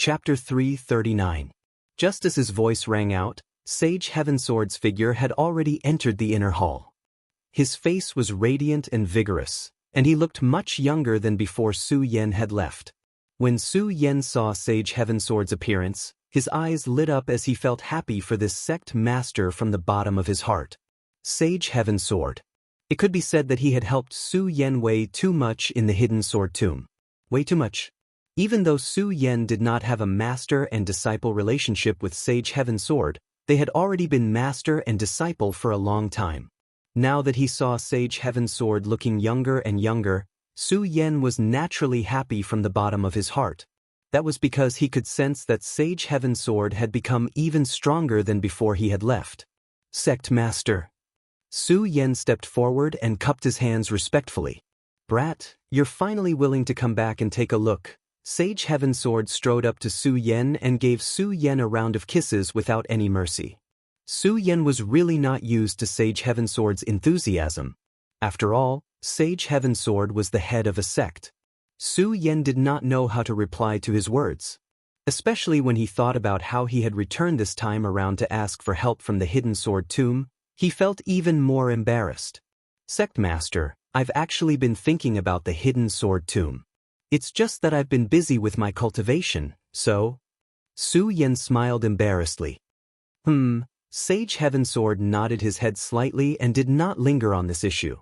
Chapter 339. Just as his voice rang out, Sage Heavensword's figure had already entered the inner hall. His face was radiant and vigorous, and he looked much younger than before Su Yen had left. When Su Yen saw Sage Heavensword's appearance, his eyes lit up as he felt happy for this sect master from the bottom of his heart. Sage Heavensword. It could be said that he had helped Su Yen way too much in the hidden sword tomb. Way too much. Even though Su Yen did not have a master and disciple relationship with Sage Heavensword, they had already been master and disciple for a long time. Now that he saw Sage Heavensword looking younger and younger, Su Yen was naturally happy from the bottom of his heart. That was because he could sense that Sage Heavensword had become even stronger than before he had left. Sect Master. Su Yen stepped forward and cupped his hands respectfully. Brat, you're finally willing to come back and take a look. Sage Heavensword strode up to Su Yen and gave Su Yen a round of kisses without any mercy. Su Yen was really not used to Sage Heavensword's enthusiasm. After all, Sage Heavensword was the head of a sect. Su Yen did not know how to reply to his words. Especially when he thought about how he had returned this time around to ask for help from the hidden sword tomb, he felt even more embarrassed. Sect Master, I've actually been thinking about the hidden sword tomb. It's just that I've been busy with my cultivation, so... Su Yen smiled embarrassedly. Sage Heavensword nodded his head slightly and did not linger on this issue.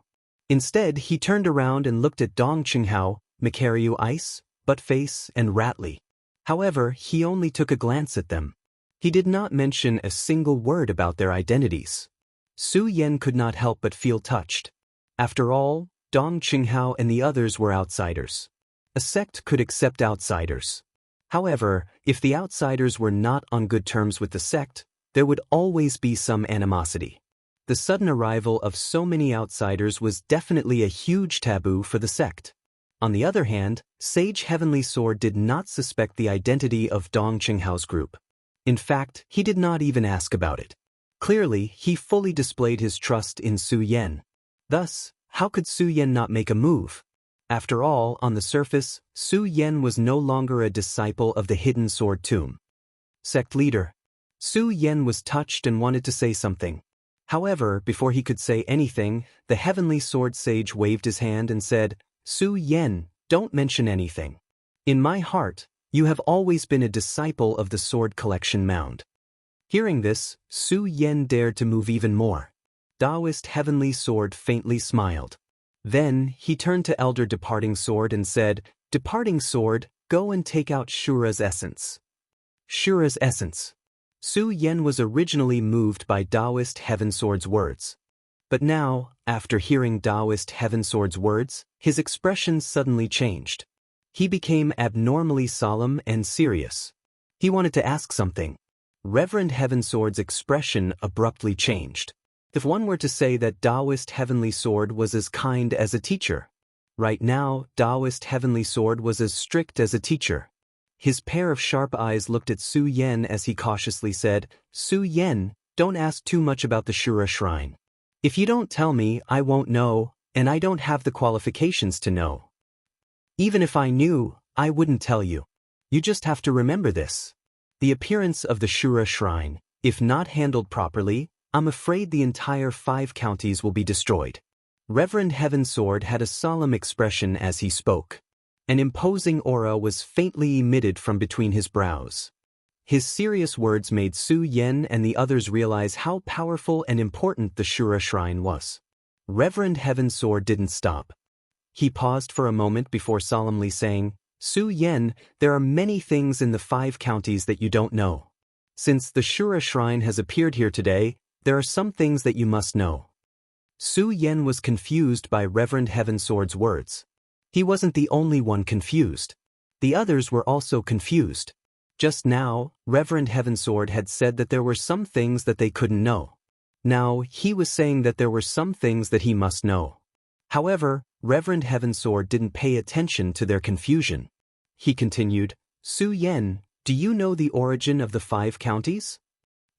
Instead, he turned around and looked at Dong Qinghao, Macaryu Ice, Buttface, and Ratley. However, he only took a glance at them. He did not mention a single word about their identities. Su Yen could not help but feel touched. After all, Dong Qinghao and the others were outsiders. A sect could accept outsiders. However, if the outsiders were not on good terms with the sect, there would always be some animosity. The sudden arrival of so many outsiders was definitely a huge taboo for the sect. On the other hand, Sage Heavensword did not suspect the identity of Dong Qinghao's group. In fact, he did not even ask about it. Clearly, he fully displayed his trust in Su Yen. Thus, how could Su Yen not make a move? After all, on the surface, Su Yen was no longer a disciple of the hidden sword tomb. Sect leader. Su Yen was touched and wanted to say something. However, before he could say anything, the heavenly sword sage waved his hand and said, Su Yen, don't mention anything. In my heart, you have always been a disciple of the sword collection mound. Hearing this, Su Yen dared to move even more. Taoist Heavenly Sword faintly smiled. Then, he turned to Elder Departing Sword and said, Departing Sword, go and take out Shura's essence. Shura's essence. Su Yen was originally moved by Taoist Heavensword's words. But now, after hearing Taoist Heavensword's words, his expression suddenly changed. He became abnormally solemn and serious. He wanted to ask something. Reverend Heavensword's expression abruptly changed. If one were to say that Taoist Heavenly Sword was as kind as a teacher. Right now, Taoist Heavenly Sword was as strict as a teacher. His pair of sharp eyes looked at Su Yen as he cautiously said, Su Yen, don't ask too much about the Shura Shrine. If you don't tell me, I won't know, and I don't have the qualifications to know. Even if I knew, I wouldn't tell you. You just have to remember this. The appearance of the Shura Shrine, if not handled properly, I'm afraid the entire 5 counties will be destroyed. Reverend Heavensword had a solemn expression as he spoke. An imposing aura was faintly emitted from between his brows. His serious words made Su Yen and the others realize how powerful and important the Shura Shrine was. Reverend Heavensword didn't stop. He paused for a moment before solemnly saying, Su Yen, there are many things in the 5 counties that you don't know. Since the Shura Shrine has appeared here today, there are some things that you must know. Su Yen was confused by Reverend Heavensword's words. He wasn't the only one confused. The others were also confused. Just now, Reverend Heavensword had said that there were some things that they couldn't know. Now, he was saying that there were some things that he must know. However, Reverend Heavensword didn't pay attention to their confusion. He continued, Su Yen, do you know the origin of the 5 counties?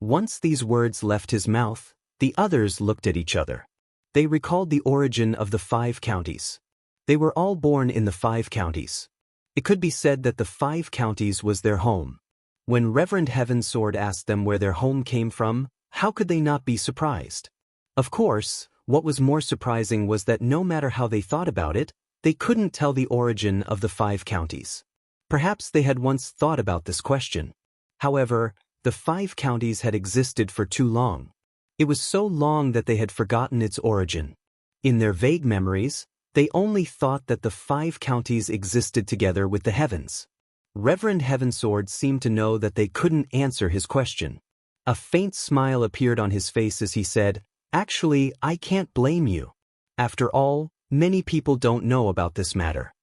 Once these words left his mouth, the others looked at each other. They recalled the origin of the 5 counties. They were all born in the 5 counties. It could be said that the 5 counties was their home. When Reverend Heavensword asked them where their home came from, how could they not be surprised? Of course, what was more surprising was that no matter how they thought about it, they couldn't tell the origin of the 5 counties. Perhaps they had once thought about this question. However, the 5 counties had existed for too long. It was so long that they had forgotten its origin. In their vague memories, they only thought that the 5 counties existed together with the heavens. Reverend Heavensword seemed to know that they couldn't answer his question. A faint smile appeared on his face as he said, "Actually, I can't blame you. After all, many people don't know about this matter.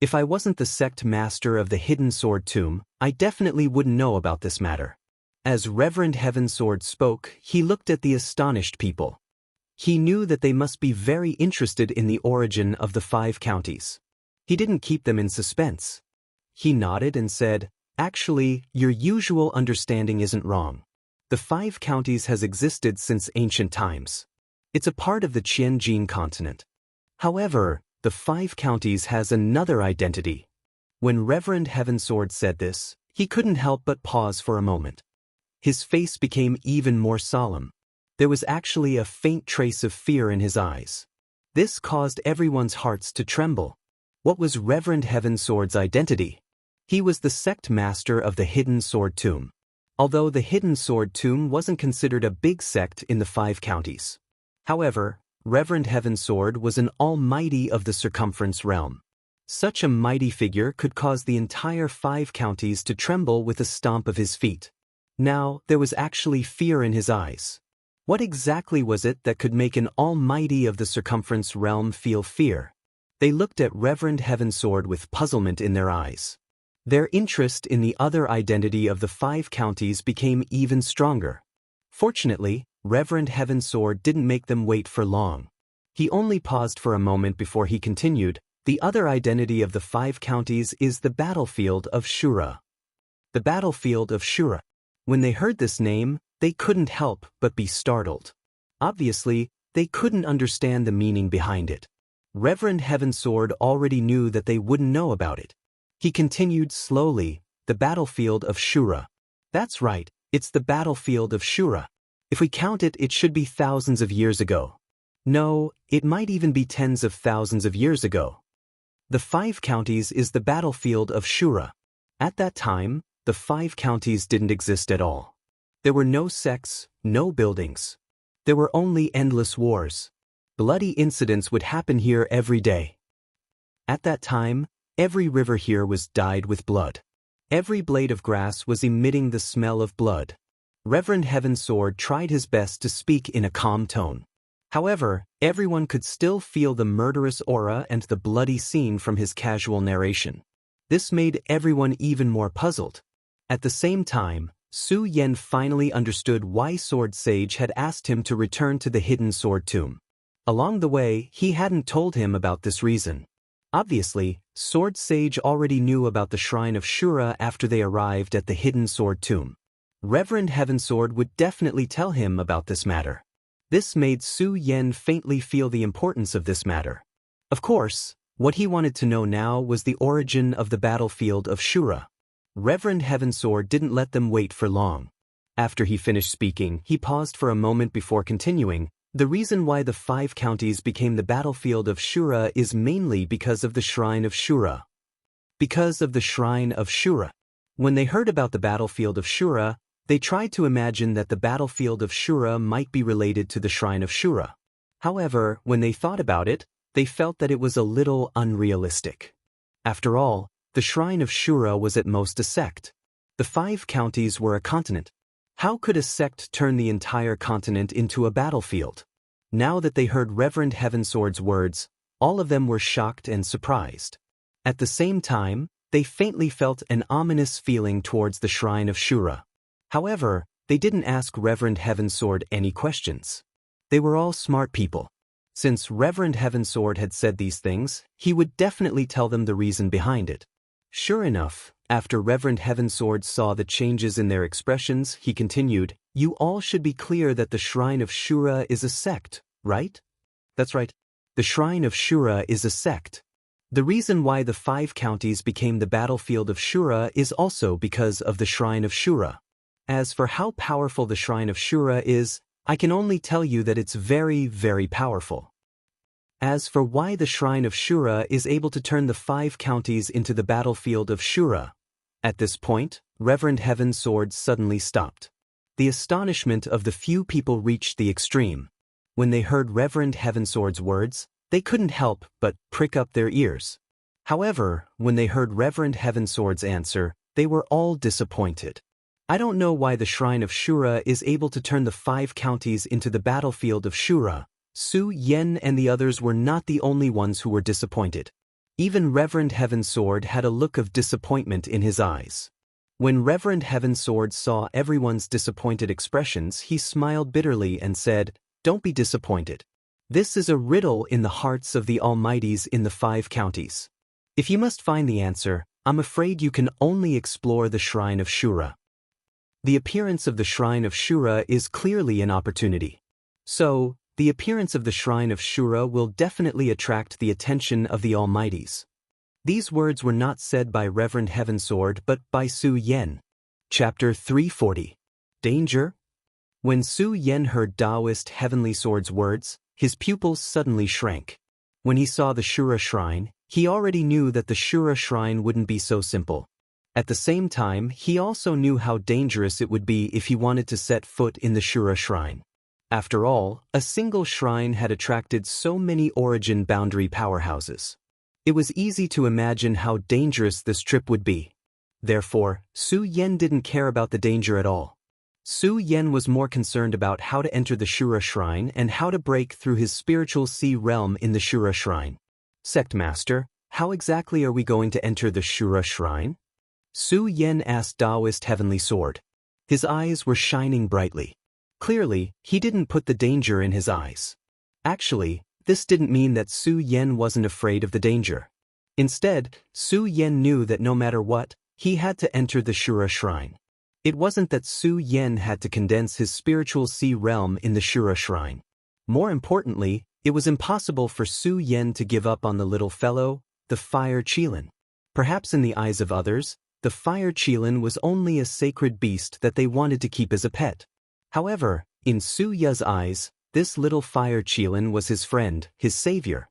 If I wasn't the sect master of the hidden sword tomb, I definitely wouldn't know about this matter." As Reverend Heavensword spoke, he looked at the astonished people. He knew that they must be very interested in the origin of the 5 counties. He didn't keep them in suspense. He nodded and said, "Actually, your usual understanding isn't wrong. The 5 counties has existed since ancient times. It's a part of the Qianjin continent. However, the 5 counties has another identity." When Reverend Heavensword said this, he couldn't help but pause for a moment. His face became even more solemn. There was actually a faint trace of fear in his eyes. This caused everyone's hearts to tremble. What was Reverend Heavensword's identity? He was the sect master of the hidden sword tomb. Although the hidden sword tomb wasn't considered a big sect in the 5 counties. However, Reverend Heavensword was an almighty of the circumference realm. Such a mighty figure could cause the entire 5 counties to tremble with a stomp of his feet. Now, there was actually fear in his eyes. What exactly was it that could make an almighty of the circumference realm feel fear? They looked at Reverend Heavensword with puzzlement in their eyes. Their interest in the other identity of the 5 counties became even stronger. Fortunately, Reverend Heavensword didn't make them wait for long. He only paused for a moment before he continued, "The other identity of the 5 counties is the battlefield of Shura." The battlefield of Shura. When they heard this name, they couldn't help but be startled. Obviously, they couldn't understand the meaning behind it. Reverend Heavensword already knew that they wouldn't know about it. He continued slowly, "The battlefield of Shura. That's right, it's the battlefield of Shura. If we count it, it should be thousands of years ago. No, it might even be tens of thousands of years ago. The 5 counties is the battlefield of Shura. At that time, the 5 counties didn't exist at all. There were no sects, no buildings. There were only endless wars. Bloody incidents would happen here every day. At that time, every river here was dyed with blood. Every blade of grass was emitting the smell of blood." Reverend Heavensword tried his best to speak in a calm tone. However, everyone could still feel the murderous aura and the bloody scene from his casual narration. This made everyone even more puzzled. At the same time, Su Yan finally understood why Sword Sage had asked him to return to the hidden sword tomb. Along the way, he hadn't told him about this reason. Obviously, Sword Sage already knew about the Shrine of Shura after they arrived at the hidden sword tomb. Reverend Heavensword would definitely tell him about this matter. This made Su Yan faintly feel the importance of this matter. Of course, what he wanted to know now was the origin of the battlefield of Shura. Reverend Heavensword didn't let them wait for long. After he finished speaking, he paused for a moment before continuing. "The reason why the 5 counties became the battlefield of Shura is mainly because of the Shrine of Shura." Because of the Shrine of Shura. When they heard about the battlefield of Shura, they tried to imagine that the battlefield of Shura might be related to the Shrine of Shura. However, when they thought about it, they felt that it was a little unrealistic. After all, the Shrine of Shura was at most a sect. The 5 counties were a continent. How could a sect turn the entire continent into a battlefield? Now that they heard Reverend Heavensword's words, all of them were shocked and surprised. At the same time, they faintly felt an ominous feeling towards the Shrine of Shura. However, they didn't ask Reverend Heavensword any questions. They were all smart people. Since Reverend Heavensword had said these things, he would definitely tell them the reason behind it. Sure enough, after Reverend Heavensword saw the changes in their expressions, he continued, "You all should be clear that the Shrine of Shura is a sect, right?" "That's right. The Shrine of Shura is a sect." The reason why the 5 counties became the battlefield of Shura is also because of the Shrine of Shura. As for how powerful the Shrine of Shura is, I can only tell you that it's very, very powerful. As for why the Shrine of Shura is able to turn the 5 counties into the battlefield of Shura, at this point, Reverend Heaven's sword suddenly stopped. The astonishment of the few people reached the extreme. When they heard Reverend Heaven's sword's words, they couldn't help but prick up their ears. However, when they heard Reverend Heaven's sword's answer, they were all disappointed. I don't know why the Shrine of Shura is able to turn the 5 counties into the battlefield of Shura. Su Yen and the others were not the only ones who were disappointed. Even Reverend Heaven's sword had a look of disappointment in his eyes. When Reverend Heaven's sword saw everyone's disappointed expressions, he smiled bitterly and said, "Don't be disappointed. This is a riddle in the hearts of the Almighties in the 5 counties. If you must find the answer, I'm afraid you can only explore the Shrine of Shura." The appearance of the Shrine of Shura is clearly an opportunity. So, the appearance of the Shrine of Shura will definitely attract the attention of the Almighties. These words were not said by Reverend Heaven's sword but by Su Yen. Chapter 340. Danger? When Su Yen heard Taoist Heavenly Sword's words, his pupils suddenly shrank. When he saw the Shura Shrine, he already knew that the Shura Shrine wouldn't be so simple. At the same time, he also knew how dangerous it would be if he wanted to set foot in the Shura Shrine. After all, a single shrine had attracted so many origin boundary powerhouses. It was easy to imagine how dangerous this trip would be. Therefore, Su Yen didn't care about the danger at all. Su Yen was more concerned about how to enter the Shura Shrine and how to break through his spiritual sea realm in the Shura Shrine. Sect Master, how exactly are we going to enter the Shura Shrine? Su Yen asked Taoist Heavenly Sword. His eyes were shining brightly. Clearly, he didn't put the danger in his eyes. Actually, this didn't mean that Su Yen wasn't afraid of the danger. Instead, Su Yen knew that no matter what, he had to enter the Shura Shrine. It wasn't that Su Yen had to condense his spiritual sea realm in the Shura Shrine. More importantly, it was impossible for Su Yen to give up on the little fellow, the Fire Qilin. Perhaps in the eyes of others, the Fire Qilin was only a sacred beast that they wanted to keep as a pet. However, in Su Ya's eyes, this little Fire Qilin was his friend, his savior.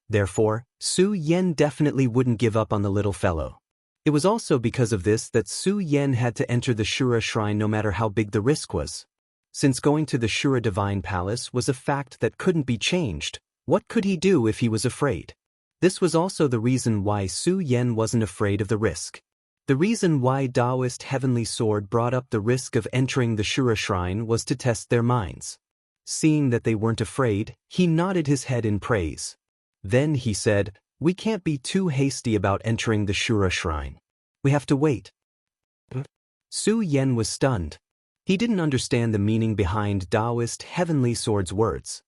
Therefore, Su Yen definitely wouldn't give up on the little fellow. It was also because of this that Su Yen had to enter the Shura Shrine no matter how big the risk was. Since going to the Shura Divine Palace was a fact that couldn't be changed, what could he do if he was afraid? This was also the reason why Su Yen wasn't afraid of the risk. The reason why Taoist Heavenly Sword brought up the risk of entering the Shura Shrine was to test their minds. Seeing that they weren't afraid, he nodded his head in praise. Then he said, "We can't be too hasty about entering the Shura Shrine. We have to wait." Su Yen was stunned. He didn't understand the meaning behind Taoist Heavenly Sword's words.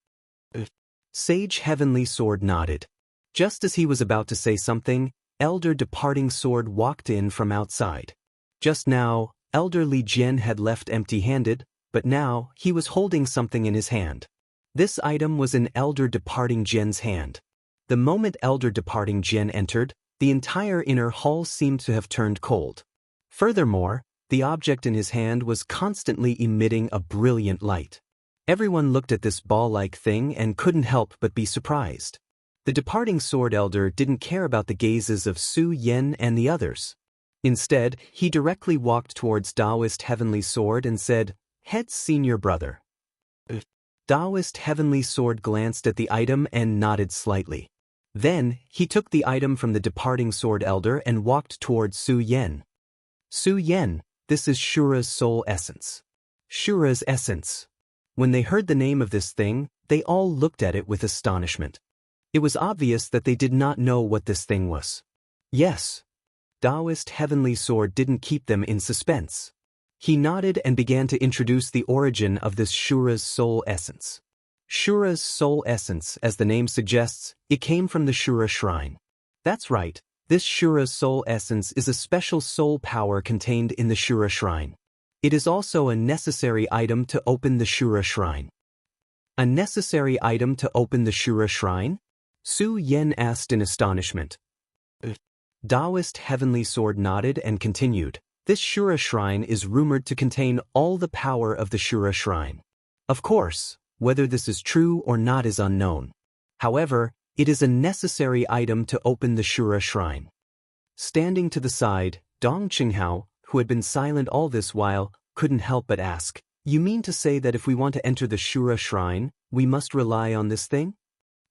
Sage Heavenly Sword nodded. Just as he was about to say something, Elder Departing Sword walked in from outside. Just now, Elder Li Jian had left empty-handed, but now he was holding something in his hand. This item was in Elder Departing Jian's hand. The moment Elder Departing Jian entered, the entire inner hall seemed to have turned cold. Furthermore, the object in his hand was constantly emitting a brilliant light. Everyone looked at this ball-like thing and couldn't help but be surprised. The departing sword elder didn't care about the gazes of Su Yen and the others. Instead, he directly walked towards Taoist Heavenly Sword and said, "Head senior brother." Taoist Heavenly Sword glanced at the item and nodded slightly. Then, he took the item from the departing sword elder and walked towards Su Yen. "Su Yen, this is Shura's soul essence." Shura's essence. When they heard the name of this thing, they all looked at it with astonishment. It was obvious that they did not know what this thing was. Yes. Taoist Heavenly Sword didn't keep them in suspense. He nodded and began to introduce the origin of this Shura's soul essence. Shura's soul essence, as the name suggests, it came from the Shura Shrine. That's right, this Shura's soul essence is a special soul power contained in the Shura Shrine. It is also a necessary item to open the Shura Shrine. A necessary item to open the Shura Shrine? Su Yen asked in astonishment. Taoist Heavenly Sword nodded and continued, "This Shura shrine is rumored to contain all the power of the Shura shrine. Of course, whether this is true or not is unknown. However, it is a necessary item to open the Shura shrine." Standing to the side, Dong Qinghao, who had been silent all this while, couldn't help but ask, "You mean to say that if we want to enter the Shura shrine, we must rely on this thing?"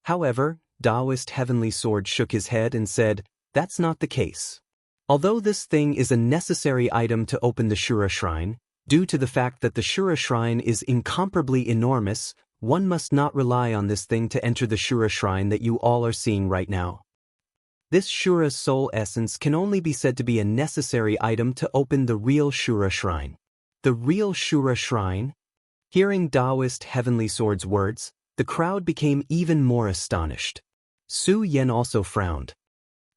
However, Taoist Heavenly Sword shook his head and said, "That's not the case. Although this thing is a necessary item to open the Shura shrine, due to the fact that the Shura shrine is incomparably enormous, one must not rely on this thing to enter the Shura shrine that you all are seeing right now. This Shura's soul essence can only be said to be a necessary item to open the real Shura shrine." The real Shura shrine? Hearing Taoist Heavenly Sword's words, the crowd became even more astonished. Su Yen also frowned.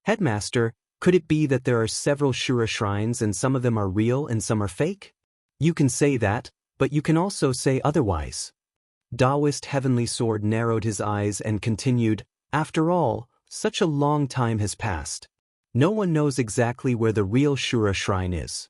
"Headmaster, could it be that there are several Shura shrines and some of them are real and some are fake?" "You can say that, but you can also say otherwise." Taoist Heavenly Sword narrowed his eyes and continued, "After all, such a long time has passed. No one knows exactly where the real Shura shrine is.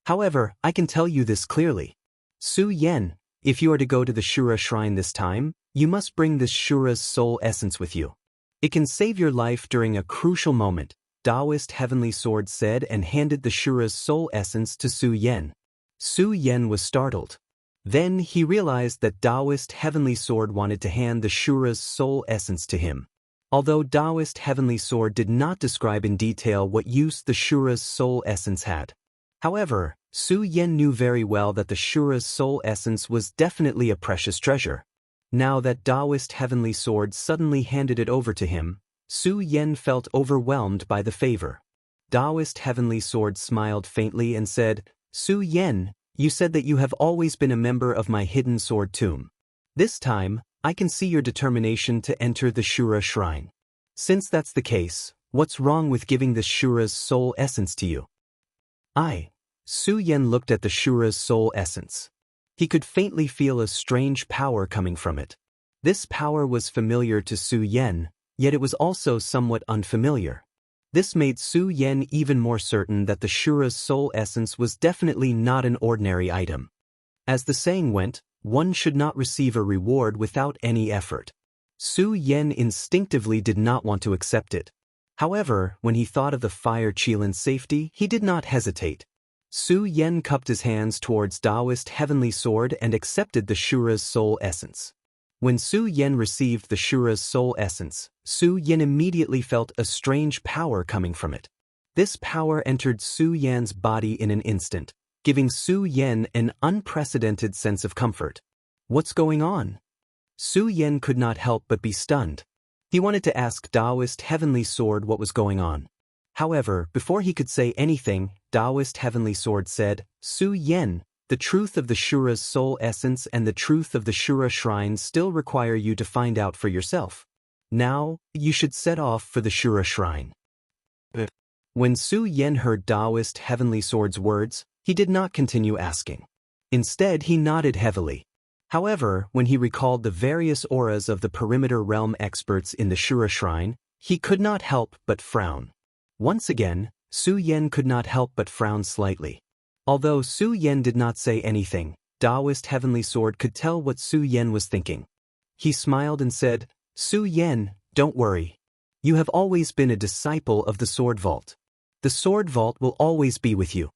However, I can tell you this clearly. Su Yen, if you are to go to the Shura shrine this time, you must bring this Shura's soul essence with you. It can save your life during a crucial moment," Taoist Heavenly Sword said and handed the Shura's soul essence to Su Yen. Su Yen was startled. Then he realized that Taoist Heavenly Sword wanted to hand the Shura's soul essence to him. Although Taoist Heavenly Sword did not describe in detail what use the Shura's soul essence had. However, Su Yen knew very well that the Shura's soul essence was definitely a precious treasure. Now that Taoist Heavenly Sword suddenly handed it over to him, Su Yen felt overwhelmed by the favor. Taoist Heavenly Sword smiled faintly and said, "Su Yen, you said that you have always been a member of my hidden sword tomb. This time, I can see your determination to enter the Shura shrine. Since that's the case, what's wrong with giving the Shura's soul essence to you?" Su Yen looked at the Shura's soul essence. He could faintly feel a strange power coming from it. This power was familiar to Su Yen, yet it was also somewhat unfamiliar. This made Su Yen even more certain that the Shura's soul essence was definitely not an ordinary item. As the saying went, one should not receive a reward without any effort. Su Yen instinctively did not want to accept it. However, when he thought of the Fire Qilin's safety, he did not hesitate. Su Yen cupped his hands towards Taoist Heavenly Sword and accepted the Shura's soul essence. When Su Yen received the Shura's soul essence, Su Yen immediately felt a strange power coming from it. This power entered Su Yan's body in an instant, giving Su Yen an unprecedented sense of comfort. "What's going on?" Su Yen could not help but be stunned. He wanted to ask Taoist Heavenly Sword what was going on. However, before he could say anything, Taoist Heavenly Sword said, "Su Yen, the truth of the Shura's soul essence and the truth of the Shura shrine still require you to find out for yourself. Now, you should set off for the Shura shrine." When Su Yen heard Taoist Heavenly Sword's words, he did not continue asking. Instead, he nodded heavily. However, when he recalled the various auras of the perimeter realm experts in the Shura shrine, he could not help but frown. Once again, Su Yen could not help but frown slightly. Although Su Yen did not say anything, Taoist Heavenly Sword could tell what Su Yen was thinking. He smiled and said, "Su Yen, don't worry. You have always been a disciple of the Sword Vault. The Sword Vault will always be with you."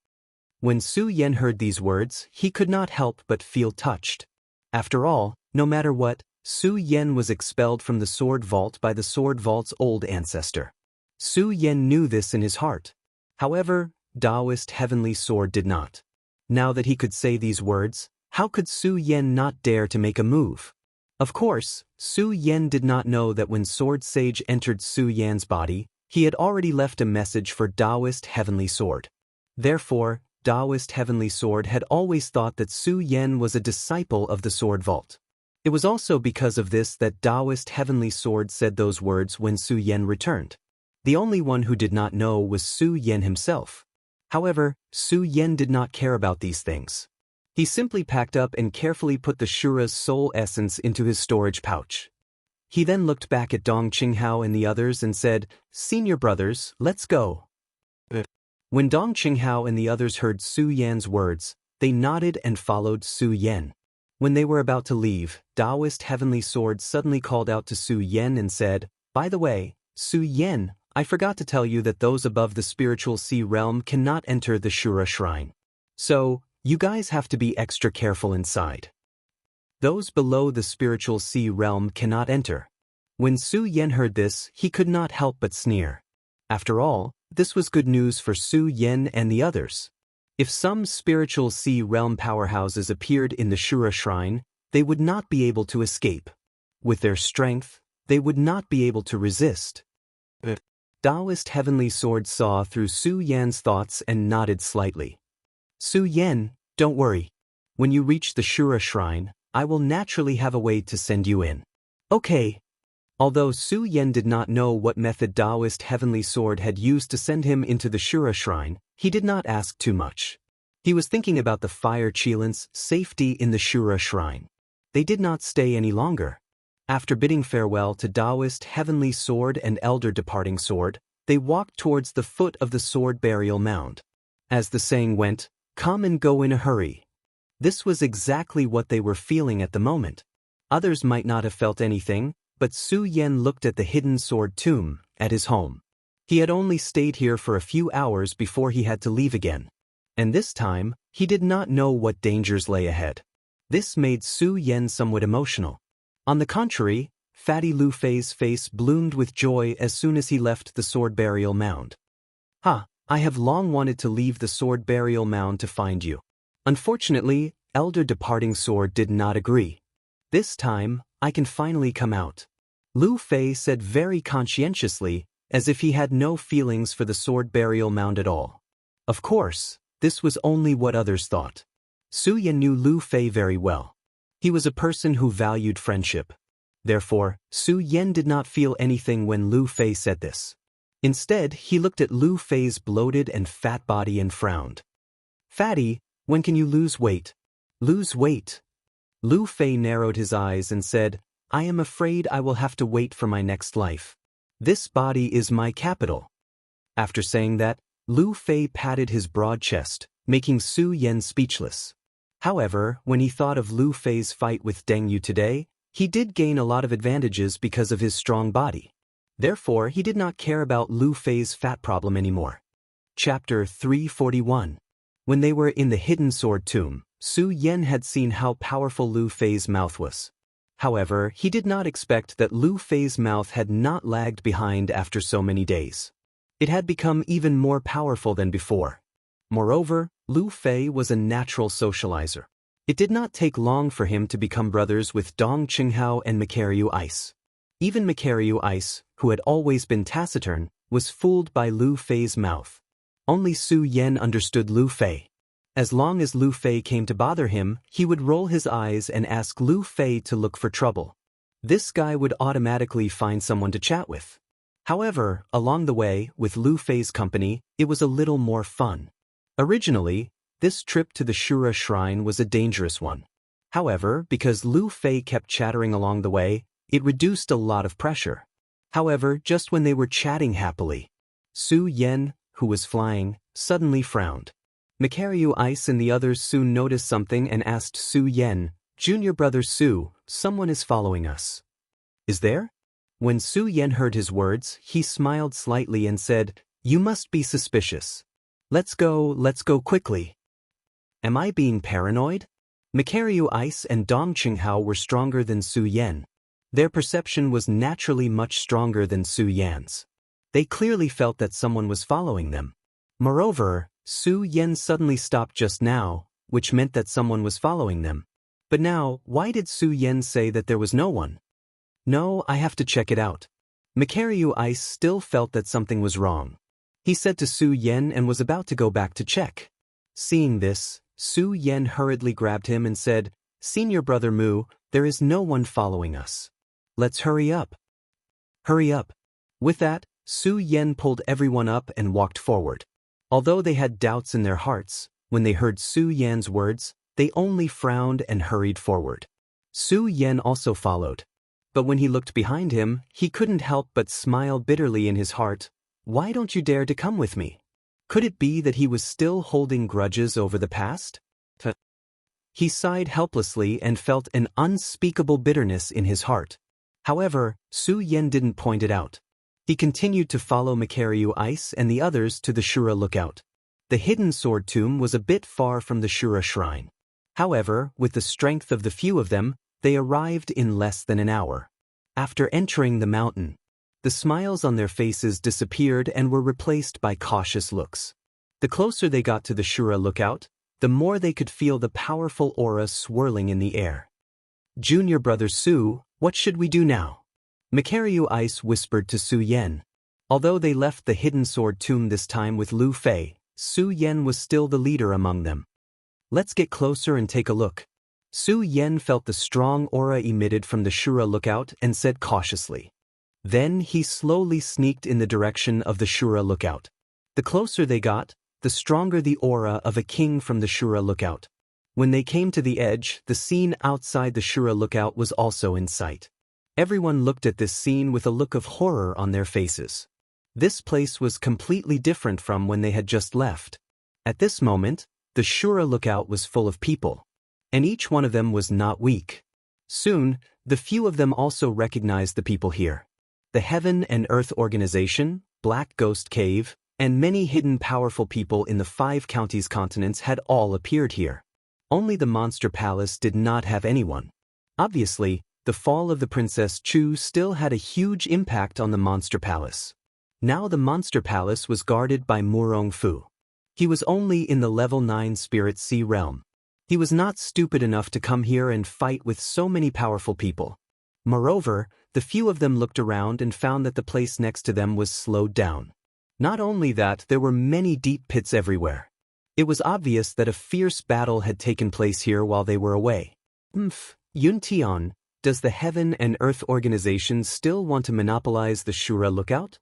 When Su Yen heard these words, he could not help but feel touched. After all, no matter what, Su Yen was expelled from the Sword Vault by the Sword Vault's old ancestor. Su Yen knew this in his heart. However, Taoist Heavenly Sword did not. Now that he could say these words, how could Su Yen not dare to make a move? Of course, Su Yen did not know that when Sword Sage entered Su Yan's body, he had already left a message for Taoist Heavenly Sword. Therefore, Taoist Heavenly Sword had always thought that Su Yen was a disciple of the Sword Vault. It was also because of this that Taoist Heavenly Sword said those words when Su Yen returned. The only one who did not know was Su Yen himself. However, Su Yen did not care about these things. He simply packed up and carefully put the Shura's soul essence into his storage pouch. He then looked back at Dong Qinghao and the others and said, "Senior brothers, let's go." When Dong Qinghao and the others heard Su Yan's words, they nodded and followed Su Yan. When they were about to leave, Taoist Heavenly Sword suddenly called out to Su Yan and said, "By the way, Su Yan, I forgot to tell you that those above the spiritual sea realm cannot enter the Shura Shrine. So, you guys have to be extra careful inside. Those below the spiritual sea realm cannot enter." When Su Yan heard this, he could not help but sneer. After all, this was good news for Su Yan and the others. If some spiritual sea realm powerhouses appeared in the Shura Shrine, they would not be able to escape. With their strength, they would not be able to resist. Taoist Heavenly Sword saw through Su Yan's thoughts and nodded slightly. "Su Yan, don't worry. When you reach the Shura Shrine, I will naturally have a way to send you in." "Okay." Although Su Yan did not know what method Taoist Heavenly Sword had used to send him into the Shura Shrine, he did not ask too much. He was thinking about the Fire Qilins' safety in the Shura Shrine. They did not stay any longer. After bidding farewell to Taoist Heavenly Sword and Elder Departing Sword, they walked towards the foot of the sword burial mound. As the saying went, "Come and go in a hurry." This was exactly what they were feeling at the moment. Others might not have felt anything, but Su Yan looked at the hidden sword tomb at his home. He had only stayed here for a few hours before he had to leave again. And this time, he did not know what dangers lay ahead. This made Su Yan somewhat emotional. On the contrary, Fatty Lu Fei's face bloomed with joy as soon as he left the sword burial mound. I have long wanted to leave the sword burial mound to find you." Unfortunately, Elder Departing Sword did not agree. "This time, I can finally come out," Lu Fei said very conscientiously, as if he had no feelings for the sword burial mound at all. Of course, this was only what others thought. Su Yan knew Lu Fei very well. He was a person who valued friendship. Therefore, Su Yan did not feel anything when Lu Fei said this. Instead, he looked at Lu Fei's bloated and fat body and frowned. "Fatty, when can you lose weight?" "Lose weight?" Lu Fei narrowed his eyes and said, "I am afraid I will have to wait for my next life. This body is my capital." After saying that, Lu Fei patted his broad chest, making Su Yan speechless. However, when he thought of Lu Fei's fight with Deng Yu today, he did gain a lot of advantages because of his strong body. Therefore, he did not care about Lu Fei's fat problem anymore. Chapter 341. When they were in the hidden sword tomb, Su Yan had seen how powerful Lu Fei's mouth was. However, he did not expect that Lu Fei's mouth had not lagged behind after so many days. It had become even more powerful than before. Moreover, Lu Fei was a natural socializer. It did not take long for him to become brothers with Dong Qinghao and Makaryu Ice. Even Makaryu Ice, who had always been taciturn, was fooled by Lu Fei's mouth. Only Su Yan understood Lu Fei. As long as Lu Fei came to bother him, he would roll his eyes and ask Lu Fei to look for trouble. This guy would automatically find someone to chat with. However, along the way, with Lu Fei's company, it was a little more fun. Originally, this trip to the Shura Shrine was a dangerous one. However, because Lu Fei kept chattering along the way, it reduced a lot of pressure. However, just when they were chatting happily, Su Yan, who was flying, suddenly frowned. Makaryu Ice and the others soon noticed something and asked Su Yan, "Junior brother Su, someone is following us." "Is there?" When Su Yan heard his words, he smiled slightly and said, "You must be suspicious. Let's go quickly." Am I being paranoid? Makaryu Ice and Dong Qinghao were stronger than Su Yan. Their perception was naturally much stronger than Su Yan's. They clearly felt that someone was following them. Moreover, Su Yan suddenly stopped just now, which meant that someone was following them. But now, why did Su Yan say that there was no one? "No, I have to check it out." Makaryu Ice still felt that something was wrong. He said to Su Yan and was about to go back to check. Seeing this, Su Yan hurriedly grabbed him and said, "Senior brother Mu, there is no one following us. Let's hurry up." "Hurry up." With that, Su Yan pulled everyone up and walked forward. Although they had doubts in their hearts, when they heard Su Yan's words, they only frowned and hurried forward. Su Yan also followed. But when he looked behind him, he couldn't help but smile bitterly in his heart. Why don't you dare to come with me? Could it be that he was still holding grudges over the past? He sighed helplessly and felt an unspeakable bitterness in his heart. However, Su Yen didn't point it out. He continued to follow Makaryu Ice and the others to the Shura lookout. The hidden sword tomb was a bit far from the Shura shrine. However, with the strength of the few of them, they arrived in less than an hour. After entering the mountain, the smiles on their faces disappeared and were replaced by cautious looks. The closer they got to the Shura lookout, the more they could feel the powerful aura swirling in the air. Junior brother Su, what should we do now? Makaryu Ice whispered to Su Yen. Although they left the hidden sword tomb this time with Lu Fei, Su Yen was still the leader among them. Let's get closer and take a look. Su Yen felt the strong aura emitted from the Shura lookout and said cautiously. Then he slowly sneaked in the direction of the Shura lookout. The closer they got, the stronger the aura of a king from the Shura lookout. When they came to the edge, the scene outside the Shura lookout was also in sight. Everyone looked at this scene with a look of horror on their faces. This place was completely different from when they had just left. At this moment, the Shura lookout was full of people, and each one of them was not weak. Soon, the few of them also recognized the people here. The Heaven and Earth Organization, Black Ghost Cave, and many hidden powerful people in the 5 counties continents had all appeared here. Only the Monster Palace did not have anyone. Obviously, the fall of the Princess Chu still had a huge impact on the Monster Palace. Now the Monster Palace was guarded by Murong Fu. He was only in the level 9 Spirit Sea realm. He was not stupid enough to come here and fight with so many powerful people. Moreover, the few of them looked around and found that the place next to them was slowed down. Not only that, there were many deep pits everywhere. It was obvious that a fierce battle had taken place here while they were away. Yun Tian, does the Heaven and Earth Organization still want to monopolize the Shura lookout?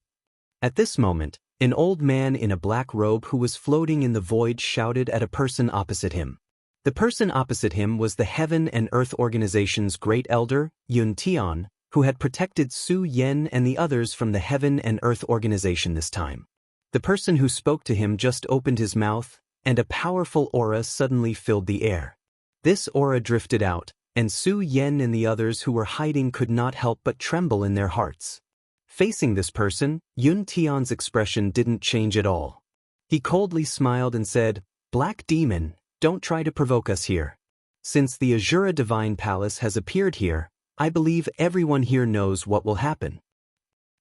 At this moment, an old man in a black robe who was floating in the void shouted at a person opposite him. The person opposite him was the Heaven and Earth Organization's great elder, Yun Tian, who had protected Su Yen and the others from the Heaven and Earth Organization this time. The person who spoke to him just opened his mouth, and a powerful aura suddenly filled the air. This aura drifted out, and Su Yen and the others who were hiding could not help but tremble in their hearts. Facing this person, Yun Tian's expression didn't change at all. He coldly smiled and said, "Black Demon, don't try to provoke us here. Since the Azura Divine Palace has appeared here, I believe everyone here knows what will happen.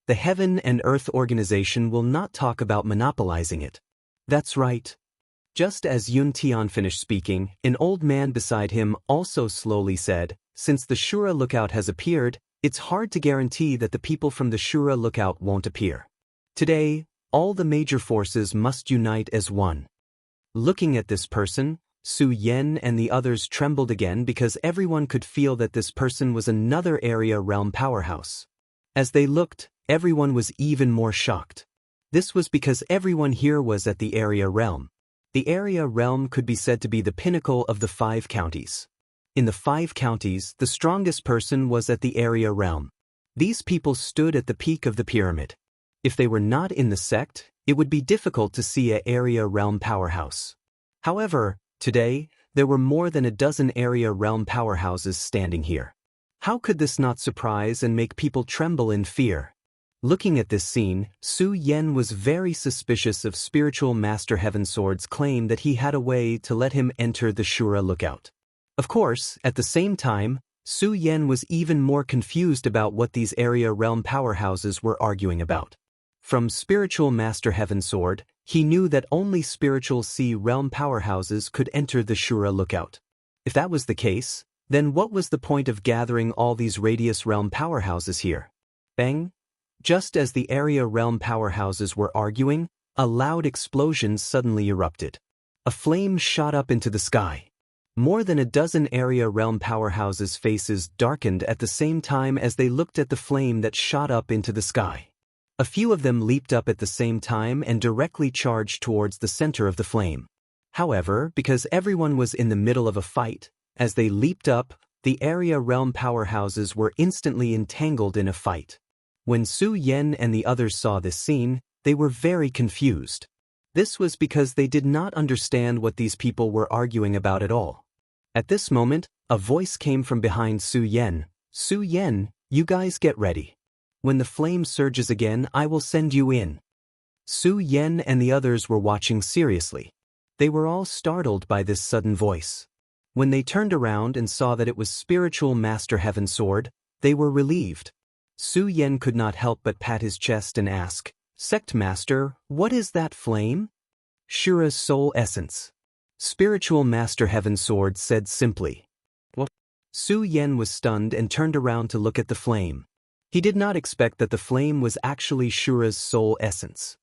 The Heaven and Earth Organization will not talk about monopolizing it." That's right. Just as Yun Tian finished speaking, an old man beside him also slowly said, "Since the Shura lookout has appeared, it's hard to guarantee that the people from the Shura lookout won't appear. Today, all the major forces must unite as one." Looking at this person, Su Yen and the others trembled again because everyone could feel that this person was another area realm powerhouse. As they looked, everyone was even more shocked. This was because everyone here was at the area realm. The area realm could be said to be the pinnacle of the 5 counties. In the 5 counties, the strongest person was at the area realm. These people stood at the peak of the pyramid. If they were not in the sect, it would be difficult to see an area realm powerhouse. However, today, there were more than a dozen area realm powerhouses standing here. How could this not surprise and make people tremble in fear? Looking at this scene, Su Yen was very suspicious of Spiritual Master Heavensword's claim that he had a way to let him enter the Shura lookout. Of course, at the same time, Su Yen was even more confused about what these area realm powerhouses were arguing about. From Spiritual Master Heavensword, he knew that only Spiritual Sea realm powerhouses could enter the Shura lookout. If that was the case, then what was the point of gathering all these Radius realm powerhouses here? Bang! Just as the area realm powerhouses were arguing, a loud explosion suddenly erupted. A flame shot up into the sky. More than a dozen area realm powerhouses' faces darkened at the same time as they looked at the flame that shot up into the sky. A few of them leaped up at the same time and directly charged towards the center of the flame. However, because everyone was in the middle of a fight, as they leaped up, The area realm powerhouses were instantly entangled in a fight. When Su Yen and the others saw this scene, they were very confused. This was because they did not understand what these people were arguing about at all. At this moment, a voice came from behind Su Yen. "Su Yen, you guys get ready. When the flame surges again, I will send you in." Su Yen and the others were watching seriously. They were all startled by this sudden voice. When they turned around and saw that it was Spiritual Master Heaven Sword, they were relieved. Su Yen could not help but pat his chest and ask, "Sect Master, what is that flame?" "Shura's soul essence." Spiritual Master Heaven Sword said simply. "What?" Su Yen was stunned and turned around to look at the flame. He did not expect that the flame was actually Shura's soul essence.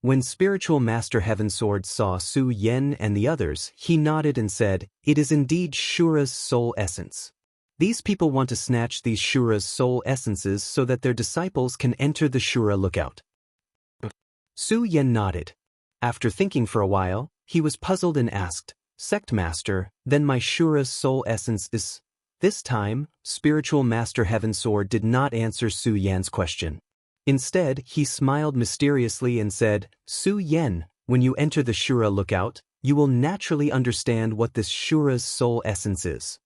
When Spiritual Master Heaven Sword saw Su Yen and the others, he nodded and said, "It is indeed Shura's soul essence. These people want to snatch these Shura's soul essences so that their disciples can enter the Shura lookout." Su Yen nodded. After thinking for a while, he was puzzled and asked, "Sect Master, then my Shura's soul essence is—" This time, Spiritual Master Heaven Sword did not answer Su Yen's question. Instead, he smiled mysteriously and said, "Su Yen, when you enter the Shura lookout, you will naturally understand what this Shura's soul essence is."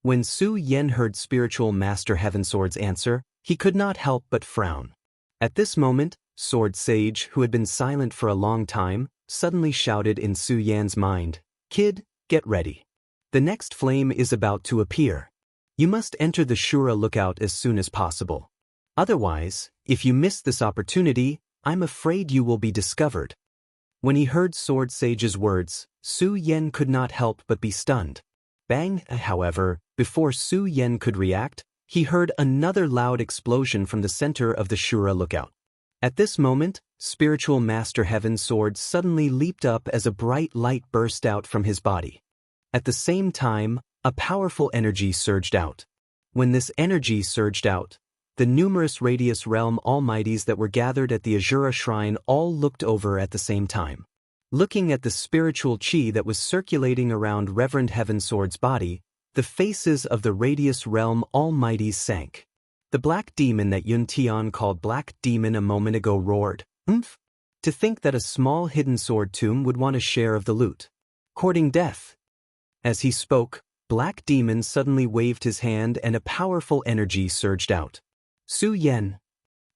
When Su Yen heard Spiritual Master Heaven Sword's answer, he could not help but frown. At this moment, Sword Sage, who had been silent for a long time, suddenly shouted in Su Yan's mind, "Kid, get ready. The next flame is about to appear. You must enter the Shura lookout as soon as possible. Otherwise, if you miss this opportunity, I'm afraid you will be discovered." When he heard Sword Sage's words, Su Yen could not help but be stunned. Bang! However, before Su Yen could react, he heard another loud explosion from the center of the Shura lookout. At this moment, Spiritual Master Heaven Sword suddenly leaped up as a bright light burst out from his body. At the same time, a powerful energy surged out. When this energy surged out, the numerous Radius Realm Almighties that were gathered at the Azura Shrine all looked over at the same time. Looking at the spiritual chi that was circulating around Reverend Heaven Sword's body, the faces of the Radius Realm Almighties sank. The black demon that Yun Tian called Black Demon a moment ago roared, "Oomph! To think that a small hidden sword tomb would want a share of the loot. Courting death." As he spoke, Black Demon suddenly waved his hand and a powerful energy surged out. Su Yen.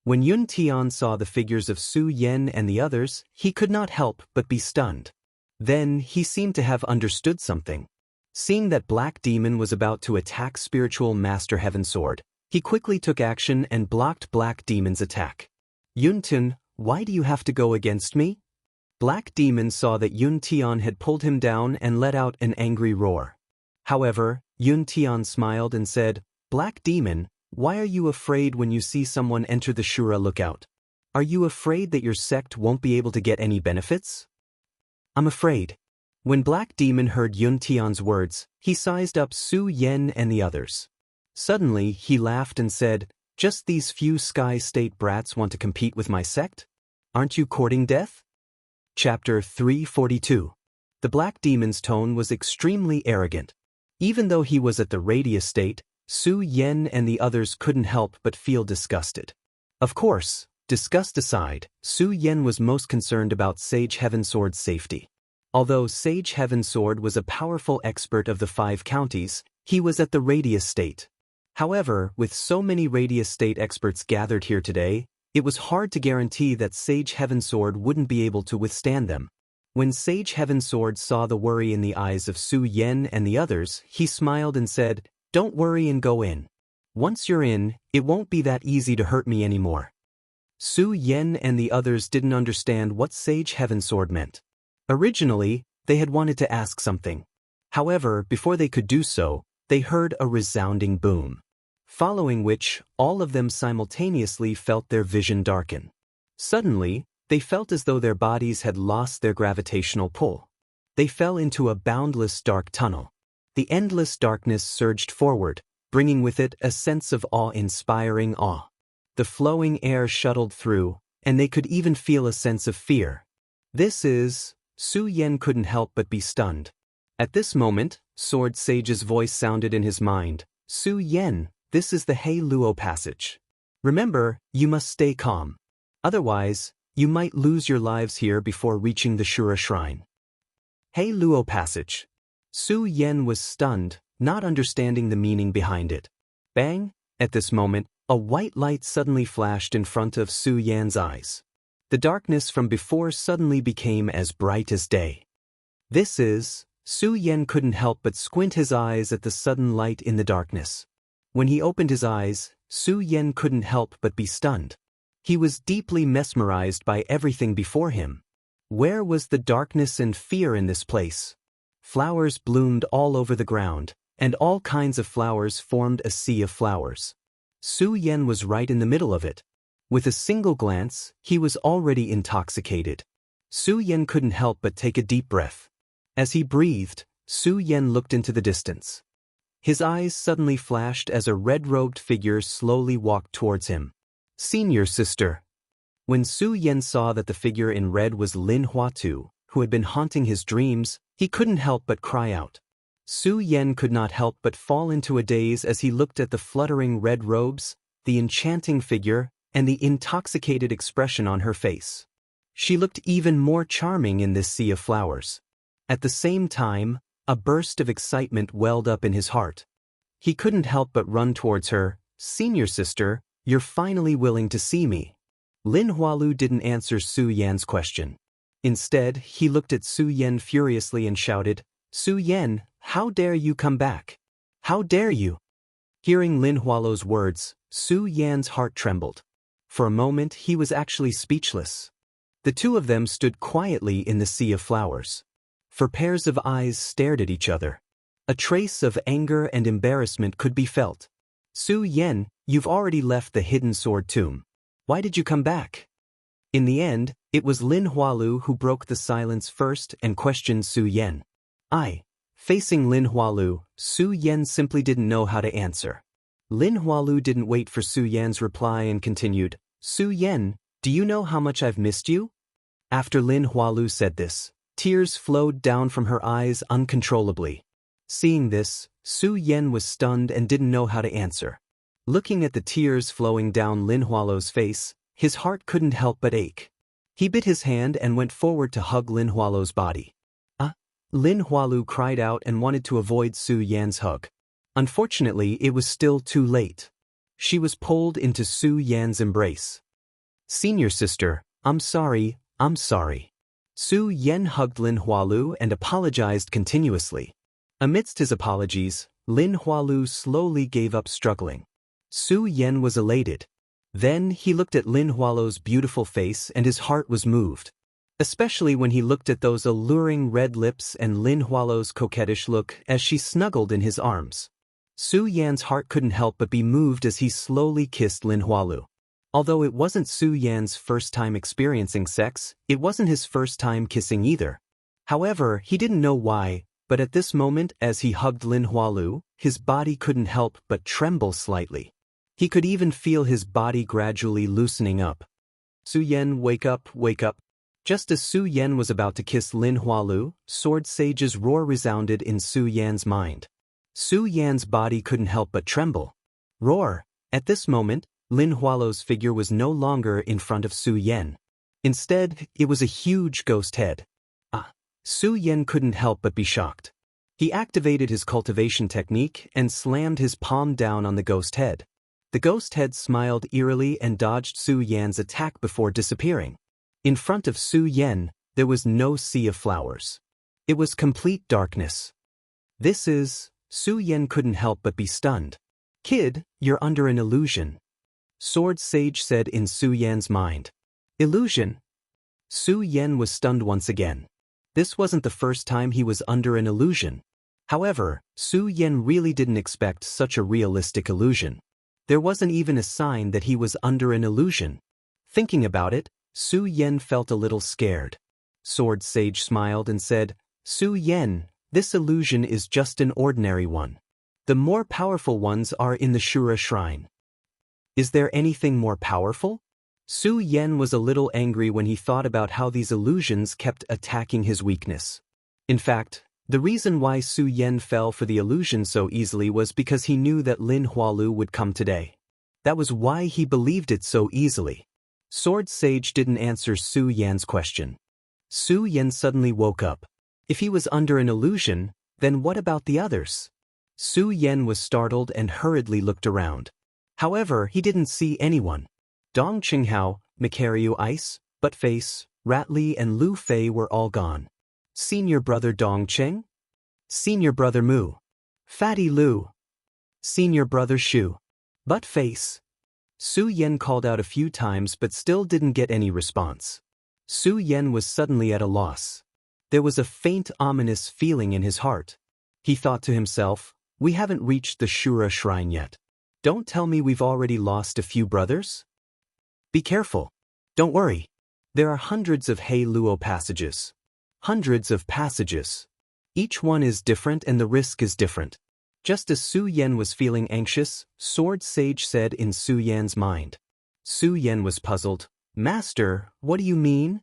When Yun Tian saw the figures of Su Yen and the others, he could not help but be stunned. Then he seemed to have understood something. Seeing that Black Demon was about to attack Spiritual Master Heaven Sword, he quickly took action and blocked Black Demon's attack. "Yun Tian, why do you have to go against me?" Black Demon saw that Yun Tian had pulled him down and let out an angry roar. However, Yun Tian smiled and said, "Black Demon, why are you afraid when you see someone enter the Shura lookout? Are you afraid that your sect won't be able to get any benefits?" "I'm afraid." When Black Demon heard Yun Tian's words, he sized up Su Yen and the others. Suddenly, he laughed and said, "Just these few Sky State brats want to compete with my sect? Aren't you courting death?" Chapter 342. The Black Demon's tone was extremely arrogant. Even though he was at the Radius State, Su Yen and the others couldn't help but feel disgusted. Of course, disgust aside, Su Yen was most concerned about Sage Heaven Sword's safety. Although Sage Heaven Sword was a powerful expert of the 5 counties, he was at the Radius State. However, with so many Radius State experts gathered here today, it was hard to guarantee that Sage Heaven Sword wouldn't be able to withstand them. When Sage Heaven Sword saw the worry in the eyes of Su Yen and the others, he smiled and said, "Don't worry and go in. Once you're in, it won't be that easy to hurt me anymore." Su Yen and the others didn't understand what Sage Heaven Sword meant. Originally, they had wanted to ask something. However, before they could do so, they heard a resounding boom. Following which, all of them simultaneously felt their vision darken. Suddenly, they felt as though their bodies had lost their gravitational pull. They fell into a boundless dark tunnel. The endless darkness surged forward, bringing with it a sense of awe-inspiring awe. The flowing air shuttled through, and they could even feel a sense of fear. Su Yen couldn't help but be stunned. At this moment, Sword Sage's voice sounded in his mind. Su Yen, this is the He Luo passage. Remember, you must stay calm. Otherwise, you might lose your lives here before reaching the Shura Shrine. He Luo passage. Su Yen was stunned, not understanding the meaning behind it. Bang! At this moment, a white light suddenly flashed in front of Su Yan's eyes. The darkness from before suddenly became as bright as day. This is... Su Yen couldn't help but squint his eyes at the sudden light in the darkness. When he opened his eyes, Su Yen couldn't help but be stunned. He was deeply mesmerized by everything before him. Where was the darkness and fear in this place? Flowers bloomed all over the ground, and all kinds of flowers formed a sea of flowers. Su Yen was right in the middle of it. With a single glance, he was already intoxicated. Su Yen couldn't help but take a deep breath. As he breathed, Su Yen looked into the distance. His eyes suddenly flashed as a red-robed figure slowly walked towards him. Senior sister. When Su Yen saw that the figure in red was Lin Huatu, who had been haunting his dreams, he couldn't help but cry out. Su Yen could not help but fall into a daze as he looked at the fluttering red robes, the enchanting figure, and the intoxicated expression on her face. She looked even more charming in this sea of flowers. At the same time, a burst of excitement welled up in his heart. He couldn't help but run towards her. Senior sister, you're finally willing to see me. Lin Hualu didn't answer Su Yan's question. Instead, he looked at Su Yen furiously and shouted, Su Yen, how dare you come back? How dare you? Hearing Lin Hualu's words, Su Yan's heart trembled. For a moment, he was actually speechless. The two of them stood quietly in the sea of flowers. For pairs of eyes stared at each other. A trace of anger and embarrassment could be felt. Su Yen, you've already left the hidden sword tomb. Why did you come back? In the end, it was Lin Hualu who broke the silence first and questioned Su Yen. Facing Lin Hualu, Su Yen simply didn't know how to answer. Lin Hualu didn't wait for Su Yan's reply and continued, Su Yen, do you know how much I've missed you? After Lin Hualu said this, tears flowed down from her eyes uncontrollably. Seeing this, Su Yen was stunned and didn't know how to answer. Looking at the tears flowing down Lin Hualu's face, his heart couldn't help but ache. He bit his hand and went forward to hug Lin Hualu's body. Lin Hualu cried out and wanted to avoid Su Yan's hug. Unfortunately, it was still too late. She was pulled into Su Yan's embrace. Senior sister, I'm sorry. Su Yen hugged Lin Hualu and apologized continuously. Amidst his apologies, Lin Hualu slowly gave up struggling. Su Yen was elated. Then he looked at Lin Hualu's beautiful face and his heart was moved. Especially when he looked at those alluring red lips and Lin Hualu's coquettish look as she snuggled in his arms. Su Yan's heart couldn't help but be moved as he slowly kissed Lin Hualu. Although it wasn't Su Yan's first time experiencing sex, it wasn't his first time kissing either. However, he didn't know why, but at this moment as he hugged Lin Hualu, his body couldn't help but tremble slightly. He could even feel his body gradually loosening up. Su Yen, wake up. Just as Su Yen was about to kiss Lin Hualu, Sword Sage's roar resounded in Su Yan's mind. Su Yan's body couldn't help but tremble. Roar! At this moment, Lin Hualu's figure was no longer in front of Su Yen. Instead, it was a huge ghost head. Su Yen couldn't help but be shocked. He activated his cultivation technique and slammed his palm down on the ghost head. The ghost head smiled eerily and dodged Su Yan's attack before disappearing. In front of Su Yen, there was no sea of flowers. It was complete darkness. Su Yen couldn't help but be stunned. Kid, you're under an illusion. Sword Sage said in Su Yan's mind. Illusion? Su Yen was stunned once again. This wasn't the first time he was under an illusion. However, Su Yen really didn't expect such a realistic illusion. There wasn't even a sign that he was under an illusion. Thinking about it, Su Yen felt a little scared. Sword Sage smiled and said, Su Yen, this illusion is just an ordinary one. The more powerful ones are in the Shura Shrine. Is there anything more powerful? Su Yen was a little angry when he thought about how these illusions kept attacking his weakness. In fact, The reason why Su Yan fell for the illusion so easily was because he knew that Lin Hualu would come today. That was why he believed it so easily. Sword Sage didn't answer Su Yan's question. Su Yan suddenly woke up. If he was under an illusion, then what about the others? Su Yan was startled and hurriedly looked around. However, he didn't see anyone. Dong Qinghao, Macario Ice, Buttface, Ratli and Lu Fei were all gone. Senior brother Dong Cheng? Senior brother Mu. Fatty Lu. Senior brother Shu. Buttface. Su Yan called out a few times but still didn't get any response. Su Yan was suddenly at a loss. There was a faint ominous feeling in his heart. He thought to himself, we haven't reached the Shura shrine yet. Don't tell me we've already lost a few brothers? Be careful. Don't worry. There are hundreds of Hei Luo passages. Hundreds of passages. Each one is different and the risk is different. Just as Su Yan was feeling anxious, Sword Sage said in Su Yan's mind. Su Yan was puzzled. Master, what do you mean?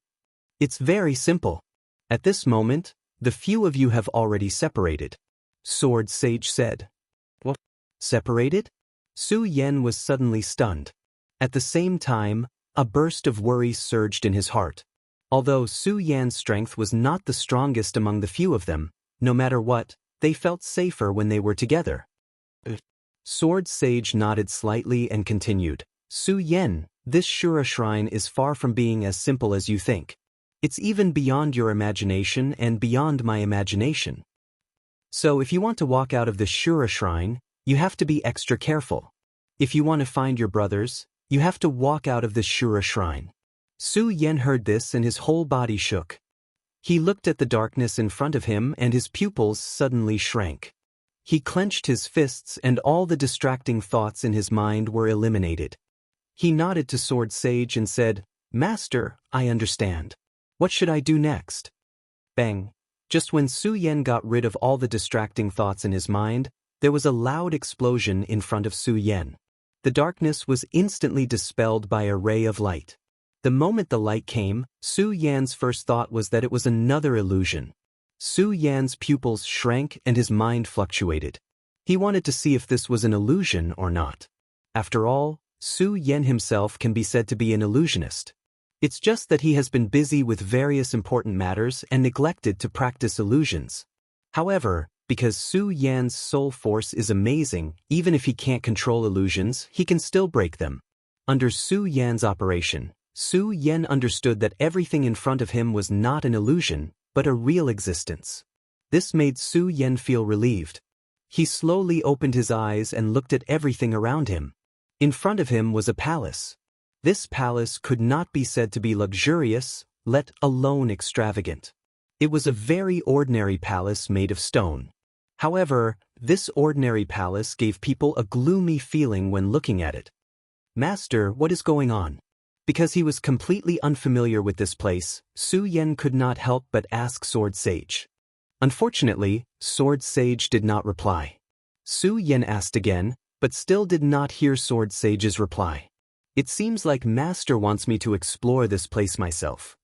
It's very simple. At this moment, the few of you have already separated. Sword Sage said. What? Separated? Su Yan was suddenly stunned. At the same time, a burst of worry surged in his heart. Although Su Yan's strength was not the strongest among the few of them, no matter what, they felt safer when they were together. Sword Sage nodded slightly and continued. Su Yan, this Shura shrine is far from being as simple as you think. It's even beyond your imagination and beyond my imagination. So if you want to walk out of the Shura shrine, you have to be extra careful. If you want to find your brothers, you have to walk out of the Shura shrine. Su Yan heard this and his whole body shook. He looked at the darkness in front of him and his pupils suddenly shrank. He clenched his fists and all the distracting thoughts in his mind were eliminated. He nodded to Sword Sage and said, Master, I understand. What should I do next? Bang! Just when Su Yan got rid of all the distracting thoughts in his mind, there was a loud explosion in front of Su Yan. The darkness was instantly dispelled by a ray of light. The moment the light came, Su Yan's first thought was that it was another illusion. Su Yan's pupils shrank and his mind fluctuated. He wanted to see if this was an illusion or not. After all, Su Yan himself can be said to be an illusionist. It's just that he has been busy with various important matters and neglected to practice illusions. However, because Su Yan's soul force is amazing, even if he can't control illusions, he can still break them. Under Su Yan's operation, Su Yan understood that everything in front of him was not an illusion, but a real existence. This made Su Yan feel relieved. He slowly opened his eyes and looked at everything around him. In front of him was a palace. This palace could not be said to be luxurious, let alone extravagant. It was a very ordinary palace made of stone. However, this ordinary palace gave people a gloomy feeling when looking at it. Master, what is going on? Because he was completely unfamiliar with this place, Su Yan could not help but ask Sword Sage. Unfortunately, Sword Sage did not reply. Su Yan asked again, but still did not hear Sword Sage's reply. It seems like Master wants me to explore this place myself.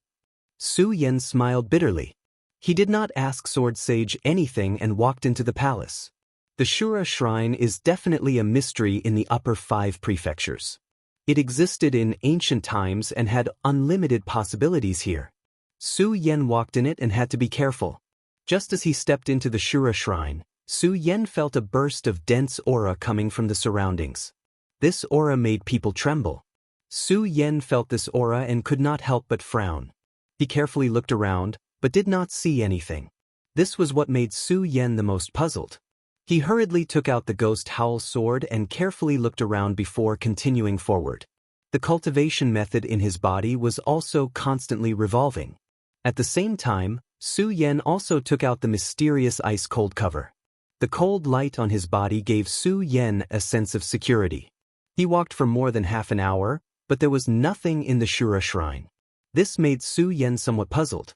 Su Yan smiled bitterly. He did not ask Sword Sage anything and walked into the palace. The Shura Shrine is definitely a mystery in the upper 5 prefectures. It existed in ancient times and had unlimited possibilities here. Su Yan walked in it and had to be careful. Just as he stepped into the Shura Shrine, Su Yan felt a burst of dense aura coming from the surroundings. This aura made people tremble. Su Yan felt this aura and could not help but frown. He carefully looked around, but did not see anything. This was what made Su Yan the most puzzled. He hurriedly took out the ghost howl sword and carefully looked around before continuing forward. The cultivation method in his body was also constantly revolving. At the same time, Su Yan also took out the mysterious ice-cold cover. The cold light on his body gave Su Yan a sense of security. He walked for more than half an hour, but there was nothing in the Shura Shrine. This made Su Yan somewhat puzzled.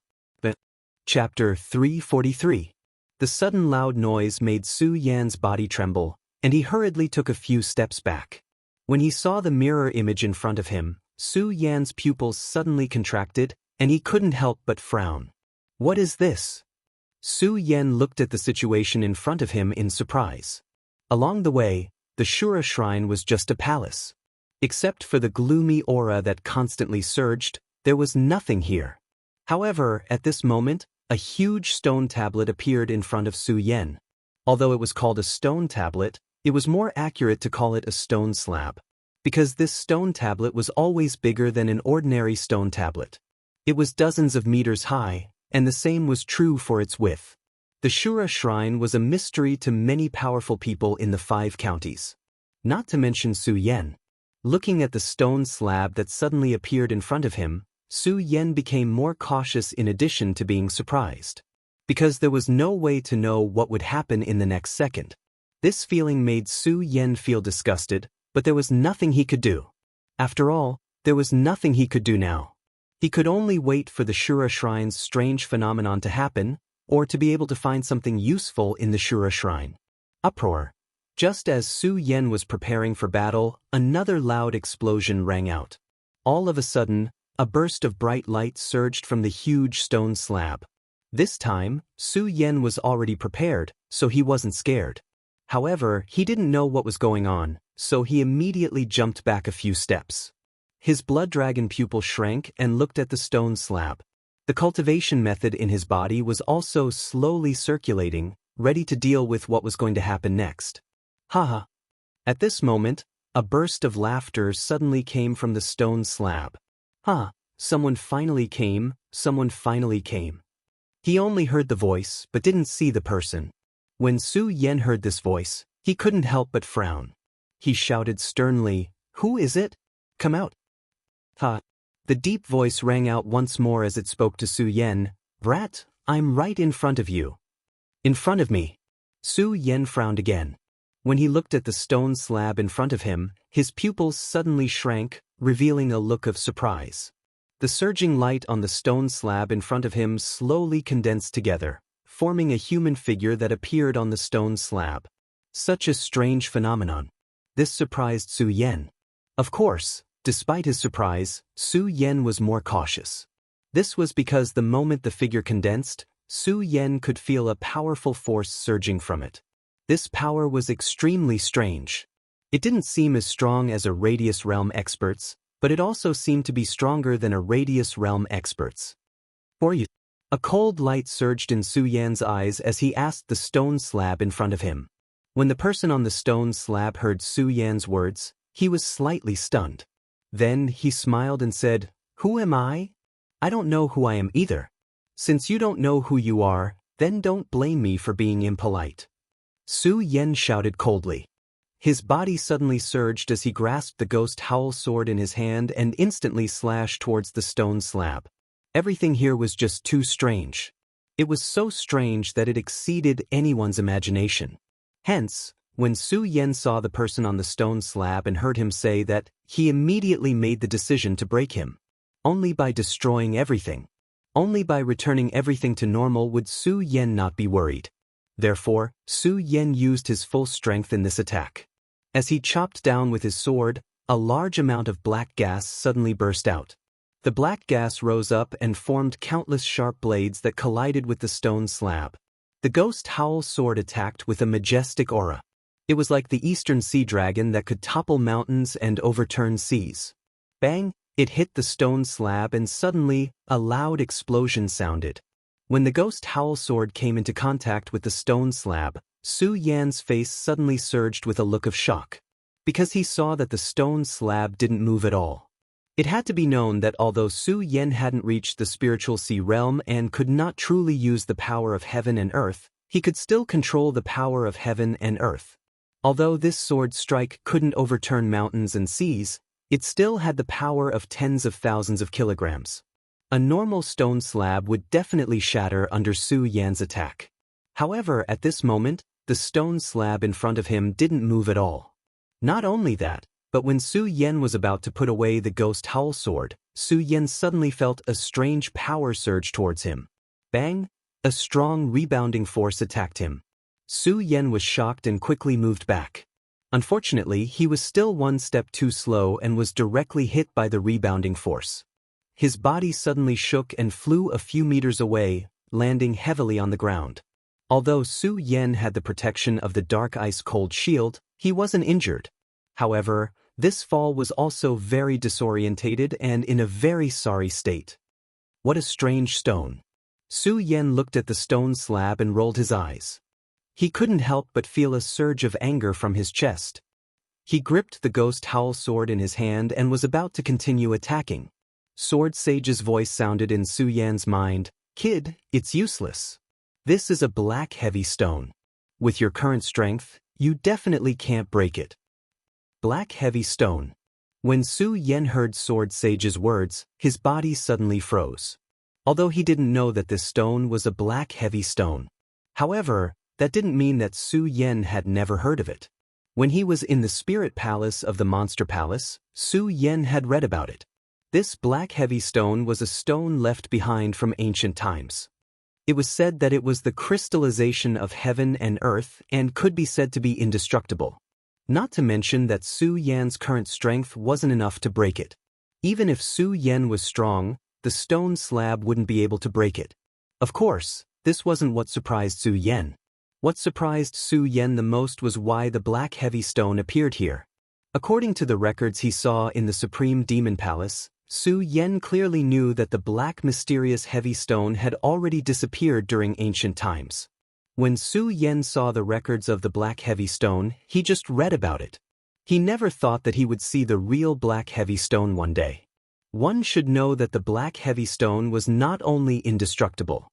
Chapter 343. The sudden loud noise made Su Yan's body tremble, and he hurriedly took a few steps back. When he saw the mirror image in front of him, Su Yan's pupils suddenly contracted, and he couldn't help but frown. What is this? Su Yan looked at the situation in front of him in surprise. Along the way, the Shura shrine was just a palace. Except for the gloomy aura that constantly surged, there was nothing here. However, at this moment, a huge stone tablet appeared in front of Su Yan. Although it was called a stone tablet, it was more accurate to call it a stone slab, because this stone tablet was always bigger than an ordinary stone tablet. It was dozens of meters high, and the same was true for its width. The Shura shrine was a mystery to many powerful people in the 5 counties. Not to mention Su Yan. Looking at the stone slab that suddenly appeared in front of him, Su Yan became more cautious in addition to being surprised. Because there was no way to know what would happen in the next second. This feeling made Su Yan feel disgusted, but there was nothing he could do. After all, there was nothing he could do now. He could only wait for the Shura Shrine's strange phenomenon to happen, or to be able to find something useful in the Shura Shrine. Uproar. Just as Su Yan was preparing for battle, another loud explosion rang out. All of a sudden, a burst of bright light surged from the huge stone slab. This time, Su Yan was already prepared, so he wasn't scared. However, he didn't know what was going on, so he immediately jumped back a few steps. His blood dragon pupil shrank and looked at the stone slab. The cultivation method in his body was also slowly circulating, ready to deal with what was going to happen next. Haha. At this moment, a burst of laughter suddenly came from the stone slab. Someone finally came, someone finally came. He only heard the voice, but didn't see the person. When Su Yan heard this voice, he couldn't help but frown. He shouted sternly, "Who is it? Come out." The deep voice rang out once more as it spoke to Su Yan. "Brat, I'm right in front of you." In front of me. Su Yan frowned again. When he looked at the stone slab in front of him, his pupils suddenly shrank, revealing a look of surprise. The surging light on the stone slab in front of him slowly condensed together, forming a human figure that appeared on the stone slab. Such a strange phenomenon. This surprised Su Yan. Of course, despite his surprise, Su Yan was more cautious. This was because the moment the figure condensed, Su Yan could feel a powerful force surging from it. This power was extremely strange. It didn't seem as strong as a Radius Realm expert's, but it also seemed to be stronger than a Radius Realm expert's. For you. A cold light surged in Su Yan's eyes as he asked the stone slab in front of him. When the person on the stone slab heard Su Yan's words, he was slightly stunned. Then he smiled and said, "Who am I? I don't know who I am either. Since you don't know who you are, then don't blame me for being impolite." Su Yan shouted coldly. His body suddenly surged as he grasped the ghost howl sword in his hand and instantly slashed towards the stone slab. Everything here was just too strange. It was so strange that it exceeded anyone's imagination. Hence, when Su Yan saw the person on the stone slab and heard him say that, he immediately made the decision to break him. Only by destroying everything. Only by returning everything to normal would Su Yan not be worried. Therefore, Su Yan used his full strength in this attack. As he chopped down with his sword, a large amount of black gas suddenly burst out. The black gas rose up and formed countless sharp blades that collided with the stone slab. The ghost howl sword attacked with a majestic aura. It was like the eastern sea dragon that could topple mountains and overturn seas. Bang! It hit the stone slab and suddenly, a loud explosion sounded. When the ghost howl sword came into contact with the stone slab, Su Yan's face suddenly surged with a look of shock. Because he saw that the stone slab didn't move at all. It had to be known that although Su Yan hadn't reached the spiritual sea realm and could not truly use the power of heaven and earth, he could still control the power of heaven and earth. Although this sword strike couldn't overturn mountains and seas, it still had the power of tens of thousands of kilograms. A normal stone slab would definitely shatter under Su Yan's attack. However, at this moment, the stone slab in front of him didn't move at all. Not only that, but when Su Yan was about to put away the ghost howl sword, Su Yan suddenly felt a strange power surge towards him. Bang! A strong rebounding force attacked him. Su Yan was shocked and quickly moved back. Unfortunately, he was still one step too slow and was directly hit by the rebounding force. His body suddenly shook and flew a few meters away, landing heavily on the ground. Although Su Yan had the protection of the dark ice-cold shield, he wasn't injured. However, this fall was also very disorientated and in a very sorry state. What a strange stone. Su Yan looked at the stone slab and rolled his eyes. He couldn't help but feel a surge of anger from his chest. He gripped the ghost howl sword in his hand and was about to continue attacking. Sword Sage's voice sounded in Su Yan's mind, "Kid, it's useless. This is a black heavy stone. With your current strength, you definitely can't break it." Black heavy stone. When Su Yan heard Sword Sage's words, his body suddenly froze. Although he didn't know that this stone was a black heavy stone. However, that didn't mean that Su Yan had never heard of it. When he was in the spirit palace of the Monster Palace, Su Yan had read about it. This black heavy stone was a stone left behind from ancient times. It was said that it was the crystallization of heaven and earth and could be said to be indestructible. Not to mention that Su Yan's current strength wasn't enough to break it. Even if Su Yan was strong, the stone slab wouldn't be able to break it. Of course, this wasn't what surprised Su Yan. What surprised Su Yan the most was why the black heavy stone appeared here. According to the records he saw in the Supreme Demon Palace, Su Yan clearly knew that the black mysterious heavy stone had already disappeared during ancient times. When Su Yan saw the records of the black heavy stone, he just read about it. He never thought that he would see the real black heavy stone one day. One should know that the black heavy stone was not only indestructible.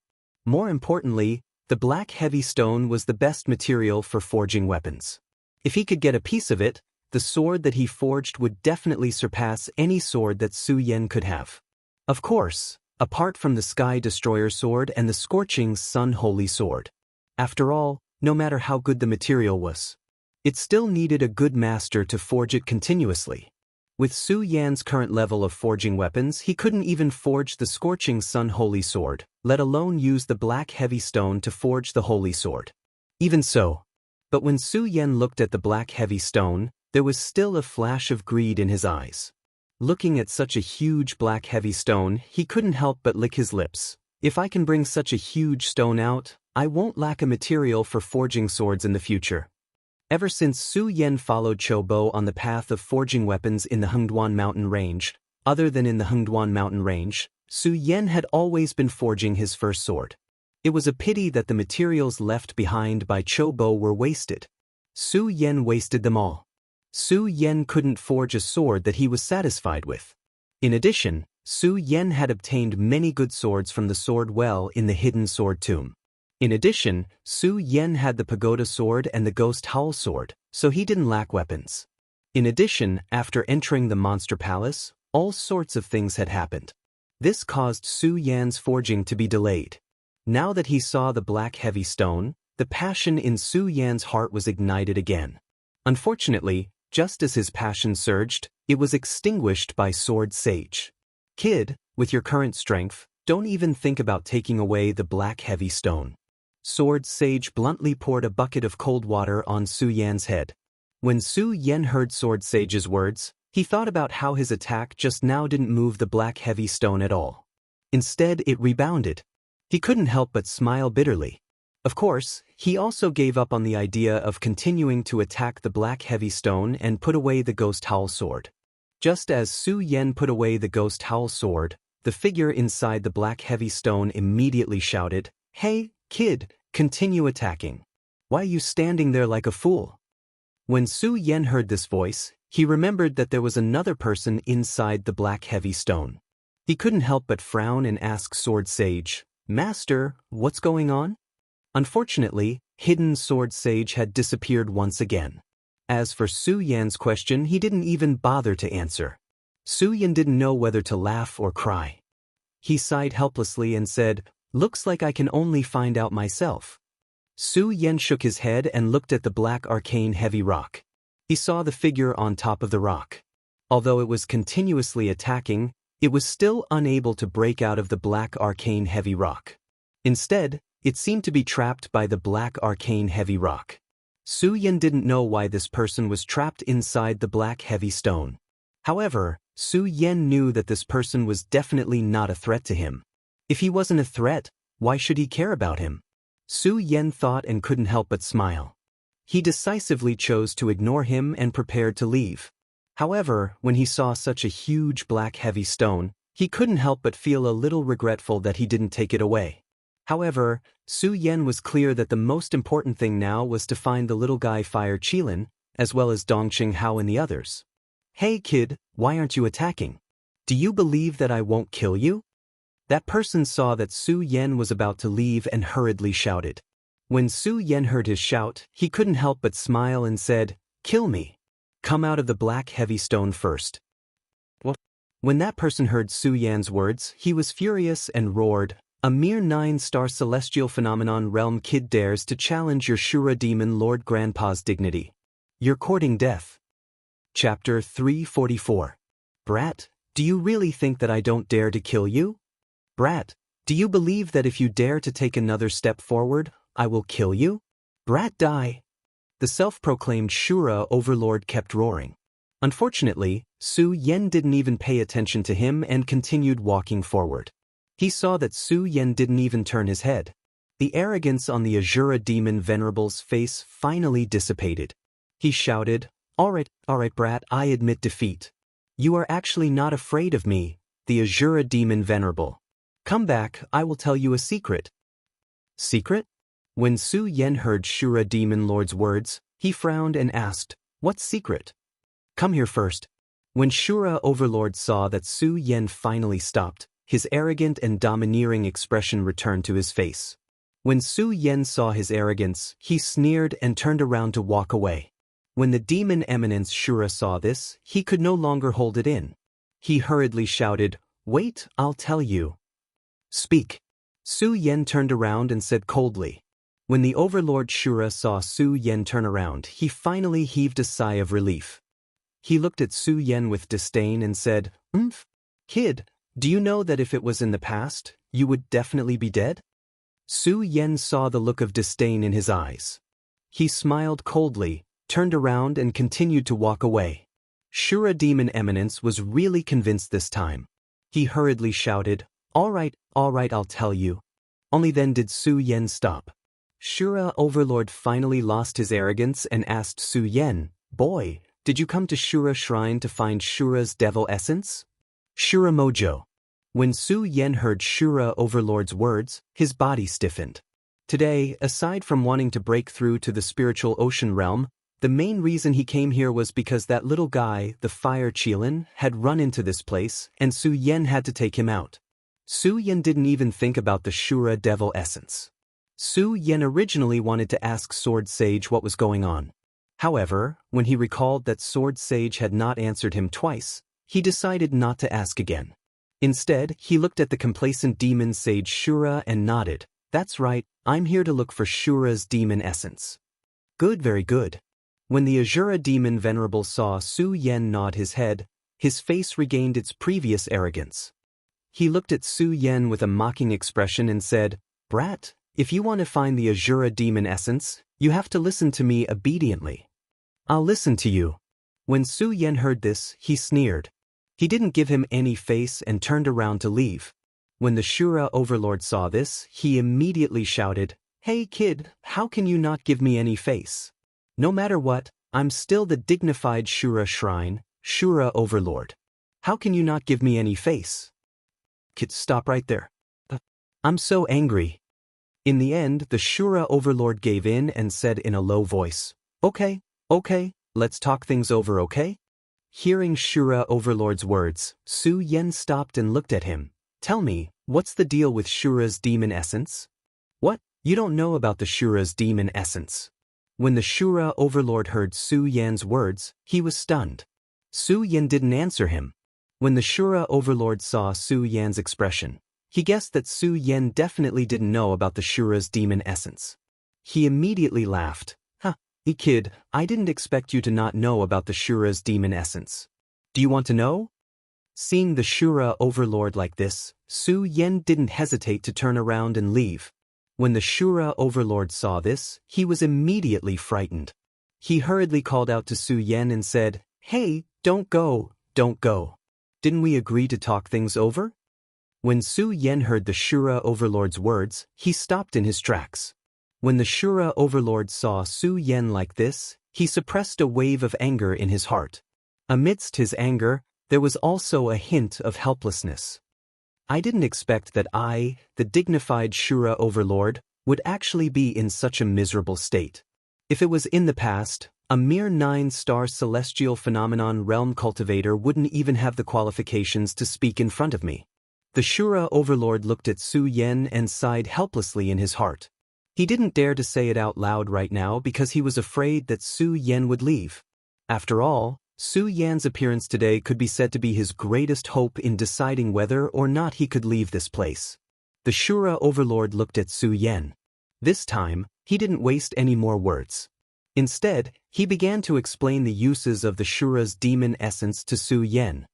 More importantly, the black heavy stone was the best material for forging weapons. If he could get a piece of it, the sword that he forged would definitely surpass any sword that Su Yan could have. Of course, apart from the Sky Destroyer sword and the Scorching Sun Holy Sword. After all, no matter how good the material was, it still needed a good master to forge it continuously. With Su Yan's current level of forging weapons, he couldn't even forge the Scorching Sun Holy Sword, let alone use the black heavy stone to forge the Holy Sword. Even so, but when Su Yan looked at the black heavy stone, there was still a flash of greed in his eyes. Looking at such a huge black heavy stone, he couldn't help but lick his lips. If I can bring such a huge stone out, I won't lack a material for forging swords in the future. Ever since Su Yan followed Chobo on the path of forging weapons in the Hengduan Mountain Range, other than in the Hengduan Mountain Range, Su Yan had always been forging his first sword. It was a pity that the materials left behind by Chobo were wasted. Su Yan wasted them all. Su Yan couldn't forge a sword that he was satisfied with. In addition, Su Yan had obtained many good swords from the sword well in the hidden sword tomb. In addition, Su Yan had the pagoda sword and the ghost howl sword, so he didn't lack weapons. In addition, after entering the monster palace, all sorts of things had happened. This caused Su Yan's forging to be delayed. Now that he saw the black heavy stone, the passion in Su Yan's heart was ignited again. Unfortunately, just as his passion surged, it was extinguished by Sword Sage. "Kid, with your current strength, don't even think about taking away the black heavy stone." Sword Sage bluntly poured a bucket of cold water on Su Yan's head. When Su Yan heard Sword Sage's words, he thought about how his attack just now didn't move the black heavy stone at all. Instead, it rebounded. He couldn't help but smile bitterly. Of course, he also gave up on the idea of continuing to attack the black heavy stone and put away the ghost howl sword. Just as Su Yan put away the ghost howl sword, the figure inside the black heavy stone immediately shouted, "Hey, kid, continue attacking. Why are you standing there like a fool?" When Su Yan heard this voice, he remembered that there was another person inside the black heavy stone. He couldn't help but frown and ask Sword Sage, "Master, what's going on?" Unfortunately, hidden Sword Sage had disappeared once again. As for Su Yan's question, he didn't even bother to answer. Su Yan didn't know whether to laugh or cry. He sighed helplessly and said, "Looks like I can only find out myself." Su Yan shook his head and looked at the black arcane heavy rock. He saw the figure on top of the rock. Although it was continuously attacking, it was still unable to break out of the black arcane heavy rock. Instead, it seemed to be trapped by the black arcane heavy rock. Su Yan didn't know why this person was trapped inside the black heavy stone. However, Su Yan knew that this person was definitely not a threat to him. If he wasn't a threat, Why should he care about him? Su Yan thought and couldn't help but smile. He decisively chose to ignore him and prepared to leave. However, when he saw such a huge black heavy stone, he couldn't help but feel a little regretful that he didn't take it away. However, Su Yan was clear that the most important thing now was to find the little guy Fire Qilin, as well as Dongqing Hao and the others. Hey kid, why aren't you attacking? Do you believe that I won't kill you? That person saw that Su Yan was about to leave and hurriedly shouted. When Su Yan heard his shout, he couldn't help but smile and said, "Kill me. Come out of the black heavy stone first." What? When that person heard Su Yan's words, he was furious and roared, "A mere 9-star celestial phenomenon realm kid dares to challenge your Shura demon lord grandpa's dignity. You're courting death." Chapter 344. Brat, do you really think that I don't dare to kill you? Brat, do you believe that if you dare to take another step forward, I will kill you? Brat, die. The self-proclaimed Shura overlord kept roaring. Unfortunately, Su Yan didn't even pay attention to him and continued walking forward. He saw that Su Yan didn't even turn his head. The arrogance on the Azura demon venerable's face finally dissipated. He shouted, all right, brat, I admit defeat. You are actually not afraid of me, the Azura demon venerable. Come back, I will tell you a secret." Secret? When Su Yan heard Shura demon lord's words, he frowned and asked, "What secret?" "Come here first." When Shura overlord saw that Su Yan finally stopped, his arrogant and domineering expression returned to his face. When Su Yan saw his arrogance, he sneered and turned around to walk away. When the demon eminence Shura saw this, he could no longer hold it in. He hurriedly shouted, "Wait, I'll tell you." "Speak." Su Yan turned around and said coldly. When the overlord Shura saw Su Yan turn around, he finally heaved a sigh of relief. He looked at Su Yan with disdain and said, Kid, do you know that if it was in the past, you would definitely be dead?" Su Yan saw the look of disdain in his eyes. He smiled coldly, turned around and continued to walk away. Shura demon eminence was really convinced this time. He hurriedly shouted, all right, I'll tell you." Only then did Su Yan stop. Shura overlord finally lost his arrogance and asked Su Yan, "Boy, did you come to Shura shrine to find Shura's devil essence?" Shura mojo. When Su Yan heard Shura overlord's words, his body stiffened. Today, aside from wanting to break through to the spiritual ocean realm, the main reason he came here was because that little guy, the Fire Qilin, had run into this place and Su Yan had to take him out. Su Yan didn't even think about the Shura devil essence. Su Yan originally wanted to ask Sword Sage what was going on. However, when he recalled that Sword Sage had not answered him twice, he decided not to ask again. Instead, he looked at the complacent demon sage Shura and nodded. "That's right, I'm here to look for Shura's demon essence." "Good, very good." When the Azura demon venerable saw Su Yan nod his head, his face regained its previous arrogance. He looked at Su Yan with a mocking expression and said, "Brat, if you want to find the Azura demon essence, you have to listen to me obediently." "I'll listen to you." When Su Yan heard this, he sneered. He didn't give him any face and turned around to leave. When the Shura overlord saw this, he immediately shouted, "Hey kid, how can you not give me any face? No matter what, I'm still the dignified Shura shrine, Shura overlord. How can you not give me any face?" "Kid, stop right there. I'm so angry." In the end, the Shura overlord gave in and said in a low voice, Okay, let's talk things over, okay?" Hearing Shura overlord's words, Su Yan stopped and looked at him. "Tell me, what's the deal with Shura's demon essence?" "What? You don't know about the Shura's demon essence?" When the Shura overlord heard Su Yan's words, he was stunned. Su Yan didn't answer him. When the Shura overlord saw Su Yan's expression, he guessed that Su Yan definitely didn't know about the Shura's demon essence. He immediately laughed. Kid, I didn't expect you to not know about the Shura's demon essence. Do you want to know?" Seeing the Shura overlord like this, Su Yan didn't hesitate to turn around and leave. When the Shura overlord saw this, he was immediately frightened. He hurriedly called out to Su Yan and said, "Hey, don't go. Didn't we agree to talk things over?" When Su Yan heard the Shura overlord's words, he stopped in his tracks. When the Shura overlord saw Su Yan like this, he suppressed a wave of anger in his heart. Amidst his anger, there was also a hint of helplessness. I didn't expect that I, the dignified Shura overlord, would actually be in such a miserable state. If it was in the past, a mere 9-star celestial phenomenon realm cultivator wouldn't even have the qualifications to speak in front of me. The Shura overlord looked at Su Yan and sighed helplessly in his heart. He didn't dare to say it out loud right now because he was afraid that Su Yan would leave. After all, Su Yan's appearance today could be said to be his greatest hope in deciding whether or not he could leave this place. The Shura overlord looked at Su Yan. This time, he didn't waste any more words. Instead, he began to explain the uses of the Shura's demon essence to Su Yan.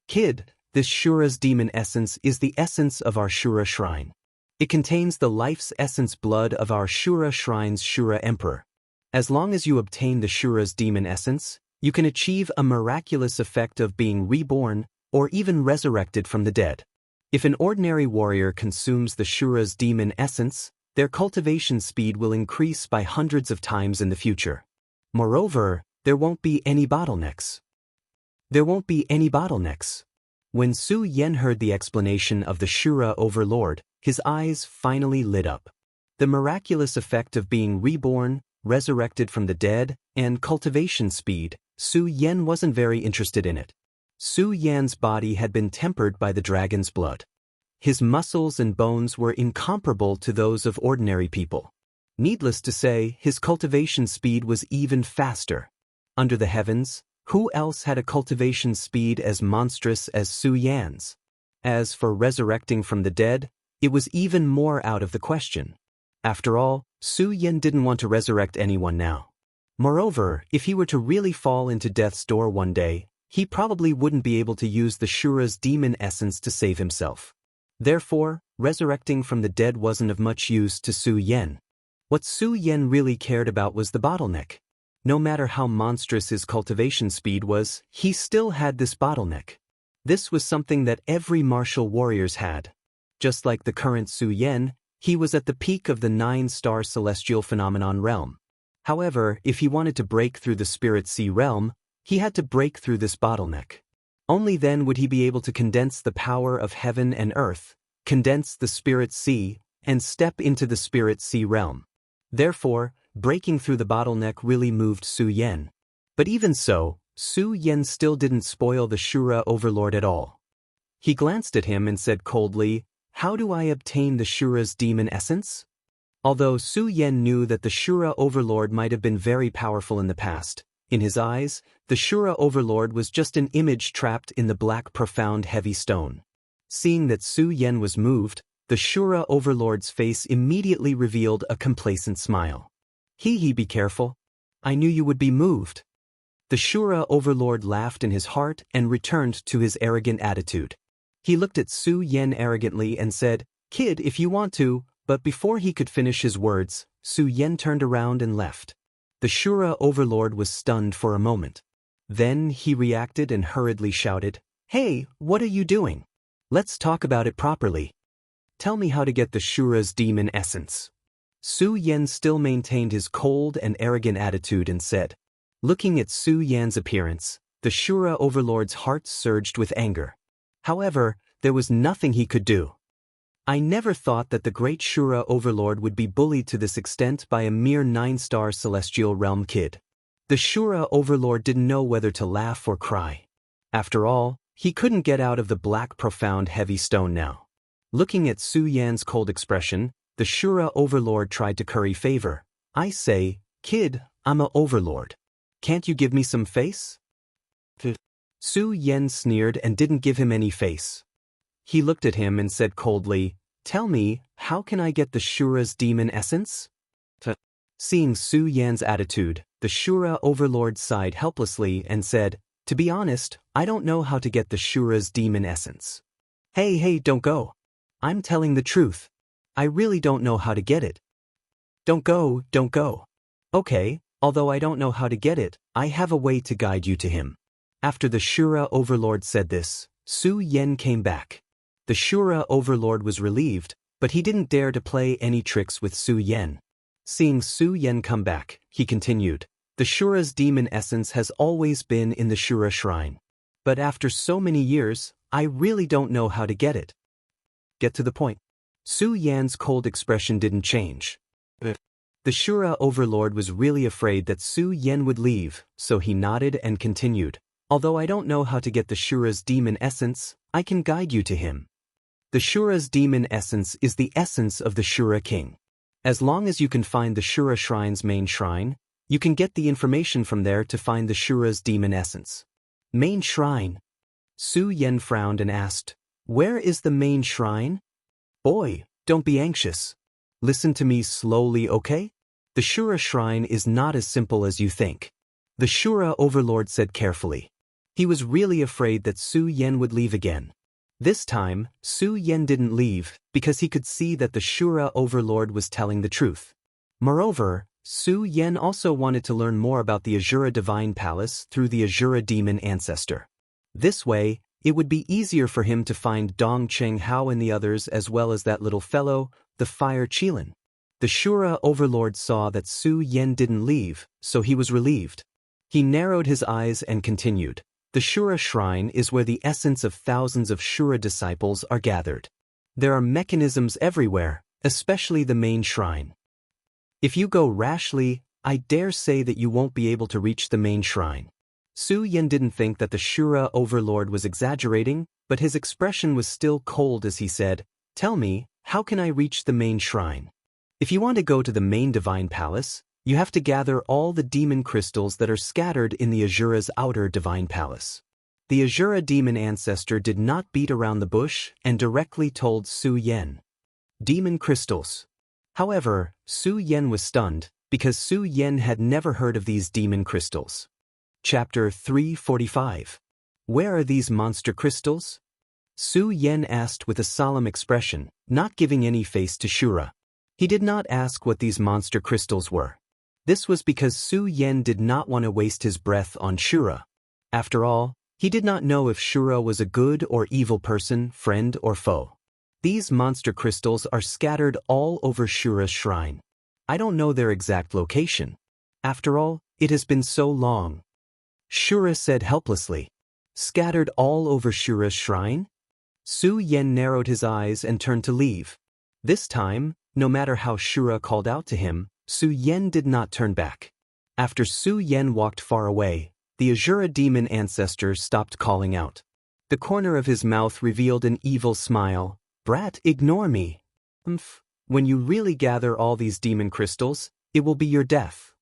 Kid, this Shura's demon essence is the essence of our Shura shrine. It contains the life's essence blood of our Shura shrine's Shura emperor. As long as you obtain the Shura's demon essence, you can achieve a miraculous effect of being reborn or even resurrected from the dead. If an ordinary warrior consumes the Shura's demon essence, their cultivation speed will increase by hundreds of times in the future. Moreover, there won't be any bottlenecks. When Su Yan heard the explanation of the Shura overlord, his eyes finally lit up. The miraculous effect of being reborn, resurrected from the dead, and cultivation speed, Su Yan wasn't very interested in it. Su Yan's body had been tempered by the dragon's blood. His muscles and bones were incomparable to those of ordinary people. Needless to say, his cultivation speed was even faster. Under the heavens, who else had a cultivation speed as monstrous as Su Yan's? As for resurrecting from the dead, it was even more out of the question. After all, Su Yan didn't want to resurrect anyone now. Moreover, if he were to really fall into death's door one day, he probably wouldn't be able to use the Shura's demon essence to save himself. Therefore, resurrecting from the dead wasn't of much use to Su Yan. What Su Yan really cared about was the bottleneck. No matter how monstrous his cultivation speed was, he still had this bottleneck. This was something that every martial warriors had. Just like the current Su Yan, he was at the peak of the 9-star celestial phenomenon realm. However, if he wanted to break through the Spirit Sea realm, he had to break through this bottleneck. Only then would he be able to condense the power of heaven and earth, condense the Spirit Sea, and step into the Spirit Sea realm. Therefore, breaking through the bottleneck really moved Su Yan. But even so, Su Yan still didn't spoil the Shura overlord at all. He glanced at him and said coldly, "How do I obtain the Shura's demon essence?" Although Su Yan knew that the Shura overlord might have been very powerful in the past, in his eyes, the Shura overlord was just an image trapped in the black profound heavy stone. Seeing that Su Yan was moved, the Shura overlord's face immediately revealed a complacent smile. Be careful. I knew you would be moved." The Shura overlord laughed in his heart and returned to his arrogant attitude. He looked at Su Yan arrogantly and said, "Kid, if you want to," but before he could finish his words, Su Yan turned around and left. The Shura overlord was stunned for a moment. Then he reacted and hurriedly shouted, "Hey, what are you doing? Let's talk about it properly. Tell me how to get the Shura's demon essence." Su Yan still maintained his cold and arrogant attitude and said. Looking at Su Yan's appearance, the Shura overlord's heart surged with anger. However, there was nothing he could do. I never thought that the great Shura overlord would be bullied to this extent by a mere 9-star celestial realm kid. The Shura overlord didn't know whether to laugh or cry. After all, he couldn't get out of the black profound heavy stone now. Looking at Su Yan's cold expression, the Shura overlord tried to curry favor. "I say, kid, I'm a overlord. Can't you give me some face?" Su Yan sneered and didn't give him any face. He looked at him and said coldly, "Tell me, how can I get the Shura's demon essence?" Seeing Su Yan's attitude, the Shura overlord sighed helplessly and said, "To be honest, I don't know how to get the Shura's demon essence." Hey, don't go. I'm telling the truth. I really don't know how to get it." Don't go. "Okay, although I don't know how to get it, I have a way to guide you to him." After the Shura overlord said this, Su Yan came back. The Shura overlord was relieved, but he didn't dare to play any tricks with Su Yen. Seeing Su Yen come back, he continued, "The Shura's demon essence has always been in the Shura shrine. But after so many years, I really don't know how to get it." Get to the point. Su Yan's cold expression didn't change. The Shura overlord was really afraid that Su Yen would leave, so he nodded and continued, "Although I don't know how to get the Shura's demon essence, I can guide you to him. The Shura's demon essence is the essence of the Shura king. As long as you can find the Shura shrine's main shrine, you can get the information from there to find the Shura's demon essence." Main shrine? Su Yen frowned and asked, "Where is the main shrine?" "Boy, don't be anxious. Listen to me slowly, okay? The Shura shrine is not as simple as you think," the Shura overlord said carefully. He was really afraid that Su Yen would leave again. This time, Su Yen didn't leave because he could see that the Shura overlord was telling the truth. Moreover, Su Yen also wanted to learn more about the Azura Divine Palace through the Azura Demon Ancestor. This way, it would be easier for him to find Dong Cheng Hao and the others as well as that little fellow, the Fire Qilin. The Shura overlord saw that Su Yen didn't leave, so he was relieved. He narrowed his eyes and continued, "The Shura shrine is where the essence of thousands of Shura disciples are gathered. There are mechanisms everywhere, especially the main shrine. If you go rashly, I dare say that you won't be able to reach the main shrine." Su Yen didn't think that the Shura overlord was exaggerating, but his expression was still cold as he said, "Tell me, how can I reach the main shrine? If you want to go to the main divine palace, you have to gather all the demon crystals that are scattered in the Azura's outer divine palace." The Azura demon ancestor did not beat around the bush and directly told Su Yen. Demon crystals. However, Su Yen was stunned, because Su Yen had never heard of these demon crystals. Chapter 345. Where are these monster crystals? Su Yen asked with a solemn expression, not giving any face to Shura. He did not ask what these monster crystals were. This was because Su Yen did not want to waste his breath on Shura. After all, he did not know if Shura was a good or evil person, friend or foe. These monster crystals are scattered all over Shura's shrine. I don't know their exact location. After all, it has been so long. Shura said helplessly. Scattered all over Shura's shrine? Su Yen narrowed his eyes and turned to leave. This time, no matter how Shura called out to him, Su Yen did not turn back. After Su Yen walked far away, the Azura demon ancestor stopped calling out. The corner of his mouth revealed an evil smile. "Brat, ignore me. When you really gather all these demon crystals, it will be your death."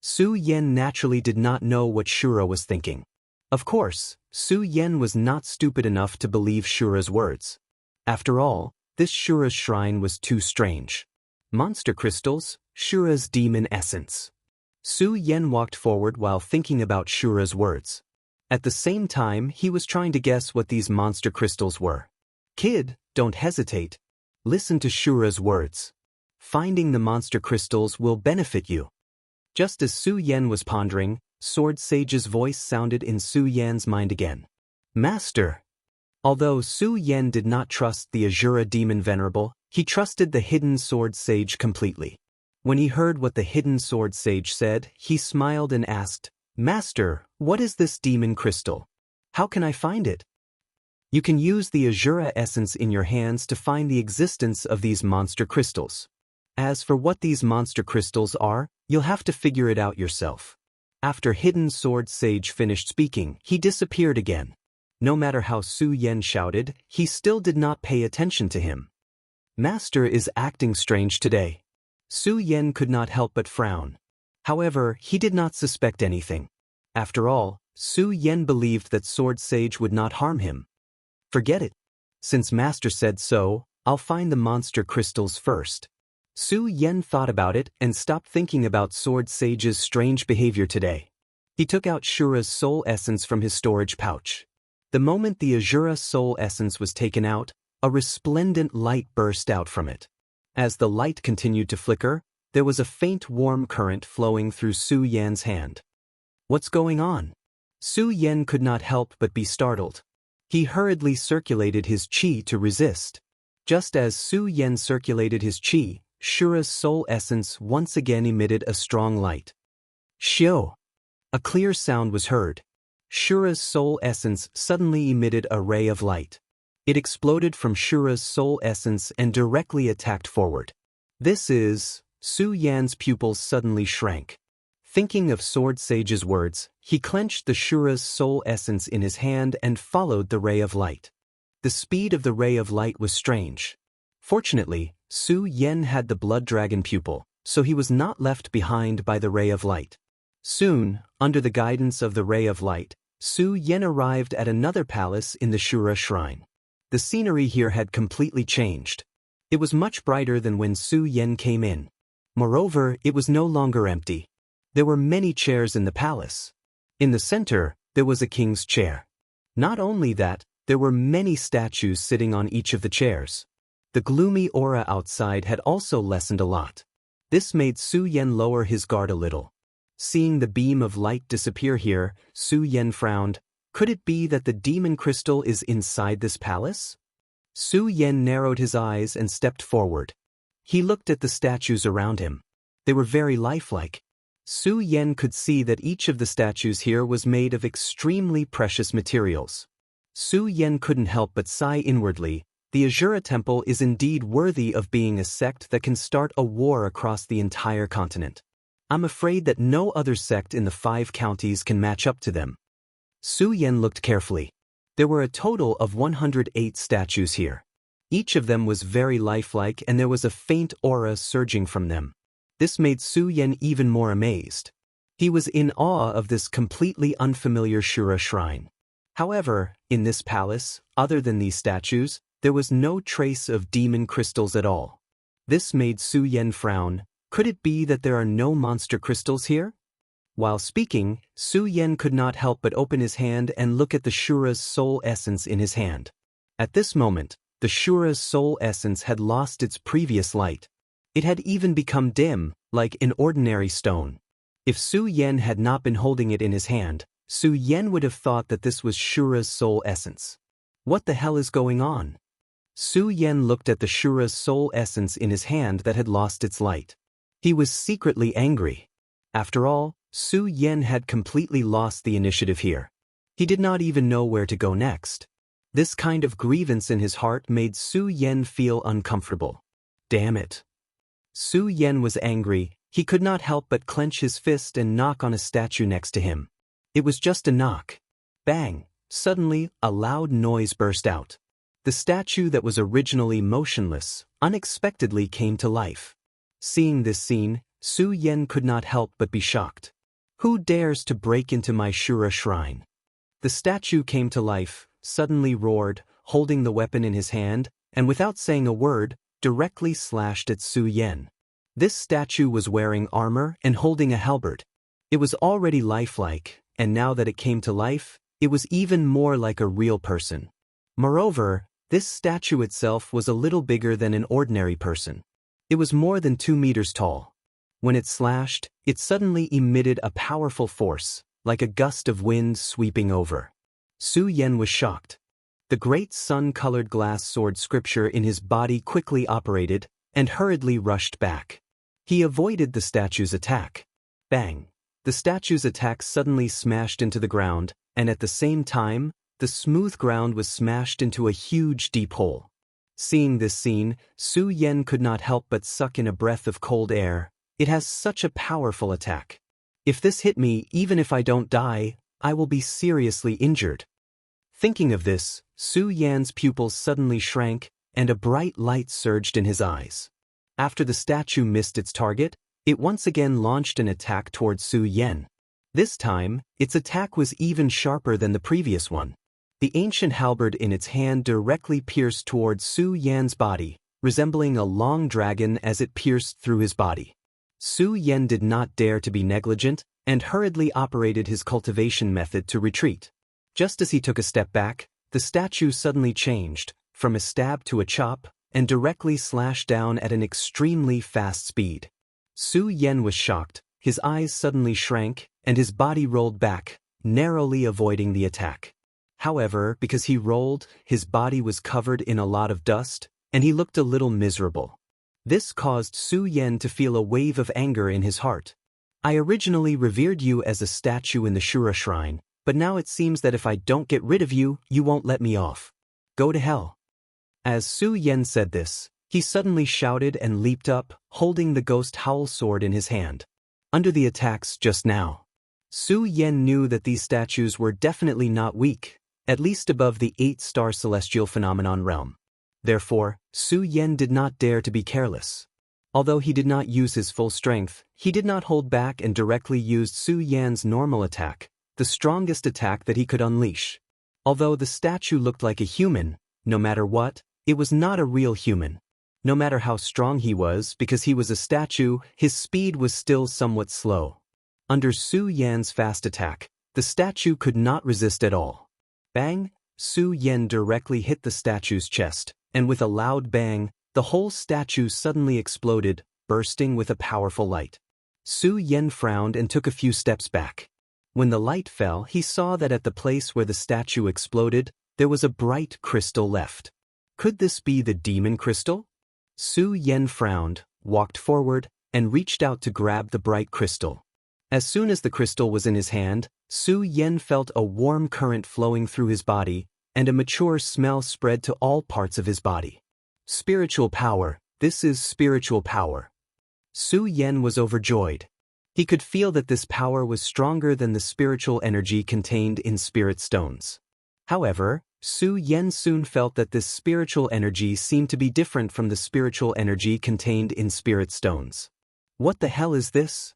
Su Yen naturally did not know what Shura was thinking. Of course, Su Yen was not stupid enough to believe Shura's words. After all, this Shura's shrine was too strange. Monster crystals, Shura's demon essence. Su Yen walked forward while thinking about Shura's words. At the same time, he was trying to guess what these monster crystals were. "Kid, don't hesitate. Listen to Shura's words. Finding the monster crystals will benefit you." Just as Su Yen was pondering, Sword Sage's voice sounded in Su Yan's mind again. "Master." Although Su Yen did not trust the Azura demon venerable, he trusted the hidden Sword Sage completely. When he heard what the hidden Sword Sage said, he smiled and asked, "Master, what is this demon crystal? How can I find it?" You can use the Azura essence in your hands to find the existence of these monster crystals. As for what these monster crystals are, you'll have to figure it out yourself. After Hidden Sword Sage finished speaking, he disappeared again. No matter how Su Yen shouted, he still did not pay attention to him. Master is acting strange today. Su Yen could not help but frown. However, he did not suspect anything. After all, Su Yen believed that Sword Sage would not harm him. Forget it. Since Master said so, I'll find the monster crystals first. Su Yen thought about it and stopped thinking about Sword Sage's strange behavior today. He took out Shura's soul essence from his storage pouch. The moment the Azura soul essence was taken out, a resplendent light burst out from it. As the light continued to flicker, there was a faint warm current flowing through Su Yan's hand. What's going on? Su Yen could not help but be startled. He hurriedly circulated his qi to resist. Just as Su Yan circulated his qi, Shura's soul essence once again emitted a strong light. Xiu! A clear sound was heard. Shura's soul essence suddenly emitted a ray of light. It exploded from Shura's soul essence and directly attacked forward. This is... Su Yan's pupils suddenly shrank. Thinking of Sword Sage's words, he clenched the Shura's soul essence in his hand and followed the ray of light. The speed of the ray of light was strange. Fortunately, Su Yan had the blood dragon pupil, so he was not left behind by the ray of light. Soon, under the guidance of the ray of light, Su Yan arrived at another palace in the Shura shrine. The scenery here had completely changed. It was much brighter than when Su Yan came in. Moreover, it was no longer empty. There were many chairs in the palace. In the center, there was a king's chair. Not only that, there were many statues sitting on each of the chairs. The gloomy aura outside had also lessened a lot. This made Su Yan lower his guard a little. Seeing the beam of light disappear here, Su Yan frowned. Could it be that the demon crystal is inside this palace? Su Yan narrowed his eyes and stepped forward. He looked at the statues around him. They were very lifelike. Su Yan could see that each of the statues here was made of extremely precious materials. Su Yan couldn't help but sigh inwardly. The Azura Temple is indeed worthy of being a sect that can start a war across the entire continent. I'm afraid that no other sect in the 5 counties can match up to them. Su Yan looked carefully. There were a total of 108 statues here. Each of them was very lifelike and there was a faint aura surging from them. This made Su Yan even more amazed. He was in awe of this completely unfamiliar Shura shrine. However, in this palace, other than these statues, there was no trace of demon crystals at all. This made Su Yan frown. Could it be that there are no monster crystals here? While speaking, Su Yan could not help but open his hand and look at the Shura's soul essence in his hand. At this moment, the Shura's soul essence had lost its previous light. It had even become dim, like an ordinary stone. If Su Yan had not been holding it in his hand, Su Yan would have thought that this was Shura's soul essence. What the hell is going on? Su Yan looked at the Shura's soul essence in his hand that had lost its light. He was secretly angry. After all, Su Yan had completely lost the initiative here. He did not even know where to go next. This kind of grievance in his heart made Su Yan feel uncomfortable. Damn it. Su Yan was angry. He could not help but clench his fist and knock on a statue next to him. It was just a knock. Bang! Suddenly, a loud noise burst out. The statue that was originally motionless unexpectedly came to life. Seeing this scene, Su Yan could not help but be shocked. Who dares to break into my Shura shrine? The statue came to life, suddenly roared, holding the weapon in his hand, and without saying a word, directly slashed at Su Yan. This statue was wearing armor and holding a halberd. It was already lifelike, and now that it came to life, it was even more like a real person. Moreover, this statue itself was a little bigger than an ordinary person. It was more than 2 meters tall. When it slashed, it suddenly emitted a powerful force, like a gust of wind sweeping over. Su Yan was shocked. The great sun-colored glass sword scripture in his body quickly operated and hurriedly rushed back. He avoided the statue's attack. Bang! The statue's attack suddenly smashed into the ground, and at the same time, the smooth ground was smashed into a huge deep hole. Seeing this scene, Su Yan could not help but suck in a breath of cold air. It has such a powerful attack. If this hit me, even if I don't die, I will be seriously injured. Thinking of this, Su Yan's pupils suddenly shrank, and a bright light surged in his eyes. After the statue missed its target, it once again launched an attack towards Su Yan. This time, its attack was even sharper than the previous one. The ancient halberd in its hand directly pierced towards Su Yan's body, resembling a long dragon as it pierced through his body. Su Yan did not dare to be negligent, and hurriedly operated his cultivation method to retreat. Just as he took a step back, the statue suddenly changed, from a stab to a chop, and directly slashed down at an extremely fast speed. Su Yan was shocked, his eyes suddenly shrank, and his body rolled back, narrowly avoiding the attack. However, because he rolled, his body was covered in a lot of dust, and he looked a little miserable. This caused Su Yan to feel a wave of anger in his heart. I originally revered you as a statue in the Shura shrine, but now it seems that if I don't get rid of you, you won't let me off. Go to hell. As Su Yan said this, he suddenly shouted and leaped up, holding the ghost howl sword in his hand. Under the attacks just now, Su Yan knew that these statues were definitely not weak, at least above the 8-star celestial phenomenon realm. Therefore, Su Yan did not dare to be careless. Although he did not use his full strength, he did not hold back and directly used Su Yan's normal attack, the strongest attack that he could unleash. Although the statue looked like a human, no matter what, it was not a real human. No matter how strong he was, because he was a statue, his speed was still somewhat slow. Under Su Yan's fast attack, the statue could not resist at all. Bang! Su Yan directly hit the statue's chest, and with a loud bang, the whole statue suddenly exploded, bursting with a powerful light. Su Yan frowned and took a few steps back. When the light fell, he saw that at the place where the statue exploded, there was a bright crystal left. Could this be the demon crystal? Su Yan frowned, walked forward, and reached out to grab the bright crystal. As soon as the crystal was in his hand, Su Yan felt a warm current flowing through his body, and a mature smell spread to all parts of his body. Spiritual power, this is spiritual power. Su Yan was overjoyed. He could feel that this power was stronger than the spiritual energy contained in spirit stones. However, Su Yan soon felt that this spiritual energy seemed to be different from the spiritual energy contained in spirit stones. What the hell is this?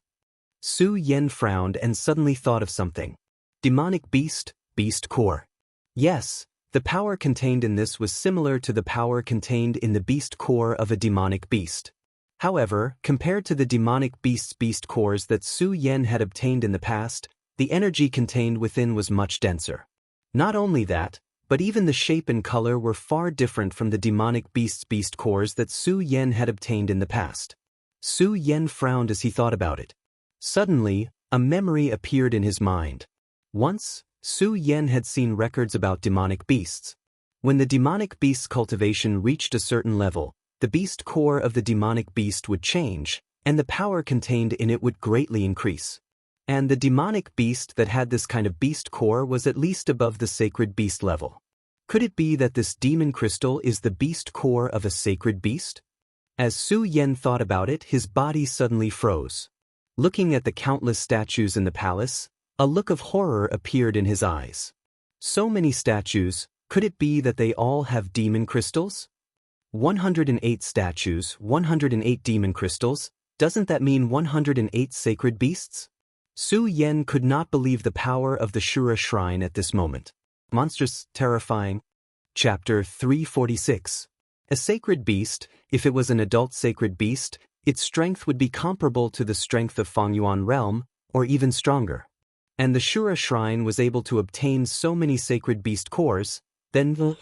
Su Yan frowned and suddenly thought of something. Demonic beast, beast core. Yes, the power contained in this was similar to the power contained in the beast core of a demonic beast. However, compared to the demonic beast's beast cores that Su Yan had obtained in the past, the energy contained within was much denser. Not only that, but even the shape and color were far different from the demonic beast's beast cores that Su Yan had obtained in the past. Su Yan frowned as he thought about it. Suddenly, a memory appeared in his mind. Once, Su Yan had seen records about demonic beasts. When the demonic beast's cultivation reached a certain level, the beast core of the demonic beast would change, and the power contained in it would greatly increase. And the demonic beast that had this kind of beast core was at least above the sacred beast level. Could it be that this demon crystal is the beast core of a sacred beast? As Su Yan thought about it, his body suddenly froze. Looking at the countless statues in the palace, a look of horror appeared in his eyes. So many statues, could it be that they all have demon crystals? 108 statues, 108 demon crystals, doesn't that mean 108 sacred beasts? Su Yan could not believe the power of the Shura shrine at this moment. Monstrous, terrifying. Chapter 346. A sacred beast, if it was an adult sacred beast, its strength would be comparable to the strength of Fengyuan realm, or even stronger. And the Shura shrine was able to obtain so many sacred beast cores, then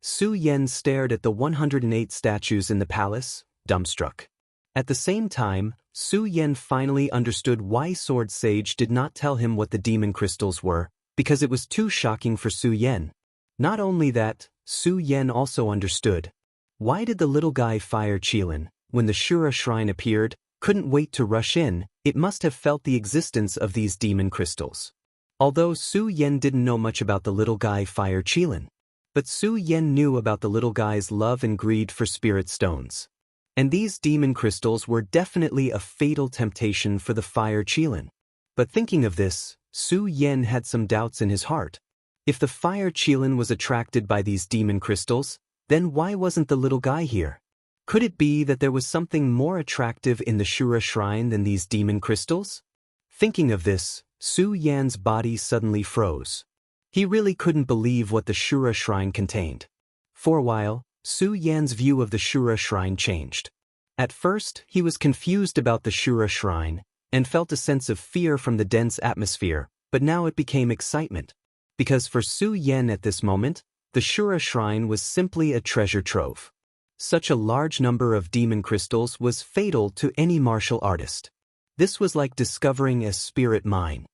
Su Yan stared at the 108 statues in the palace, dumbstruck. At the same time, Su Yan finally understood why Sword Sage did not tell him what the demon crystals were, because it was too shocking for Su Yan. Not only that, Su Yan also understood. Why did the little guy fire Qilin, when the Shura shrine appeared, couldn't wait to rush in? It must have felt the existence of these demon crystals. Although Su Yan didn't know much about the little guy fire Qilin, but Su Yan knew about the little guy's love and greed for spirit stones. And these demon crystals were definitely a fatal temptation for the fire Qilin. But thinking of this, Su Yan had some doubts in his heart. If the fire Qilin was attracted by these demon crystals, then why wasn't the little guy here? Could it be that there was something more attractive in the Shura shrine than these demon crystals? Thinking of this, Su Yan's body suddenly froze. He really couldn't believe what the Shura shrine contained. For a while, Su Yan's view of the Shura shrine changed. At first, he was confused about the Shura shrine, and felt a sense of fear from the dense atmosphere, but now it became excitement. Because for Su Yan at this moment, the Shura shrine was simply a treasure trove. Such a large number of demon crystals was fatal to any martial artist. This was like discovering a spirit mine.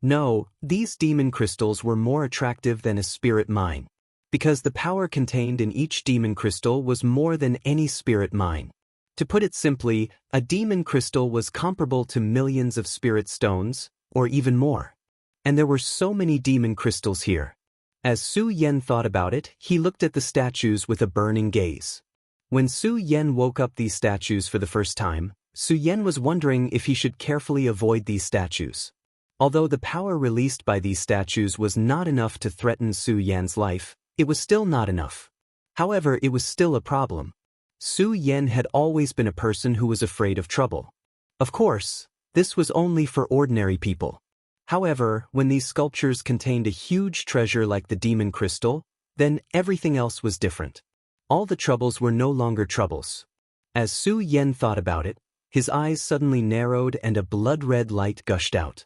No, these demon crystals were more attractive than a spirit mine, because the power contained in each demon crystal was more than any spirit mine. To put it simply, a demon crystal was comparable to millions of spirit stones, or even more. And there were so many demon crystals here. As Su Yen thought about it, he looked at the statues with a burning gaze. When Su Yen woke up these statues for the first time, Su Yen was wondering if he should carefully avoid these statues. Although the power released by these statues was not enough to threaten Su Yan's life, it was still not enough. However, it was still a problem. Su Yen had always been a person who was afraid of trouble. Of course, this was only for ordinary people. However, when these sculptures contained a huge treasure like the demon crystal, then everything else was different. All the troubles were no longer troubles. As Su Yen thought about it, his eyes suddenly narrowed and a blood-red light gushed out.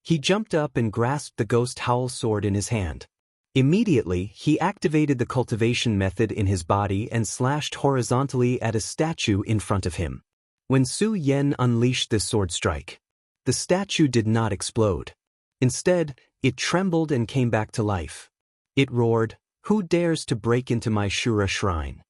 He jumped up and grasped the ghost howl sword in his hand. Immediately, he activated the cultivation method in his body and slashed horizontally at a statue in front of him. When Su Yen unleashed this sword strike, the statue did not explode. Instead, it trembled and came back to life. It roared, "Who dares to break into my Shura shrine?"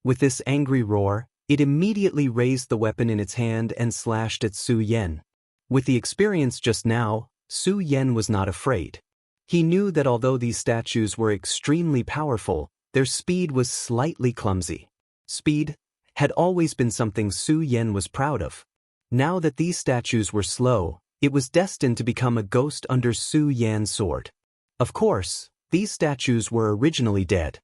With this angry roar, it immediately raised the weapon in its hand and slashed at Su Yen. With the experience just now, Su Yen was not afraid. He knew that although these statues were extremely powerful, their speed was slightly clumsy. Speed had always been something Su Yen was proud of. Now that these statues were slow, it was destined to become a ghost under Su Yan's sword. Of course, these statues were originally dead.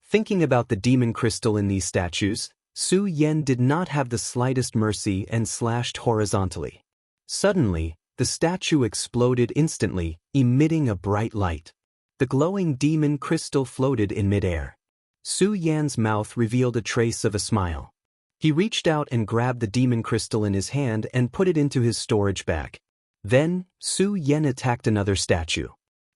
Thinking about the demon crystal in these statues, Su Yen did not have the slightest mercy and slashed horizontally. Suddenly, the statue exploded instantly, emitting a bright light. The glowing demon crystal floated in midair. Su Yan's mouth revealed a trace of a smile. He reached out and grabbed the demon crystal in his hand and put it into his storage bag. Then, Su Yen attacked another statue.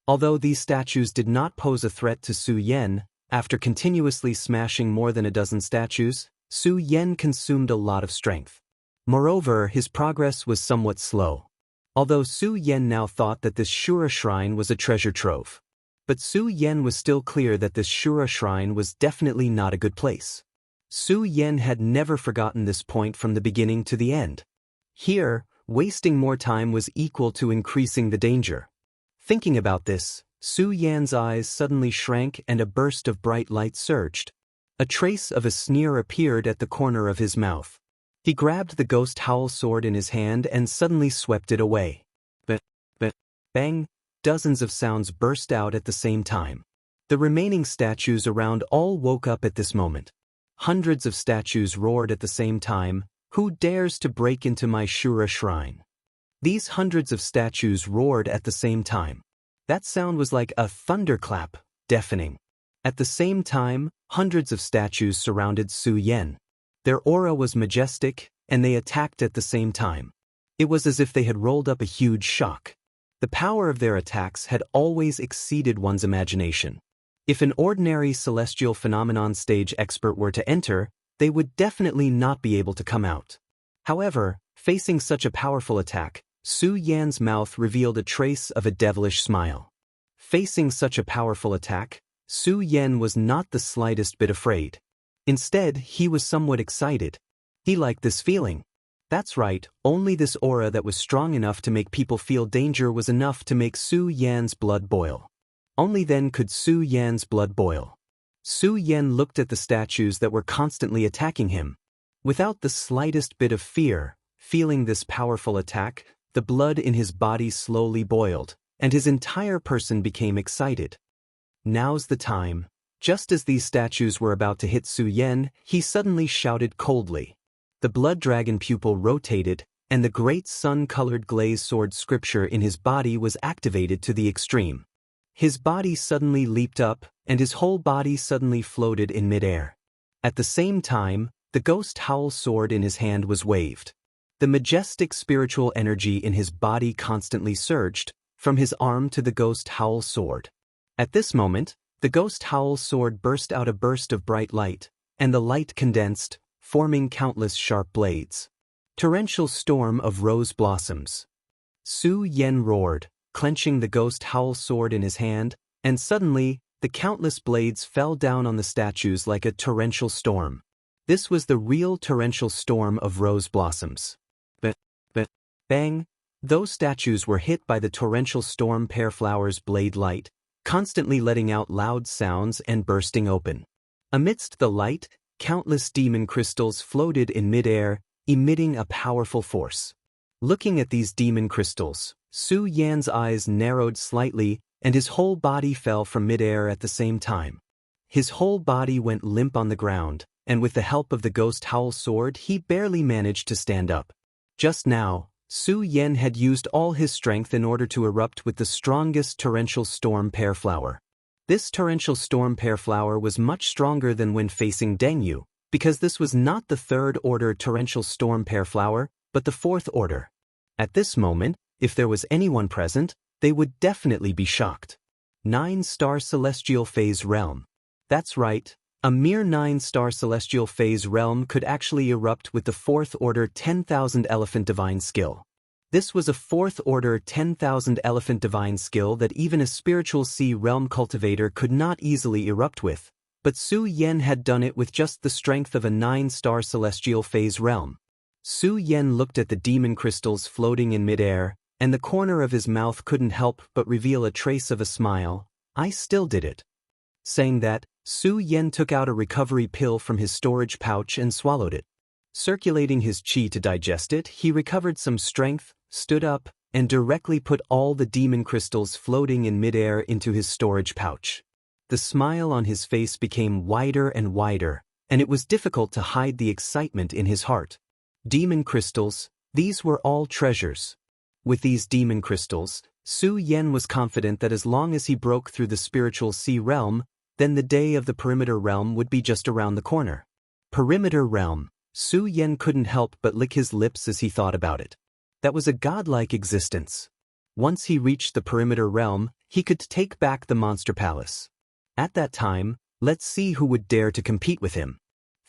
Although these statues did not pose a threat to Su Yen, after continuously smashing more than a dozen statues, Su Yen consumed a lot of strength. Moreover, his progress was somewhat slow. Although Su Yen now thought that this Shura shrine was a treasure trove. But Su Yen was still clear that this Shura shrine was definitely not a good place. Su Yen had never forgotten this point from the beginning to the end. Here, wasting more time was equal to increasing the danger. Thinking about this, Su Yan's eyes suddenly shrank and a burst of bright light surged. A trace of a sneer appeared at the corner of his mouth. He grabbed the ghost howl sword in his hand and suddenly swept it away. But, bang, dozens of sounds burst out at the same time. The remaining statues around all woke up at this moment. Hundreds of statues roared at the same time, "Who dares to break into my Shura shrine?" These hundreds of statues roared at the same time. That sound was like a thunderclap, deafening. At the same time, hundreds of statues surrounded Su Yen. Their aura was majestic, and they attacked at the same time. It was as if they had rolled up a huge shock. The power of their attacks had always exceeded one's imagination. If an ordinary celestial phenomenon stage expert were to enter, they would definitely not be able to come out. However, facing such a powerful attack, Su Yan's mouth revealed a trace of a devilish smile. Facing such a powerful attack, Su Yen was not the slightest bit afraid. Instead, he was somewhat excited. He liked this feeling. That's right, only this aura that was strong enough to make people feel danger was enough to make Su Yan's blood boil. Only then could Su Yan's blood boil. Su Yen looked at the statues that were constantly attacking him. Without the slightest bit of fear, feeling this powerful attack, the blood in his body slowly boiled, and his entire person became excited. Now's the time. Just as these statues were about to hit Su Yen, he suddenly shouted coldly. The blood dragon pupil rotated, and the great sun-colored glazed sword scripture in his body was activated to the extreme. His body suddenly leaped up, and his whole body suddenly floated in midair. At the same time, the ghost howl sword in his hand was waved. The majestic spiritual energy in his body constantly surged, from his arm to the ghost howl sword. At this moment, the ghost howl sword burst out a burst of bright light, and the light condensed, forming countless sharp blades. Torrential storm of rose blossoms. Su Yen roared, clenching the ghost howl sword in his hand, and suddenly, the countless blades fell down on the statues like a torrential storm. This was the real torrential storm of rose blossoms. But, bang! Those statues were hit by the torrential storm pear flower's blade light, constantly letting out loud sounds and bursting open. Amidst the light, countless demon crystals floated in midair, emitting a powerful force. Looking at these demon crystals, Su Yan's eyes narrowed slightly, and his whole body fell from midair at the same time. His whole body went limp on the ground, and with the help of the ghost howl sword he barely managed to stand up. Just now, Su Yan had used all his strength in order to erupt with the strongest torrential storm pear flower. This torrential storm pear flower was much stronger than when facing Dengyu, because this was not the third-order torrential storm pear flower, but the fourth order. At this moment, if there was anyone present, they would definitely be shocked. 9-star celestial phase realm. That's right, a mere 9-star celestial phase realm could actually erupt with the fourth-order 10,000 elephant divine skill. This was a fourth-order 10,000 elephant divine skill that even a spiritual sea realm cultivator could not easily erupt with, but Su Yan had done it with just the strength of a 9-star celestial phase realm. Su Yan looked at the demon crystals floating in midair, and the corner of his mouth couldn't help but reveal a trace of a smile. I still did it. Saying that, Su Yan took out a recovery pill from his storage pouch and swallowed it. Circulating his qi to digest it, he recovered some strength, stood up, and directly put all the demon crystals floating in midair into his storage pouch. The smile on his face became wider and wider, and it was difficult to hide the excitement in his heart. Demon crystals, these were all treasures. With these demon crystals, Su Yan was confident that as long as he broke through the spiritual sea realm, then the day of the perimeter realm would be just around the corner. Perimeter realm. Su Yan couldn't help but lick his lips as he thought about it. That was a godlike existence. Once he reached the perimeter realm, he could take back the monster palace. At that time, let's see who would dare to compete with him.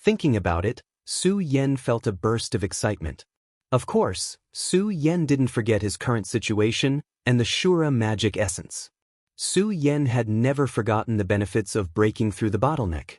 Thinking about it, Su Yan felt a burst of excitement. Of course, Su Yan didn't forget his current situation and the Shura magic essence. Su Yan had never forgotten the benefits of breaking through the bottleneck.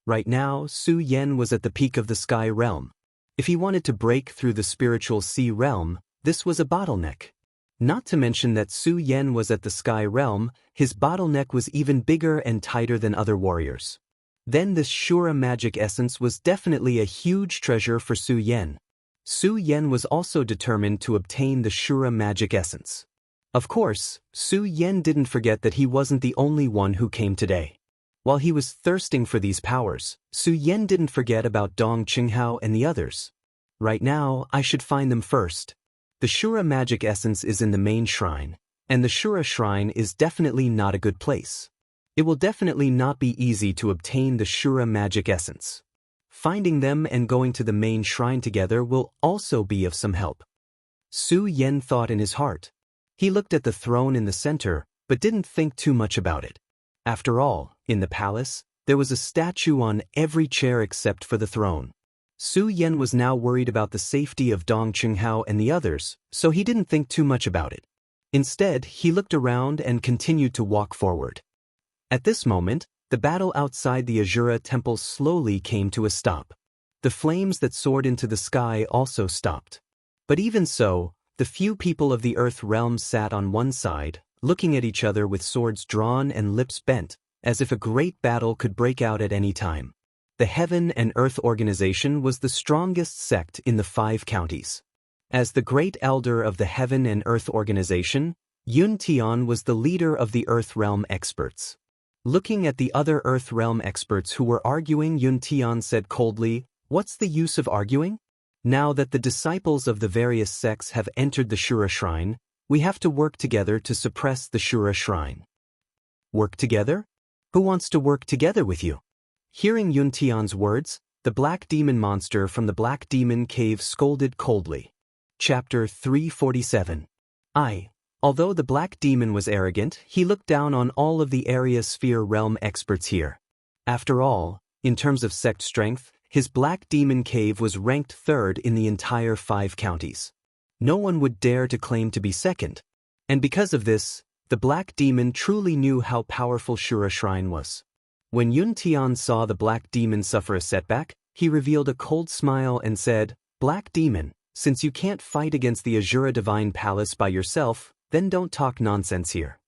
Right now, Su Yan was at the peak of the sky realm. If he wanted to break through the spiritual sea realm, this was a bottleneck. Not to mention that Su Yan was at the sky realm, his bottleneck was even bigger and tighter than other warriors. Then this Shura magic essence was definitely a huge treasure for Su Yan. Su Yan was also determined to obtain the Shura magic essence. Of course, Su Yan didn't forget that he wasn't the only one who came today. While he was thirsting for these powers, Su Yan didn't forget about Dong Qinghao and the others. Right now, I should find them first. The Shura magic essence is in the main shrine, and the Shura shrine is definitely not a good place. It will definitely not be easy to obtain the Shura magic essence. Finding them and going to the main shrine together will also be of some help. Su Yan thought in his heart. He looked at the throne in the center, but didn't think too much about it. After all, in the palace, there was a statue on every chair except for the throne. Su Yan was now worried about the safety of Dong Qinghao and the others, so he didn't think too much about it. Instead, he looked around and continued to walk forward. At this moment, the battle outside the Azura temple slowly came to a stop. The flames that soared into the sky also stopped. But even so, the few people of the Earth realm sat on one side, looking at each other with swords drawn and lips bent, as if a great battle could break out at any time. The Heaven and Earth organization was the strongest sect in the 5 counties. As the great elder of the Heaven and Earth organization, Yun Tian was the leader of the Earth realm experts. Looking at the other Earth realm experts who were arguing, Yun Tian said coldly, "What's the use of arguing? Now that the disciples of the various sects have entered the Shura shrine, we have to work together to suppress the Shura shrine." Work together? Who wants to work together with you? Hearing Yun Tian's words, the black demon monster from the Black Demon Cave scolded coldly. Chapter 347. Although the black demon was arrogant, he looked down on all of the area sphere realm experts here. After all, in terms of sect strength, his Black Demon Cave was ranked 3rd in the entire 5 counties. No one would dare to claim to be second. And because of this, the black demon truly knew how powerful Shura Shrine was. When Yun Tian saw the black demon suffer a setback, he revealed a cold smile and said, "Black demon, since you can't fight against the Azura Divine Palace by yourself, then don't talk nonsense here."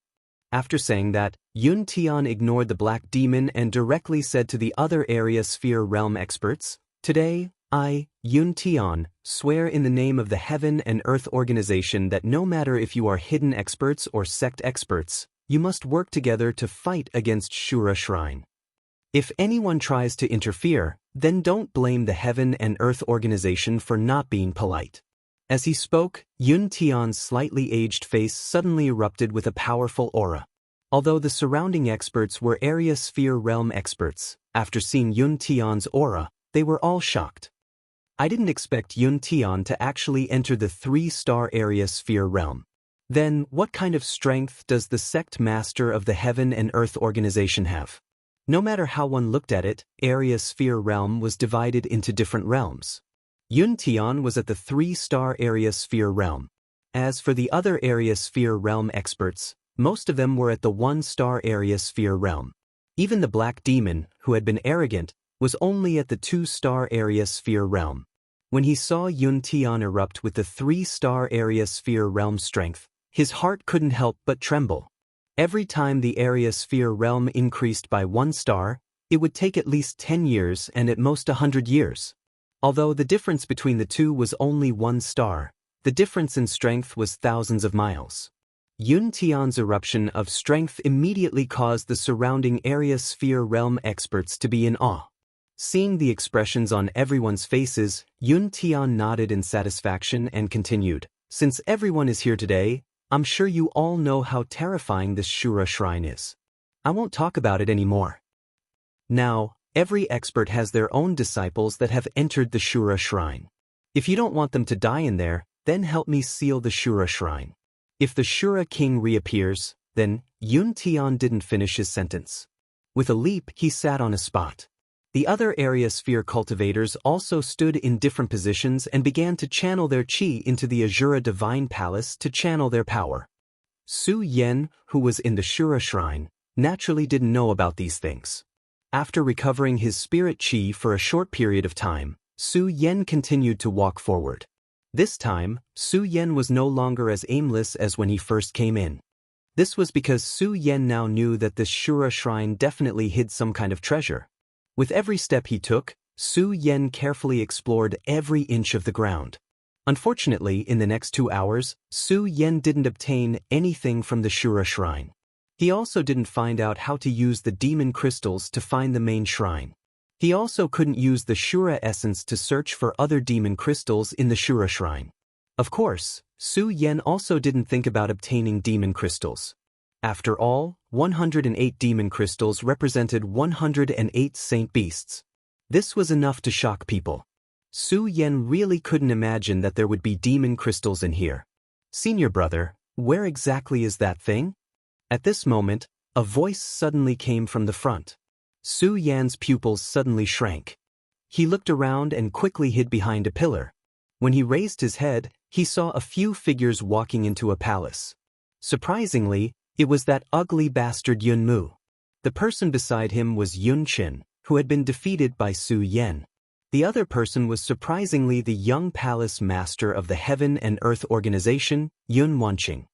After saying that, Yun Tian ignored the black demon and directly said to the other area sphere realm experts, "Today, I, Yun Tian, swear in the name of the Heaven and Earth Organization that no matter if you are hidden experts or sect experts, you must work together to fight against Shura Shrine. If anyone tries to interfere, then don't blame the Heaven and Earth Organization for not being polite." As he spoke, Yun Tian's slightly aged face suddenly erupted with a powerful aura. Although the surrounding experts were area sphere realm experts, after seeing Yun Tian's aura, they were all shocked. I didn't expect Yun Tian to actually enter the 3-star area sphere realm. Then, what kind of strength does the sect master of the Heaven and Earth Organization have? No matter how one looked at it, area sphere realm was divided into different realms. Yun Tian was at the 3-star area sphere realm. As for the other area sphere realm experts, most of them were at the 1-star area sphere realm. Even the black demon, who had been arrogant, was only at the 2-star area sphere realm. When he saw Yun Tian erupt with the 3-star area sphere realm strength, his heart couldn't help but tremble. Every time the area sphere realm increased by 1 star, it would take at least 10 years and at most 100 years. Although the difference between the two was only 1 star, the difference in strength was thousands of miles. Yun Tian's eruption of strength immediately caused the surrounding area sphere realm experts to be in awe. Seeing the expressions on everyone's faces, Yun Tian nodded in satisfaction and continued, "Since everyone is here today, I'm sure you all know how terrifying this Shura Shrine is. I won't talk about it anymore. Now, every expert has their own disciples that have entered the Shura Shrine. If you don't want them to die in there, then help me seal the Shura Shrine. If the Shura King reappears, then..." Yun Tian didn't finish his sentence. With a leap, he sat on a spot. The other area sphere cultivators also stood in different positions and began to channel their chi into the Azura Divine Palace to channel their power. Su Yen, who was in the Shura Shrine, naturally didn't know about these things. After recovering his spirit chi for a short period of time, Su Yen continued to walk forward. This time, Su Yen was no longer as aimless as when he first came in. This was because Su Yen now knew that this Shura Shrine definitely hid some kind of treasure. With every step he took, Su Yen carefully explored every inch of the ground. Unfortunately, in the next 2 hours, Su Yen didn't obtain anything from the Shura Shrine. He also didn't find out how to use the demon crystals to find the main shrine. He also couldn't use the Shura essence to search for other demon crystals in the Shura Shrine. Of course, Su Yen also didn't think about obtaining demon crystals. After all, 108 demon crystals represented 108 saint beasts. This was enough to shock people. Su Yen really couldn't imagine that there would be demon crystals in here. "Senior brother, where exactly is that thing?" At this moment, a voice suddenly came from the front. Su Yan's pupils suddenly shrank. He looked around and quickly hid behind a pillar. When he raised his head, he saw a few figures walking into a palace. Surprisingly, it was that ugly bastard Yun Mu. The person beside him was Yun Qin, who had been defeated by Su Yen. The other person was surprisingly the young palace master of the Heaven and Earth Organization, Yun Wanqing.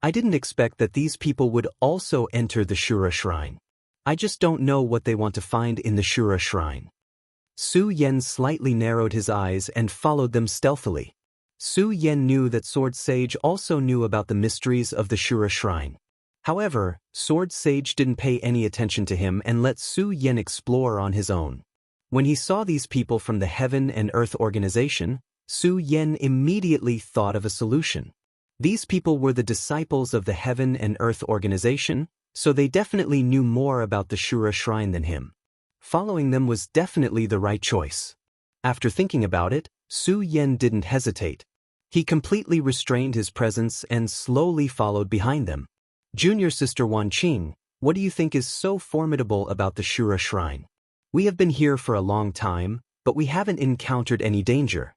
I didn't expect that these people would also enter the Shura Shrine. I just don't know what they want to find in the Shura Shrine. Su Yen slightly narrowed his eyes and followed them stealthily. Su Yen knew that Sword Sage also knew about the mysteries of the Shura Shrine. However, Sword Sage didn't pay any attention to him and let Su Yen explore on his own. When he saw these people from the Heaven and Earth Organization, Su Yen immediately thought of a solution. These people were the disciples of the Heaven and Earth Organization, so they definitely knew more about the Shura Shrine than him. Following them was definitely the right choice. After thinking about it, Su Yen didn't hesitate. He completely restrained his presence and slowly followed behind them. "Junior sister Wanqing, what do you think is so formidable about the Shura Shrine? We have been here for a long time, but we haven't encountered any danger."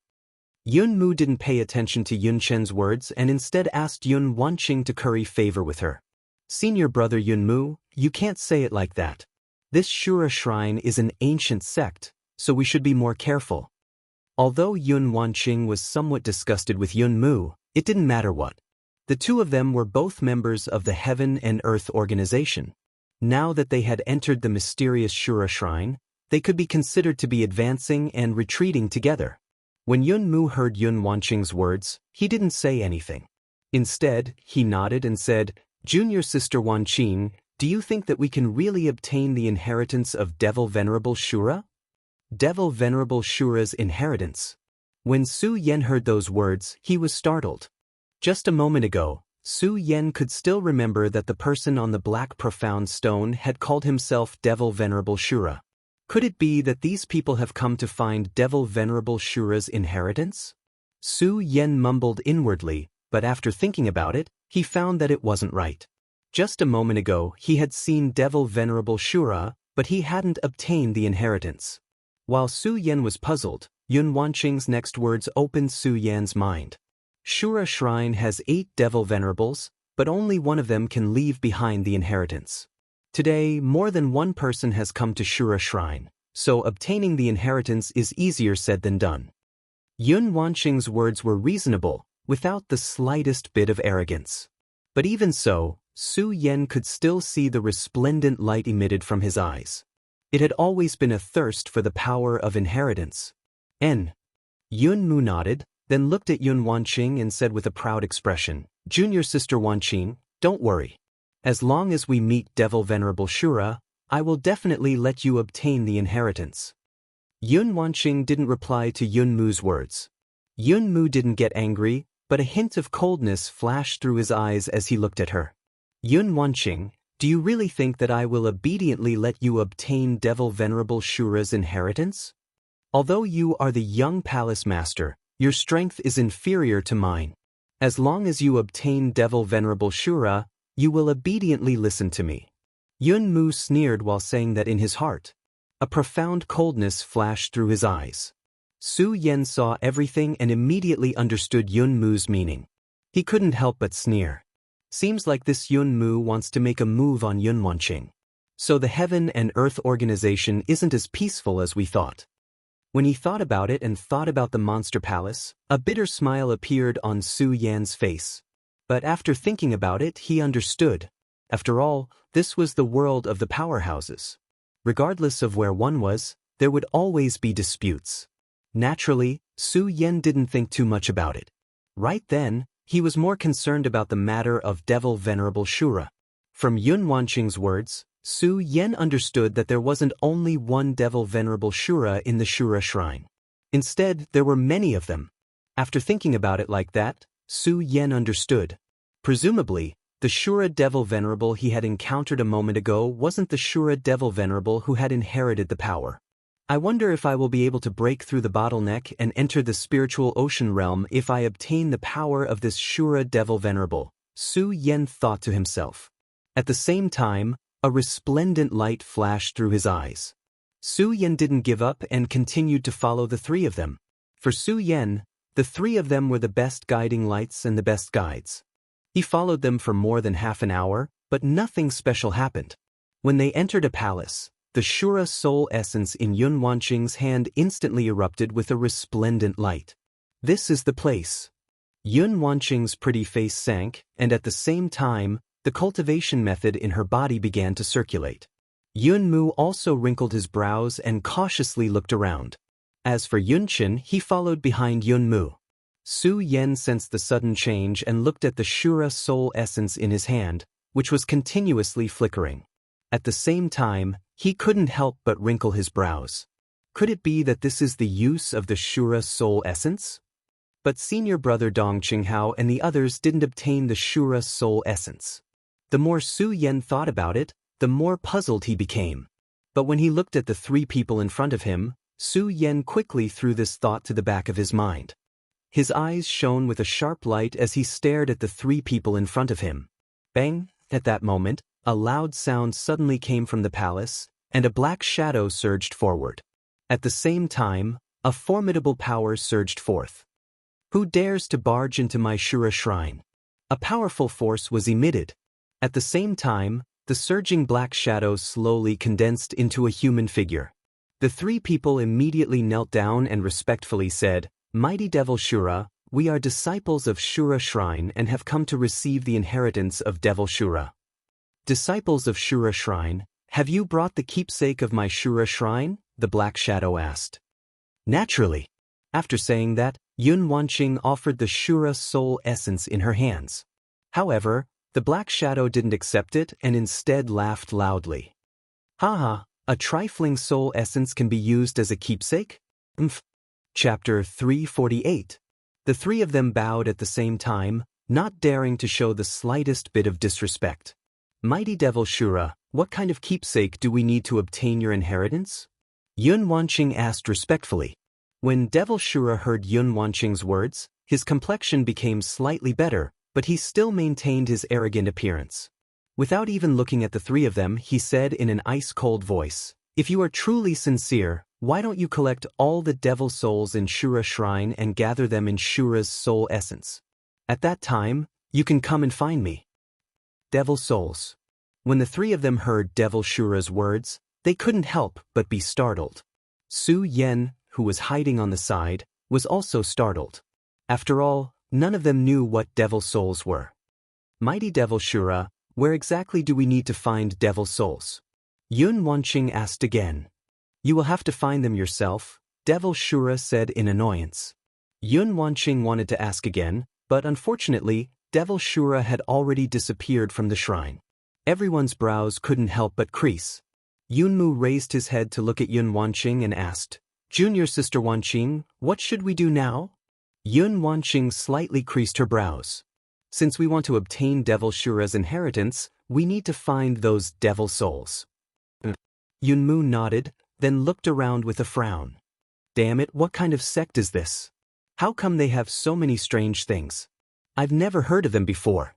Yun Mu didn't pay attention to Yun Chen's words and instead asked Yun Wanqing to curry favor with her. Senior brother Yun Mu, you can't say it like that. This Shura shrine is an ancient sect, so we should be more careful. Although Yun Wanqing was somewhat disgusted with Yun Mu, it didn't matter what. The two of them were both members of the Heaven and Earth organization. Now that they had entered the mysterious Shura shrine, they could be considered to be advancing and retreating together. When Yun Mu heard Yun Wanqing's words, he didn't say anything. Instead, he nodded and said, Junior Sister Wanqing, do you think that we can really obtain the inheritance of Devil Venerable Shura? Devil Venerable Shura's inheritance. When Su Yen heard those words, he was startled. Just a moment ago, Su Yen could still remember that the person on the black profound stone had called himself Devil Venerable Shura. Could it be that these people have come to find Devil Venerable Shura's inheritance? Su Yen mumbled inwardly, but after thinking about it, he found that it wasn't right. Just a moment ago, he had seen Devil Venerable Shura, but he hadn't obtained the inheritance. While Su Yen was puzzled, Yun Wanqing's next words opened Su Yen's mind. Shura Shrine has 8 Devil Venerables, but only one of them can leave behind the inheritance. Today, more than one person has come to Shura Shrine, so obtaining the inheritance is easier said than done. Yun Wanqing's words were reasonable, without the slightest bit of arrogance. But even so, Su Yen could still see the resplendent light emitted from his eyes. It had always been a thirst for the power of inheritance. Yun Mu nodded, then looked at Yun Wanqing and said with a proud expression, Junior Sister Wanqing, don't worry. As long as we meet Devil Venerable Shura, I will definitely let you obtain the inheritance. Yun Wanqing didn't reply to Yun Mu's words. Yun Mu didn't get angry, but a hint of coldness flashed through his eyes as he looked at her. Yun Wanqing, do you really think that I will obediently let you obtain Devil Venerable Shura's inheritance? Although you are the young palace master, your strength is inferior to mine. As long as you obtain Devil Venerable Shura, you will obediently listen to me. Yun Mu sneered while saying that in his heart. A profound coldness flashed through his eyes. Su Yen saw everything and immediately understood Yun Mu's meaning. He couldn't help but sneer. Seems like this Yun Mu wants to make a move on Yun Wanqing. So the Heaven and Earth organization isn't as peaceful as we thought. When he thought about it and thought about the monster palace, a bitter smile appeared on Su Yan's face. But after thinking about it, he understood. After all, this was the world of the powerhouses. Regardless of where one was, there would always be disputes. Naturally, Su Yen didn't think too much about it. Right then, he was more concerned about the matter of Devil Venerable Shura. From Yun Wanqing's words, Su Yen understood that there wasn't only one Devil Venerable Shura in the Shura Shrine. Instead, there were many of them. After thinking about it like that, Su Yen understood. Presumably, the Shura Devil Venerable he had encountered a moment ago wasn't the Shura Devil Venerable who had inherited the power. I wonder if I will be able to break through the bottleneck and enter the spiritual ocean realm if I obtain the power of this Shura Devil Venerable, Su Yen thought to himself. At the same time, a resplendent light flashed through his eyes. Su Yen didn't give up and continued to follow the 3 of them. For Su Yen, the 3 of them were the best guiding lights and the best guides. He followed them for more than half an hour, but nothing special happened. When they entered a palace, the Shura soul essence in Yun Wanqing's hand instantly erupted with a resplendent light. This is the place. Yun Wanqing's pretty face sank, and at the same time, the cultivation method in her body began to circulate. Yun Mu also wrinkled his brows and cautiously looked around. As for Yun Chen, he followed behind Yun Mu. Su Yen sensed the sudden change and looked at the Shura soul essence in his hand, which was continuously flickering. At the same time, he couldn't help but wrinkle his brows. Could it be that this is the use of the Shura soul essence? But senior brother Dong Qinghao and the others didn't obtain the Shura soul essence. The more Su Yen thought about it, the more puzzled he became. But when he looked at the 3 people in front of him, Su Yen quickly threw this thought to the back of his mind. His eyes shone with a sharp light as he stared at the 3 people in front of him. Bang! At that moment, a loud sound suddenly came from the palace, and a black shadow surged forward. At the same time, a formidable power surged forth. Who dares to barge into my Shura shrine? A powerful force was emitted. At the same time, the surging black shadow slowly condensed into a human figure. The three people immediately knelt down and respectfully said, "Mighty Devil Shura, we are disciples of Shura Shrine and have come to receive the inheritance of Devil Shura." "Disciples of Shura Shrine, have you brought the keepsake of my Shura Shrine?" the black shadow asked. "Naturally." After saying that, Yun Wanqing offered the Shura soul essence in her hands. However, the black shadow didn't accept it and instead laughed loudly. "Haha, a trifling soul essence can be used as a keepsake? Umph." Chapter 348. The three of them bowed at the same time, not daring to show the slightest bit of disrespect. "Mighty Devil Shura, what kind of keepsake do we need to obtain your inheritance?" Yun Wanqing asked respectfully. When Devil Shura heard Yun Wanqing's words, his complexion became slightly better, but he still maintained his arrogant appearance. Without even looking at the three of them, he said in an ice-cold voice, "If you are truly sincere, why don't you collect all the devil souls in Shura Shrine and gather them in Shura's soul essence? At that time, you can come and find me." Devil souls. When the three of them heard Devil Shura's words, they couldn't help but be startled. Su Yen, who was hiding on the side, was also startled. After all, none of them knew what devil souls were. "Mighty Devil Shura, where exactly do we need to find devil souls?" Yun Wanqing asked again. "You will have to find them yourself," Devil Shura said in annoyance. Yun Wanqing wanted to ask again, but unfortunately, Devil Shura had already disappeared from the shrine. Everyone's brows couldn't help but crease. Yunmu raised his head to look at Yun Wanqing and asked, "Junior Sister Wanqing, what should we do now?" Yun Wanqing slightly creased her brows. "Since we want to obtain Devil Shura's inheritance, we need to find those devil souls." Yunmu nodded, then looked around with a frown. "Damn it, what kind of sect is this? How come they have so many strange things? I've never heard of them before."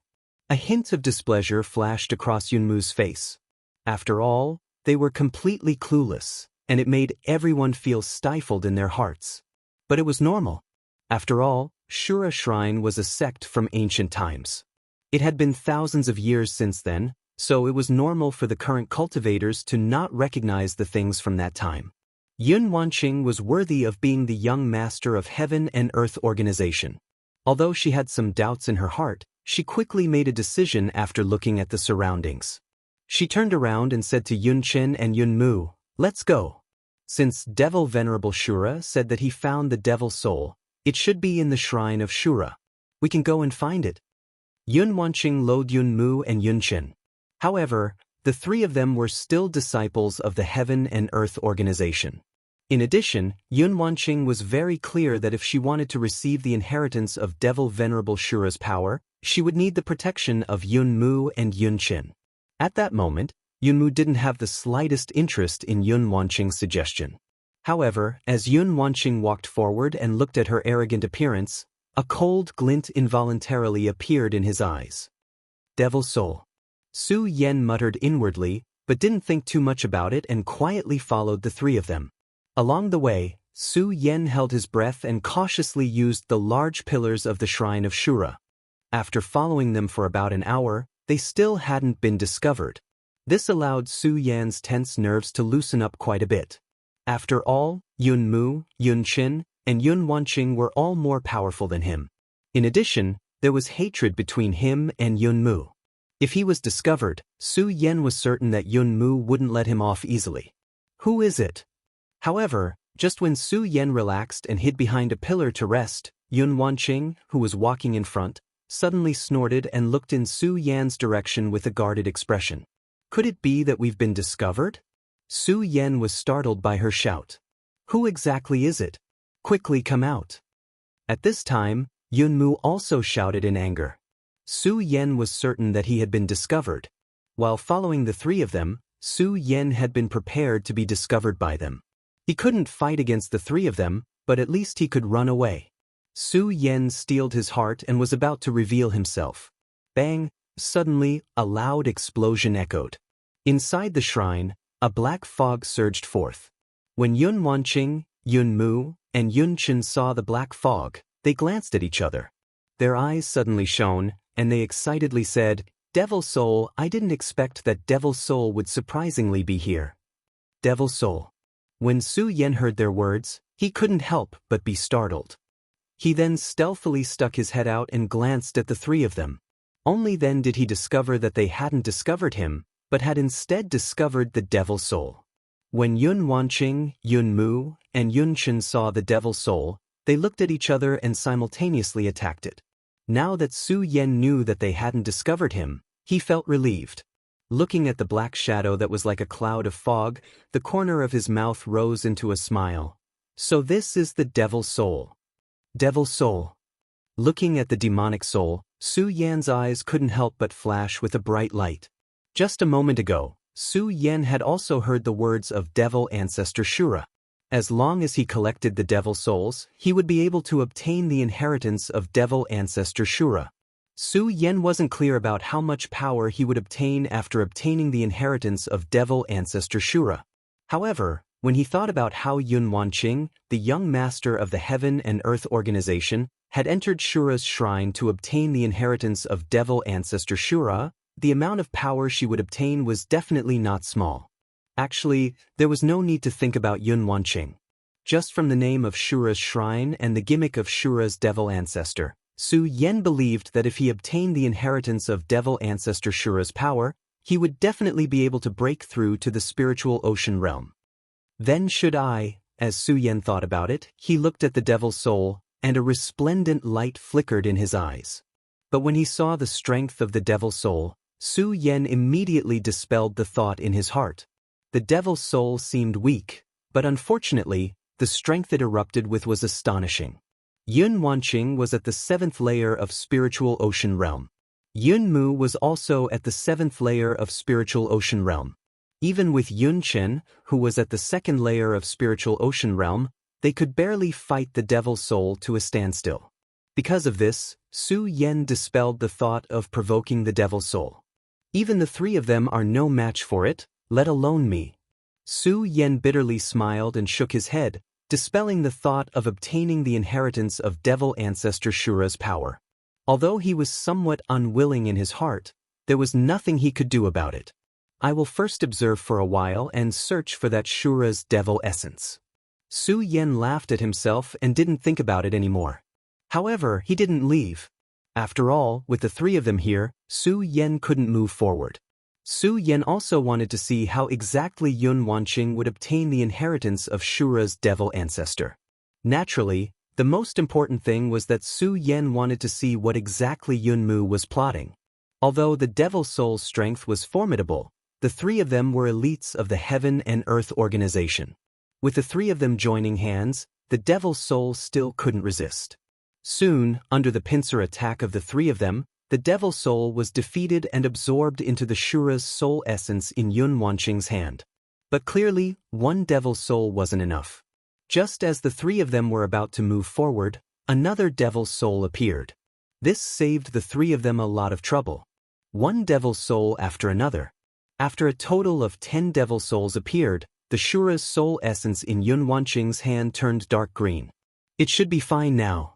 A hint of displeasure flashed across Yunmu's face. After all, they were completely clueless, and it made everyone feel stifled in their hearts. But it was normal. After all, Shura Shrine was a sect from ancient times. It had been thousands of years since then, so it was normal for the current cultivators to not recognize the things from that time. Yun Wanqing was worthy of being the young master of Heaven and Earth organization. Although she had some doubts in her heart, she quickly made a decision after looking at the surroundings. She turned around and said to Yun Chen and Yun Mu, "Let's go." Since Devil Venerable Shura said that he found the devil soul, it should be in the shrine of Shura. We can go and find it. Yun Wanqing load Yun Mu and Yun Chen. However, the three of them were still disciples of the Heaven and Earth organization. In addition, Yun Wanqing was very clear that if she wanted to receive the inheritance of Devil Venerable Shura's power, she would need the protection of Yun Mu and Yun Chen. At that moment, Yun Mu didn't have the slightest interest in Yun Wanqing's suggestion. However, as Yun Wanqing walked forward and looked at her arrogant appearance, a cold glint involuntarily appeared in his eyes. Devil soul. Su Yen muttered inwardly, but didn't think too much about it and quietly followed the three of them. Along the way, Su Yen held his breath and cautiously used the large pillars of the shrine of Shura. After following them for about an hour, they still hadn't been discovered. This allowed Su Yan's tense nerves to loosen up quite a bit. After all, Yun Mu, Yun Chen, and Yun Wanqing were all more powerful than him. In addition, there was hatred between him and Yun Mu. If he was discovered, Su Yen was certain that Yun Mu wouldn't let him off easily. Who is it? However, just when Su Yen relaxed and hid behind a pillar to rest, Yun Wanqing, who was walking in front, suddenly snorted and looked in Su Yan's direction with a guarded expression. Could it be that we've been discovered? Su Yen was startled by her shout. Who exactly is it? Quickly come out. At this time, Yun Mu also shouted in anger. Su Yen was certain that he had been discovered. While following the three of them, Su Yen had been prepared to be discovered by them. He couldn't fight against the three of them, but at least he could run away. Su Yen steeled his heart and was about to reveal himself. Bang! Suddenly, a loud explosion echoed. Inside the shrine, a black fog surged forth. When Yun Wanqing, Yun Mu, and Yun Chen saw the black fog, They glanced at each other. Their eyes suddenly shone, and they excitedly said, "Devil Soul, I didn't expect that Devil Soul would surprisingly be here." Devil Soul. When Su Yan heard their words, he couldn't help but be startled. He then stealthily stuck his head out and glanced at the three of them. Only then did he discover that they hadn't discovered him, but had instead discovered the Devil Soul. When Yun Wanqing, Yun Mu, and Yun Chen saw the Devil Soul, they looked at each other and simultaneously attacked it. Now that Su Yan knew that they hadn't discovered him, he felt relieved. Looking at the black shadow that was like a cloud of fog, the corner of his mouth rose into a smile. So this is the Devil Soul. Devil Soul. Looking at the demonic soul, Su Yan's eyes couldn't help but flash with a bright light. Just a moment ago, Su Yan had also heard the words of Devil Ancestor Shura. As long as he collected the Devil Souls, he would be able to obtain the inheritance of Devil Ancestor Shura. Su Yan wasn't clear about how much power he would obtain after obtaining the inheritance of Devil Ancestor Shura. However, when he thought about how Yun Wanqing, the young master of the Heaven and Earth organization, had entered Shura's shrine to obtain the inheritance of Devil Ancestor Shura, the amount of power she would obtain was definitely not small. Actually, there was no need to think about Yun Wanqing. Just from the name of Shura's shrine and the gimmick of Shura's Devil Ancestor, Su Yan believed that if he obtained the inheritance of Devil Ancestor Shura's power, he would definitely be able to break through to the spiritual ocean realm. Then should I, as Su Yan thought about it, he looked at the Devil Soul, and a resplendent light flickered in his eyes. But when he saw the strength of the Devil Soul, Su Yan immediately dispelled the thought in his heart. The Devil Soul seemed weak, but unfortunately, the strength it erupted with was astonishing. Yun Wanqing was at the 7th layer of spiritual ocean realm. Yun Mu was also at the 7th layer of spiritual ocean realm. Even with Yun Chen, who was at the 2nd layer of spiritual ocean realm, they could barely fight the Devil Soul to a standstill. Because of this, Su Yan dispelled the thought of provoking the Devil Soul. Even the three of them are no match for it, let alone me. Su Yan bitterly smiled and shook his head, dispelling the thought of obtaining the inheritance of Devil Ancestor Shura's power. Although he was somewhat unwilling in his heart, there was nothing he could do about it. I will first observe for a while and search for that Shura's devil essence. Su Yan laughed at himself and didn't think about it anymore. However, he didn't leave. After all, with the three of them here, Su Yan couldn't move forward. Su Yan also wanted to see how exactly Yun Wanqing would obtain the inheritance of Shura's devil ancestor. Naturally, the most important thing was that Su Yan wanted to see what exactly Yun Mu was plotting. Although the Devil Soul's strength was formidable, the three of them were elites of the Heaven and Earth organization. With the three of them joining hands, the Devil Soul still couldn't resist. Soon, under the pincer attack of the three of them, the Devil Soul was defeated and absorbed into the Shura's soul essence in Yun Wanqing's hand. But clearly, one Devil Soul wasn't enough. Just as the three of them were about to move forward, another Devil Soul appeared. This saved the three of them a lot of trouble. One Devil Soul after another. After a total of 10 Devil Souls appeared, the Shura's soul essence in Yun Wanqing's hand turned dark green. It should be fine now,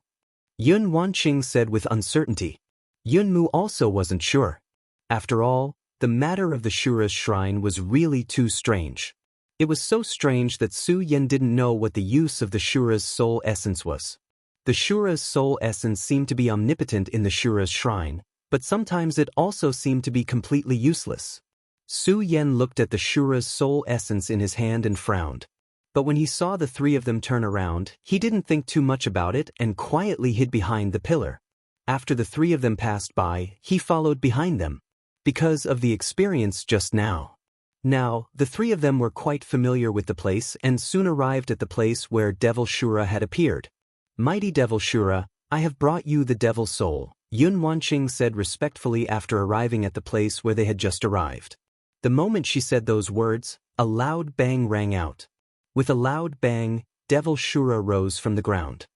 Yun Wanqing said with uncertainty. Yun Mu also wasn't sure. After all, the matter of the Shura's shrine was really too strange. It was so strange that Su Yan didn't know what the use of the Shura's soul essence was. The Shura's soul essence seemed to be omnipotent in the Shura's shrine, but sometimes it also seemed to be completely useless. Su Yan looked at the Shura's soul essence in his hand and frowned. But when he saw the three of them turn around, he didn't think too much about it and quietly hid behind the pillar. After the three of them passed by, he followed behind them, because of the experience just now. Now, the three of them were quite familiar with the place and soon arrived at the place where Devil Shura had appeared. Mighty Devil Shura, I have brought you the Devil Soul, Yun Wanqing said respectfully after arriving at the place where they had just arrived. The moment she said those words, a loud bang rang out. With a loud bang, Devil Shura rose from the ground.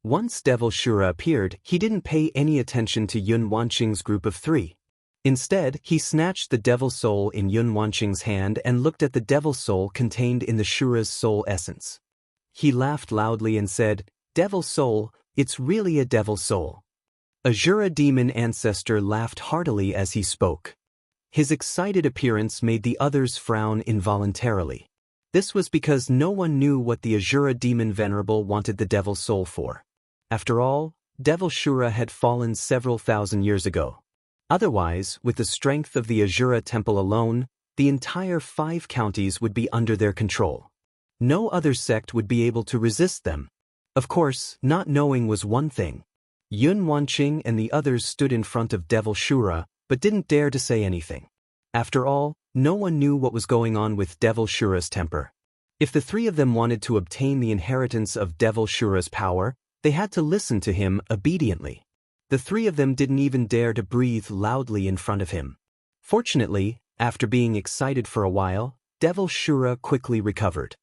Once Devil Shura appeared, he didn't pay any attention to Yun Wanqing's group of three. Instead, he snatched the Devil Soul in Yun Wanqing's hand and looked at the Devil Soul contained in the Shura's soul essence. He laughed loudly and said, Devil Soul, it's really a devil soul. Azura demon ancestor laughed heartily as he spoke. His excited appearance made the others frown involuntarily. This was because no one knew what the Azura demon venerable wanted the devil soul for. After all, Devil Shura had fallen several thousand years ago. Otherwise, with the strength of the Azura temple alone, the entire 5 counties would be under their control. No other sect would be able to resist them. Of course, not knowing was one thing. Yun Wanqing and the others stood in front of Devil Shura, but didn't dare to say anything. After all, no one knew what was going on with Devil Shura's temper. If the 3 of them wanted to obtain the inheritance of Devil Shura's power, they had to listen to him obediently. The 3 of them didn't even dare to breathe loudly in front of him. Fortunately, after being excited for a while, Devil Shura quickly recovered.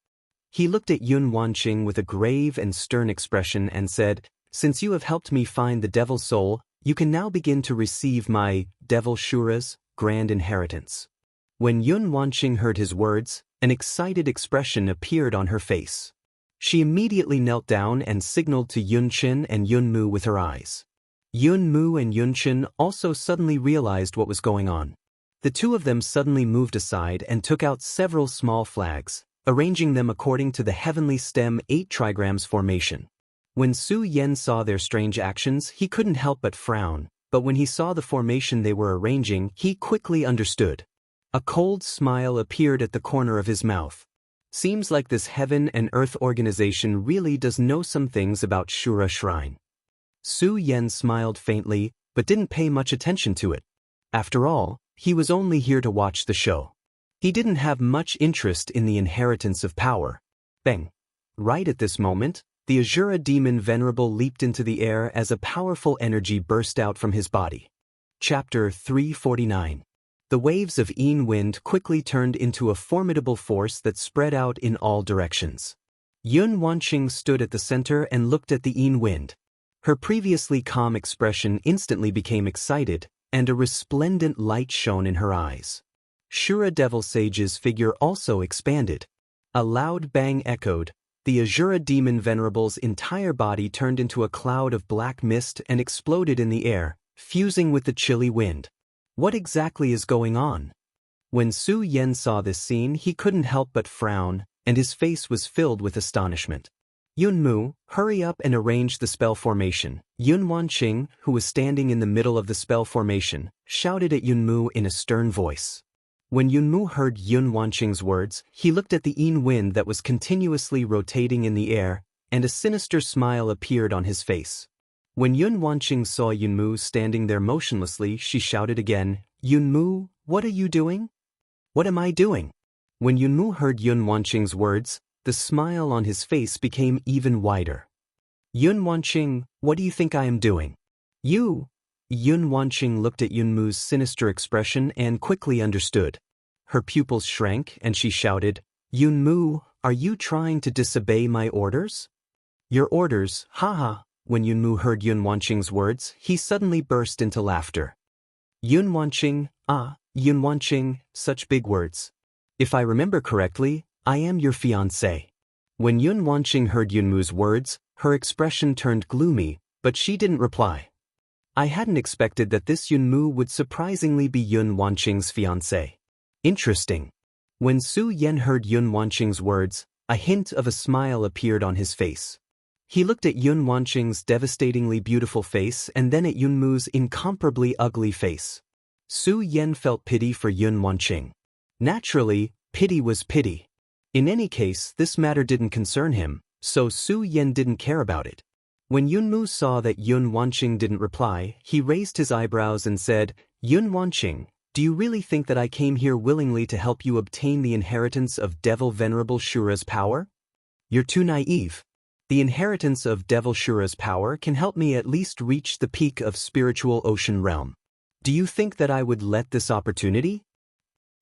He looked at Yun Wanqing with a grave and stern expression and said, "Since you have helped me find the Devil Soul, you can now begin to receive my, Devil Shura's, grand inheritance." When Yun Wanqing heard his words, an excited expression appeared on her face. She immediately knelt down and signaled to Yun Qin and Yun Mu with her eyes. Yun Mu and Yun Qin also suddenly realized what was going on. The 2 of them suddenly moved aside and took out several small flags, arranging them according to the heavenly stem 8 trigrams formation. When Su Yen saw their strange actions, he couldn't help but frown, but when he saw the formation they were arranging, he quickly understood. A cold smile appeared at the corner of his mouth. Seems like this heaven and earth organization really does know some things about Shura Shrine. Su Yen smiled faintly, but didn't pay much attention to it. After all, he was only here to watch the show. He didn't have much interest in the inheritance of power. Bang! Right at this moment, the Azura demon venerable leaped into the air as a powerful energy burst out from his body. Chapter 349. The waves of Yin wind quickly turned into a formidable force that spread out in all directions. Yun Wanqing stood at the center and looked at the Yin wind. Her previously calm expression instantly became excited, and a resplendent light shone in her eyes. Shura Devil Sage's figure also expanded. A loud bang echoed. The Azura demon venerable's entire body turned into a cloud of black mist and exploded in the air, fusing with the chilly wind. What exactly is going on? When Su Yen saw this scene, he couldn't help but frown, and his face was filled with astonishment. Yun Mu, hurry up and arrange the spell formation. Yun Wanqing, who was standing in the middle of the spell formation, shouted at Yun Mu in a stern voice. When Yun Mu heard Yun Wanqing's words, he looked at the Yin wind that was continuously rotating in the air, and a sinister smile appeared on his face. When Yun Wanqing saw Yun Mu standing there motionlessly, she shouted again, "Yun Mu, what are you doing?" "What am I doing?" When Yun Mu heard Yun Wanqing's words, the smile on his face became even wider. "Yun Wanqing, what do you think I am doing?" "You." Yun Wanqing looked at Yun Mu's sinister expression and quickly understood. Her pupils shrank and she shouted, "Yun Mu, are you trying to disobey my orders?" "Your orders, haha." When Yun Mu heard Yun Wanqing's words, he suddenly burst into laughter. Yun Wanqing, Yun Wanqing, such big words. If I remember correctly, I am your fiancé. When Yun Wanqing heard Yun Mu's words, her expression turned gloomy, but she didn't reply. I hadn't expected that this Yun Mu would surprisingly be Yun Wanqing's fiancé. Interesting. When Su Yen heard Yun Wanqing's words, a hint of a smile appeared on his face. He looked at Yun Wanqing's devastatingly beautiful face and then at Yun Mu's incomparably ugly face. Su Yen felt pity for Yun Wanqing. Naturally, pity was pity. In any case, this matter didn't concern him, so Su Yen didn't care about it. When Yun Mu saw that Yun Wanqing didn't reply, he raised his eyebrows and said, "Yun Wanqing, do you really think that I came here willingly to help you obtain the inheritance of Devil Venerable Shura's power? You're too naive. The inheritance of Devil Shura's power can help me at least reach the peak of spiritual ocean realm. Do you think that I would let this opportunity?"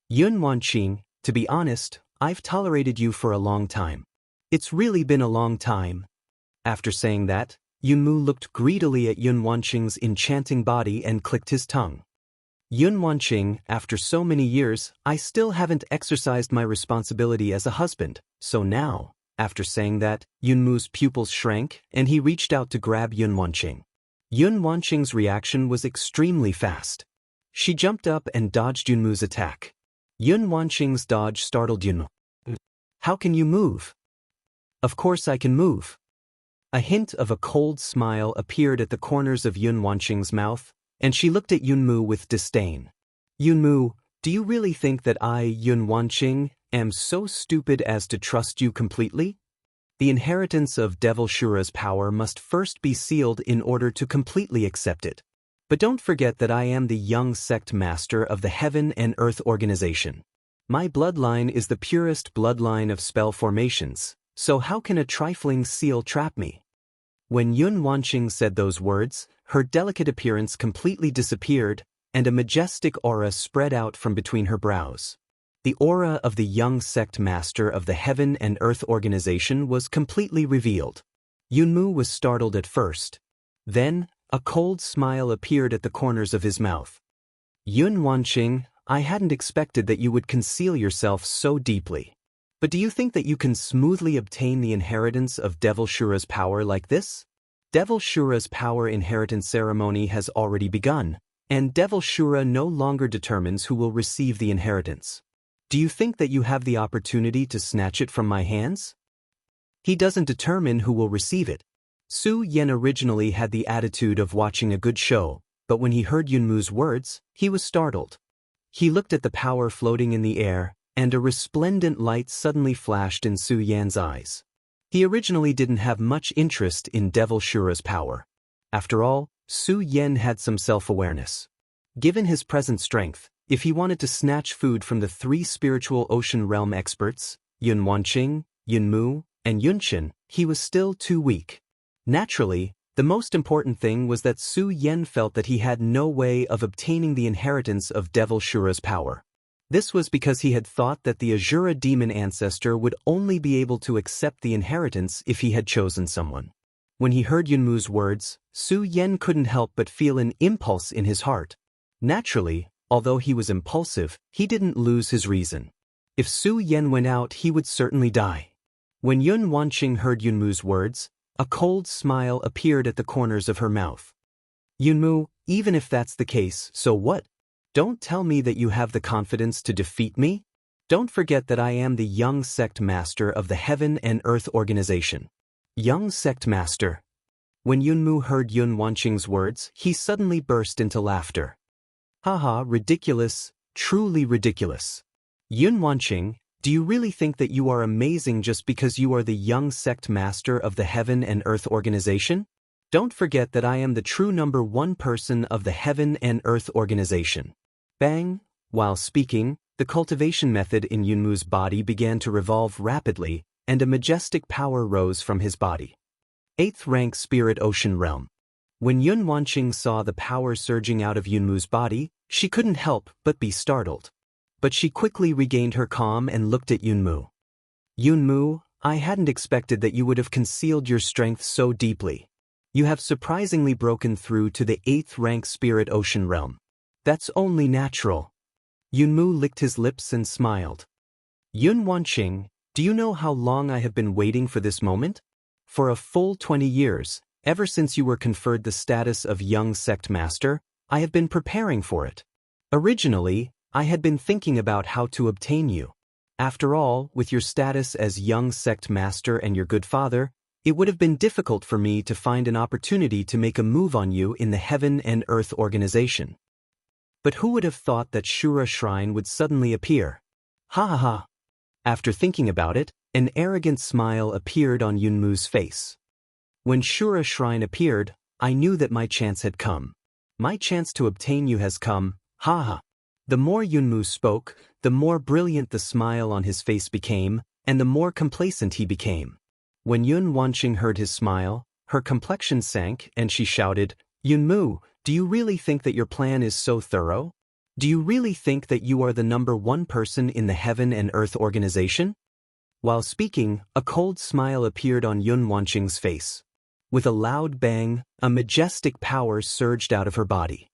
"Yun Wanqing, to be honest, I've tolerated you for a long time. It's really been a long time." After saying that, Yun Mu looked greedily at Yun Wanqing's enchanting body and clicked his tongue. "Yun Wanqing, after so many years, I still haven't exercised my responsibility as a husband, so now, After saying that, Yunmu's pupils shrank, and he reached out to grab Yun Wanqing. Yun Wanqing's reaction was extremely fast. She jumped up and dodged Yunmu's attack. Yun Wanqing's dodge startled Yunmu. "How can you move?" "Of course I can move." A hint of a cold smile appeared at the corners of Yun Wanqing's mouth, and she looked at Yunmu with disdain. "Yunmu, do you really think that I, Yun Wanqing, am so stupid as to trust you completely? The inheritance of Devil Shura's power must first be sealed in order to completely accept it. But don't forget that I am the young sect master of the Heaven and Earth organization. My bloodline is the purest bloodline of spell formations, so how can a trifling seal trap me?" When Yun Wanqing said those words, her delicate appearance completely disappeared, and a majestic aura spread out from between her brows. The aura of the young sect master of the Heaven and Earth organization was completely revealed. Yunmu was startled at first. Then, a cold smile appeared at the corners of his mouth. "Yun Wanqing, I hadn't expected that you would conceal yourself so deeply. But do you think that you can smoothly obtain the inheritance of Devil Shura's power like this? Devil Shura's power inheritance ceremony has already begun, and Devil Shura no longer determines who will receive the inheritance. Do you think that you have the opportunity to snatch it from my hands? He doesn't determine who will receive it." Su Yen originally had the attitude of watching a good show, but when he heard Yunmu's words, he was startled. He looked at the power floating in the air, and a resplendent light suddenly flashed in Su Yan's eyes. He originally didn't have much interest in Devil Shura's power. After all, Su Yen had some self-awareness. Given his present strength, if he wanted to snatch food from the three spiritual ocean realm experts, Yun Wanqing, Yunmu, and Yunchen, he was still too weak. Naturally, the most important thing was that Su Yen felt that he had no way of obtaining the inheritance of Devil Shura's power. This was because he had thought that the Azura demon ancestor would only be able to accept the inheritance if he had chosen someone. When he heard Yunmu's words, Su Yen couldn't help but feel an impulse in his heart. Naturally, although he was impulsive, he didn't lose his reason. If Su Yen went out, he would certainly die. When Yun Wanqing heard Yunmu's words, a cold smile appeared at the corners of her mouth. "Yunmu, even if that's the case, so what? Don't tell me that you have the confidence to defeat me? Don't forget that I am the young sect master of the Heaven and Earth organization." Young sect master. When Yunmu heard Yun Wanqing's words, he suddenly burst into laughter. "Haha, ridiculous, truly ridiculous. Yun Wanqing, do you really think that you are amazing just because you are the young sect master of the Heaven and Earth organization? Don't forget that I am the true number one person of the Heaven and Earth organization." Bang! While speaking, the cultivation method in Yunmu's body began to revolve rapidly, and a majestic power rose from his body. 8th rank Spirit Ocean Realm. When Yun Wanqing saw the power surging out of Yunmu's body, she couldn't help but be startled. But she quickly regained her calm and looked at Yunmu. "Yunmu, I hadn't expected that you would have concealed your strength so deeply. You have surprisingly broken through to the 8th rank Spirit Ocean Realm. That's only natural." Yunmu licked his lips and smiled. "Yun Wanqing, do you know how long I have been waiting for this moment? For a full 20 years, ever since you were conferred the status of young sect master, I have been preparing for it. Originally, I had been thinking about how to obtain you. After all, with your status as young sect master and your good father, it would have been difficult for me to find an opportunity to make a move on you in the Heaven and Earth organization. But who would have thought that Shura Shrine would suddenly appear? Ha ha ha." After thinking about it, an arrogant smile appeared on Yunmu's face. "When Shura Shrine appeared, I knew that my chance had come. My chance to obtain you has come, ha ha." The more Yunmu spoke, the more brilliant the smile on his face became, and the more complacent he became. When Yun Wanqing heard his smile, her complexion sank and she shouted, "Yunmu, do you really think that your plan is so thorough? Do you really think that you are the number one person in the Heaven and Earth organization?" While speaking, a cold smile appeared on Yun Wanqing's face. With a loud bang, a majestic power surged out of her body.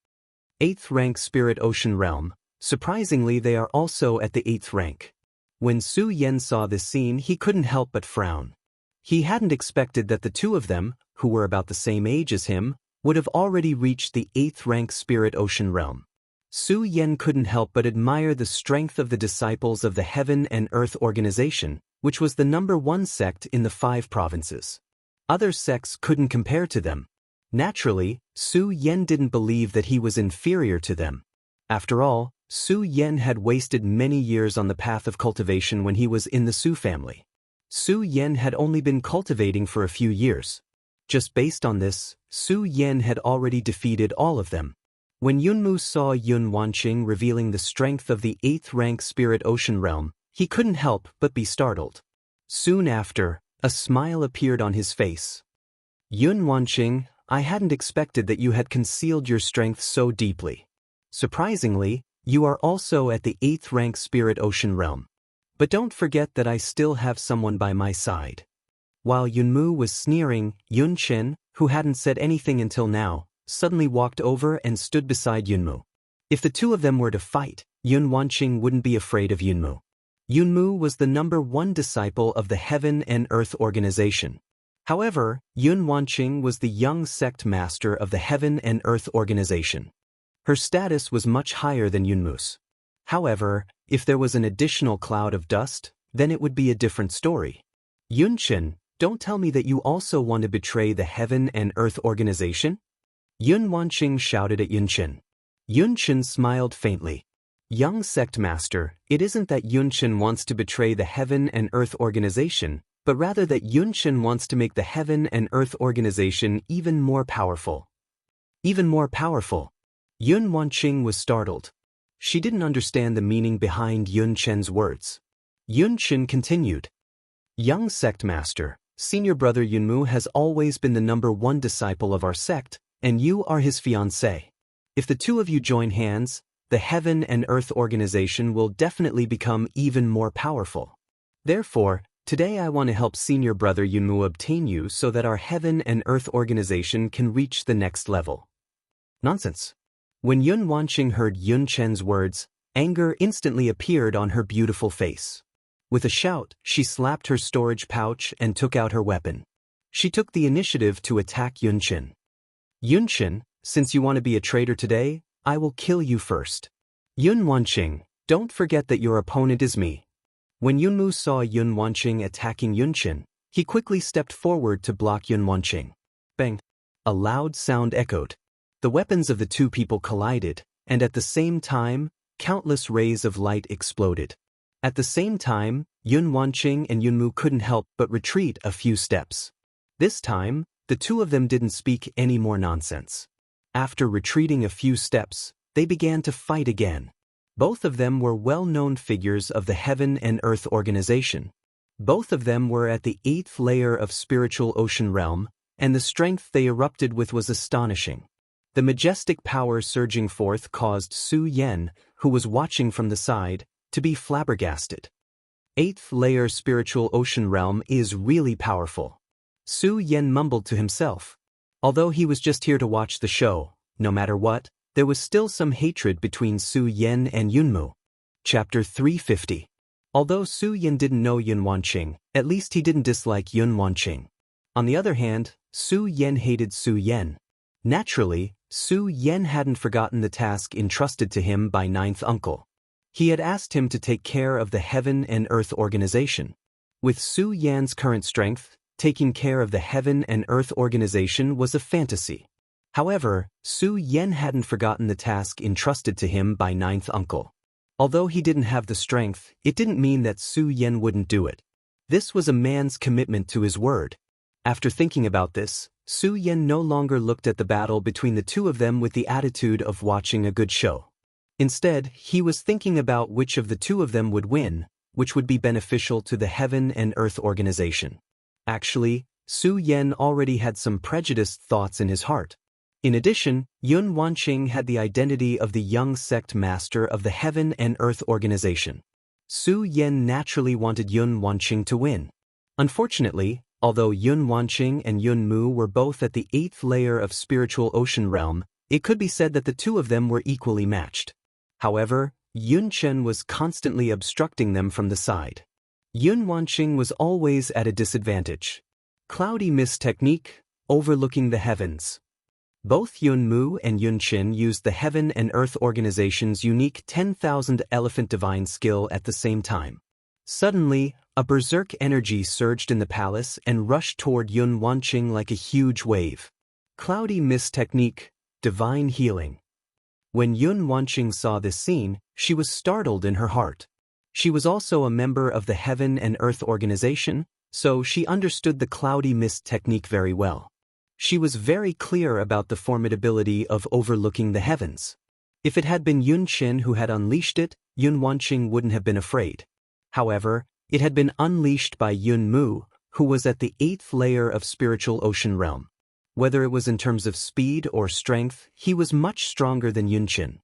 8th rank Spirit Ocean Realm. Surprisingly, they are also at the 8th rank. When Su Yen saw this scene, he couldn't help but frown. He hadn't expected that the two of them, who were about the same age as him, would have already reached the 8th rank Spirit Ocean realm. Su Yan couldn't help but admire the strength of the disciples of the Heaven and Earth Organization, which was the #1 sect in the 5 provinces. Other sects couldn't compare to them. Naturally, Su Yan didn't believe that he was inferior to them. After all, Su Yan had wasted many years on the path of cultivation when he was in the Su family. Su Yan had only been cultivating for a few years. Just based on this, Su Yan had already defeated all of them. When Yunmu saw Yun Wanqing revealing the strength of the 8th rank Spirit Ocean realm, he couldn't help but be startled. Soon after, a smile appeared on his face. Yun Wanqing, I hadn't expected that you had concealed your strength so deeply. Surprisingly, you are also at the 8th rank Spirit Ocean realm. But don't forget that I still have someone by my side. While Yunmu was sneering, Yun Chen, who hadn't said anything until now, suddenly walked over and stood beside Yunmu. If the two of them were to fight, Yun Wanqing wouldn't be afraid of Yunmu. Yunmu was the #1 disciple of the Heaven and Earth Organization. However, Yun Wanqing was the young sect master of the Heaven and Earth Organization. Her status was much higher than Yunmu's. However, if there was an additional cloud of dust, then it would be a different story. Yun Chen, don't tell me that you also want to betray the Heaven and Earth Organization? Yun Wanqing shouted at Yun Chen. Yun Chen smiled faintly. Young sect master, it isn't that Yun Chen wants to betray the Heaven and Earth Organization, but rather that Yun Chen wants to make the Heaven and Earth Organization even more powerful. Even more powerful. Yun Wanqing was startled. She didn't understand the meaning behind Yun Chen's words. Yun Chen continued. Young sect master, senior brother Yunmu has always been the #1 disciple of our sect, and you are his fiancé. If the two of you join hands, the Heaven and Earth Organization will definitely become even more powerful. Therefore, today I want to help senior brother Yunmu obtain you so that our Heaven and Earth Organization can reach the next level. Nonsense. When Yun Wanqing heard Yun Chen's words, anger instantly appeared on her beautiful face. With a shout, she slapped her storage pouch and took out her weapon. She took the initiative to attack Yun Chen. Yun Chen, since you want to be a traitor today, I will kill you first. Yun Wanqing, don't forget that your opponent is me. When Yunmu saw Yun Wanqing attacking Yun Chen, he quickly stepped forward to block Yun Wanqing. Bang! A loud sound echoed. The weapons of the two people collided, and at the same time, countless rays of light exploded. At the same time, Yun Wanqing and Yunmu couldn't help but retreat a few steps. This time, the two of them didn't speak any more nonsense. After retreating a few steps, they began to fight again. Both of them were well-known figures of the Heaven and Earth Organization. Both of them were at the 8th layer of Spiritual Ocean Realm, and the strength they erupted with was astonishing. The majestic power surging forth caused Su Yan, who was watching from the side, to be flabbergasted. 8th layer Spiritual Ocean Realm is really powerful. Su Yan mumbled to himself. Although he was just here to watch the show, no matter what, there was still some hatred between Su Yan and Yunmu. Chapter 350. Although Su Yan didn't know Yun Wanqing, at least he didn't dislike Yun Wanqing. On the other hand, Su Yan hated Su Yan. Naturally, Su Yan hadn't forgotten the task entrusted to him by 9th uncle. He had asked him to take care of the Heaven and Earth Organization. With Su Yan's current strength, taking care of the Heaven and Earth Organization was a fantasy. However, Su Yan hadn't forgotten the task entrusted to him by 9th uncle. Although he didn't have the strength, it didn't mean that Su Yan wouldn't do it. This was a man's commitment to his word. After thinking about this, Su Yan no longer looked at the battle between the two of them with the attitude of watching a good show. Instead, he was thinking about which of the two of them would win, which would be beneficial to the Heaven and Earth Organization. Actually, Su Yan already had some prejudiced thoughts in his heart. In addition, Yun Wanqing had the identity of the young sect master of the Heaven and Earth Organization. Su Yan naturally wanted Yun Wanqing to win. Unfortunately, although Yun Wanqing and Yun Mu were both at the 8th layer of Spiritual Ocean Realm, it could be said that the two of them were equally matched. However, Yun Chen was constantly obstructing them from the side. Yun Wanqing was always at a disadvantage. Cloudy mist technique, overlooking the heavens. Both Yun Mu and Yun Qin used the Heaven and Earth Organization's unique 10,000 elephant divine skill at the same time. Suddenly, a berserk energy surged in the palace and rushed toward Yun Wanqing like a huge wave. Cloudy mist technique, divine healing. When Yun Wanqing saw this scene, she was startled in her heart. She was also a member of the Heaven and Earth Organization, so she understood the cloudy mist technique very well. She was very clear about the formidability of overlooking the heavens. If it had been Yun Qin who had unleashed it, Yun Wanqing wouldn't have been afraid. However, it had been unleashed by Yun Mu, who was at the 8th layer of spiritual ocean realm. Whether it was in terms of speed or strength, he was much stronger than Yun Qin.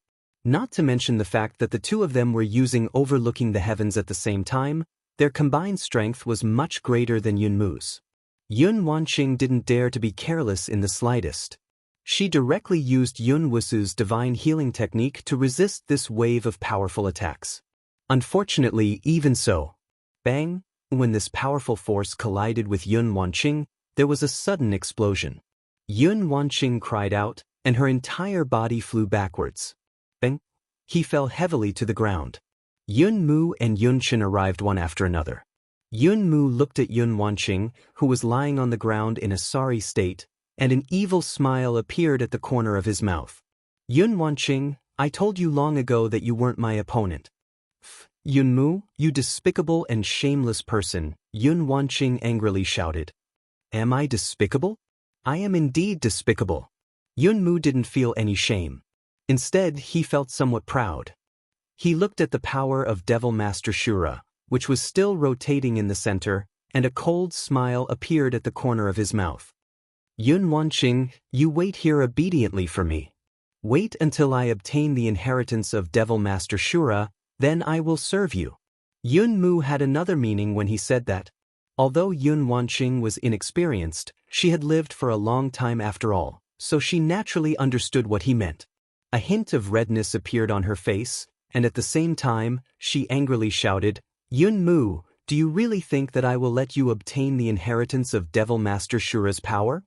Not to mention the fact that the two of them were using overlooking the heavens at the same time, their combined strength was much greater than Yun Mu's. Yun Wanqing didn't dare to be careless in the slightest. She directly used Yun Wusu's divine healing technique to resist this wave of powerful attacks. Unfortunately, even so, bang, when this powerful force collided with Yun Wanqing, there was a sudden explosion. Yun Wanqing cried out, and her entire body flew backwards. Bang! He fell heavily to the ground. Yun Mu and Yun Qin arrived one after another. Yun Mu looked at Yun Wanqing, who was lying on the ground in a sorry state, and an evil smile appeared at the corner of his mouth. Yun Wanqing, I told you long ago that you weren't my opponent. Yun Mu, you despicable and shameless person, Yun Wanqing angrily shouted. Am I despicable? I am indeed despicable. Yun Mu didn't feel any shame. Instead, he felt somewhat proud. He looked at the power of Devil Master Shura, which was still rotating in the center, and a cold smile appeared at the corner of his mouth. Yun Wanqing, you wait here obediently for me. Wait until I obtain the inheritance of Devil Master Shura, then I will serve you. Yun Mu had another meaning when he said that. Although Yun Wanqing was inexperienced, she had lived for a long time after all, so she naturally understood what he meant. A hint of redness appeared on her face, and at the same time, she angrily shouted, Yun Mu, do you really think that I will let you obtain the inheritance of Devil Master Shura's power?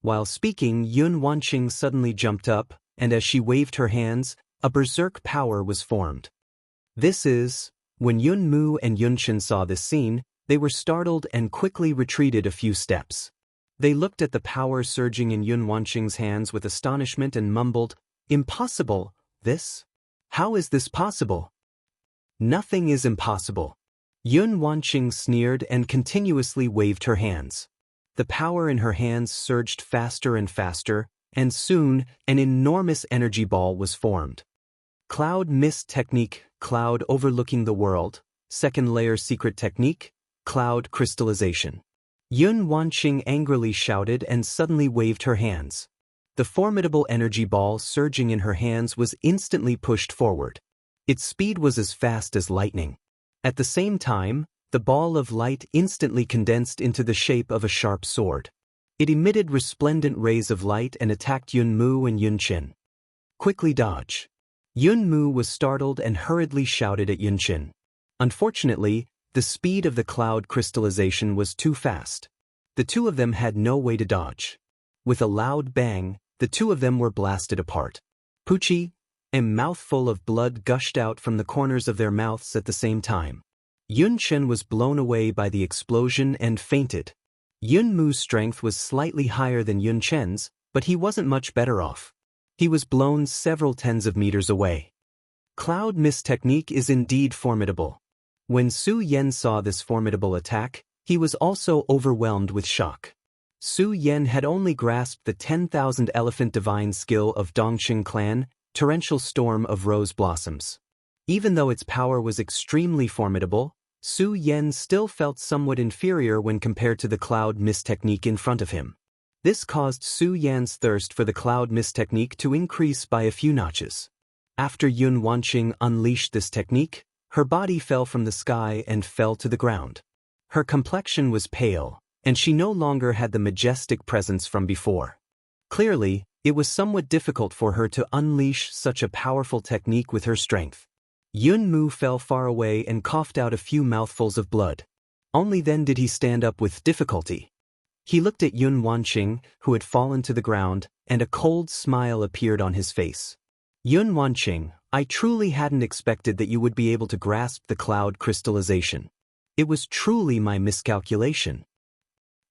While speaking, Yun Wanqing suddenly jumped up, and as she waved her hands, a berserk power was formed. When Yun Mu and Yun Qin saw this scene, they were startled and quickly retreated a few steps. They looked at the power surging in Yun Wanqing's hands with astonishment and mumbled, Impossible, this? How is this possible? Nothing is impossible. Yun Wanqing sneered and continuously waved her hands. The power in her hands surged faster and faster, and soon, an enormous energy ball was formed. Cloud mist technique, cloud overlooking the world, 2nd layer secret technique, cloud crystallization. Yun Wanqing angrily shouted and suddenly waved her hands. The formidable energy ball surging in her hands was instantly pushed forward. Its speed was as fast as lightning. At the same time, the ball of light instantly condensed into the shape of a sharp sword. It emitted resplendent rays of light and attacked Yun Mu and Yun Qin. Quickly dodge. Yun Mu was startled and hurriedly shouted at Yun Qin. Unfortunately, the speed of the cloud crystallization was too fast. The two of them had no way to dodge. With a loud bang, the two of them were blasted apart. Poochie! A mouthful of blood gushed out from the corners of their mouths at the same time. Yun Qin was blown away by the explosion and fainted. Yun Mu's strength was slightly higher than Yun Qin's, but he wasn't much better off. He was blown several tens of meters away. Cloud mist technique is indeed formidable. When Su Yan saw this formidable attack, he was also overwhelmed with shock. Su Yan had only grasped the 10,000 elephant divine skill of Dongqing clan, Torrential Storm of Rose Blossoms. Even though its power was extremely formidable, Su Yan still felt somewhat inferior when compared to the cloud mist technique in front of him. This caused Su Yan's thirst for the cloud mist technique to increase by a few notches. After Yun Wanqing unleashed this technique, her body fell from the sky and fell to the ground. Her complexion was pale, and she no longer had the majestic presence from before. Clearly, it was somewhat difficult for her to unleash such a powerful technique with her strength. Yun Mu fell far away and coughed out a few mouthfuls of blood. Only then did he stand up with difficulty. He looked at Yun Wanqing, who had fallen to the ground, and a cold smile appeared on his face. Yun Wanqing, I truly hadn't expected that you would be able to grasp the cloud crystallization. It was truly my miscalculation.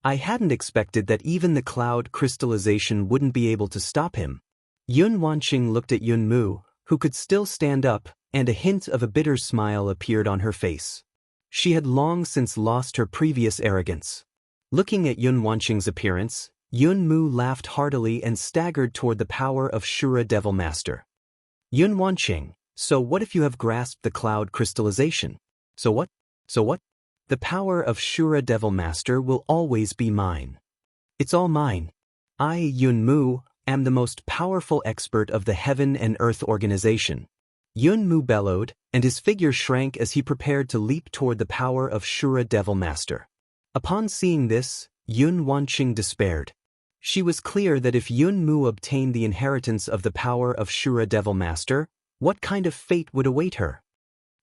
I hadn't expected that even the cloud crystallization wouldn't be able to stop him. Yun Wanqing looked at Yun Mu, who could still stand up, and a hint of a bitter smile appeared on her face. She had long since lost her previous arrogance. Looking at Yun Wanqing's appearance, Yun Mu laughed heartily and staggered toward the power of Shura Devil Master. Yun Wanqing, so what if you have grasped the cloud crystallization? So what? So what? The power of Shura Devil Master will always be mine. It's all mine. I, Yun Mu, am the most powerful expert of the Heaven and Earth organization. Yun Mu bellowed, and his figure shrank as he prepared to leap toward the power of Shura Devil Master. Upon seeing this, Yun Wanqing despaired. She was clear that if Yun Mu obtained the inheritance of the power of Shura Devil Master, what kind of fate would await her?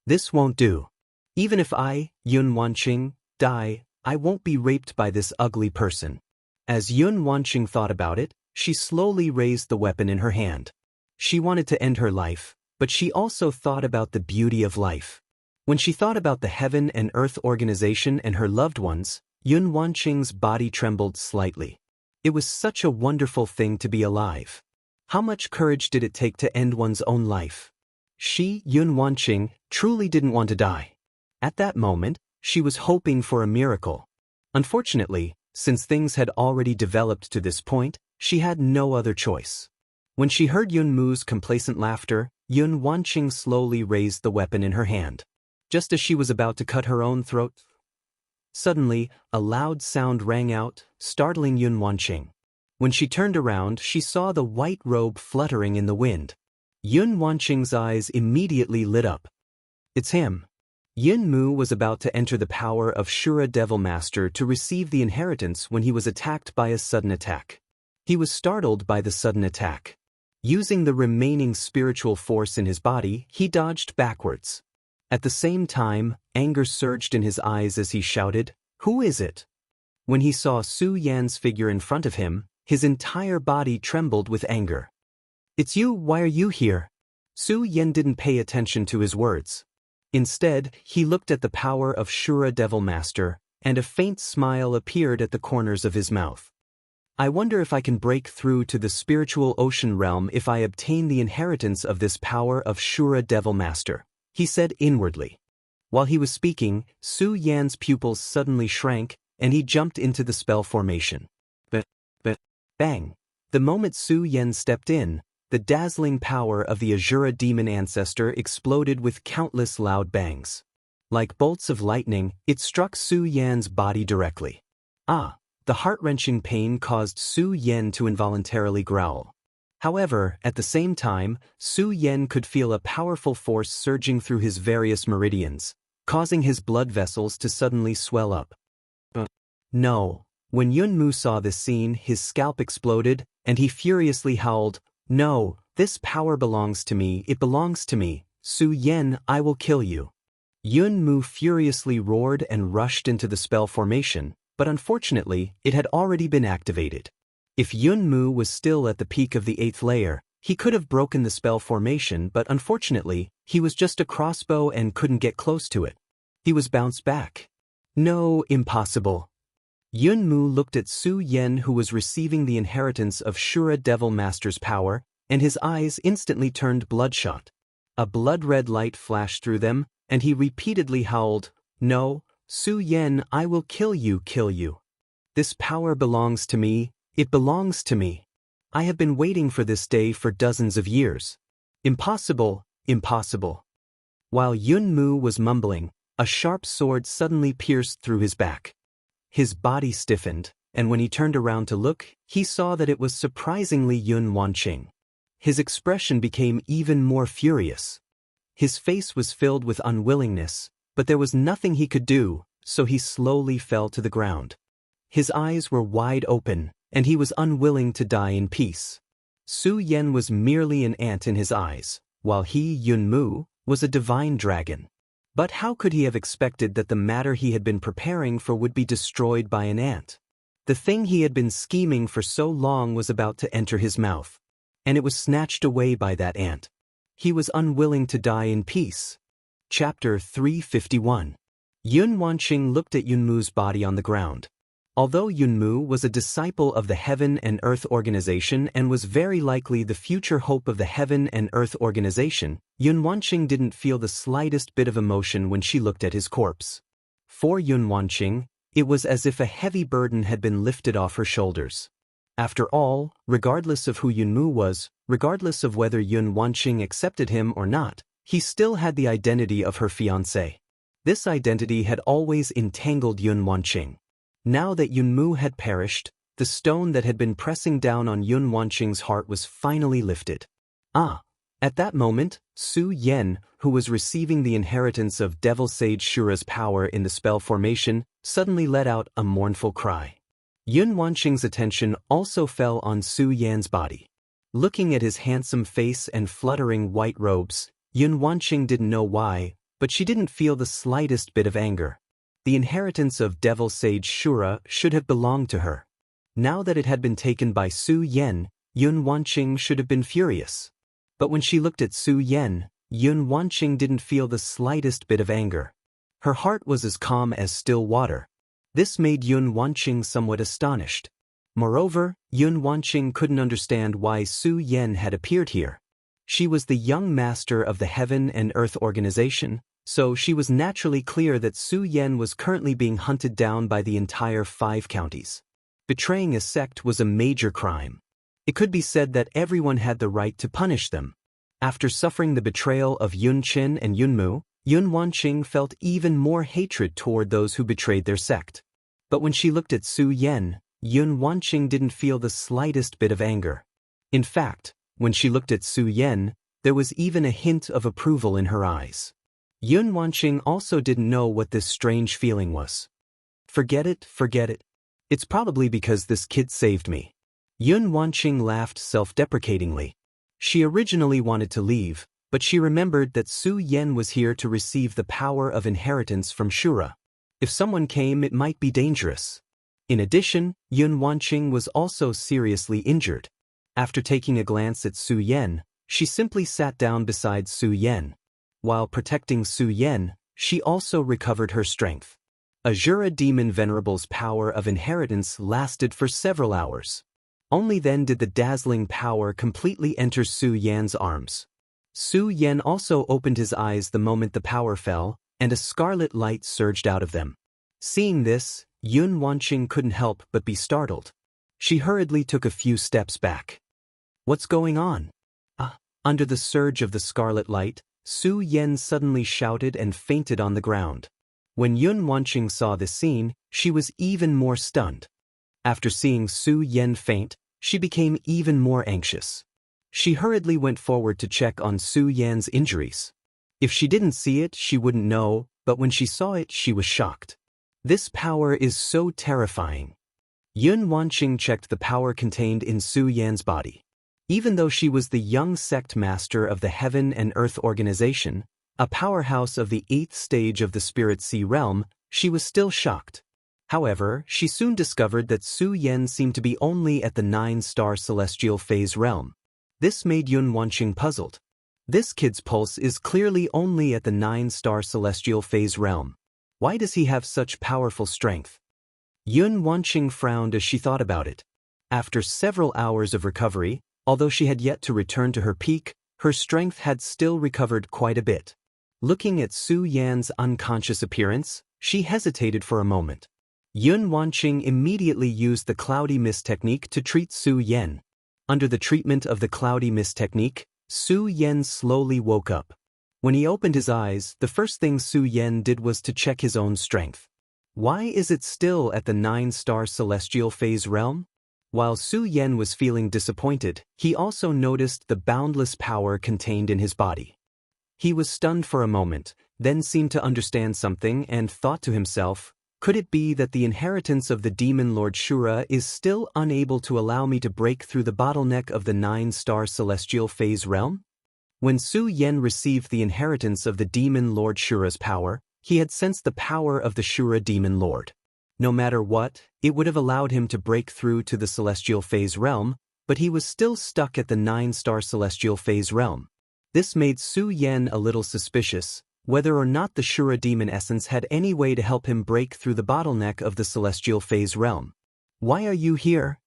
This won't do. Even if I, Yun Wanqing, die, I won't be raped by this ugly person. As Yun Wanqing thought about it, she slowly raised the weapon in her hand. She wanted to end her life, but she also thought about the beauty of life. When she thought about the Heaven and Earth organization and her loved ones, Yun Wanqing's body trembled slightly. It was such a wonderful thing to be alive. How much courage did it take to end one's own life? She, Yun Wanqing, truly didn't want to die. At that moment, she was hoping for a miracle. Unfortunately, since things had already developed to this point, she had no other choice. When she heard Yun Mu's complacent laughter, Yun Wanqing slowly raised the weapon in her hand. Just as she was about to cut her own throat, suddenly, a loud sound rang out, startling Yun Wanqing. When she turned around, she saw the white robe fluttering in the wind. Yun Wanqing's eyes immediately lit up. It's him. Yun Mu was about to enter the power of Shura Devil Master to receive the inheritance when he was attacked by a sudden attack. He was startled by the sudden attack. Using the remaining spiritual force in his body, he dodged backwards. At the same time, anger surged in his eyes as he shouted, "Who is it?" When he saw Su Yan's figure in front of him, his entire body trembled with anger. "It's you, why are you here?" Su Yan didn't pay attention to his words. Instead, he looked at the power of Shura Devil Master, and a faint smile appeared at the corners of his mouth. "I wonder if I can break through to the spiritual ocean realm if I obtain the inheritance of this power of Shura Devil Master," he said inwardly. While he was speaking, Su Yan's pupils suddenly shrank, and he jumped into the spell formation. Bang! The moment Su Yan stepped in, the dazzling power of the Azura demon ancestor exploded with countless loud bangs. Like bolts of lightning, it struck Su Yan's body directly. The heart-wrenching pain caused Su Yan to involuntarily growl. However, at the same time, Su Yan could feel a powerful force surging through his various meridians, causing his blood vessels to suddenly swell up. No. When Yun Mu saw this scene, his scalp exploded, and he furiously howled, "No, this power belongs to me, it belongs to me, Su Yan, I will kill you." Yun Mu furiously roared and rushed into the spell formation, but unfortunately, it had already been activated. If Yun Mu was still at the peak of the 8th layer, he could have broken the spell formation, but unfortunately, he was just a crossbow and couldn't get close to it. He was bounced back. No, impossible. Yun Mu looked at Su Yan, who was receiving the inheritance of Shura Devil Master's power, and his eyes instantly turned bloodshot. A blood-red light flashed through them, and he repeatedly howled, "No, Su Yan, I will kill you, kill you. This power belongs to me, it belongs to me. I have been waiting for this day for dozens of years. Impossible, impossible." While Yun Mu was mumbling, a sharp sword suddenly pierced through his back. His body stiffened, and when he turned around to look, he saw that it was surprisingly Yun Wanqing. His expression became even more furious. His face was filled with unwillingness, but there was nothing he could do, so he slowly fell to the ground. His eyes were wide open, and he was unwilling to die in peace. Su Yan was merely an ant in his eyes, while he, Yun Mu, was a divine dragon. But how could he have expected that the matter he had been preparing for would be destroyed by an ant? The thing he had been scheming for so long was about to enter his mouth. And it was snatched away by that ant. He was unwilling to die in peace. Chapter 351. Yun Wanqing looked at Yunmu's body on the ground. Although Yunmu was a disciple of the Heaven and Earth Organization and was very likely the future hope of the Heaven and Earth Organization, Yun Wanqing didn't feel the slightest bit of emotion when she looked at his corpse. For Yun Wanqing, it was as if a heavy burden had been lifted off her shoulders. After all, regardless of who Yunmu was, regardless of whether Yun Wanqing accepted him or not, he still had the identity of her fiancé. This identity had always entangled Yun Wanqing. Now that Yunmu had perished, the stone that had been pressing down on Yun Wanqing's heart was finally lifted. At that moment, Su Yen, who was receiving the inheritance of Devil Sage Shura's power in the spell formation, suddenly let out a mournful cry. Yun Wanqing's attention also fell on Su Yan's body. Looking at his handsome face and fluttering white robes, Yun Wanqing didn't know why, but she didn't feel the slightest bit of anger. The inheritance of Devil Sage Shura should have belonged to her. Now that it had been taken by Su Yen, Yun Wanqing should have been furious. But when she looked at Su Yen, Yun Wanqing didn't feel the slightest bit of anger. Her heart was as calm as still water. This made Yun Wanqing somewhat astonished. Moreover, Yun Wanqing couldn't understand why Su Yen had appeared here. She was the young master of the Heaven and Earth Organization, so she was naturally clear that Su Yen was currently being hunted down by the entire 5 counties. Betraying a sect was a major crime. It could be said that everyone had the right to punish them. After suffering the betrayal of Yun Qin and Yunmu, Yun Wanqing felt even more hatred toward those who betrayed their sect. But when she looked at Su Yen, Yun Wanqing didn't feel the slightest bit of anger. In fact, when she looked at Su Yen, there was even a hint of approval in her eyes. Yun Wanqing also didn't know what this strange feeling was. Forget it. It's probably because this kid saved me. Yun Wanqing laughed self-deprecatingly. She originally wanted to leave, but she remembered that Su Yen was here to receive the power of inheritance from Shura. If someone came, it might be dangerous. In addition, Yun Wanqing was also seriously injured. After taking a glance at Su Yen, she simply sat down beside Su Yen. While protecting Su Yen, she also recovered her strength. Azura Demon Venerable's power of inheritance lasted for several hours. Only then did the dazzling power completely enter Su Yan's arms. Su Yen also opened his eyes the moment the power fell, and a scarlet light surged out of them. Seeing this, Yun Wanqing couldn't help but be startled. She hurriedly took a few steps back. What's going on? Under the surge of the scarlet light, Su Yen suddenly shouted and fainted on the ground. When Yun Wanqing saw this scene, she was even more stunned. After seeing Su Yen faint, she became even more anxious. She hurriedly went forward to check on Su Yan's injuries. If she didn't see it, she wouldn't know, but when she saw it, she was shocked. This power is so terrifying. Yun Wanqing checked the power contained in Su Yan's body. Even though she was the young sect master of the Heaven and Earth Organization, a powerhouse of the 8th stage of the Spirit Sea realm, she was still shocked. However, she soon discovered that Su Yen seemed to be only at the 9-star celestial phase realm. This made Yun Wanqing puzzled. This kid's pulse is clearly only at the 9-star celestial phase realm. Why does he have such powerful strength? Yun Wanqing frowned as she thought about it. After several hours of recovery, although she had yet to return to her peak, her strength had still recovered quite a bit. Looking at Su Yan's unconscious appearance, she hesitated for a moment. Yun Wanqing immediately used the Cloudy Mist technique to treat Su Yen. Under the treatment of the Cloudy Mist technique, Su Yen slowly woke up. When he opened his eyes, the first thing Su Yen did was to check his own strength. Why is it still at the 9-star celestial phase realm? While Su Yen was feeling disappointed, he also noticed the boundless power contained in his body. He was stunned for a moment, then seemed to understand something and thought to himself, could it be that the inheritance of the Demon Lord Shura is still unable to allow me to break through the bottleneck of the 9-star celestial phase realm? When Su Yen received the inheritance of the Demon Lord Shura's power, he had sensed the power of the Shura Demon Lord. No matter what, it would have allowed him to break through to the celestial phase realm, but he was still stuck at the 9-star celestial phase realm. This made Su Yan a little suspicious, whether or not the Shura demon essence had any way to help him break through the bottleneck of the celestial phase realm. Why are you here?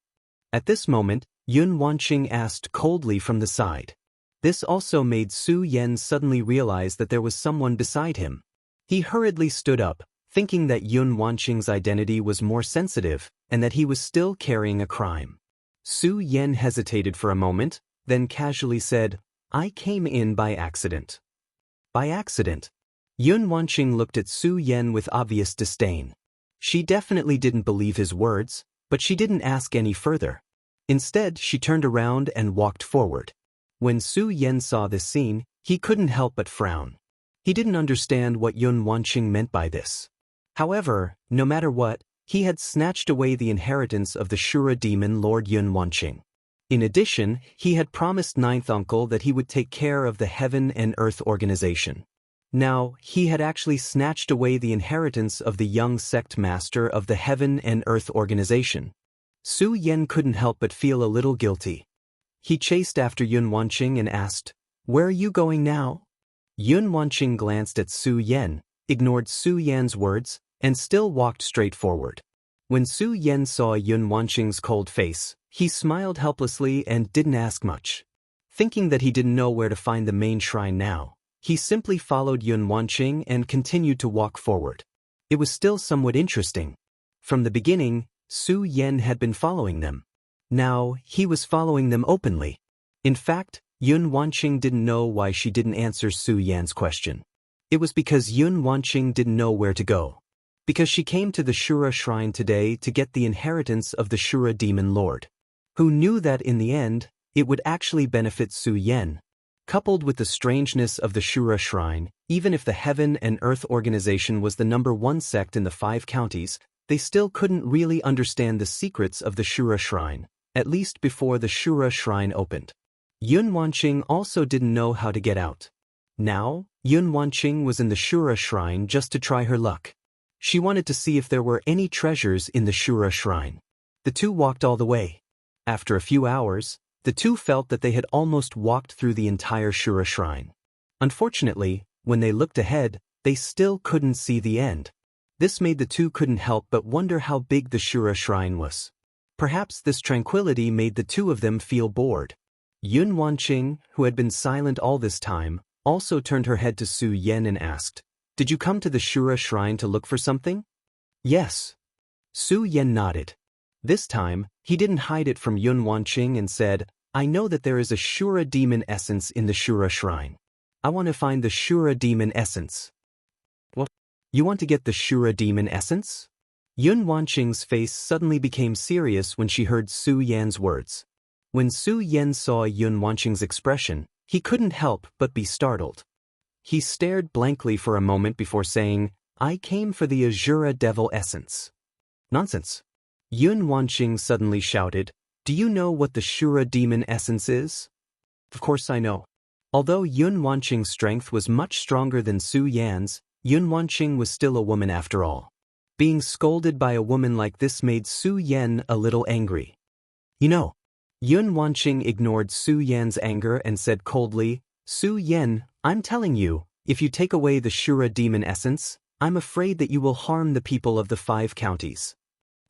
At this moment, Yun Wanqing asked coldly from the side. This also made Su Yan suddenly realize that there was someone beside him. He hurriedly stood up, thinking that Yun Wanqing's identity was more sensitive and that he was still carrying a crime. Su Yan hesitated for a moment, then casually said, "I came in by accident." By accident? Yun Wanqing looked at Su Yan with obvious disdain. She definitely didn't believe his words, but she didn't ask any further. Instead, she turned around and walked forward. When Su Yan saw this scene, he couldn't help but frown. He didn't understand what Yun Wanqing meant by this. However, no matter what, he had snatched away the inheritance of the Shura demon Lord Yun Wanqing. In addition, he had promised Ninth Uncle that he would take care of the Heaven and Earth organization. Now, he had actually snatched away the inheritance of the young sect master of the Heaven and Earth organization. Su Yan couldn't help but feel a little guilty. He chased after Yun Wanqing and asked, "Where are you going now?" Yun Wanqing glanced at Su Yan, ignored Su Yan's words, and still walked straight forward. When Su Yan saw Yun Wanqing's cold face, he smiled helplessly and didn't ask much. Thinking that he didn't know where to find the main shrine now, he simply followed Yun Wanqing and continued to walk forward. It was still somewhat interesting. From the beginning, Su Yan had been following them. Now, he was following them openly. In fact, Yun Wanqing didn't know why she didn't answer Su Yan's question. It was because Yun Wanqing didn't know where to go. Because she came to the Shura shrine today to get the inheritance of the Shura demon lord. Who knew that in the end, it would actually benefit Su Yan. Coupled with the strangeness of the Shura shrine, even if the Heaven and Earth organization was the #1 sect in the 5 counties, they still couldn't really understand the secrets of the Shura shrine, at least before the Shura shrine opened. Yun Wanqing also didn't know how to get out. Now, Yun Wanqing was in the Shura shrine just to try her luck. She wanted to see if there were any treasures in the Shura shrine. The two walked all the way. After a few hours, the two felt that they had almost walked through the entire Shura shrine. Unfortunately, when they looked ahead, they still couldn't see the end. This made the two couldn't help but wonder how big the Shura shrine was. Perhaps this tranquility made the two of them feel bored. Yun Wanqing, who had been silent all this time, also turned her head to Su Yan and asked, "Did you come to the Shura shrine to look for something?" "Yes." Su Yan nodded. This time, he didn't hide it from Yun Wanqing and said, "I know that there is a Shura demon essence in the Shura shrine. I want to find the Shura demon essence." "What? You want to get the Shura demon essence?" Yun Wanqing's face suddenly became serious when she heard Su Yan's words. When Su Yan saw Yun Wanqing's expression, he couldn't help but be startled. He stared blankly for a moment before saying, "I came for the Azura Devil essence." "Nonsense." Yun Wanqing suddenly shouted, "Do you know what the Shura demon essence is?" "Of course I know." Although Yun Wanqing's strength was much stronger than Su Yan's, Yun Wanqing was still a woman after all. Being scolded by a woman like this made Su Yan a little angry. "You know." Yun Wanqing ignored Su Yan's anger and said coldly, "Su Yan, I'm telling you, if you take away the Shura demon essence, I'm afraid that you will harm the people of the 5 counties."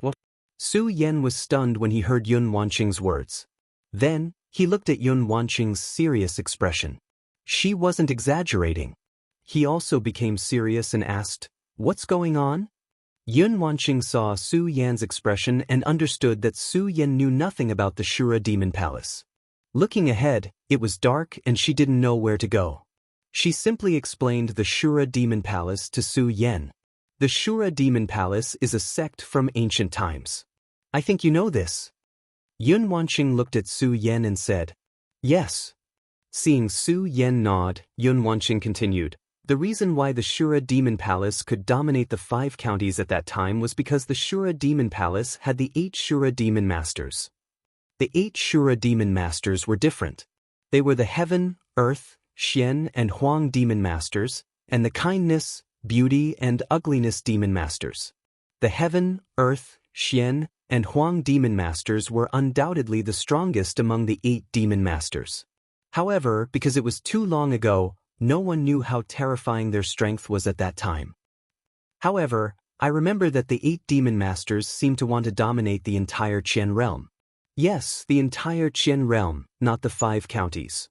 "What?" Su Yan was stunned when he heard Yun Wanqing's words. Then, he looked at Yun Wanqing's serious expression. She wasn't exaggerating. He also became serious and asked, "What's going on?" Yun Wanqing saw Su Yan's expression and understood that Su Yan knew nothing about the Shura Demon Palace. Looking ahead, it was dark and she didn't know where to go. She simply explained the Shura Demon Palace to Su Yan. The Shura Demon Palace is a sect from ancient times. "I think you know this." Yun Wanqing looked at Su Yan and said, "Yes." Seeing Su Yan nod, Yun Wanqing continued, "The reason why the Shura Demon Palace could dominate the 5 counties at that time was because the Shura Demon Palace had the 8 Shura Demon Masters. The 8 Shura Demon Masters were different. They were the Heaven, Earth, Xian and Huang Demon Masters, and the Kindness, Beauty and Ugliness Demon Masters. The Heaven, Earth, Xian, and Huang demon masters were undoubtedly the strongest among the 8 demon masters. However, because it was too long ago, no one knew how terrifying their strength was at that time. However, I remember that the 8 demon masters seemed to want to dominate the entire Qian realm. Yes, the entire Qian realm, not the 5 counties.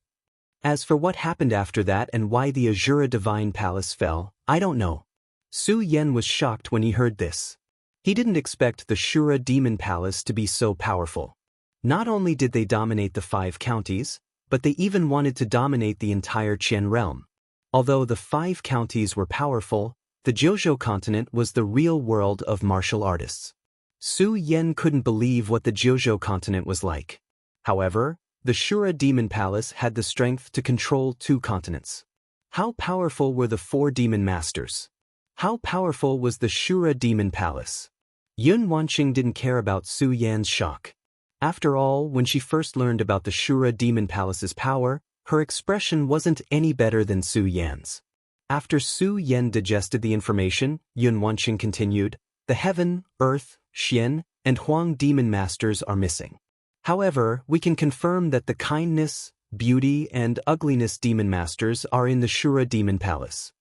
As for what happened after that and why the Azura Divine Palace fell, I don't know. Su Yan was shocked when he heard this. He didn't expect the Shura Demon Palace to be so powerful. Not only did they dominate the 5 counties, but they even wanted to dominate the entire Qian realm. Although the 5 counties were powerful, the Jiuzhou continent was the real world of martial artists. Su Yan couldn't believe what the Jiuzhou continent was like. However, the Shura Demon Palace had the strength to control 2 continents. How powerful were the 4 demon masters? How powerful was the Shura Demon Palace? Yun Wanqing didn't care about Su Yan's shock. After all, when she first learned about the Shura Demon Palace's power, her expression wasn't any better than Su Yan's. After Su Yan digested the information, Yun Wanqing continued, the Heaven, Earth, Xian, and Huang demon masters are missing. However, we can confirm that the kindness, beauty, and ugliness demon masters are in the Shura Demon Palace.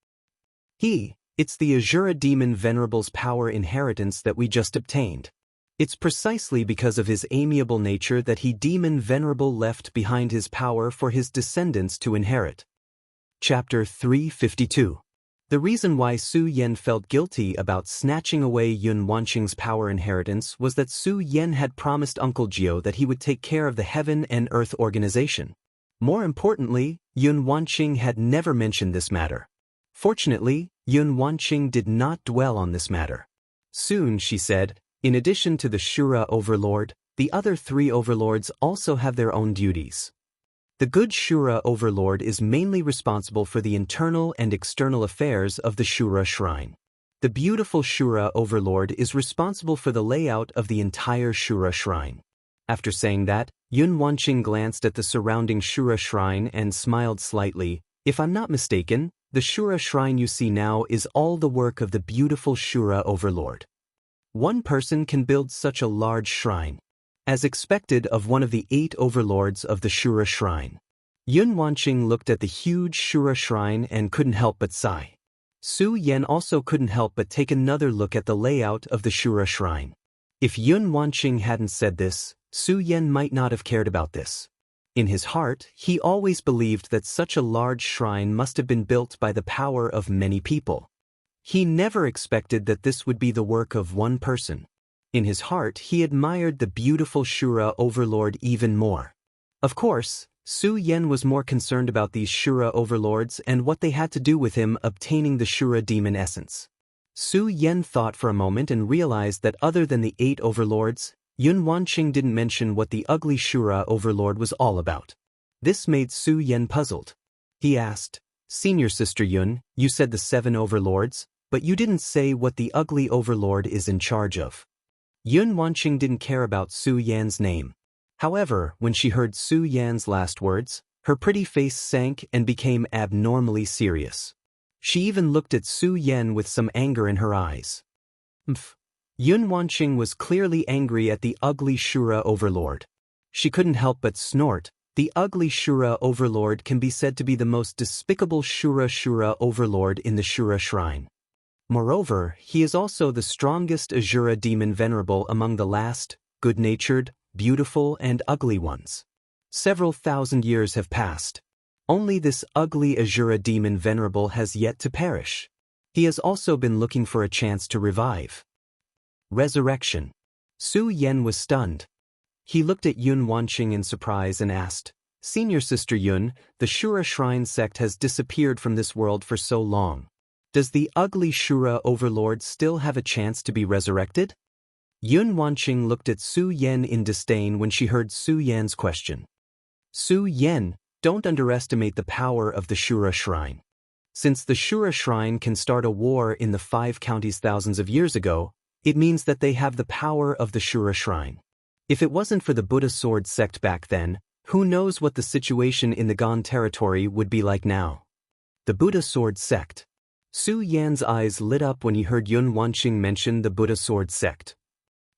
It's the Azura Demon Venerable's power inheritance that we just obtained. It's precisely because of his amiable nature that Demon Venerable left behind his power for his descendants to inherit. Chapter 352. The reason why Su Yan felt guilty about snatching away Yun Wanqing's power inheritance was that Su Yan had promised Uncle Jiao that he would take care of the Heaven and Earth organization. More importantly, Yun Wanqing had never mentioned this matter. Fortunately, Yun Wanqing did not dwell on this matter. Soon, she said, in addition to the Shura Overlord, the other 3 overlords also have their own duties. The good Shura Overlord is mainly responsible for the internal and external affairs of the Shura Shrine. The beautiful Shura Overlord is responsible for the layout of the entire Shura Shrine. After saying that, Yun Wanqing glanced at the surrounding Shura Shrine and smiled slightly. If I'm not mistaken, the Shura Shrine you see now is all the work of the beautiful Shura Overlord. One person can build such a large shrine. As expected of one of the 8 overlords of the Shura Shrine. Yun Wanqing looked at the huge Shura Shrine and couldn't help but sigh. Su Yan also couldn't help but take another look at the layout of the Shura Shrine. If Yun Wanqing hadn't said this, Su Yan might not have cared about this. In his heart, he always believed that such a large shrine must have been built by the power of many people. He never expected that this would be the work of one person. In his heart, he admired the beautiful Shura Overlord even more. Of course, Su Yan was more concerned about these Shura Overlords and what they had to do with him obtaining the Shura Demon Essence. Su Yan thought for a moment and realized that other than the 8 overlords, Yun Wanqing didn't mention what the ugly Shura Overlord was all about. This made Su Yan puzzled. He asked, Senior Sister Yun, you said the 7 overlords, but you didn't say what the ugly overlord is in charge of. Yun Wanqing didn't care about Su Yan's name. However, when she heard Su Yan's last words, her pretty face sank and became abnormally serious. She even looked at Su Yan with some anger in her eyes. Yun Wanqing was clearly angry at the ugly Shura Overlord. She couldn't help but snort. The ugly Shura Overlord can be said to be the most despicable Shura Overlord in the Shura Shrine. Moreover, he is also the strongest Azura Demon Venerable among the last, good-natured, beautiful, and ugly ones. Several thousand years have passed. Only this ugly Azura Demon Venerable has yet to perish. He has also been looking for a chance to revive. Resurrection. Su Yan was stunned. He looked at Yun Wanqing in surprise and asked, Senior Sister Yun, the Shura Shrine sect has disappeared from this world for so long. Does the ugly Shura Overlord still have a chance to be resurrected? Yun Wanqing looked at Su Yan in disdain when she heard Su Yan's question. Su Yan, don't underestimate the power of the Shura Shrine. Since the Shura Shrine can start a war in the 5 counties thousands of years ago, it means that they have the power of the Shura Shrine. If it wasn't for the Buddha Sword sect back then, who knows what the situation in the Gan territory would be like now? The Buddha Sword sect. Su Yan's eyes lit up when he heard Yun Wanqing mention the Buddha Sword sect.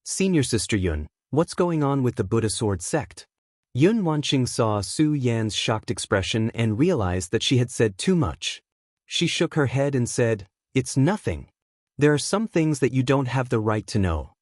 Senior Sister Yun, what's going on with the Buddha Sword sect? Yun Wanqing saw Su Yan's shocked expression and realized that she had said too much. She shook her head and said, "It's nothing. There are some things that you don't have the right to know."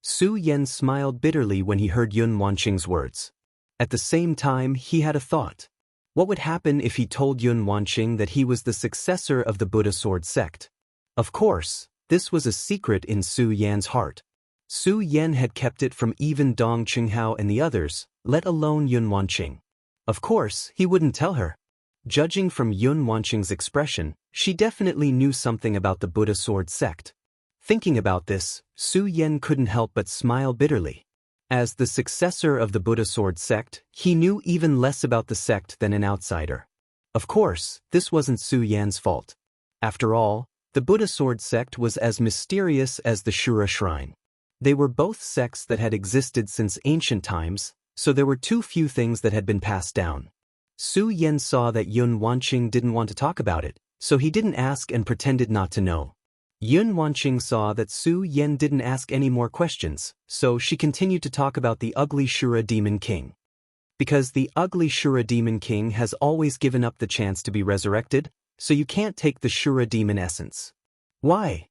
Su Yan smiled bitterly when he heard Yun Wanqing's words. At the same time, he had a thought. What would happen if he told Yun Wanqing that he was the successor of the Buddha Sword sect? Of course, this was a secret in Su Yan's heart. Su Yan had kept it from even Dong Qinghao and the others, let alone Yun Wanqing. Of course, he wouldn't tell her. Judging from Yun Wanqing's expression, she definitely knew something about the Buddha Sword sect. Thinking about this, Su Yan couldn't help but smile bitterly. As the successor of the Buddha Sword sect, he knew even less about the sect than an outsider. Of course, this wasn't Su Yan's fault. After all, the Buddha Sword sect was as mysterious as the Shura Shrine. They were both sects that had existed since ancient times, so there were too few things that had been passed down. Su Yan saw that Yun Wanqing didn't want to talk about it, so he didn't ask and pretended not to know. Yun Wanqing saw that Su Yan didn't ask any more questions, so she continued to talk about the ugly Shura Demon King. Because the ugly Shura Demon King has always given up the chance to be resurrected, so you can't take the Shura Demon essence. Why?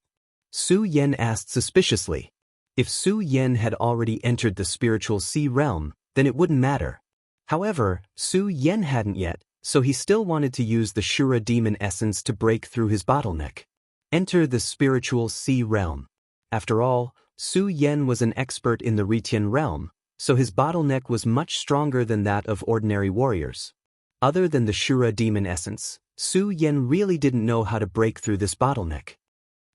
Su Yan asked suspiciously. If Su Yan had already entered the spiritual sea realm, then it wouldn't matter. However, Su Yan hadn't yet, so he still wanted to use the Shura Demon essence to break through his bottleneck. Enter the spiritual sea realm. After all, Su Yan was an expert in the Ritian realm, so his bottleneck was much stronger than that of ordinary warriors. Other than the Shura Demon essence, Su Yan really didn't know how to break through this bottleneck.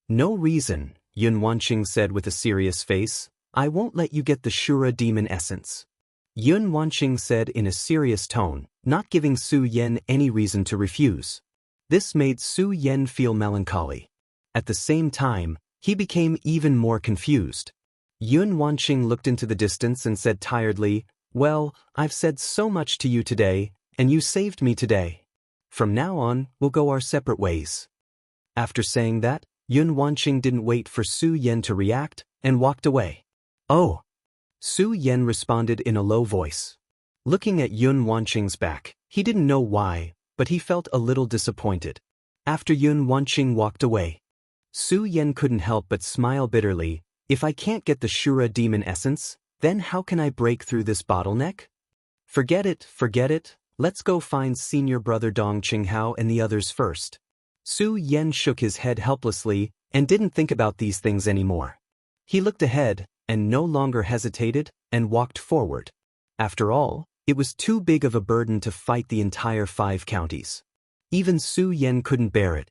No reason, Yun Wanqing said with a serious face. I won't let you get the Shura Demon essence. Yun Wanqing said in a serious tone, not giving Su Yan any reason to refuse. This made Su Yan feel melancholy. At the same time, he became even more confused. Yun Wanqing looked into the distance and said tiredly, "Well, I've said so much to you today, and you saved me today. From now on, we'll go our separate ways." After saying that, Yun Wanqing didn't wait for Su Yan to react, and walked away. "Oh!" Su Yan responded in a low voice. Looking at Yun Wanqing's back, he didn't know why, but he felt a little disappointed. After Yun Wanqing walked away, Su Yan couldn't help but smile bitterly. If I can't get the Shura Demon essence, then how can I break through this bottleneck? Forget it, let's go find senior brother Dong Qinghao and the others first. Su Yan shook his head helplessly and didn't think about these things anymore. He looked ahead and no longer hesitated and walked forward. After all, it was too big of a burden to fight the entire 5 counties. Even Su Yan couldn't bear it.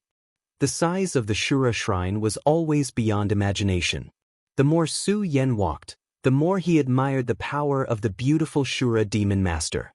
The size of the Shura Shrine was always beyond imagination. The more Su Yan walked, the more he admired the power of the beautiful Shura Demon Master.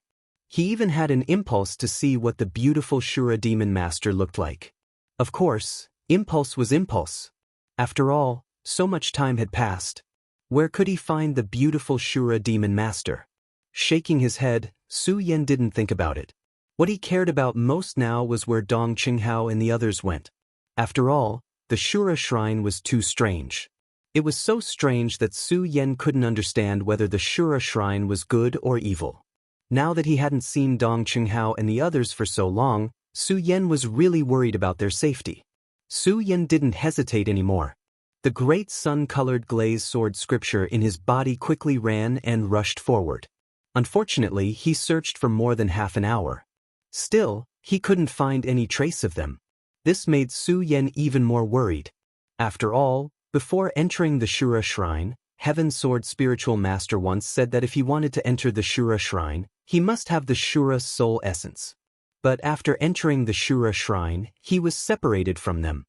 He even had an impulse to see what the beautiful Shura Demon Master looked like. Of course, impulse was impulse. After all, so much time had passed. Where could he find the beautiful Shura Demon Master? Shaking his head, Su Yan didn't think about it. What he cared about most now was where Dong Qinghao and the others went. After all, the Shura Shrine was too strange. It was so strange that Su Yan couldn't understand whether the Shura Shrine was good or evil. Now that he hadn't seen Dong Qinghao and the others for so long, Su Yan was really worried about their safety. Su Yan didn't hesitate anymore. The great sun-colored glazed sword scripture in his body quickly ran and rushed forward. Unfortunately, he searched for more than half an hour. Still, he couldn't find any trace of them. This made Su Yan even more worried. After all, before entering the Shura Shrine, Heaven Sword Spiritual Master once said that if he wanted to enter the Shura Shrine, he must have the Shura Soul Essence. But after entering the Shura Shrine, he was separated from them.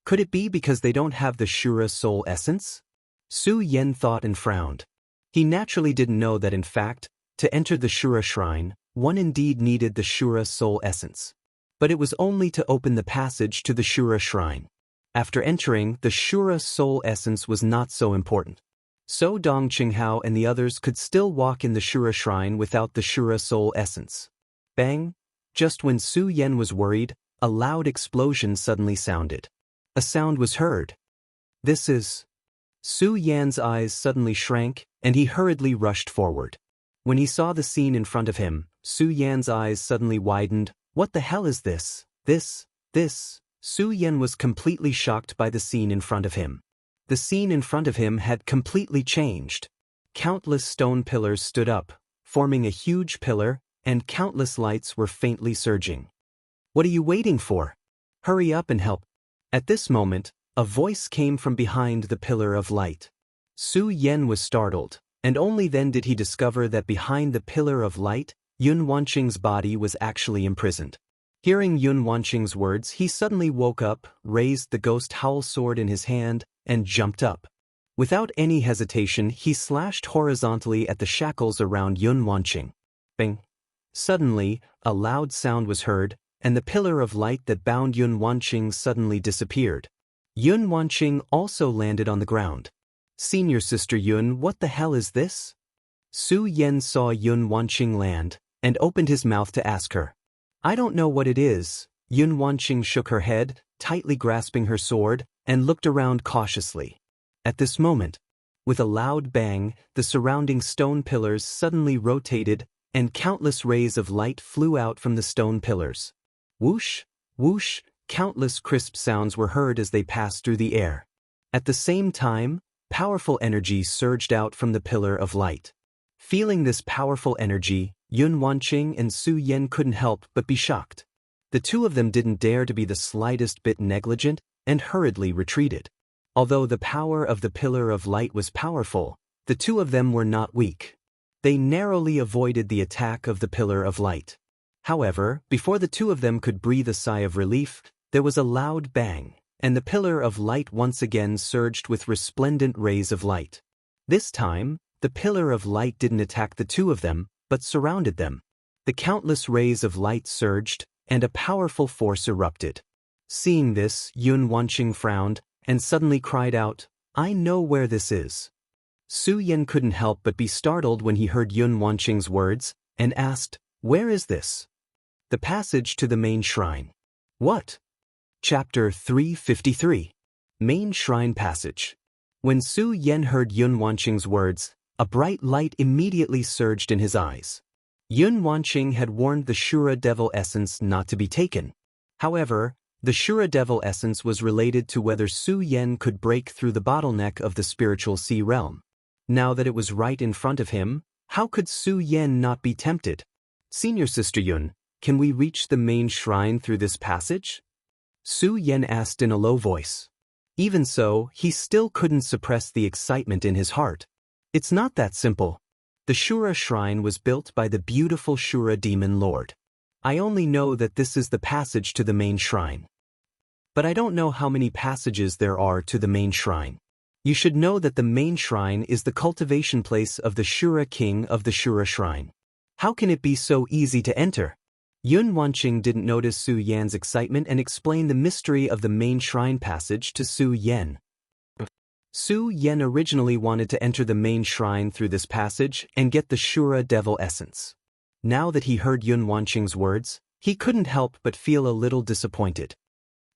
Could it be because they don't have the Shura Soul Essence? Su Yan thought and frowned. He naturally didn't know that in fact, to enter the Shura Shrine, one indeed needed the Shura Soul Essence. But it was only to open the passage to the Shura Shrine. After entering, the Shura Soul Essence was not so important. So Dong Qinghao and the others could still walk in the Shura Shrine without the Shura Soul Essence. Bang! Just when Su Yan was worried, a loud explosion suddenly sounded. A sound was heard. This is... Su Yan's eyes suddenly shrank, and he hurriedly rushed forward. When he saw the scene in front of him, Su Yan's eyes suddenly widened. What the hell is this? This... Su Yan was completely shocked by the scene in front of him. The scene in front of him had completely changed. Countless stone pillars stood up, forming a huge pillar, and countless lights were faintly surging. What are you waiting for? Hurry up and help. At this moment, a voice came from behind the pillar of light. Su Yan was startled, and only then did he discover that behind the pillar of light, Yun Wanqing's body was actually imprisoned. Hearing Yun Wanqing's words, he suddenly woke up, raised the ghost howl sword in his hand, and jumped up. Without any hesitation, he slashed horizontally at the shackles around Yun Wanqing. Bang! Suddenly, a loud sound was heard, and the pillar of light that bound Yun Wanqing suddenly disappeared. Yun Wanqing also landed on the ground. Senior Sister Yun, what the hell is this? Su Yan saw Yun Wanqing land, and opened his mouth to ask her. I don't know what it is. Yun Wanqing shook her head, tightly grasping her sword, and looked around cautiously. At this moment, with a loud bang, the surrounding stone pillars suddenly rotated, and countless rays of light flew out from the stone pillars. Whoosh, whoosh, countless crisp sounds were heard as they passed through the air. At the same time, powerful energy surged out from the pillar of light. Feeling this powerful energy, Yun Wanqing and Su Yan couldn't help but be shocked. The two of them didn't dare to be the slightest bit negligent, and hurriedly retreated. Although the power of the pillar of light was powerful, the two of them were not weak. They narrowly avoided the attack of the pillar of light. However, before the two of them could breathe a sigh of relief, there was a loud bang, and the pillar of light once again surged with resplendent rays of light. This time, the pillar of light didn't attack the two of them, but surrounded them. The countless rays of light surged, and a powerful force erupted. Seeing this, Yun Wanqing frowned, and suddenly cried out, I know where this is. Su Yan couldn't help but be startled when he heard Yun Wanqing's words, and asked, Where is this? The passage to the main shrine. What? Chapter 353. Main Shrine Passage. When Su Yan heard Yun Wanqing's words, a bright light immediately surged in his eyes. Yun Wanqing had warned the Shura Devil Essence not to be taken. However, the Shura Devil Essence was related to whether Su Yan could break through the bottleneck of the spiritual sea realm. Now that it was right in front of him, how could Su Yan not be tempted? Senior Sister Yun, can we reach the main shrine through this passage? Su Yan asked in a low voice. Even so, he still couldn't suppress the excitement in his heart. It's not that simple. The Shura Shrine was built by the beautiful Shura Demon Lord. I only know that this is the passage to the main shrine. But I don't know how many passages there are to the main shrine. You should know that the main shrine is the cultivation place of the Shura King of the Shura Shrine. How can it be so easy to enter? Yun Wanqing didn't notice Su Yan's excitement and explained the mystery of the main shrine passage to Su Yan. Su Yan originally wanted to enter the main shrine through this passage and get the Shura Devil Essence. Now that he heard Yun Wanqing's words, he couldn't help but feel a little disappointed.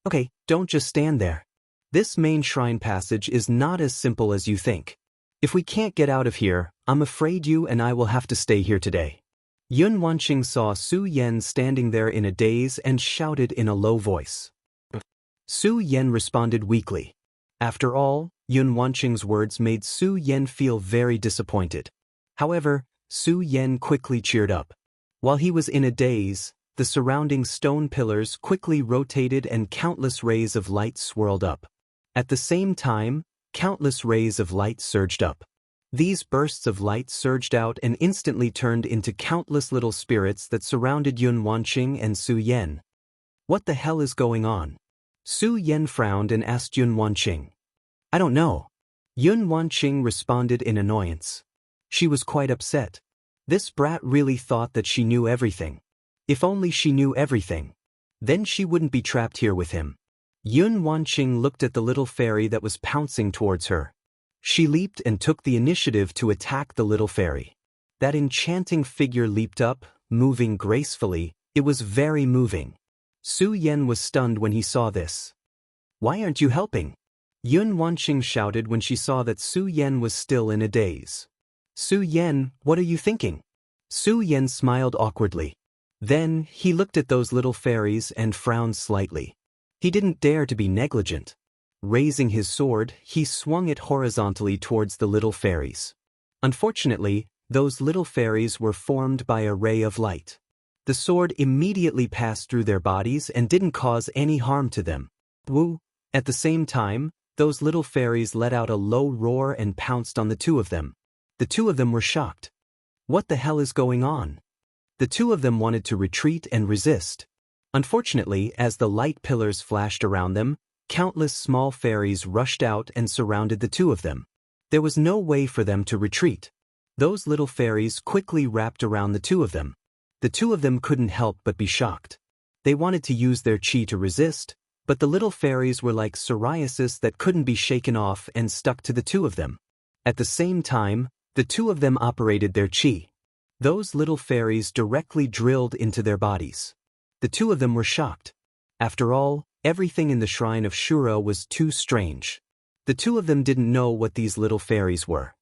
Okay, don't just stand there. This main shrine passage is not as simple as you think. If we can't get out of here, I'm afraid you and I will have to stay here today. Yun Wanqing saw Su Yan standing there in a daze and shouted in a low voice. Su Yan responded weakly. After all, Yun Wanqing's words made Su Yan feel very disappointed. However, Su Yan quickly cheered up. While he was in a daze, the surrounding stone pillars quickly rotated and countless rays of light swirled up. At the same time, countless rays of light surged up. These bursts of light surged out and instantly turned into countless little spirits that surrounded Yun Wanqing and Su Yan. What the hell is going on? Su Yan frowned and asked Yun Wanqing. I don't know. Yun Wanqing responded in annoyance. She was quite upset. This brat really thought that she knew everything. If only she knew everything. Then she wouldn't be trapped here with him. Yun Wanqing looked at the little fairy that was pouncing towards her. She leaped and took the initiative to attack the little fairy. That enchanting figure leaped up, moving gracefully. It was very moving. Su Yan was stunned when he saw this. "Why aren't you helping?" Yun Wanqing shouted when she saw that Su Yan was still in a daze. "Su Yan, what are you thinking?" Su Yan smiled awkwardly. Then, he looked at those little fairies and frowned slightly. He didn't dare to be negligent. Raising his sword, he swung it horizontally towards the little fairies. Unfortunately, those little fairies were formed by a ray of light. The sword immediately passed through their bodies and didn't cause any harm to them. Woo! At the same time, those little fairies let out a low roar and pounced on the two of them. The two of them were shocked. What the hell is going on? The two of them wanted to retreat and resist. Unfortunately, as the light pillars flashed around them, countless small fairies rushed out and surrounded the two of them. There was no way for them to retreat. Those little fairies quickly wrapped around the two of them. The two of them couldn't help but be shocked. They wanted to use their chi to resist, but the little fairies were like psoriasis that couldn't be shaken off and stuck to the two of them. At the same time, the two of them operated their chi. Those little fairies directly drilled into their bodies. The two of them were shocked. After all, everything in the shrine of Shura was too strange. The two of them didn't know what these little fairies were.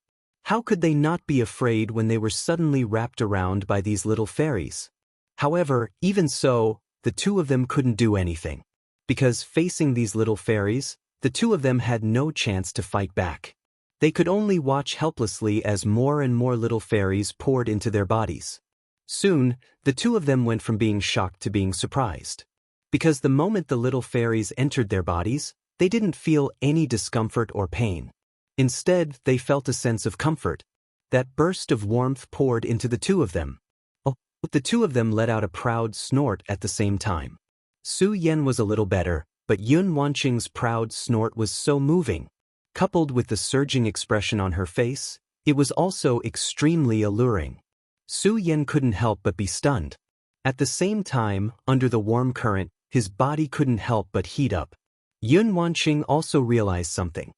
How could they not be afraid when they were suddenly wrapped around by these little fairies? However, even so, the two of them couldn't do anything. Because facing these little fairies, the two of them had no chance to fight back. They could only watch helplessly as more and more little fairies poured into their bodies. Soon, the two of them went from being shocked to being surprised. Because the moment the little fairies entered their bodies, they didn't feel any discomfort or pain. Instead, they felt a sense of comfort. That burst of warmth poured into the two of them. Oh, the two of them let out a proud snort at the same time. Su Yan was a little better, but Yun Wanqing's proud snort was so moving. Coupled with the surging expression on her face, it was also extremely alluring. Su Yan couldn't help but be stunned. At the same time, under the warm current, his body couldn't help but heat up. Yun Wanqing also realized something.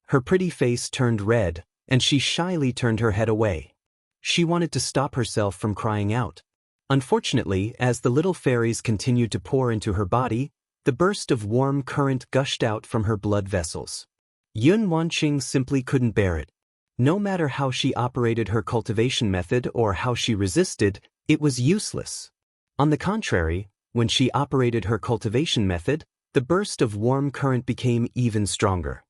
Her pretty face turned red, and she shyly turned her head away. She wanted to stop herself from crying out. Unfortunately, as the little fairies continued to pour into her body, the burst of warm current gushed out from her blood vessels. Yun Wanqing simply couldn't bear it. No matter how she operated her cultivation method or how she resisted, it was useless. On the contrary, when she operated her cultivation method, the burst of warm current became even stronger.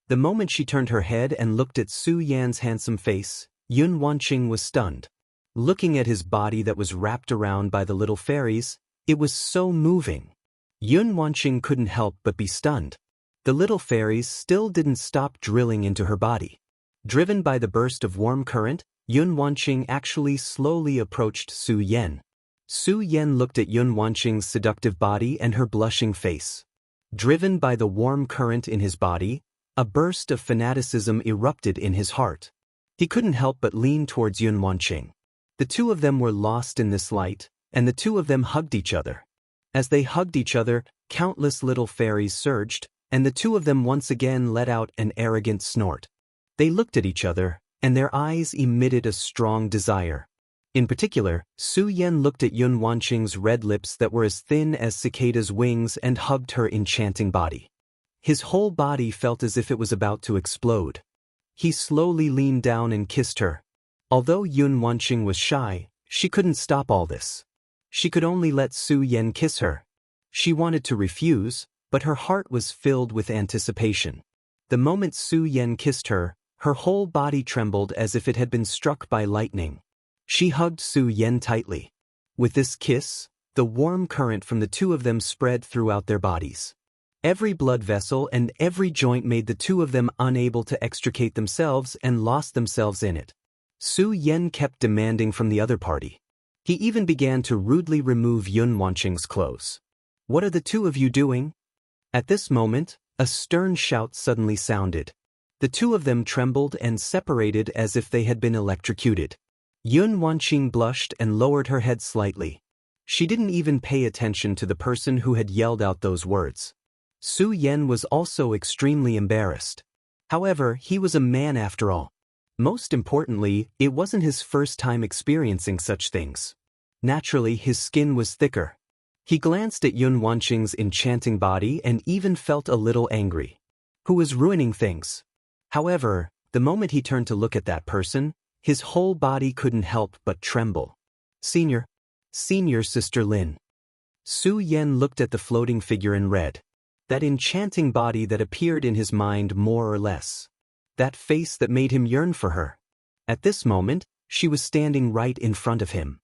The moment she turned her head and looked at Su Yan's handsome face, Yun Wanqing was stunned. Looking at his body that was wrapped around by the little fairies, it was so moving. Yun Wanqing couldn't help but be stunned. The little fairies still didn't stop drilling into her body. Driven by the burst of warm current, Yun Wanqing actually slowly approached Su Yan. Su Yan looked at Yun Wanqing's seductive body and her blushing face. Driven by the warm current in his body, a burst of fanaticism erupted in his heart. He couldn't help but lean towards Yun Wanqing. The two of them were lost in this light, and the two of them hugged each other. As they hugged each other, countless little fairies surged, and the two of them once again let out an arrogant snort. They looked at each other, and their eyes emitted a strong desire. In particular, Su Yan looked at Yun Wanqing's red lips that were as thin as cicadas' wings and hugged her enchanting body. His whole body felt as if it was about to explode. He slowly leaned down and kissed her. Although Yun Wanqing was shy, she couldn't stop all this. She could only let Su Yan kiss her. She wanted to refuse, but her heart was filled with anticipation. The moment Su Yan kissed her, her whole body trembled as if it had been struck by lightning. She hugged Su Yan tightly. With this kiss, the warm current from the two of them spread throughout their bodies. Every blood vessel and every joint made the two of them unable to extricate themselves and lost themselves in it. Su Yan kept demanding from the other party. He even began to rudely remove Yun Wanqing's clothes. "What are the two of you doing?" At this moment, a stern shout suddenly sounded. The two of them trembled and separated as if they had been electrocuted. Yun Wanqing blushed and lowered her head slightly. She didn't even pay attention to the person who had yelled out those words. Su Yan was also extremely embarrassed. However, he was a man after all. Most importantly, it wasn't his first time experiencing such things. Naturally, his skin was thicker. He glanced at Yun Wanqing's enchanting body and even felt a little angry. Who was ruining things? However, the moment he turned to look at that person, his whole body couldn't help but tremble. Senior Sister Lin. Su Yen looked at the floating figure in red. That enchanting body that appeared in his mind more or less. That face that made him yearn for her. At this moment, she was standing right in front of him.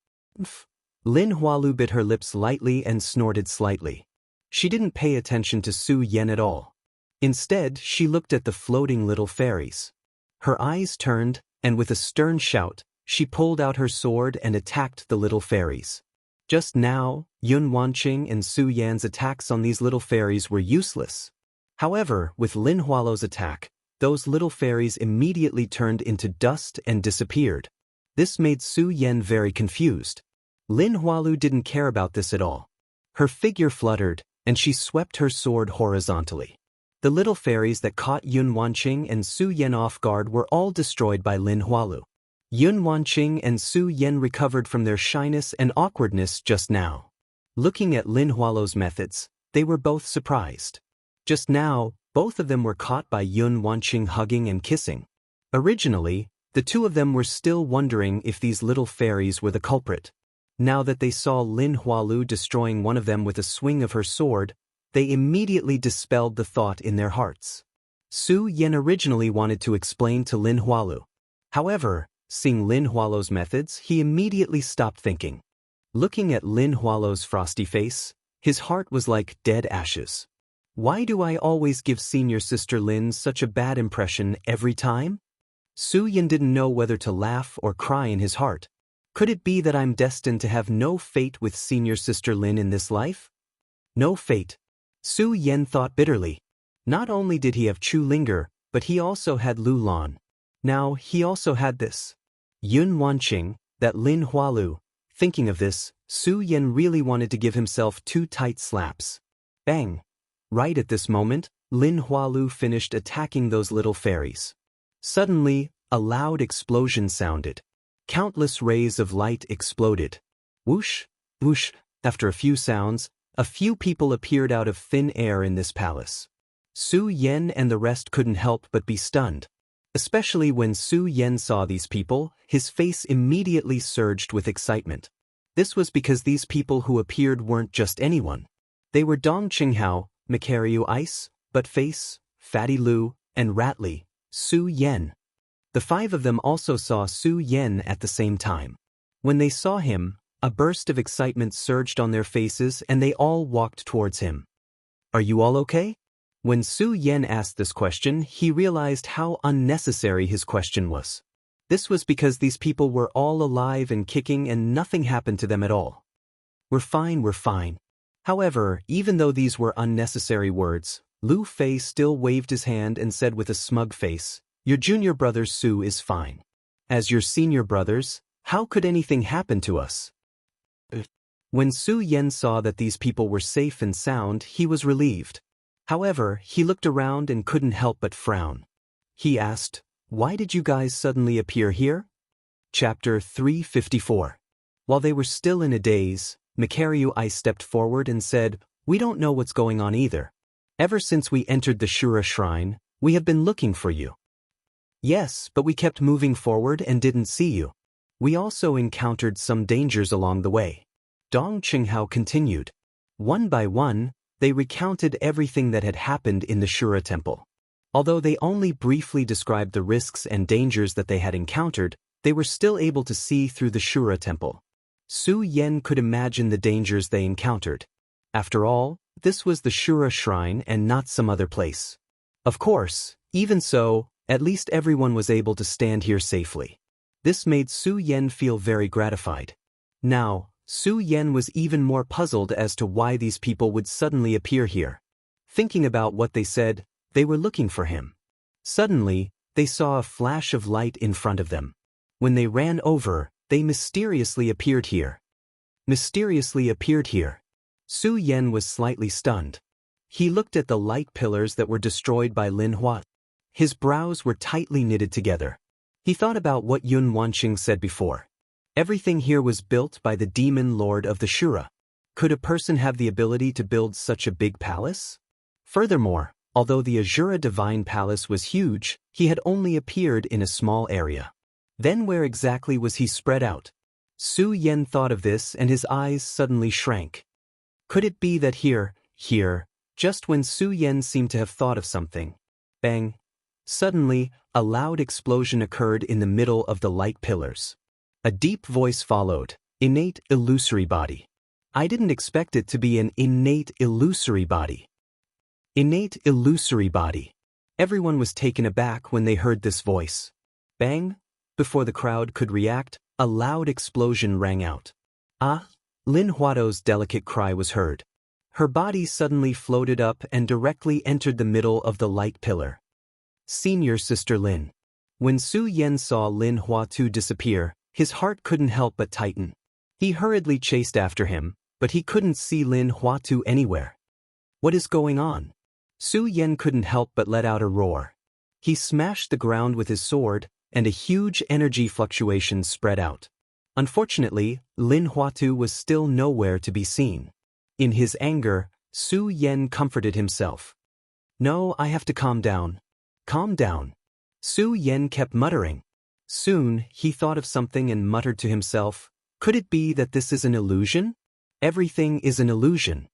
Lin Hualu bit her lips lightly and snorted slightly. She didn't pay attention to Su Yen at all. Instead, she looked at the floating little fairies. Her eyes turned, and with a stern shout, she pulled out her sword and attacked the little fairies. Just now, Yun Wanqing and Su Yan's attacks on these little fairies were useless. However, with Lin Hualu's attack, those little fairies immediately turned into dust and disappeared. This made Su Yen very confused. Lin Hualu didn't care about this at all. Her figure fluttered, and she swept her sword horizontally. The little fairies that caught Yun Wanqing and Su Yen off guard were all destroyed by Lin Hualu. Yun Wanqing and Su Yen recovered from their shyness and awkwardness just now. Looking at Lin Hualu's methods, they were both surprised. Just now, both of them were caught by Yun Wanqing hugging and kissing. Originally, the two of them were still wondering if these little fairies were the culprit. Now that they saw Lin Hualu destroying one of them with a swing of her sword, they immediately dispelled the thought in their hearts. Su Yen originally wanted to explain to Lin Hualu. However, seeing Lin Hualu's methods, he immediately stopped thinking. Looking at Lin Hualu's frosty face, his heart was like dead ashes. Why do I always give Senior Sister Lin such a bad impression every time? Su Yen didn't know whether to laugh or cry in his heart. Could it be that I'm destined to have no fate with Senior Sister Lin in this life? No fate. Su Yen thought bitterly. Not only did he have Chu Linger, but he also had Lu Lan. Now, he also had this. Yun Wanqing, that Lin Hualu. Thinking of this, Su Yen really wanted to give himself 2 tight slaps. Bang! Right at this moment, Lin Hualu finished attacking those little fairies. Suddenly, a loud explosion sounded. Countless rays of light exploded. Whoosh, whoosh. After a few sounds, a few people appeared out of thin air in this palace. Su Yen and the rest couldn't help but be stunned. Especially when Su Yen saw these people, his face immediately surged with excitement. This was because these people who appeared weren't just anyone. They were Dong Qinghao, Macaryu Ice, Buttface, Fatty Lu, and Ratly, Su Yen. The 5 of them also saw Su Yen at the same time. When they saw him, a burst of excitement surged on their faces and they all walked towards him. Are you all okay? When Su Yen asked this question, he realized how unnecessary his question was. This was because these people were all alive and kicking and nothing happened to them at all. We're fine, we're fine. However, even though these were unnecessary words, Lu Fei still waved his hand and said with a smug face, "Your junior brother Su is fine. As your senior brothers, how could anything happen to us?" When Su Yen saw that these people were safe and sound, he was relieved. However, he looked around and couldn't help but frown. He asked, "Why did you guys suddenly appear here?" Chapter 354. While they were still in a daze, Macaryu Ice stepped forward and said, "We don't know what's going on either. Ever since we entered the Shura Shrine, we have been looking for you." "Yes, but we kept moving forward and didn't see you. We also encountered some dangers along the way." Dong Qinghao continued. One by one, they recounted everything that had happened in the Shura Temple. Although they only briefly described the risks and dangers that they had encountered, they were still able to see through the Shura Temple. Su Yen could imagine the dangers they encountered. After all, this was the Shura Shrine and not some other place. Of course, even so, at least everyone was able to stand here safely. This made Su Yen feel very gratified. Now, Su Yen was even more puzzled as to why these people would suddenly appear here. Thinking about what they said, they were looking for him. Suddenly, they saw a flash of light in front of them. When they ran over, they mysteriously appeared here. Mysteriously appeared here. Su Yen was slightly stunned. He looked at the light pillars that were destroyed by Lin Hua. His brows were tightly knitted together. He thought about what Yun Wanqing said before. Everything here was built by the demon lord of the Shura. Could a person have the ability to build such a big palace? Furthermore, although the Azura Divine Palace was huge, he had only appeared in a small area. Then where exactly was he spread out? Su Yen thought of this and his eyes suddenly shrank. Could it be that here, just when Su Yen seemed to have thought of something, bang! Suddenly, a loud explosion occurred in the middle of the light pillars. A deep voice followed, innate illusory body. I didn't expect it to be an innate illusory body. Innate illusory body. Everyone was taken aback when they heard this voice. Bang! Before the crowd could react, a loud explosion rang out. Ah! Lin Huato's delicate cry was heard. Her body suddenly floated up and directly entered the middle of the light pillar. Senior Sister Lin. When Su Yen saw Lin Huatu disappear, his heart couldn't help but tighten. He hurriedly chased after him, but he couldn't see Lin Huatu anywhere. What is going on? Su Yen couldn't help but let out a roar. He smashed the ground with his sword, and a huge energy fluctuation spread out. Unfortunately, Lin Huatu was still nowhere to be seen. In his anger, Su Yen comforted himself. No, I have to calm down. Calm down. Su Yen kept muttering. Soon, he thought of something and muttered to himself, could it be that this is an illusion? Everything is an illusion.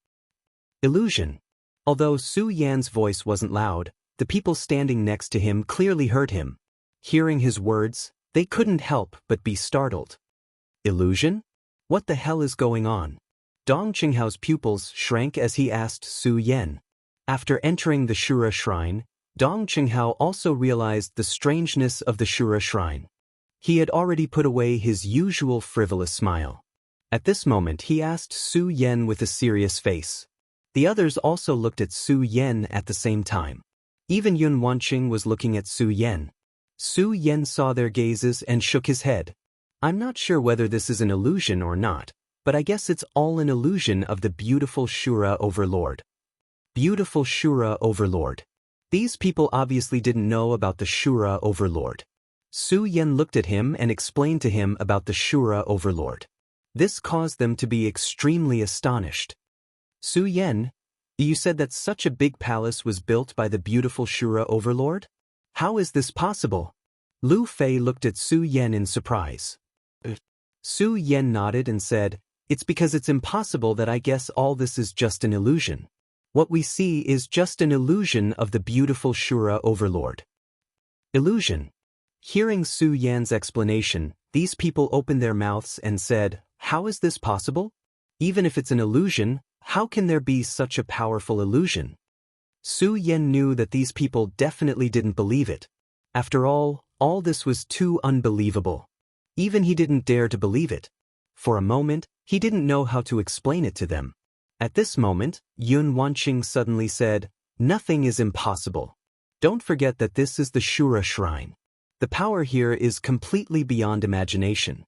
Illusion. Although Su Yan's voice wasn't loud, the people standing next to him clearly heard him. Hearing his words, they couldn't help but be startled. Illusion? What the hell is going on? Dong Qinghao's pupils shrank as he asked Su Yen. After entering the Shura shrine, Dong Qinghao also realized the strangeness of the Shura shrine. He had already put away his usual frivolous smile. At this moment he asked Su Yen with a serious face. The others also looked at Su Yen at the same time. Even Yun Wanqing was looking at Su Yen. Su Yen saw their gazes and shook his head. I'm not sure whether this is an illusion or not, but I guess it's all an illusion of the beautiful Shura Overlord. Beautiful Shura Overlord. These people obviously didn't know about the Shura Overlord. Su Yen looked at him and explained to him about the Shura Overlord. This caused them to be extremely astonished. Su Yen, you said that such a big palace was built by the beautiful Shura Overlord? How is this possible? Lu Fei looked at Su Yen in surprise. Su Yen nodded and said, it's because it's impossible that I guess all this is just an illusion. What we see is just an illusion of the beautiful Shura Overlord. Illusion. Hearing Su Yan's explanation, these people opened their mouths and said, how is this possible? Even if it's an illusion, how can there be such a powerful illusion? Su Yen knew that these people definitely didn't believe it. After all this was too unbelievable. Even he didn't dare to believe it. For a moment, he didn't know how to explain it to them. At this moment, Yun Wanqing suddenly said, nothing is impossible. Don't forget that this is the Shura Shrine. The power here is completely beyond imagination.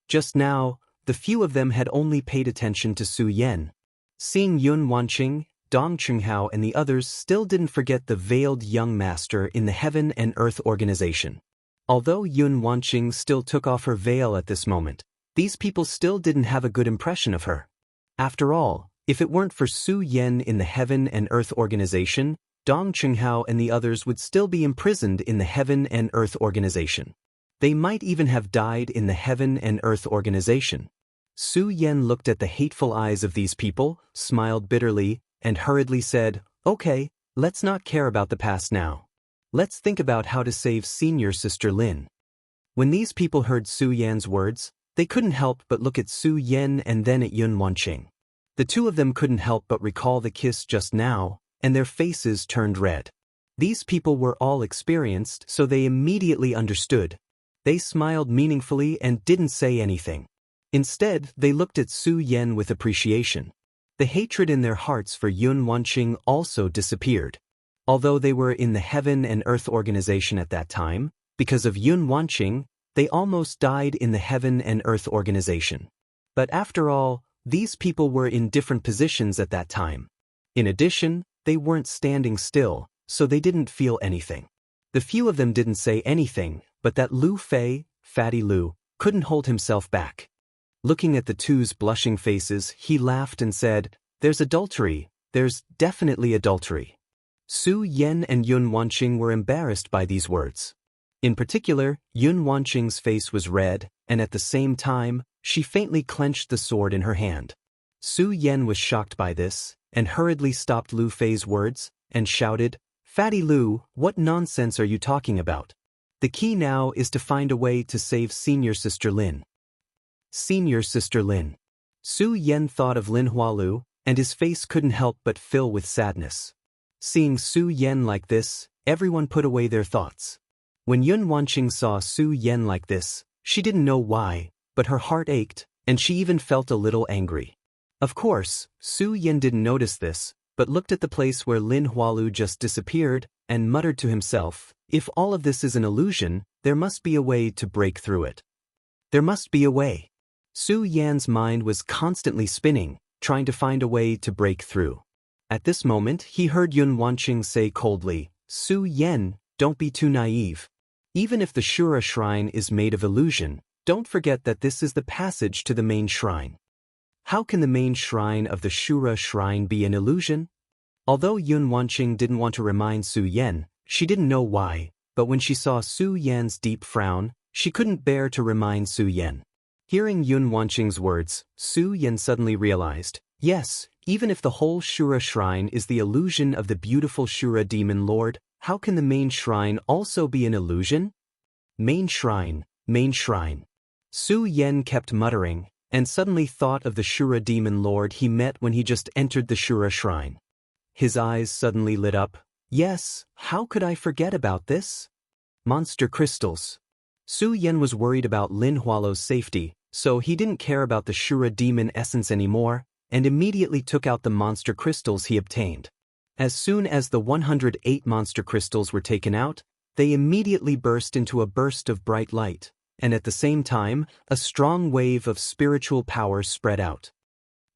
Just now, the few of them had only paid attention to Su Yen. Seeing Yun Wanqing, Dong Qinghao and the others still didn't forget the veiled young master in the Heaven and Earth organization. Although Yun Wanqing still took off her veil at this moment, these people still didn't have a good impression of her. After all, if it weren't for Su Yen in the Heaven and Earth organization, Dong Qinghao and the others would still be imprisoned in the Heaven and Earth organization. They might even have died in the Heaven and Earth organization. Su Yen looked at the hateful eyes of these people, smiled bitterly, and hurriedly said, okay, let's not care about the past now. Let's think about how to save Senior Sister Lin. When these people heard Su Yan's words, they couldn't help but look at Su Yen and then at Yun Wanqing. The two of them couldn't help but recall the kiss just now, and their faces turned red. These people were all experienced, so they immediately understood. They smiled meaningfully and didn't say anything. Instead, they looked at Su Yen with appreciation. The hatred in their hearts for Yun Wanqing also disappeared. Although they were in the Heaven and Earth organization at that time, because of Yun Wanqing, they almost died in the Heaven and Earth organization. But after all, these people were in different positions at that time. In addition, they weren't standing still, so they didn't feel anything. The few of them didn't say anything, but that Lu Fei, Fatty Lu, couldn't hold himself back. Looking at the two's blushing faces, he laughed and said, "There's adultery, there's definitely adultery." Su Yan and Yun Wanqing were embarrassed by these words. In particular, Yun Wanqing's face was red, and at the same time, she faintly clenched the sword in her hand. Su Yan was shocked by this, and hurriedly stopped Lu Fei's words, and shouted, "Fatty Lu, what nonsense are you talking about? The key now is to find a way to save Senior Sister Lin." Senior Sister Lin. Su Yan thought of Lin Hualu, and his face couldn't help but fill with sadness. Seeing Su Yan like this, everyone put away their thoughts. When Yun Wanqing saw Su Yan like this, she didn't know why, but her heart ached, and she even felt a little angry. Of course, Su Yan didn't notice this, but looked at the place where Lin Hualu just disappeared, and muttered to himself, "If all of this is an illusion, there must be a way to break through it. There must be a way." Su Yan's mind was constantly spinning, trying to find a way to break through. At this moment, he heard Yun Wanqing say coldly, "Su Yan, don't be too naive. Even if the Shura shrine is made of illusion, don't forget that this is the passage to the main shrine. How can the main shrine of the Shura shrine be an illusion?" Although Yun Wanqing didn't want to remind Su Yan, she didn't know why, but when she saw Su Yan's deep frown, she couldn't bear to remind Su Yan. Hearing Yun Wanqing's words, Su Yan suddenly realized, yes, even if the whole Shura shrine is the illusion of the beautiful Shura demon lord, how can the main shrine also be an illusion? Main shrine, main shrine. Su Yan kept muttering, and suddenly thought of the Shura demon lord he met when he just entered the Shura shrine. His eyes suddenly lit up. Yes, how could I forget about this? Monster crystals. Su Yan was worried about Lin Hualo's safety, so he didn't care about the Shura demon essence anymore, and immediately took out the monster crystals he obtained. As soon as the 108 monster crystals were taken out, they immediately burst into a burst of bright light, and at the same time, a strong wave of spiritual power spread out.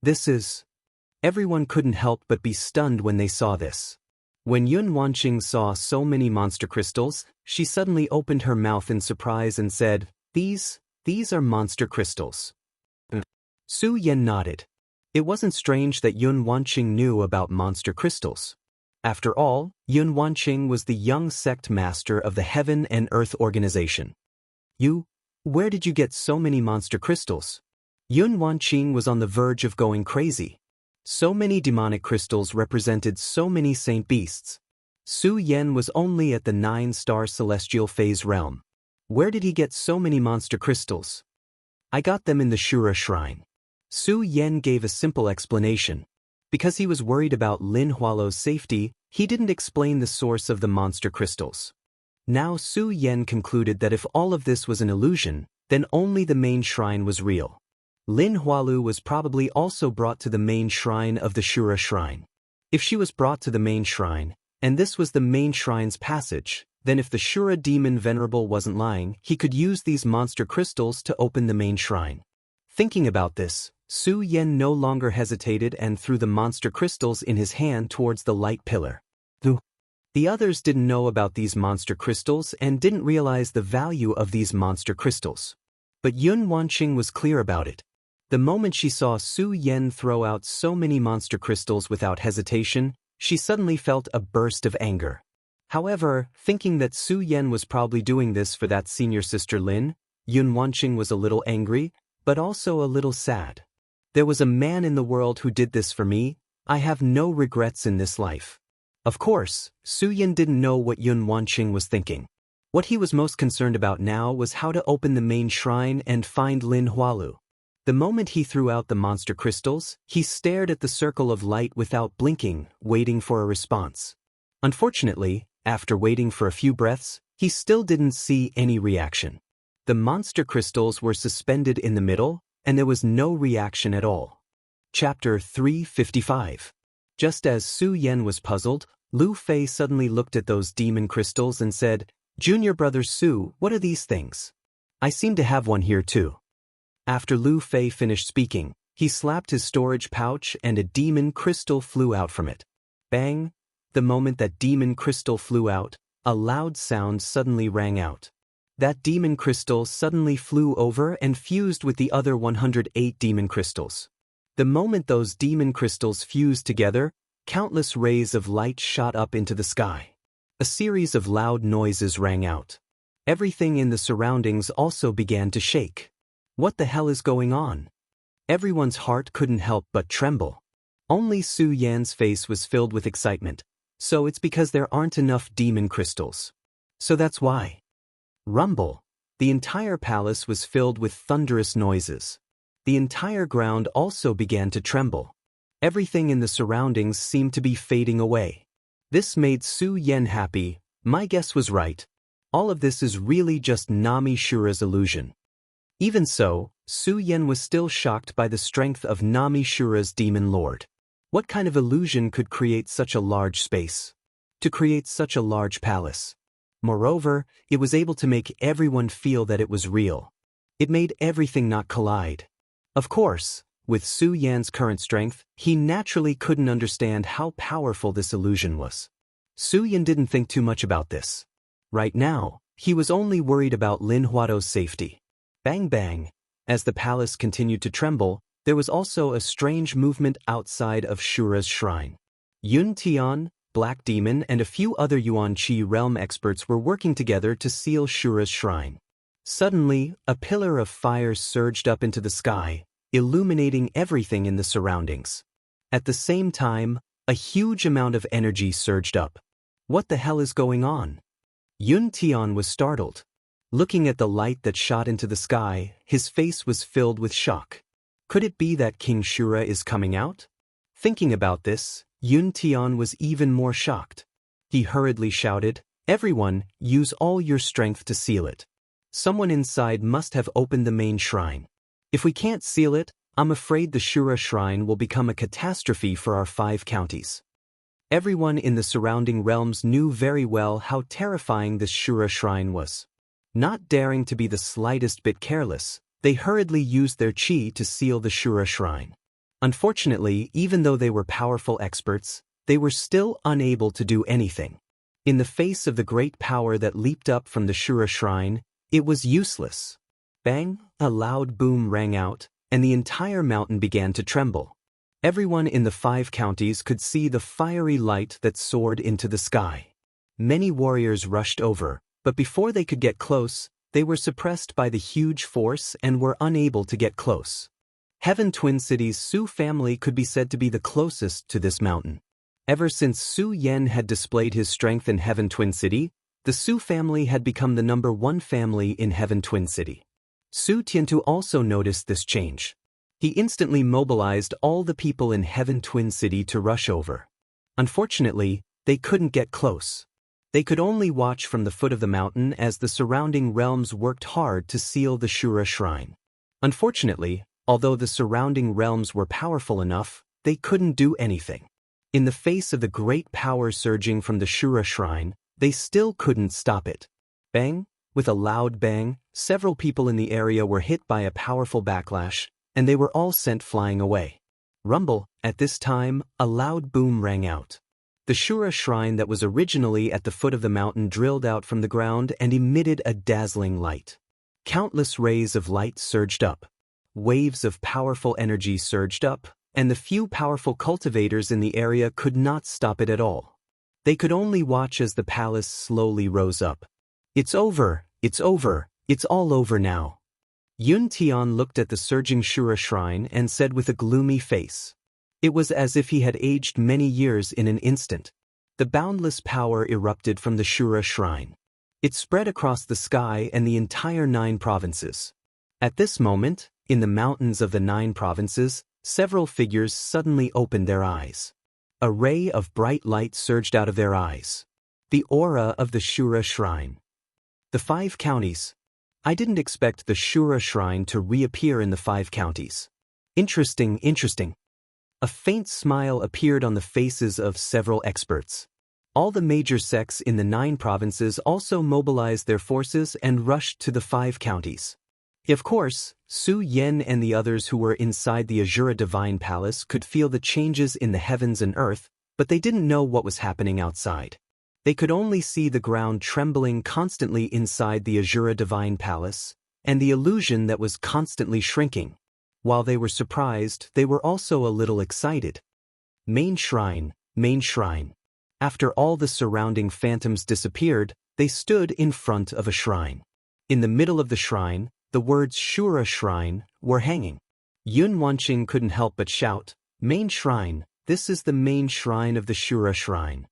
This is... Everyone couldn't help but be stunned when they saw this. When Yun Wanqing saw so many monster crystals, she suddenly opened her mouth in surprise and said, These are monster crystals." Su Yan nodded. It wasn't strange that Yun Wanqing knew about monster crystals. After all, Yun Wanqing was the young sect master of the Heaven and Earth organization. Where did you get so many monster crystals? Yun Wanqing was on the verge of going crazy. So many demonic crystals represented so many saint beasts. Su Yan was only at the 9-star celestial phase realm. Where did he get so many monster crystals? I got them in the Shura shrine. Su Yan gave a simple explanation. Because he was worried about Lin Hualo's safety, he didn't explain the source of the monster crystals. Now Su Yan concluded that if all of this was an illusion, then only the main shrine was real. Lin Hualu was probably also brought to the main shrine of the Shura shrine. If she was brought to the main shrine, and this was the main shrine's passage, then if the Shura demon venerable wasn't lying, he could use these monster crystals to open the main shrine. Thinking about this, Su Yan no longer hesitated and threw the monster crystals in his hand towards the light pillar. The others didn't know about these monster crystals and didn't realize the value of these monster crystals. But Yun Wanqing was clear about it. The moment she saw Su Yan throw out so many monster crystals without hesitation, she suddenly felt a burst of anger. However, thinking that Su Yan was probably doing this for that senior sister Lin, Yun Wanqing was a little angry, but also a little sad. There was a man in the world who did this for me. I have no regrets in this life. Of course, Su Yan didn't know what Yun Wanqing was thinking. What he was most concerned about now was how to open the main shrine and find Lin Hualu. The moment he threw out the monster crystals, he stared at the circle of light without blinking, waiting for a response. Unfortunately, after waiting for a few breaths, he still didn't see any reaction. The monster crystals were suspended in the middle, and there was no reaction at all. Chapter 355. Just as Su Yan was puzzled, Lu Fei suddenly looked at those demon crystals and said, "Junior brother Su, what are these things? I seem to have one here too." After Lu Fei finished speaking, he slapped his storage pouch and a demon crystal flew out from it. Bang! The moment that demon crystal flew out, a loud sound suddenly rang out. that demon crystal suddenly flew over and fused with the other 108 demon crystals. The moment those demon crystals fused together, countless rays of light shot up into the sky. A series of loud noises rang out. Everything in the surroundings also began to shake. What the hell is going on? Everyone's heart couldn't help but tremble. Only Su Yan's face was filled with excitement. So it's because there aren't enough demon crystals. So that's why. Rumble. The entire palace was filled with thunderous noises. The entire ground also began to tremble. Everything in the surroundings seemed to be fading away. This made Su Yan happy. My guess was right. All of this is really just Nami Shura's illusion. Even so, Su Yan was still shocked by the strength of Nami Shura's demon lord. What kind of illusion could create such a large space? To create such a large palace. Moreover, it was able to make everyone feel that it was real. It made everything not collide. Of course, with Su Yan's current strength, he naturally couldn't understand how powerful this illusion was. Su Yan didn't think too much about this. Right now, he was only worried about Lin Huato's safety. Bang bang. As the palace continued to tremble, there was also a strange movement outside of Shura's shrine. Yun Tian, Black Demon and a few other Yuan Qi realm experts were working together to seal Shura's shrine. Suddenly, a pillar of fire surged up into the sky, illuminating everything in the surroundings. At the same time, a huge amount of energy surged up. What the hell is going on? Yun Tian was startled. Looking at the light that shot into the sky, his face was filled with shock. Could it be that King Shura is coming out? Thinking about this, Yun Tian was even more shocked. He hurriedly shouted, "Everyone, use all your strength to seal it. Someone inside must have opened the main shrine. If we can't seal it, I'm afraid the Shura shrine will become a catastrophe for our 5 counties." Everyone in the surrounding realms knew very well how terrifying this Shura shrine was. Not daring to be the slightest bit careless, they hurriedly used their qi to seal the Shura shrine. Unfortunately, even though they were powerful experts, they were still unable to do anything. In the face of the great power that leaped up from the Shura shrine, it was useless. Bang! A loud boom rang out, and the entire mountain began to tremble. Everyone in the 5 counties could see the fiery light that soared into the sky. Many warriors rushed over, but before they could get close, they were suppressed by the huge force and were unable to get close. Heaven Twin City's Su family could be said to be the closest to this mountain. Ever since Su Yan had displayed his strength in Heaven Twin City, the Su family had become the #1 family in Heaven Twin City. Su Tiantu also noticed this change. He instantly mobilized all the people in Heaven Twin City to rush over. Unfortunately, they couldn't get close. They could only watch from the foot of the mountain as the surrounding realms worked hard to seal the Shura shrine. Unfortunately, although the surrounding realms were powerful enough, they couldn't do anything. In the face of the great power surging from the Shura shrine, they still couldn't stop it. Bang! With a loud bang, several people in the area were hit by a powerful backlash, and they were all sent flying away. Rumble! At this time, a loud boom rang out. The Shura shrine that was originally at the foot of the mountain drilled out from the ground and emitted a dazzling light. Countless rays of light surged up. Waves of powerful energy surged up, and the few powerful cultivators in the area could not stop it at all. They could only watch as the palace slowly rose up. It's over, it's over, it's all over now. Yun Tian looked at the surging Shura shrine and said with a gloomy face. It was as if he had aged many years in an instant. The boundless power erupted from the Shura shrine. It spread across the sky and the entire 9 provinces. At this moment, in the mountains of the 9 provinces, several figures suddenly opened their eyes. A ray of bright light surged out of their eyes. The aura of the Shura shrine. The 5 counties. I didn't expect the Shura shrine to reappear in the 5 counties. Interesting, interesting. A faint smile appeared on the faces of several experts. All the major sects in the 9 provinces also mobilized their forces and rushed to the 5 counties. Of course, Su Yan and the others who were inside the Azura Divine Palace could feel the changes in the heavens and earth, but they didn't know what was happening outside. They could only see the ground trembling constantly inside the Azura Divine Palace, and the illusion that was constantly shrinking. While they were surprised, they were also a little excited. Main shrine, main shrine. After all the surrounding phantoms disappeared, they stood in front of a shrine. In the middle of the shrine, the words Shura Shrine were hanging. Yun Wanqing couldn't help but shout, "Main shrine, this is the main shrine of the Shura Shrine."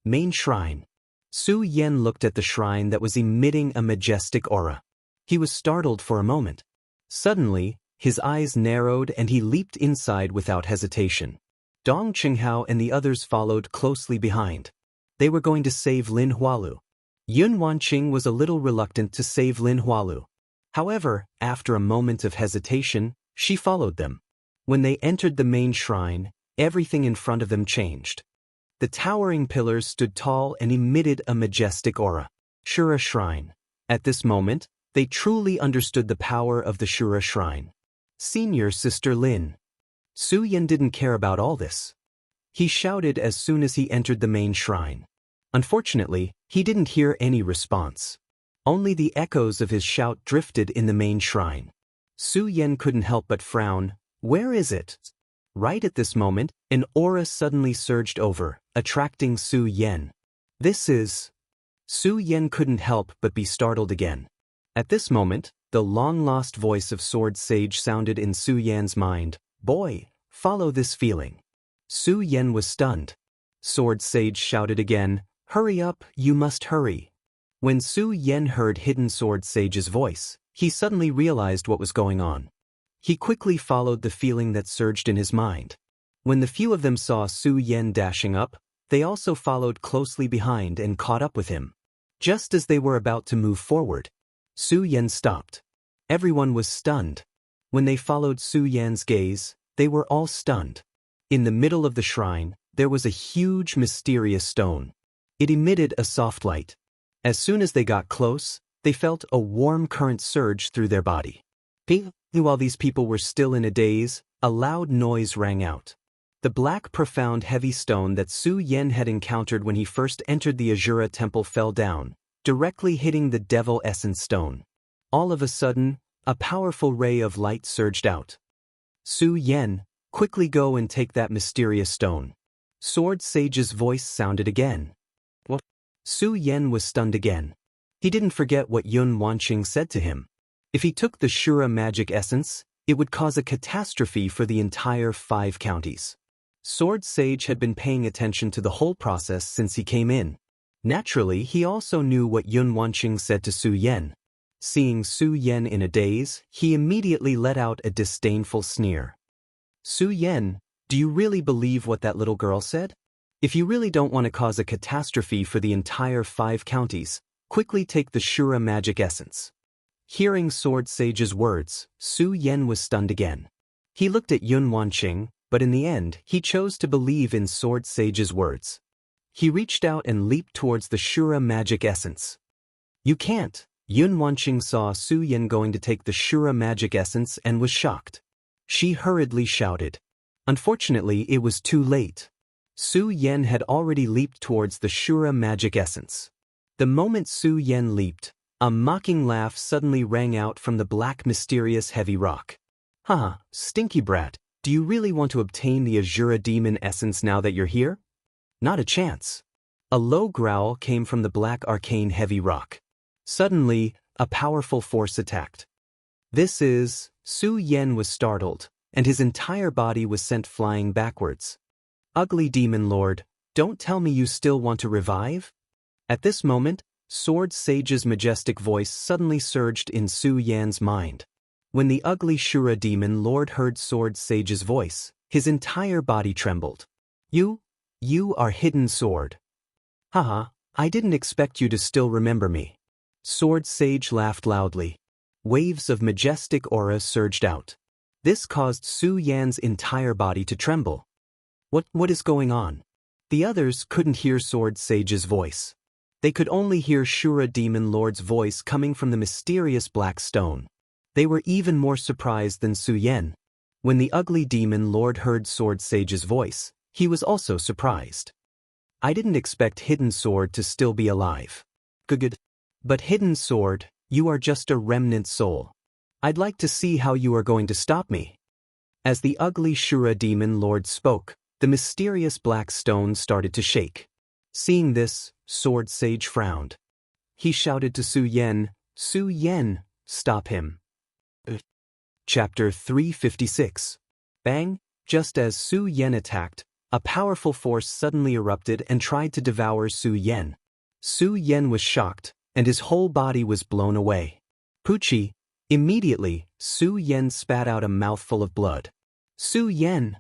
Main shrine. Su Yen looked at the shrine that was emitting a majestic aura. He was startled for a moment. Suddenly, his eyes narrowed and he leaped inside without hesitation. Dong Qinghao and the others followed closely behind. They were going to save Lin Hualu. Yun Wanqing was a little reluctant to save Lin Hualu. However, after a moment of hesitation, she followed them. When they entered the main shrine, everything in front of them changed. The towering pillars stood tall and emitted a majestic aura. Shura Shrine. At this moment, they truly understood the power of the Shura Shrine. Senior Sister Lin. Su Yen didn't care about all this. He shouted as soon as he entered the main shrine. Unfortunately, he didn't hear any response. Only the echoes of his shout drifted in the main shrine. Su Yen couldn't help but frown. Where is it? Right at this moment, an aura suddenly surged over, attracting Su Yen. This is... Su Yen couldn't help but be startled again. At this moment, the long-lost voice of Sword Sage sounded in Su Yen's mind. Boy, follow this feeling. Su Yen was stunned. Sword Sage shouted again, hurry up, you must hurry. When Su Yen heard Hidden Sword Sage's voice, he suddenly realized what was going on. He quickly followed the feeling that surged in his mind. When the few of them saw Su Yen dashing up, they also followed closely behind and caught up with him. Just as they were about to move forward, Su Yen stopped. Everyone was stunned. When they followed Su Yen's gaze, they were all stunned. In the middle of the shrine, there was a huge mysterious stone. It emitted a soft light. As soon as they got close, they felt a warm current surge through their body. While these people were still in a daze, a loud noise rang out. The black profound heavy stone that Su Yen had encountered when he first entered the Azura temple fell down, directly hitting the Devil Essence stone. All of a sudden, a powerful ray of light surged out. Su Yen, quickly go and take that mysterious stone. Sword Sage's voice sounded again. What? Su Yen was stunned again. He didn't forget what Yun Wanqing said to him. If he took the Shura magic essence, it would cause a catastrophe for the entire 5 counties. Sword Sage had been paying attention to the whole process since he came in. Naturally, he also knew what Yun Wanqing said to Su Yen. Seeing Su Yen in a daze, he immediately let out a disdainful sneer. Su Yen, do you really believe what that little girl said? If you really don't want to cause a catastrophe for the entire 5 counties, quickly take the Shura magic essence. Hearing Sword Sage's words, Su Yen was stunned again. He looked at Yun Wanqing, but in the end, he chose to believe in Sword Sage's words. He reached out and leaped towards the Shura magic essence. You can't. Yun Wanqing saw Su Yen going to take the Shura magic essence and was shocked. She hurriedly shouted. Unfortunately, it was too late. Su Yen had already leaped towards the Shura magic essence. The moment Su Yen leaped, a mocking laugh suddenly rang out from the black mysterious heavy rock. Haha, stinky brat, do you really want to obtain the Azura demon essence now that you're here? Not a chance. A low growl came from the black arcane heavy rock. Suddenly, a powerful force attacked. This is... Su Yen was startled, and his entire body was sent flying backwards. Ugly demon lord, don't tell me you still want to revive? At this moment, Sword Sage's majestic voice suddenly surged in Su Yen's mind. When the ugly Shura demon lord heard Sword Sage's voice, his entire body trembled. You are Hidden Sword. Haha, I didn't expect you to still remember me. Sword Sage laughed loudly. Waves of majestic aura surged out. This caused Su Yen's entire body to tremble. What is going on? The others couldn't hear Sword Sage's voice. They could only hear Shura Demon Lord's voice coming from the mysterious black stone. They were even more surprised than Su Yen. When the ugly Demon Lord heard Sword Sage's voice, he was also surprised. I didn't expect Hidden Sword to still be alive. Good. But Hidden Sword, you are just a remnant soul. I'd like to see how you are going to stop me. As the ugly Shura demon lord spoke, the mysterious black stone started to shake. Seeing this, Sword Sage frowned. He shouted to Su Yen, "Su Yen, stop him." Chapter 356. Bang! Just as Su Yen attacked, a powerful force suddenly erupted and tried to devour Su Yen. Su Yen was shocked, and his whole body was blown away. Poochie! Immediately, Su Yen spat out a mouthful of blood. Su Yen!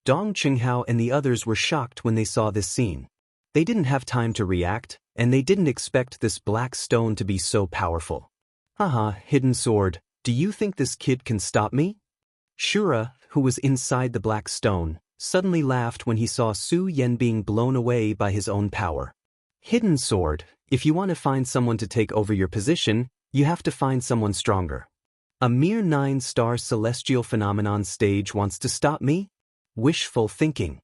Dong Qinghao and the others were shocked when they saw this scene. They didn't have time to react, and they didn't expect this black stone to be so powerful. Haha, Hidden Sword, do you think this kid can stop me? Shura, who was inside the black stone, suddenly laughed when he saw Su Yen being blown away by his own power. Hidden Sword, if you want to find someone to take over your position, you have to find someone stronger. A mere 9-star celestial phenomenon stage wants to stop me? Wishful thinking.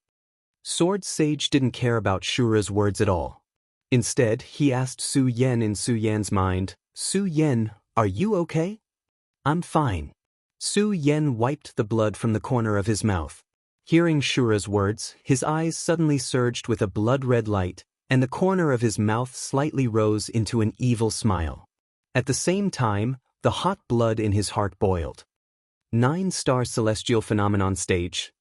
Sword Sage didn't care about Shura's words at all. Instead, he asked Su Yen in Su Yan's mind, "Su Yen, are you okay?" "I'm fine." Su Yen wiped the blood from the corner of his mouth. Hearing Shura's words, his eyes suddenly surged with a blood-red light, and the corner of his mouth slightly rose into an evil smile. At the same time, the hot blood in his heart boiled. 9-star celestial phenomenon stage.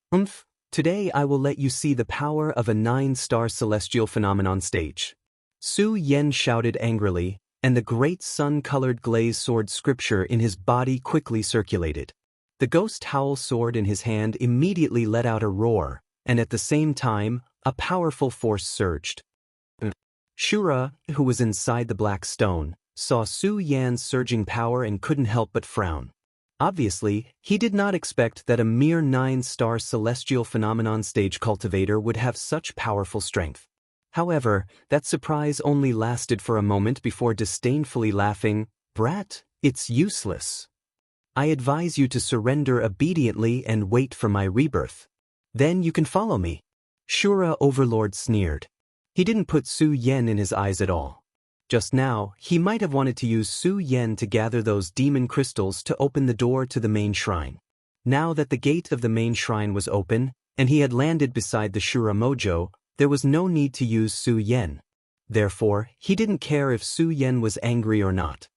Today I will let you see the power of a 9-star celestial phenomenon stage. Su Yen shouted angrily, and the great sun-colored glaze sword scripture in his body quickly circulated. The ghost howl sword in his hand immediately let out a roar, and at the same time, a powerful force surged. Shura, who was inside the black stone, saw Su Yan's surging power and couldn't help but frown. Obviously, he did not expect that a mere 9-star celestial phenomenon stage cultivator would have such powerful strength. However, that surprise only lasted for a moment before disdainfully laughing, "Brat, it's useless. I advise you to surrender obediently and wait for my rebirth. Then you can follow me." Shura Overlord sneered. He didn't put Su Yen in his eyes at all. Just now, he might have wanted to use Su Yen to gather those demon crystals to open the door to the main shrine. Now that the gate of the main shrine was open, and he had landed beside the Shura Mojo, there was no need to use Su Yen. Therefore, he didn't care if Su Yen was angry or not.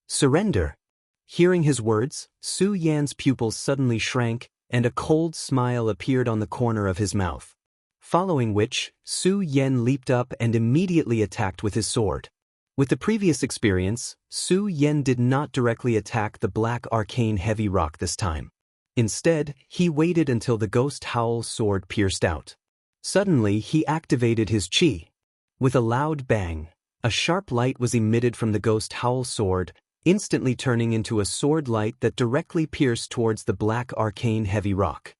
Surrender. Hearing his words, Su Yan's pupils suddenly shrank, and a cold smile appeared on the corner of his mouth. Following which, Su Yen leaped up and immediately attacked with his sword. With the previous experience, Su Yen did not directly attack the black arcane heavy rock this time. Instead, he waited until the ghost howl sword pierced out. Suddenly, he activated his chi. With a loud bang, a sharp light was emitted from the ghost howl sword, instantly turning into a sword light that directly pierced towards the black arcane heavy rock.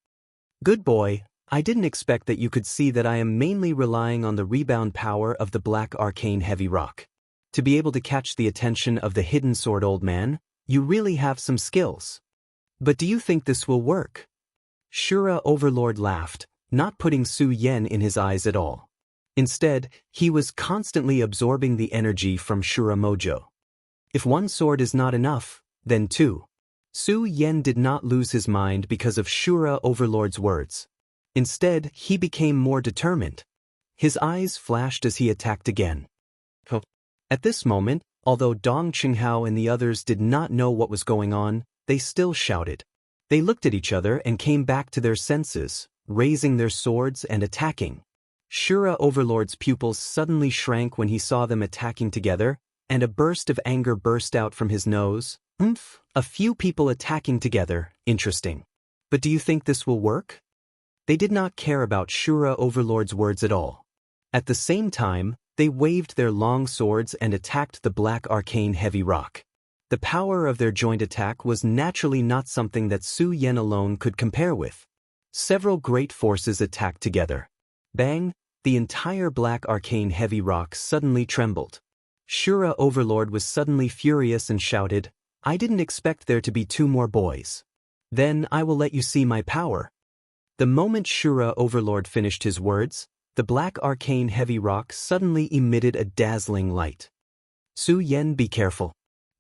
Good boy, I didn't expect that you could see that I am mainly relying on the rebound power of the black arcane heavy rock. To be able to catch the attention of the hidden sword old man, you really have some skills. But do you think this will work? Shura Overlord laughed, not putting Su Yen in his eyes at all. Instead, he was constantly absorbing the energy from Shura Mojo. If one sword is not enough, then two. Su Yen did not lose his mind because of Shura Overlord's words. Instead, he became more determined. His eyes flashed as he attacked again. At this moment, although Dong Qinghao and the others did not know what was going on, they still shouted. They looked at each other and came back to their senses, raising their swords and attacking. Shura Overlord's pupils suddenly shrank when he saw them attacking together, and a burst of anger burst out from his nose. A few people attacking together, interesting. But do you think this will work? They did not care about Shura Overlord's words at all. At the same time, they waved their long swords and attacked the black arcane heavy rock. The power of their joint attack was naturally not something that Su Yen alone could compare with. Several great forces attacked together. Bang! The entire black arcane heavy rock suddenly trembled. Shura Overlord was suddenly furious and shouted, "I didn't expect there to be 2 more boys. Then I will let you see my power." The moment Shura Overlord finished his words, the black arcane heavy rock suddenly emitted a dazzling light. Su Yen, be careful.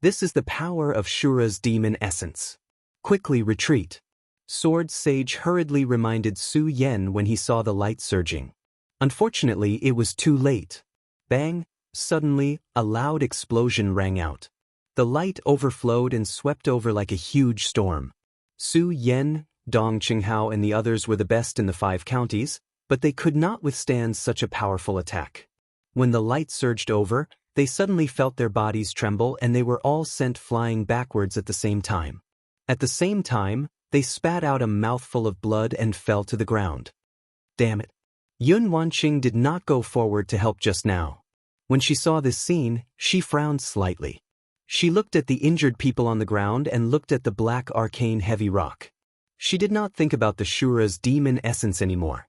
This is the power of Shura's demon essence. Quickly retreat. Sword Sage hurriedly reminded Su Yen when he saw the light surging. Unfortunately, it was too late. Bang! Suddenly, a loud explosion rang out. The light overflowed and swept over like a huge storm. Su Yen, Dong Qinghao and the others were the best in the 5 counties, but they could not withstand such a powerful attack. When the light surged over, they suddenly felt their bodies tremble and they were all sent flying backwards at the same time. At the same time, they spat out a mouthful of blood and fell to the ground. Damn it. Yun Wanqing did not go forward to help just now. When she saw this scene, she frowned slightly. She looked at the injured people on the ground and looked at the black arcane heavy rock. She did not think about the Shura's demon essence anymore.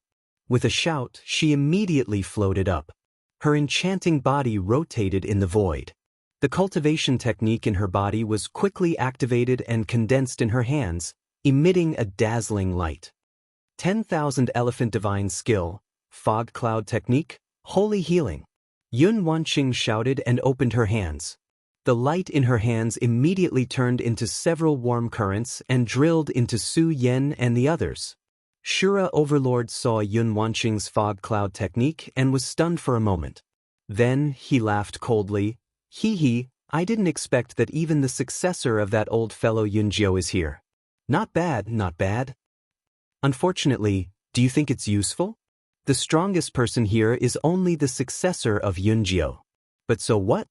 With a shout, she immediately floated up. Her enchanting body rotated in the void. The cultivation technique in her body was quickly activated and condensed in her hands, emitting a dazzling light. 10,000 Elephant Divine Skill, Fog Cloud Technique, Holy Healing. Yun Wanqing shouted and opened her hands. The light in her hands immediately turned into several warm currents and drilled into Su Yen and the others. Shura Overlord saw Yun Wanqing's fog cloud technique and was stunned for a moment. Then he laughed coldly. Hee, I didn't expect that even the successor of that old fellow Yunjiao is here. Not bad, not bad. Unfortunately, do you think it's useful? The strongest person here is only the successor of Yunjiao. But so what?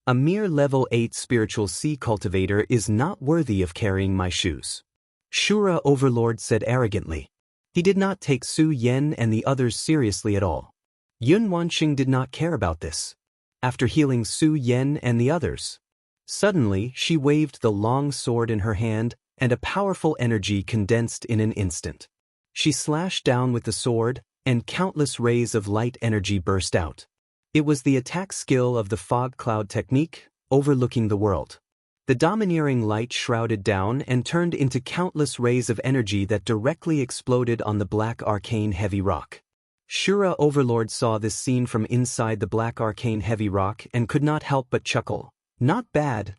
A mere level 8 spiritual sea cultivator is not worthy of carrying my shoes. Shura Overlord said arrogantly. He did not take Su Yen and the others seriously at all. Yun Wanqing did not care about this. After healing Su Yen and the others, suddenly she waved the long sword in her hand and a powerful energy condensed in an instant. She slashed down with the sword, and countless rays of light energy burst out. It was the attack skill of the fog cloud technique, overlooking the world. The domineering light shrouded down and turned into countless rays of energy that directly exploded on the black arcane heavy rock. Shura Overlord saw this scene from inside the black arcane heavy rock and could not help but chuckle. Not bad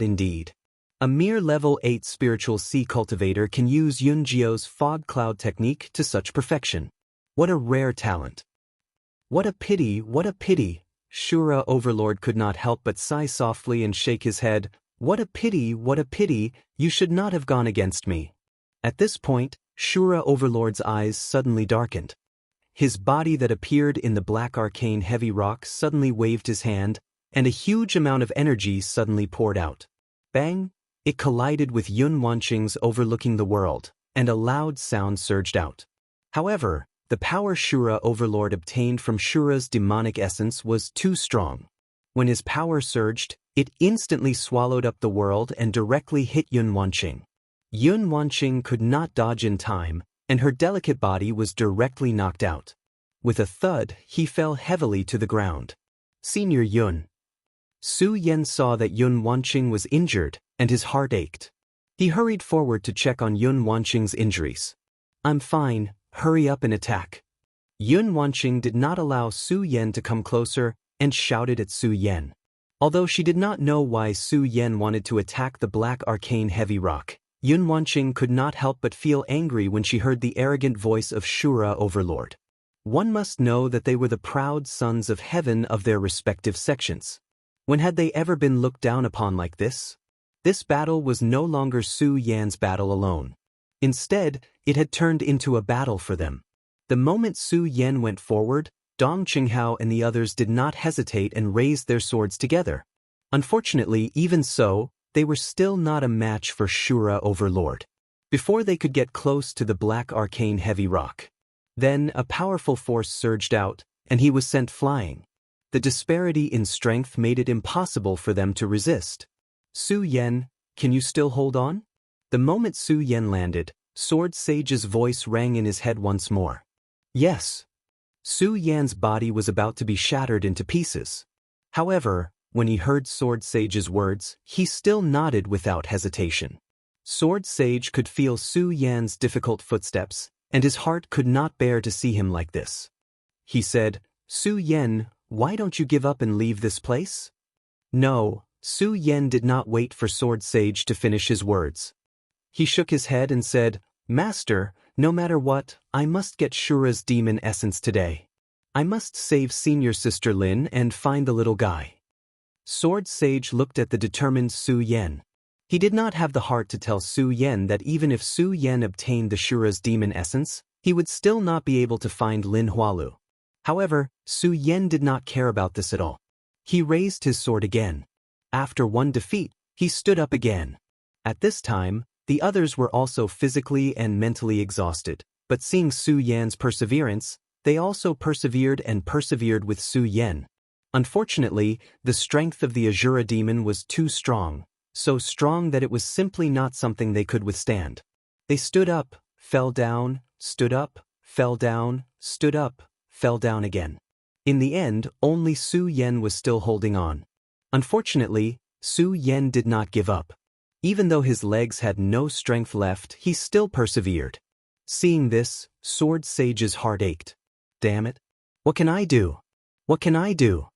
indeed. A mere level 8 spiritual sea cultivator can use Yunjiao's fog cloud technique to such perfection. What a rare talent. What a pity. Shura Overlord could not help but sigh softly and shake his head. What a pity, you should not have gone against me. At this point, Shura Overlord's eyes suddenly darkened. His body that appeared in the black arcane heavy rock suddenly waved his hand, and a huge amount of energy suddenly poured out. Bang! It collided with Yun Wanqing's overlooking the world, and a loud sound surged out. However, the power Shura Overlord obtained from Shura's demonic essence was too strong. When his power surged, it instantly swallowed up the world and directly hit Yun Wanqing. Yun Wanqing could not dodge in time, and her delicate body was directly knocked out. With a thud, he fell heavily to the ground. Senior Yun. Su Yen saw that Yun Wanqing was injured, and his heart ached. He hurried forward to check on Yun Wanqing's injuries. I'm fine, hurry up and attack. Yun Wanqing did not allow Su Yen to come closer and shouted at Su Yen. Although she did not know why Su Yen wanted to attack the black arcane heavy rock, Yun Wanqing could not help but feel angry when she heard the arrogant voice of Shura Overlord. One must know that they were the proud sons of heaven of their respective sections. When had they ever been looked down upon like this? This battle was no longer Su Yan's battle alone. Instead, it had turned into a battle for them. The moment Su Yen went forward, Dong Qinghao and the others did not hesitate and raised their swords together. Unfortunately, even so, they were still not a match for Shura Overlord. Before they could get close to the black arcane heavy rock, then a powerful force surged out, and he was sent flying. The disparity in strength made it impossible for them to resist. Su Yen, can you still hold on? The moment Su Yen landed, Sword Sage's voice rang in his head once more. Yes. Su Yan's body was about to be shattered into pieces. However, when he heard Sword Sage's words, he still nodded without hesitation. Sword Sage could feel Su Yan's difficult footsteps, and his heart could not bear to see him like this. he said, "Su Yen, why don't you give up and leave this place?" No, Su Yen did not wait for Sword Sage to finish his words. He shook his head and said, "Master, no matter what, I must get Shura's demon essence today. I must save senior sister Lin and find the little guy." Sword Sage looked at the determined Su Yen. He did not have the heart to tell Su Yen that even if Su Yen obtained the Shura's demon essence, he would still not be able to find Lin Hualu. However, Su Yen did not care about this at all. He raised his sword again. After one defeat, he stood up again. At this time, the others were also physically and mentally exhausted, but seeing Su Yan's perseverance, they also persevered with Su Yen. Unfortunately, the strength of the Azura demon was too strong, so strong that it was simply not something they could withstand. They stood up, fell down, stood up, fell down, stood up, fell down again. In the end, only Su Yen was still holding on. Unfortunately, Su Yen did not give up. Even though his legs had no strength left, he still persevered. Seeing this, Sword Sage's heart ached. Damn it. What can I do? What can I do?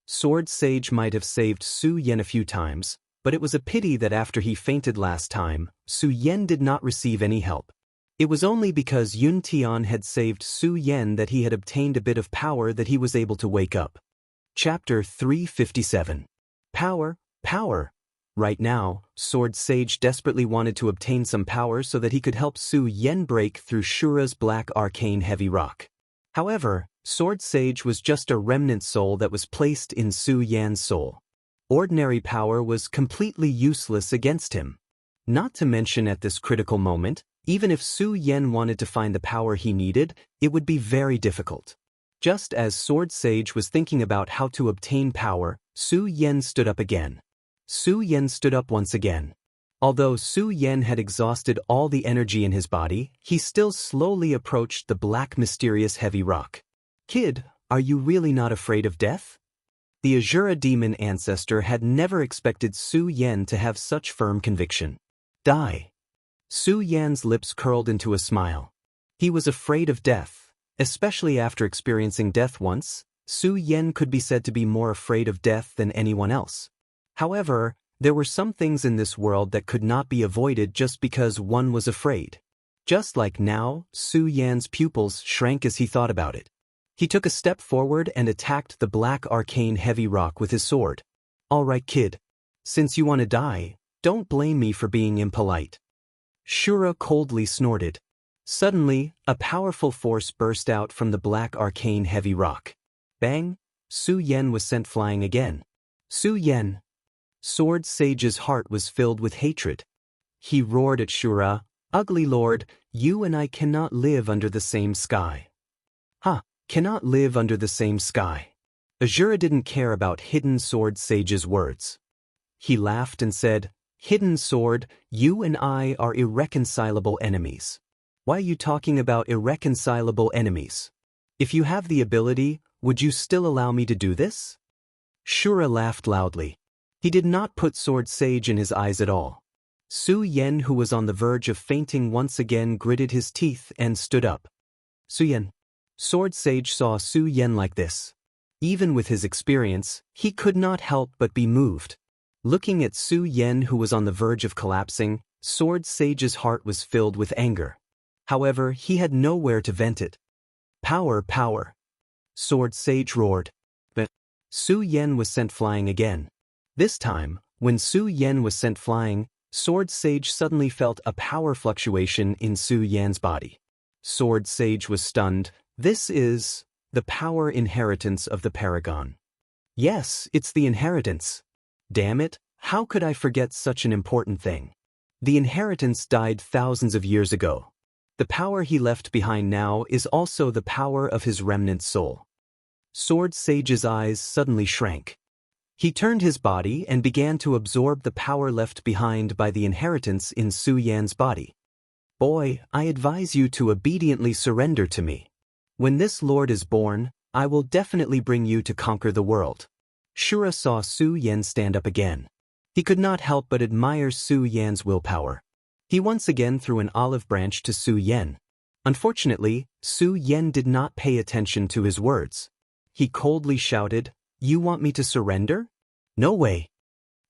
Sword Sage might have saved Su Yen a few times, but it was a pity that after he fainted last time, Su Yen did not receive any help. It was only because Yun Tian had saved Su Yen that he had obtained a bit of power that he was able to wake up. Chapter 357. Power, power. Right now, Sword Sage desperately wanted to obtain some power so that he could help Su Yen break through Shura's black arcane heavy rock. However, Sword Sage was just a remnant soul that was placed in Su Yan's soul. Ordinary power was completely useless against him. Not to mention at this critical moment, even if Su Yen wanted to find the power he needed, it would be very difficult. Just as Sword Sage was thinking about how to obtain power, Su Yen stood up again. Su Yen stood up once again. Although Su Yen had exhausted all the energy in his body, he still slowly approached the black mysterious heavy rock. "Kid, are you really not afraid of death?" The Azura demon ancestor had never expected Su Yen to have such firm conviction. "Die." Su Yan's lips curled into a smile. He was afraid of death. Especially after experiencing death once, Su Yen could be said to be more afraid of death than anyone else. However, there were some things in this world that could not be avoided just because one was afraid. Just like now, Su Yan's pupils shrank as he thought about it. He took a step forward and attacked the black arcane heavy rock with his sword. "All right, kid. Since you want to die, don't blame me for being impolite." Shura coldly snorted. Suddenly, a powerful force burst out from the black arcane heavy rock. Bang! Su Yen was sent flying again. "Su Yen!" Sword Sage's heart was filled with hatred. He roared at Shura, "Ugly lord, you and I cannot live under the same sky." "Huh, cannot live under the same sky." Azura didn't care about Hidden Sword Sage's words. He laughed and said, "Hidden Sword, you and I are irreconcilable enemies." "Why are you talking about irreconcilable enemies? If you have the ability, would you still allow me to do this?" Shura laughed loudly. He did not put Sword Sage in his eyes at all. Su Yen, who was on the verge of fainting once again, gritted his teeth and stood up. "Su Yen." Sword Sage saw Su Yen like this. Even with his experience, he could not help but be moved. Looking at Su Yen, who was on the verge of collapsing, Sword Sage's heart was filled with anger. However, he had nowhere to vent it. "Power, power!" Sword Sage roared. But Su Yen was sent flying again. This time, when Su Yen was sent flying, Sword Sage suddenly felt a power fluctuation in Su Yan's body. Sword Sage was stunned. "This is the power inheritance of the Paragon." "Yes, it's the inheritance. Damn it, how could I forget such an important thing? The inheritance died thousands of years ago. The power he left behind now is also the power of his remnant soul." Sword Sage's eyes suddenly shrank. He turned his body and began to absorb the power left behind by the inheritance in Su Yan's body. "Boy, I advise you to obediently surrender to me. When this lord is born, I will definitely bring you to conquer the world." Shura saw Su Yen stand up again. He could not help but admire Su Yan's willpower. He once again threw an olive branch to Su Yen. Unfortunately, Su Yan did not pay attention to his words. He coldly shouted, "You want me to surrender? No way."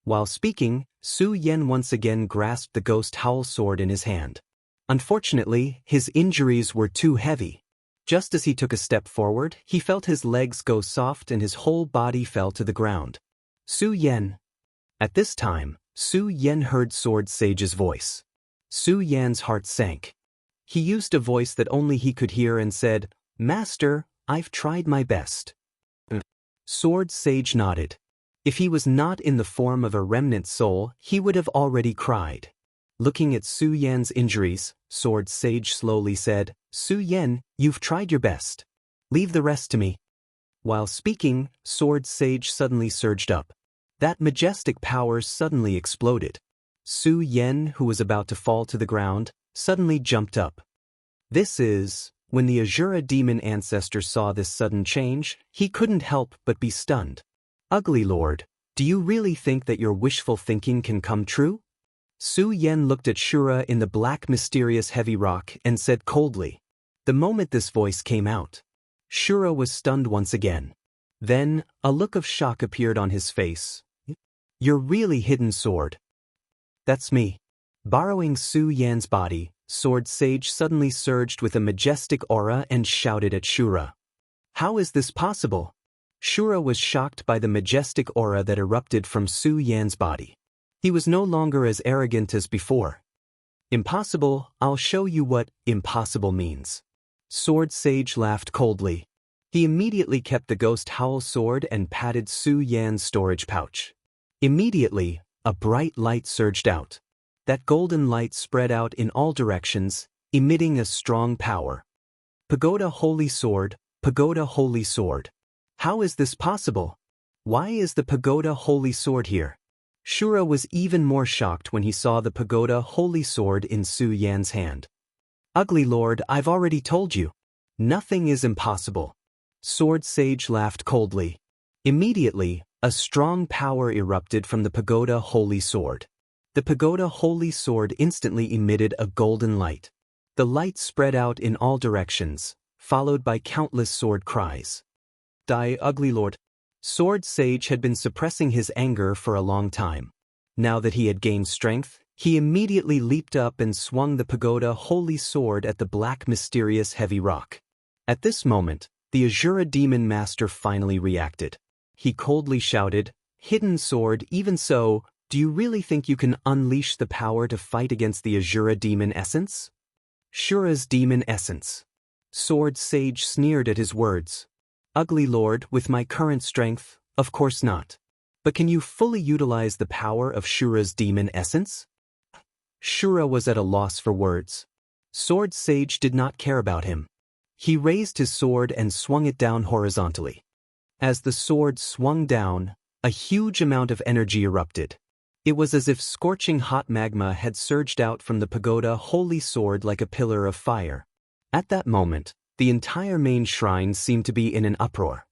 While speaking, Su Yan once again grasped the ghost howl sword in his hand. Unfortunately, his injuries were too heavy. Just as he took a step forward, he felt his legs go soft and his whole body fell to the ground. Su Yan. At this time, Su Yan heard Sword Sage's voice. Su Yan's heart sank. He used a voice that only he could hear and said, "Master, I've tried my best." Sword Sage nodded. If he was not in the form of a remnant soul, he would have already cried. Looking at Su Yan's injuries, Sword Sage slowly said, "Su Yan, you've tried your best. Leave the rest to me." While speaking, Sword Sage suddenly surged up. That majestic power suddenly exploded. Su Yan, who was about to fall to the ground, suddenly jumped up. When the Azura demon ancestor saw this sudden change, he couldn't help but be stunned. "Ugly Lord, do you really think that your wishful thinking can come true?" Su Yan looked at Shura in the black mysterious heavy rock and said coldly. The moment this voice came out, Shura was stunned once again. Then, a look of shock appeared on his face. "You're really hidden sword." "That's me." Borrowing Su Yan's body, Sword Sage suddenly surged with a majestic aura and shouted at Shura. "How is this possible?" Shura was shocked by the majestic aura that erupted from Su Yan's body. He was no longer as arrogant as before. "Impossible, I'll show you what impossible means." Sword Sage laughed coldly. He immediately kept the ghost howl sword and patted Su Yan's storage pouch. Immediately, a bright light surged out. That golden light spread out in all directions, emitting a strong power. "Pagoda Holy Sword, Pagoda Holy Sword. How is this possible? Why is the Pagoda Holy Sword here?" Shura was even more shocked when he saw the Pagoda Holy Sword in Su Yan's hand. "Ugly Lord, I've already told you. Nothing is impossible." Sword Sage laughed coldly. Immediately, a strong power erupted from the Pagoda Holy Sword. The Pagoda Holy Sword instantly emitted a golden light. The light spread out in all directions, followed by countless sword cries. "Die, ugly Lord." Sword Sage had been suppressing his anger for a long time. Now that he had gained strength, he immediately leaped up and swung the Pagoda Holy Sword at the black mysterious heavy rock. At this moment, the Azura Demon Master finally reacted. He coldly shouted, "Hidden Sword, even so, do you really think you can unleash the power to fight against the Azura Demon Essence?" "Shura's Demon Essence." Sword Sage sneered at his words. "Ugly Lord, with my current strength, of course not. But can you fully utilize the power of Shura's Demon Essence?" Shura was at a loss for words. Sword Sage did not care about him. He raised his sword and swung it down horizontally. As the sword swung down, a huge amount of energy erupted. It was as if scorching hot magma had surged out from the Pagoda Holy Sword like a pillar of fire. At that moment, the entire main shrine seemed to be in an uproar.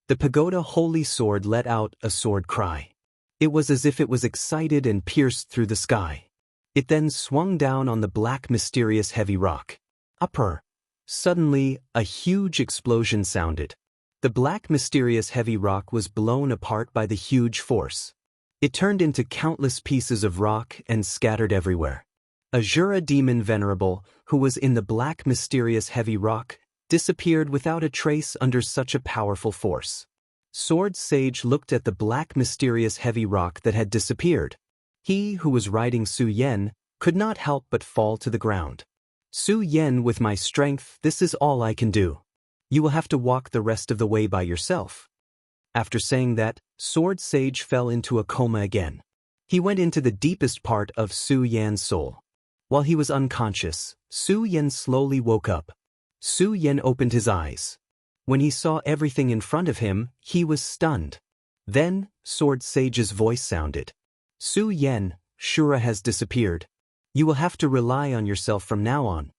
The Pagoda Holy Sword let out a sword cry. It was as if it was excited and pierced through the sky. It then swung down on the black mysterious heavy rock. Uproar. Suddenly, a huge explosion sounded. The black mysterious heavy rock was blown apart by the huge force. It turned into countless pieces of rock and scattered everywhere. Azura Demon Venerable, who was in the black mysterious heavy rock, disappeared without a trace under such a powerful force. Sword Sage looked at the black mysterious heavy rock that had disappeared. He, who was riding Su Yan, could not help but fall to the ground. "Su Yan, with my strength, this is all I can do. You will have to walk the rest of the way by yourself." After saying that, Sword Sage fell into a coma again. He went into the deepest part of Su Yan's soul. While he was unconscious, Su Yan slowly woke up. Su Yan opened his eyes. When he saw everything in front of him, he was stunned. Then, Sword Sage's voice sounded. "Su Yan, Shura has disappeared. You will have to rely on yourself from now on.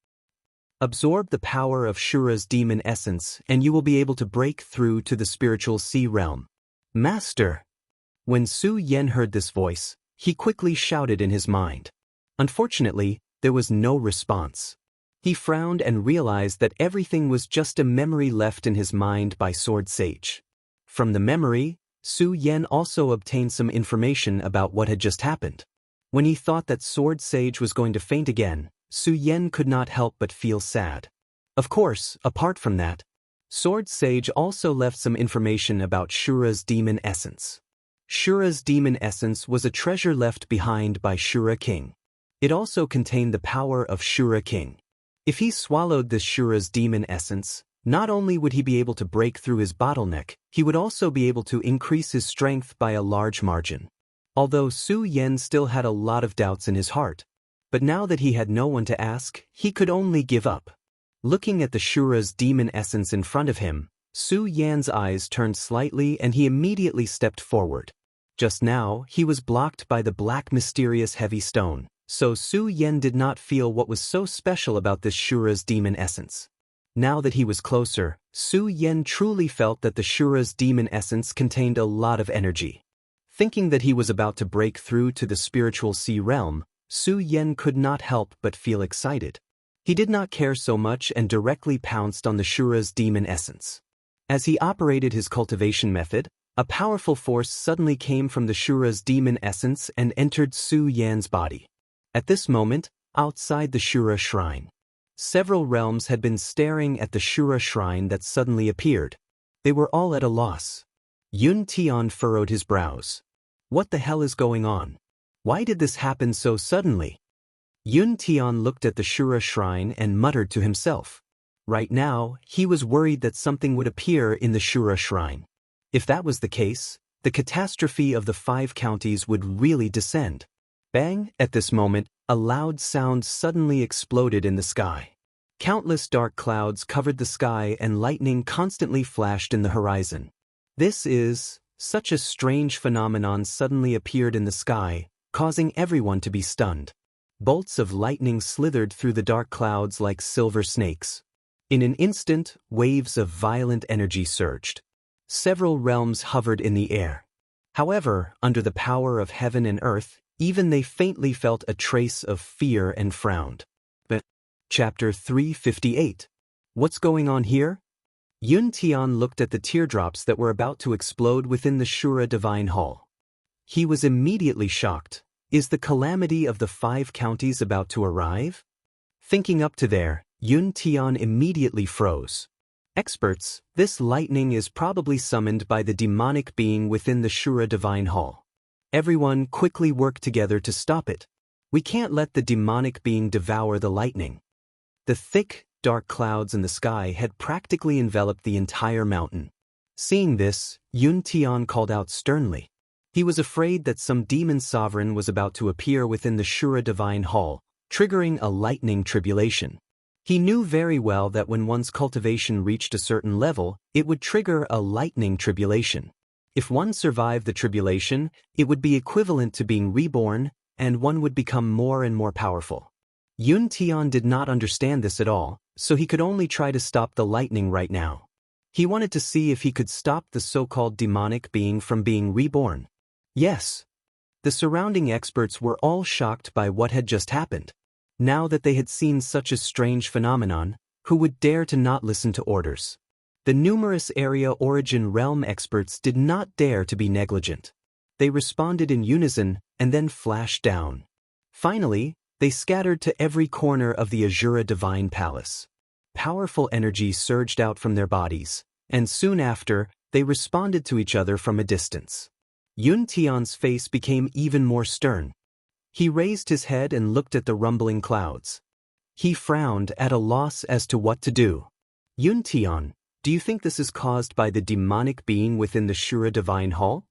Absorb the power of Shura's demon essence and you will be able to break through to the spiritual sea realm." "Master!" When Su Yan heard this voice, he quickly shouted in his mind. Unfortunately, there was no response. He frowned and realized that everything was just a memory left in his mind by Sword Sage. From the memory, Su Yan also obtained some information about what had just happened. When he thought that Sword Sage was going to faint again, Su Yan could not help but feel sad. Of course, apart from that, Sword Sage also left some information about Shura's demon essence. Shura's demon essence was a treasure left behind by Shura King. It also contained the power of Shura King. If he swallowed this Shura's demon essence, not only would he be able to break through his bottleneck, he would also be able to increase his strength by a large margin. Although Su Yan still had a lot of doubts in his heart, but now that he had no one to ask, he could only give up. Looking at the Shura's demon essence in front of him, Su Yan's eyes turned slightly and he immediately stepped forward. Just now, he was blocked by the black mysterious heavy stone, so Su Yan did not feel what was so special about this Shura's demon essence. Now that he was closer, Su Yan truly felt that the Shura's demon essence contained a lot of energy. Thinking that he was about to break through to the spiritual sea realm, Su Yan could not help but feel excited. He did not care so much and directly pounced on the Shura's demon essence. As he operated his cultivation method, a powerful force suddenly came from the Shura's demon essence and entered Su Yan's body. At this moment, outside the Shura shrine, several realms had been staring at the Shura shrine that suddenly appeared. They were all at a loss. Yun Tian furrowed his brows. What the hell is going on? Why did this happen so suddenly? Yun Tian looked at the Shura shrine and muttered to himself. Right now, he was worried that something would appear in the Shura shrine. If that was the case, the catastrophe of the 5 counties would really descend. Bang! At this moment, a loud sound suddenly exploded in the sky. Countless dark clouds covered the sky and lightning constantly flashed in the horizon. Such a strange phenomenon suddenly appeared in the sky, causing everyone to be stunned. Bolts of lightning slithered through the dark clouds like silver snakes. In an instant, waves of violent energy surged. Several realms hovered in the air. However, under the power of heaven and earth, even they faintly felt a trace of fear and frowned. But, Chapter 358. What's going on here? Yun Tian looked at the teardrops that were about to explode within the Shura Divine Hall. He was immediately shocked. Is the calamity of the 5 counties about to arrive? Thinking up to there, Yun Tian immediately froze. Experts, this lightning is probably summoned by the demonic being within the Shura Divine Hall. Everyone quickly work together to stop it. We can't let the demonic being devour the lightning. The thick, dark clouds in the sky had practically enveloped the entire mountain. Seeing this, Yun Tian called out sternly. He was afraid that some demon sovereign was about to appear within the Shura Divine Hall, triggering a lightning tribulation. He knew very well that when one's cultivation reached a certain level, it would trigger a lightning tribulation. If one survived the tribulation, it would be equivalent to being reborn, and one would become more and more powerful. Yun Tian did not understand this at all, so he could only try to stop the lightning right now. He wanted to see if he could stop the so-called demonic being from being reborn. Yes. The surrounding experts were all shocked by what had just happened. Now that they had seen such a strange phenomenon, who would dare to not listen to orders? The numerous area origin realm experts did not dare to be negligent. They responded in unison and then flashed down. Finally, they scattered to every corner of the Azura Divine Palace. Powerful energy surged out from their bodies, and soon after, they responded to each other from a distance. Yun Tian's face became even more stern. He raised his head and looked at the rumbling clouds. He frowned at a loss as to what to do. Yun Tian, do you think this is caused by the demonic being within the Shura Divine Hall?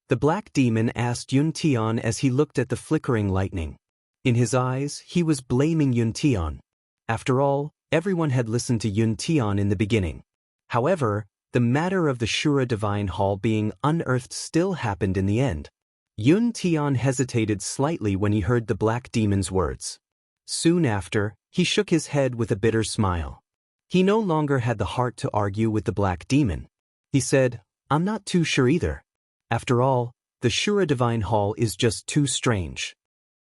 The black demon asked Yun Tian as he looked at the flickering lightning. In his eyes, he was blaming Yun Tian. After all, everyone had listened to Yun Tian in the beginning. However, the matter of the Shura Divine Hall being unearthed still happened in the end. Yun Tian hesitated slightly when he heard the black demon's words. Soon after, he shook his head with a bitter smile. He no longer had the heart to argue with the black demon. He said, I'm not too sure either. After all, the Shura Divine Hall is just too strange.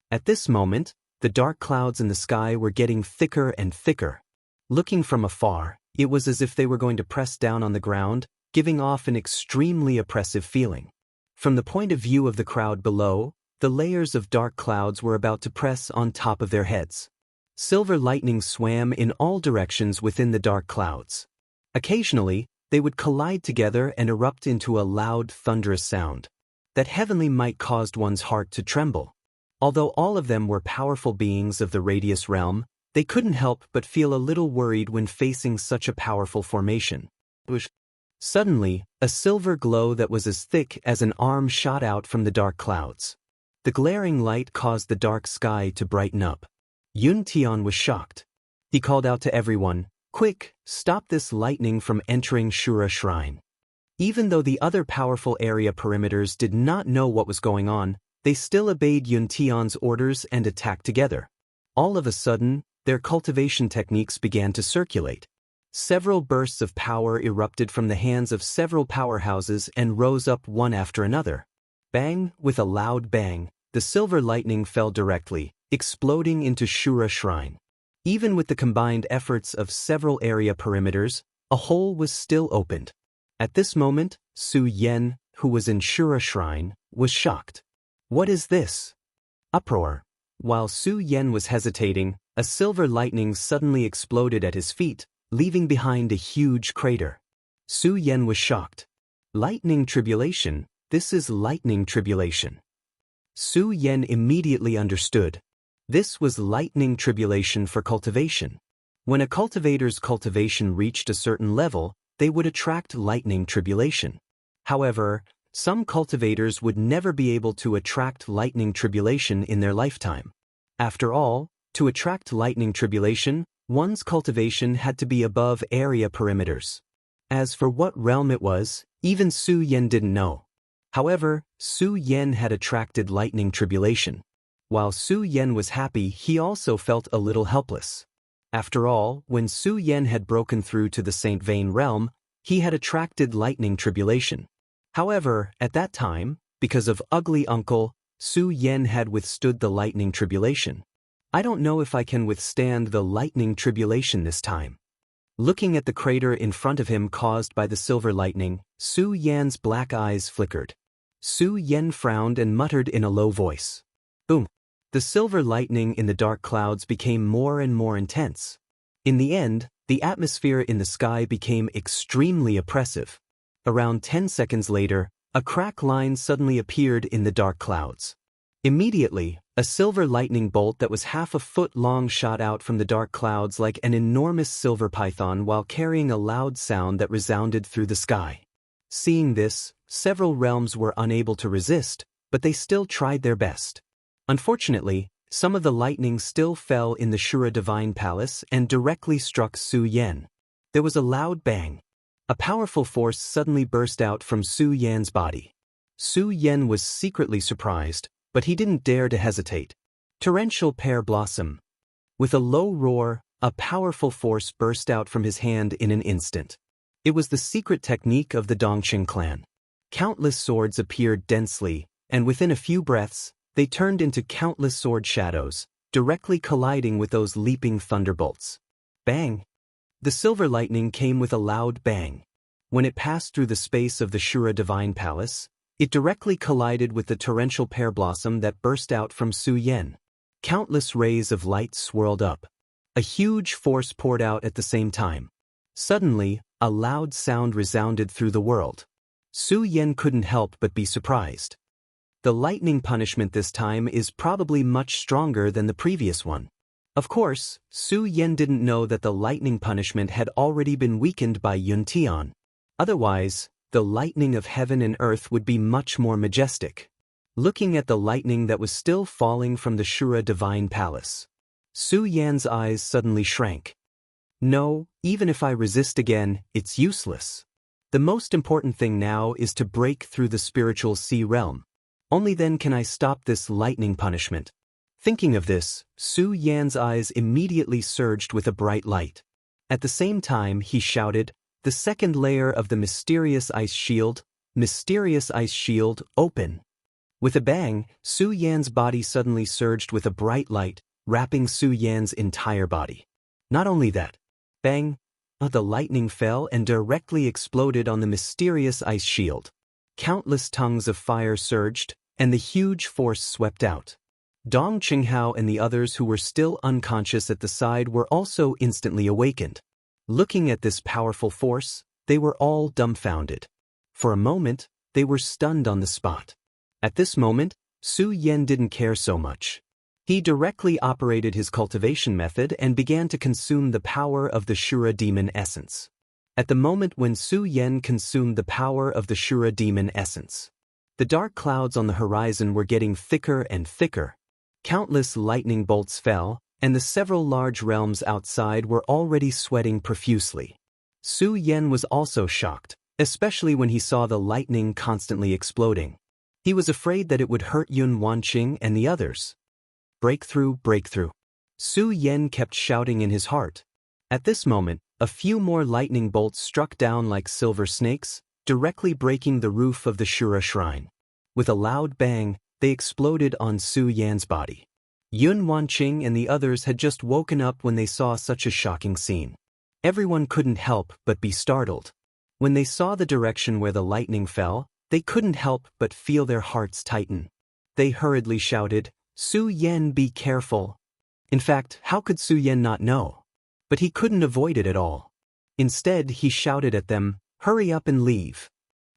At this moment, the dark clouds in the sky were getting thicker and thicker. Looking from afar, it was as if they were going to press down on the ground, giving off an extremely oppressive feeling. From the point of view of the crowd below, the layers of dark clouds were about to press on top of their heads. Silver lightning swam in all directions within the dark clouds. Occasionally, they would collide together and erupt into a loud, thunderous sound. That heavenly might caused one's heart to tremble. Although all of them were powerful beings of the radius realm, they couldn't help but feel a little worried when facing such a powerful formation. Suddenly, a silver glow that was as thick as an arm shot out from the dark clouds. The glaring light caused the dark sky to brighten up. Yun Tian was shocked. He called out to everyone, "Quick, stop this lightning from entering Shura Shrine." Even though the other powerful area perimeters did not know what was going on, they still obeyed Yun Tian's orders and attacked together. All of a sudden, their cultivation techniques began to circulate. Several bursts of power erupted from the hands of several powerhouses and rose up one after another. Bang! With a loud bang, the silver lightning fell directly, exploding into Shura Shrine. Even with the combined efforts of several area perimeters, a hole was still opened. At this moment, Su Yen, who was in Shura Shrine, was shocked. What is this? Uproar. While Su Yen was hesitating, a silver lightning suddenly exploded at his feet, leaving behind a huge crater. Su Yen was shocked. Lightning tribulation, this is lightning tribulation. Su Yen immediately understood. This was lightning tribulation for cultivation. When a cultivator's cultivation reached a certain level, they would attract lightning tribulation. However, some cultivators would never be able to attract lightning tribulation in their lifetime. After all, to attract lightning tribulation, one's cultivation had to be above area perimeters. As for what realm it was, even Su Yen didn't know. However, Su Yen had attracted lightning tribulation. While Su Yen was happy, he also felt a little helpless. After all, when Su Yen had broken through to the Saint Vane realm, he had attracted lightning tribulation. However, at that time, because of Ugly Uncle, Su Yen had withstood the lightning tribulation. I don't know if I can withstand the lightning tribulation this time. Looking at the crater in front of him caused by the silver lightning, Su Yan's black eyes flickered. Su Yen frowned and muttered in a low voice. Boom! The silver lightning in the dark clouds became more and more intense. In the end, the atmosphere in the sky became extremely oppressive. Around 10 seconds later, a crack line suddenly appeared in the dark clouds. Immediately, a silver lightning bolt that was half a foot long shot out from the dark clouds like an enormous silver python while carrying a loud sound that resounded through the sky. Seeing this, several realms were unable to resist, but they still tried their best. Unfortunately, some of the lightning still fell in the Shura Divine Palace and directly struck Su Yen. There was a loud bang. A powerful force suddenly burst out from Su Yan's body. Su Yen was secretly surprised, but he didn't dare to hesitate. Torrential Pear Blossom. With a low roar, a powerful force burst out from his hand in an instant. It was the secret technique of the Dongqing clan. Countless swords appeared densely, and within a few breaths, they turned into countless sword shadows, directly colliding with those leaping thunderbolts. Bang! The silver lightning came with a loud bang. When it passed through the space of the Shura Divine Palace, it directly collided with the torrential pear blossom that burst out from Su Yen. Countless rays of light swirled up. A huge force poured out at the same time. Suddenly, a loud sound resounded through the world. Su Yen couldn't help but be surprised. The lightning punishment this time is probably much stronger than the previous one. Of course, Su Yen didn't know that the lightning punishment had already been weakened by Yun Tian. Otherwise, the lightning of heaven and earth would be much more majestic. Looking at the lightning that was still falling from the Shura Divine Palace, Su Yan's eyes suddenly shrank. No, even if I resist again, it's useless. The most important thing now is to break through the spiritual sea realm. Only then can I stop this lightning punishment. Thinking of this, Su Yan's eyes immediately surged with a bright light. At the same time, he shouted, "The second layer of the mysterious ice shield, open." With a bang, Su Yan's body suddenly surged with a bright light, wrapping Su Yan's entire body. Not only that, bang, the lightning fell and directly exploded on the mysterious ice shield. Countless tongues of fire surged, and the huge force swept out. Dong Qinghao and the others who were still unconscious at the side were also instantly awakened. Looking at this powerful force, they were all dumbfounded. For a moment, they were stunned on the spot. At this moment, Su Yan didn't care so much. He directly operated his cultivation method and began to consume the power of the Shura demon essence. At the moment when Su Yan consumed the power of the Shura demon essence, the dark clouds on the horizon were getting thicker and thicker. Countless lightning bolts fell, and the several large realms outside were already sweating profusely. Su Yan was also shocked, especially when he saw the lightning constantly exploding. He was afraid that it would hurt Yun Wanqing and the others. Breakthrough, breakthrough. Su Yan kept shouting in his heart. At this moment, a few more lightning bolts struck down like silver snakes, directly breaking the roof of the Shura shrine. With a loud bang, they exploded on Su Yan's body. Yun Wanqing and the others had just woken up when they saw such a shocking scene. Everyone couldn't help but be startled. When they saw the direction where the lightning fell, they couldn't help but feel their hearts tighten. They hurriedly shouted, "Su Yan, be careful." In fact, how could Su Yan not know? But he couldn't avoid it at all. Instead, he shouted at them, "Hurry up and leave."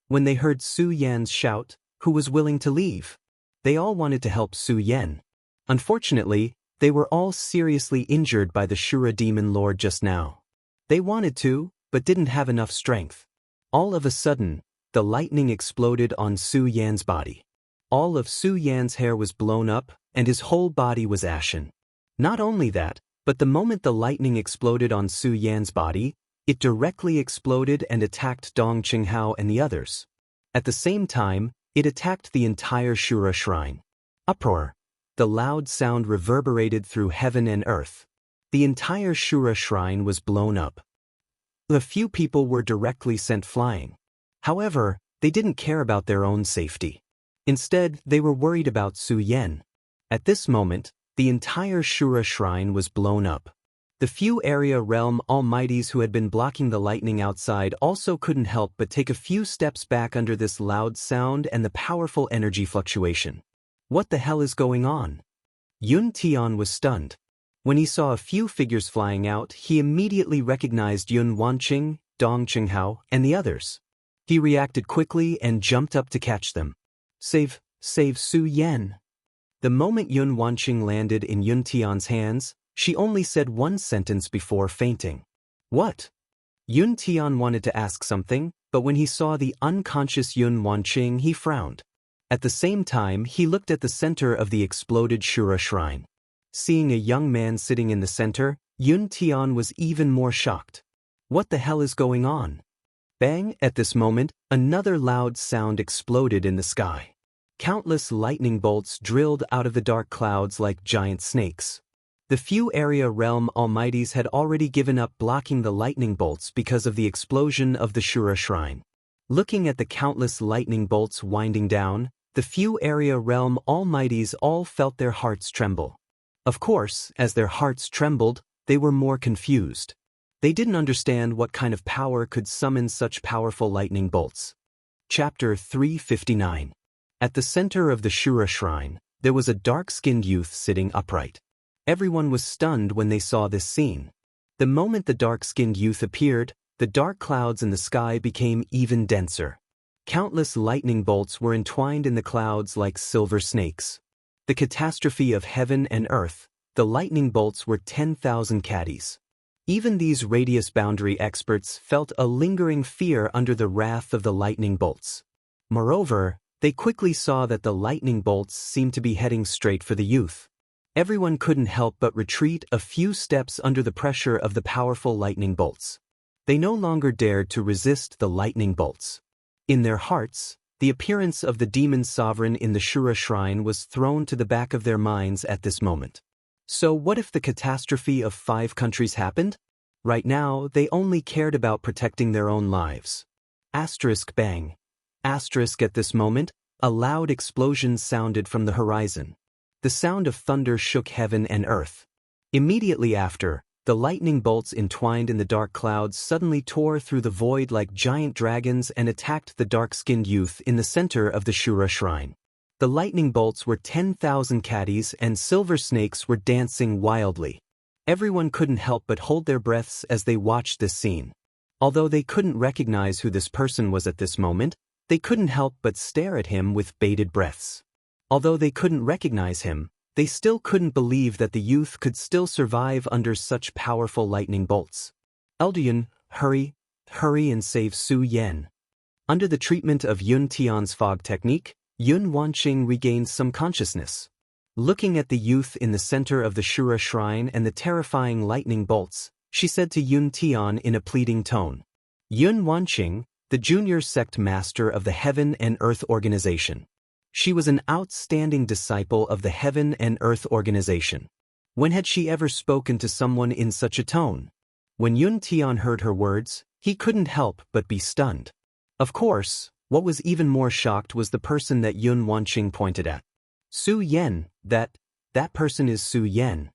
When they heard Su Yan's shout, who was willing to leave? They all wanted to help Su Yan. Unfortunately, they were all seriously injured by the Shura demon lord just now. They wanted to, but didn't have enough strength. All of a sudden, the lightning exploded on Su Yan's body. All of Su Yan's hair was blown up, and his whole body was ashen. Not only that, but the moment the lightning exploded on Su Yan's body, it directly exploded and attacked Dong Qinghao and the others. At the same time, it attacked the entire Shura shrine. Uproar. The loud sound reverberated through heaven and earth. The entire Shura shrine was blown up. A few people were directly sent flying. However, they didn't care about their own safety. Instead, they were worried about Su Yan. At this moment, the entire Shura shrine was blown up. The few area realm almighties who had been blocking the lightning outside also couldn't help but take a few steps back under this loud sound and the powerful energy fluctuation. What the hell is going on? Yun Tian was stunned. When he saw a few figures flying out, he immediately recognized Yun Wanqing, Dong Qinghao, and the others. He reacted quickly and jumped up to catch them. Save Su Yan. The moment Yun Wanqing landed in Yun Tian's hands, she only said one sentence before fainting. What? Yun Tian wanted to ask something, but when he saw the unconscious Yun Wanqing, he frowned. At the same time, he looked at the center of the exploded Shura shrine. Seeing a young man sitting in the center, Yun Tian was even more shocked. What the hell is going on? Bang! At this moment, another loud sound exploded in the sky. Countless lightning bolts drilled out of the dark clouds like giant snakes. The few area realm almighties had already given up blocking the lightning bolts because of the explosion of the Shura shrine. Looking at the countless lightning bolts winding down, the few area realm almighties all felt their hearts tremble. Of course, as their hearts trembled, they were more confused. They didn't understand what kind of power could summon such powerful lightning bolts. Chapter 359. At the center of the Shura shrine, there was a dark-skinned youth sitting upright. Everyone was stunned when they saw this scene. The moment the dark-skinned youth appeared, the dark clouds in the sky became even denser. Countless lightning bolts were entwined in the clouds like silver snakes. The catastrophe of heaven and earth, the lightning bolts were 10,000 caddies. Even these radius boundary experts felt a lingering fear under the wrath of the lightning bolts. Moreover, they quickly saw that the lightning bolts seemed to be heading straight for the youth. Everyone couldn't help but retreat a few steps under the pressure of the powerful lightning bolts. They no longer dared to resist the lightning bolts. In their hearts, the appearance of the demon sovereign in the Shura shrine was thrown to the back of their minds at this moment. So what if the catastrophe of 5 countries happened? Right now, they only cared about protecting their own lives. Asterisk bang. Asterisk at this moment, a loud explosion sounded from the horizon. the sound of thunder shook heaven and earth. Immediately after, the lightning bolts entwined in the dark clouds suddenly tore through the void like giant dragons and attacked the dark-skinned youth in the center of the Shura shrine. The lightning bolts were 10,000 caddies and silver snakes were dancing wildly. Everyone couldn't help but hold their breaths as they watched this scene. Although they couldn't recognize who this person was at this moment, they couldn't help but stare at him with bated breaths. Although they couldn't recognize him, they still couldn't believe that the youth could still survive under such powerful lightning bolts. Elder Yun, hurry and save Su Yan. Under the treatment of Yun Tian's fog technique, Yun Wanqing regained some consciousness. Looking at the youth in the center of the Shura shrine and the terrifying lightning bolts, she said to Yun Tian in a pleading tone. Yun Wanqing, the junior sect master of the Heaven and Earth Organization. She was an outstanding disciple of the Heaven and Earth Organization. When had she ever spoken to someone in such a tone? When Yun Tian heard her words, he couldn't help but be stunned. Of course, what was even more shocked was the person that Yun Wanqing pointed at. Su Yan, that person is Su Yan.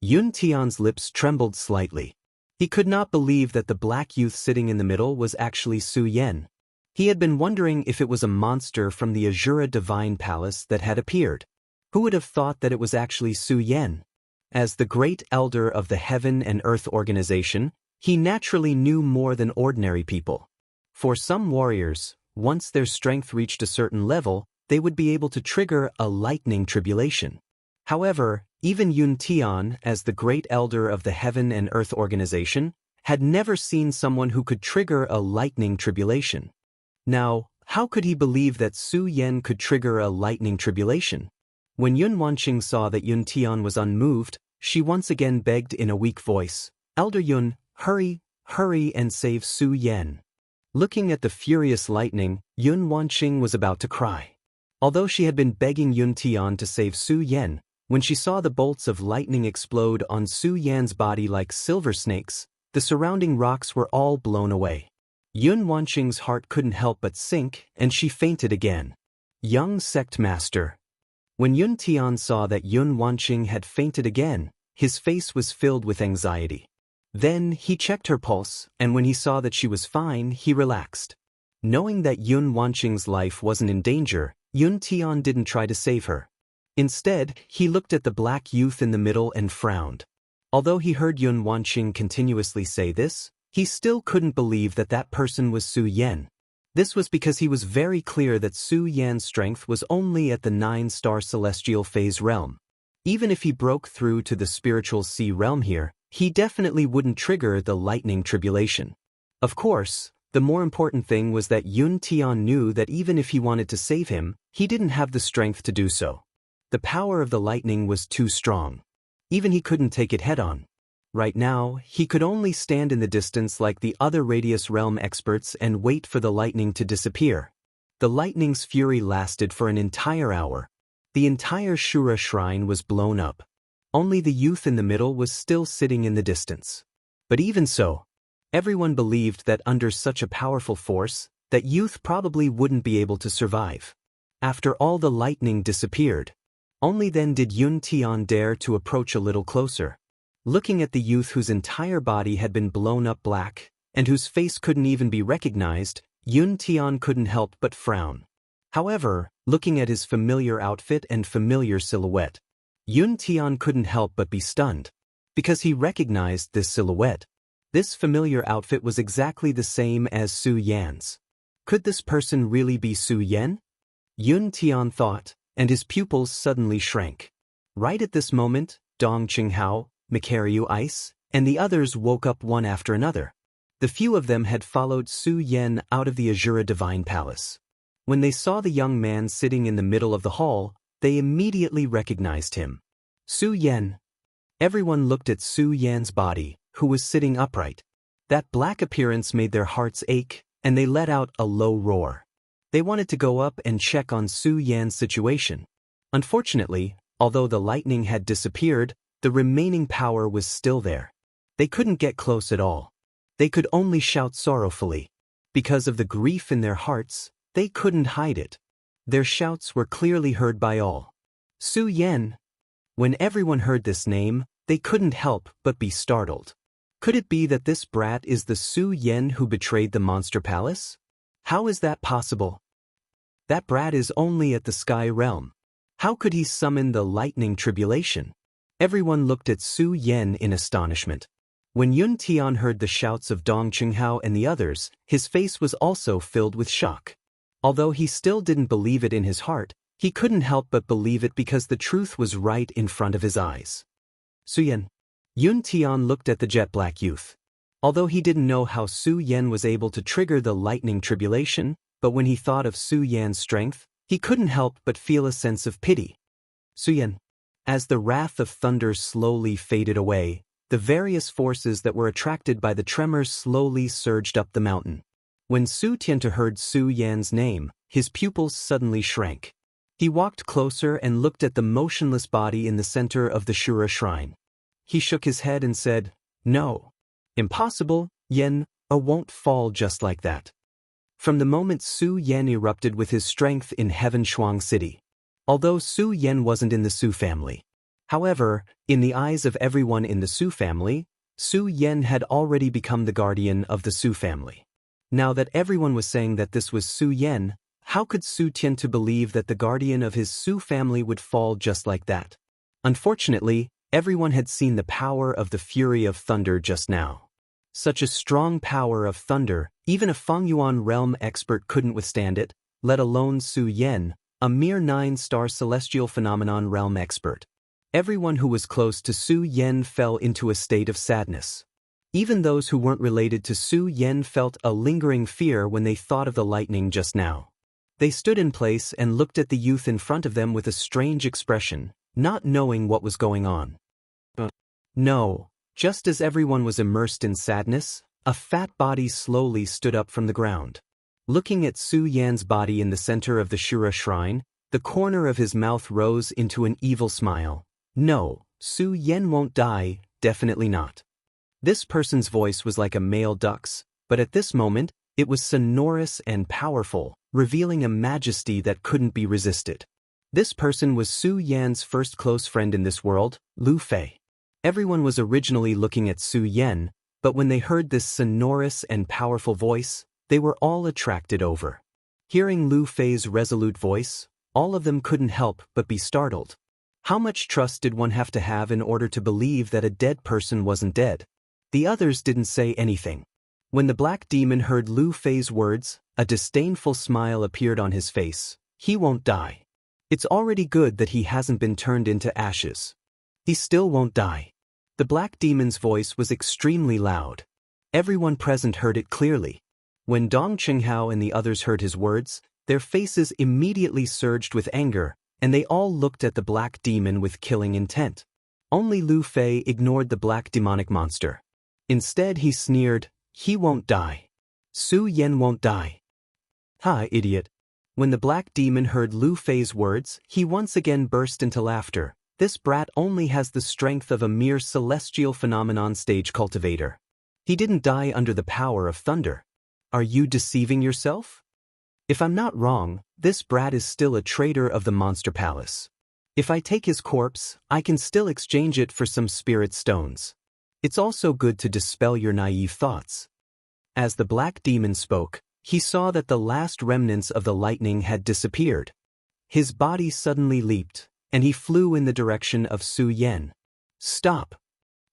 Yun Tian's lips trembled slightly. He could not believe that the black youth sitting in the middle was actually Su Yan. He had been wondering if it was a monster from the Azura Divine Palace that had appeared. Who would have thought that it was actually Su Yan? As the great elder of the Heaven and Earth Organization, he naturally knew more than ordinary people. For some warriors, once their strength reached a certain level, they would be able to trigger a lightning tribulation. However, even Yun Tian, as the great elder of the Heaven and Earth Organization, had never seen someone who could trigger a lightning tribulation. Now, how could he believe that Su Yan could trigger a lightning tribulation? When Yun Wanqing saw that Yun Tian was unmoved, she once again begged in a weak voice, Elder Yun, hurry and save Su Yan. Looking at the furious lightning, Yun Wanqing was about to cry. Although she had been begging Yun Tian to save Su Yan, when she saw the bolts of lightning explode on Su Yan's body like silver snakes, the surrounding rocks were all blown away. Yun Wanqing's heart couldn't help but sink, and she fainted again. Young sect master. When Yun Tian saw that Yun Wanqing had fainted again, his face was filled with anxiety. Then he checked her pulse, and when he saw that she was fine, he relaxed. Knowing that Yun Wanqing's life wasn't in danger, Yun Tian didn't try to save her. Instead, he looked at the black youth in the middle and frowned. Although he heard Yun Wanqing continuously say this, he still couldn't believe that that person was Su Yan. This was because he was very clear that Su Yan's strength was only at the 9-star celestial phase realm. Even if he broke through to the spiritual sea realm here, he definitely wouldn't trigger the lightning tribulation. Of course, the more important thing was that Yun Tian knew that even if he wanted to save him, he didn't have the strength to do so. The power of the lightning was too strong. Even he couldn't take it head-on. Right now, he could only stand in the distance like the other Radius Realm experts and wait for the lightning to disappear. The lightning's fury lasted for an entire hour. The entire Shura shrine was blown up. Only the youth in the middle was still sitting in the distance. But even so, everyone believed that under such a powerful force, that youth probably wouldn't be able to survive. After all the lightning disappeared, only then did Yun Tian dare to approach a little closer. Looking at the youth whose entire body had been blown up black, and whose face couldn't even be recognized, Yun Tian couldn't help but frown. However, looking at his familiar outfit and familiar silhouette, Yun Tian couldn't help but be stunned, because he recognized this silhouette. This familiar outfit was exactly the same as Su Yan's. Could this person really be Su Yan? Yun Tian thought, and his pupils suddenly shrank. Right at this moment, Dong Qinghao, Makaryu Ice, and the others woke up one after another. The few of them had followed Su Yan out of the Azura Divine Palace. When they saw the young man sitting in the middle of the hall, they immediately recognized him. Su Yan. Everyone looked at Su Yan's body, who was sitting upright. That black appearance made their hearts ache, and they let out a low roar. They wanted to go up and check on Su Yan's situation. Unfortunately, although the lightning had disappeared, the remaining power was still there. They couldn't get close at all. They could only shout sorrowfully. Because of the grief in their hearts, they couldn't hide it. Their shouts were clearly heard by all. Su Yan, When everyone heard this name, they couldn't help but be startled. Could it be that this brat is the Su Yen who betrayed the monster palace? How is that possible? That brat is only at the sky realm. How could he summon the lightning tribulation? Everyone looked at Su Yen in astonishment. When Yun Tian heard the shouts of Dong Qinghao and the others, his face was also filled with shock. Although he still didn't believe it in his heart, he couldn't help but believe it because the truth was right in front of his eyes. Su Yen. Yun Tian looked at the jet-black youth. Although he didn't know how Su Yen was able to trigger the lightning tribulation, but when he thought of Su Yan's strength, he couldn't help but feel a sense of pity. Su Yen. As the wrath of thunder slowly faded away, the various forces that were attracted by the tremors slowly surged up the mountain. When Su Tiantu heard Su Yan's name, his pupils suddenly shrank. He walked closer and looked at the motionless body in the center of the Shura shrine. He shook his head and said, "No. Impossible, Yen, won't fall just like that." From the moment Su Yen erupted with his strength in Heaven Shuang City. Although Su Yen wasn't in the Su family. However, in the eyes of everyone in the Su family, Su Yen had already become the guardian of the Su family. Now that everyone was saying that this was Su Yen, how could Su Tiantu believe that the guardian of his Su family would fall just like that? Unfortunately, everyone had seen the power of the fury of thunder just now. Such a strong power of thunder, even a Fengyuan realm expert couldn't withstand it, let alone Su Yen, a mere 9-star celestial phenomenon realm expert. Everyone who was close to Su Yen fell into a state of sadness. Even those who weren't related to Su Yen felt a lingering fear when they thought of the lightning just now. They stood in place and looked at the youth in front of them with a strange expression, not knowing what was going on. No, just as everyone was immersed in sadness, a fat body slowly stood up from the ground. Looking at Su Yan's body in the center of the Shura shrine, the corner of his mouth rose into an evil smile. No, Su Yen won't die, definitely not. This person's voice was like a male duck's, but at this moment, it was sonorous and powerful, revealing a majesty that couldn't be resisted. This person was Su Yan's first close friend in this world, Lu Fei. Everyone was originally looking at Su Yen, but when they heard this sonorous and powerful voice, they were all attracted over. Hearing Lu Fei's resolute voice, all of them couldn't help but be startled. How much trust did one have to have in order to believe that a dead person wasn't dead? The others didn't say anything. When the black demon heard Lu Fei's words, a disdainful smile appeared on his face. He won't die. It's already good that he hasn't been turned into ashes. He still won't die. The black demon's voice was extremely loud. Everyone present heard it clearly. When Dong Qinghao and the others heard his words, their faces immediately surged with anger, and they all looked at the black demon with killing intent. Only Lu Fei ignored the black demonic monster. Instead he sneered, "He won't die. Su Yen won't die." "Ha, idiot." When the black demon heard Lu Fei's words, he once again burst into laughter. This brat only has the strength of a mere celestial phenomenon stage cultivator. He didn't die under the power of thunder. Are you deceiving yourself? If I'm not wrong, this brat is still a traitor of the Monster Palace. If I take his corpse, I can still exchange it for some spirit stones. It's also good to dispel your naive thoughts. As the black demon spoke, he saw that the last remnants of the lightning had disappeared. His body suddenly leaped, and he flew in the direction of Su Yen. "Stop!"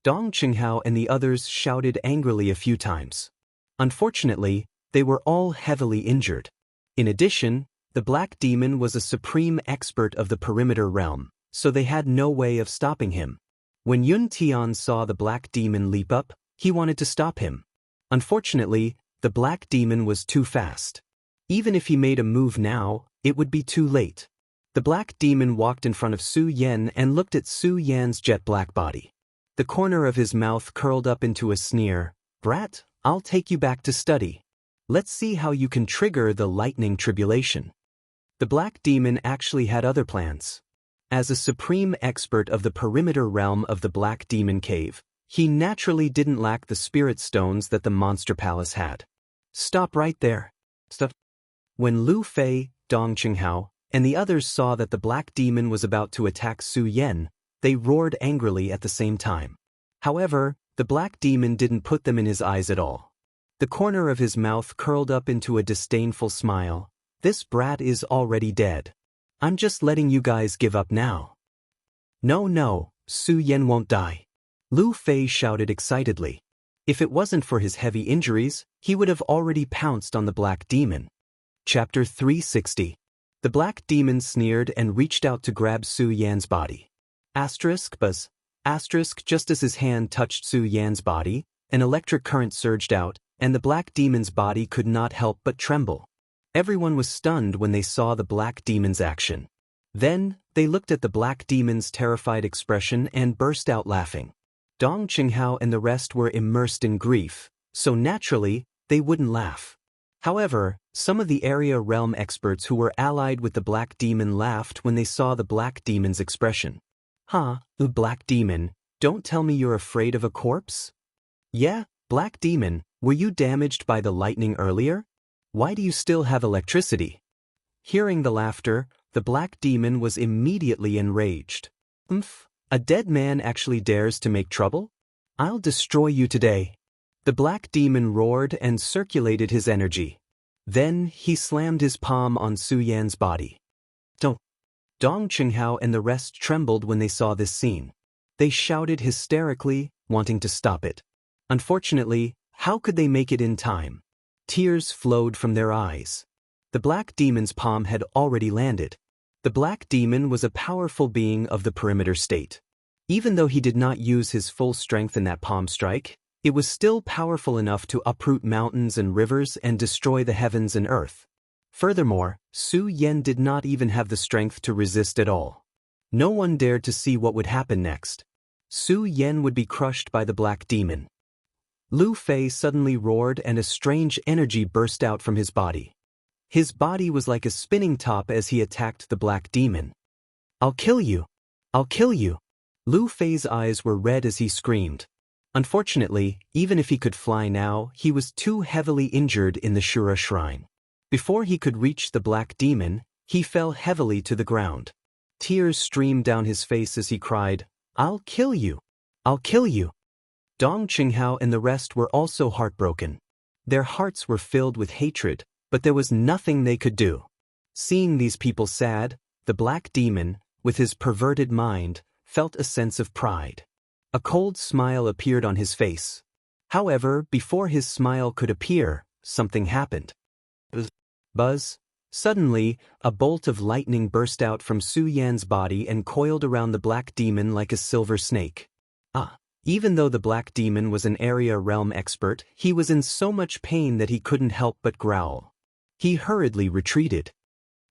Dong Qinghao and the others shouted angrily a few times. Unfortunately, they were all heavily injured. In addition, the black demon was a supreme expert of the perimeter realm, so they had no way of stopping him. When Yun Tian saw the black demon leap up, he wanted to stop him. Unfortunately, the black demon was too fast. Even if he made a move now, it would be too late. The black demon walked in front of Su Yen and looked at Su Yan's jet-black body. The corner of his mouth curled up into a sneer. "Brat, I'll take you back to study. Let's see how you can trigger the lightning tribulation." The black demon actually had other plans. As a supreme expert of the perimeter realm of the Black Demon Cave, he naturally didn't lack the spirit stones that the Monster Palace had. "Stop right there." Stop. When Lu Fei, Dong Qinghao, and the others saw that the black demon was about to attack Su Yen, They roared angrily at the same time. However, the black demon didn't put them in his eyes at all. The corner of his mouth curled up into a disdainful smile. This brat is already dead. I'm just letting you guys give up now. No, Su Yan won't die. Lu Fei shouted excitedly. If it wasn't for his heavy injuries, he would have already pounced on the black demon. Chapter 360. The black demon sneered and reached out to grab Su Yan's body. Buzz. Just as his hand touched Su Yan's body, an electric current surged out, and the black demon's body could not help but tremble. Everyone was stunned when they saw the black demon's action. Then, they looked at the black demon's terrified expression and burst out laughing. Dong Qinghao and the rest were immersed in grief, so naturally, they wouldn't laugh. However, some of the area realm experts who were allied with the black demon laughed when they saw the black demon's expression. The black demon, don't tell me you're afraid of a corpse? Yeah, black demon, were you damaged by the lightning earlier? Why do you still have electricity? Hearing the laughter, the black demon was immediately enraged. A dead man actually dares to make trouble? I'll destroy you today. The black demon roared and circulated his energy. Then, he slammed his palm on Su Yan's body. Dong Qinghao and the rest trembled when they saw this scene. They shouted hysterically, wanting to stop it. Unfortunately, how could they make it in time? Tears flowed from their eyes. The black demon's palm had already landed. The black demon was a powerful being of the perimeter state. Even though he did not use his full strength in that palm strike, it was still powerful enough to uproot mountains and rivers and destroy the heavens and earth. Furthermore, Su Yan did not even have the strength to resist at all. No one dared to see what would happen next. Su Yan would be crushed by the black demon. Lu Fei suddenly roared and a strange energy burst out from his body. His body was like a spinning top as he attacked the black demon. I'll kill you! I'll kill you! Lu Fei's eyes were red as he screamed. Unfortunately, even if he could fly now, he was too heavily injured in the Shura shrine. Before he could reach the black demon, he fell heavily to the ground. Tears streamed down his face as he cried, I'll kill you! I'll kill you! Dong Qinghao and the rest were also heartbroken. Their hearts were filled with hatred, but there was nothing they could do. Seeing these people sad, the black demon, with his perverted mind, felt a sense of pride. A cold smile appeared on his face. However, before his smile could appear, something happened. Buzz. Suddenly, a bolt of lightning burst out from Su Yan's body and coiled around the black demon like a silver snake. Even though the black demon was an area realm expert, he was in so much pain that he couldn't help but growl. He hurriedly retreated.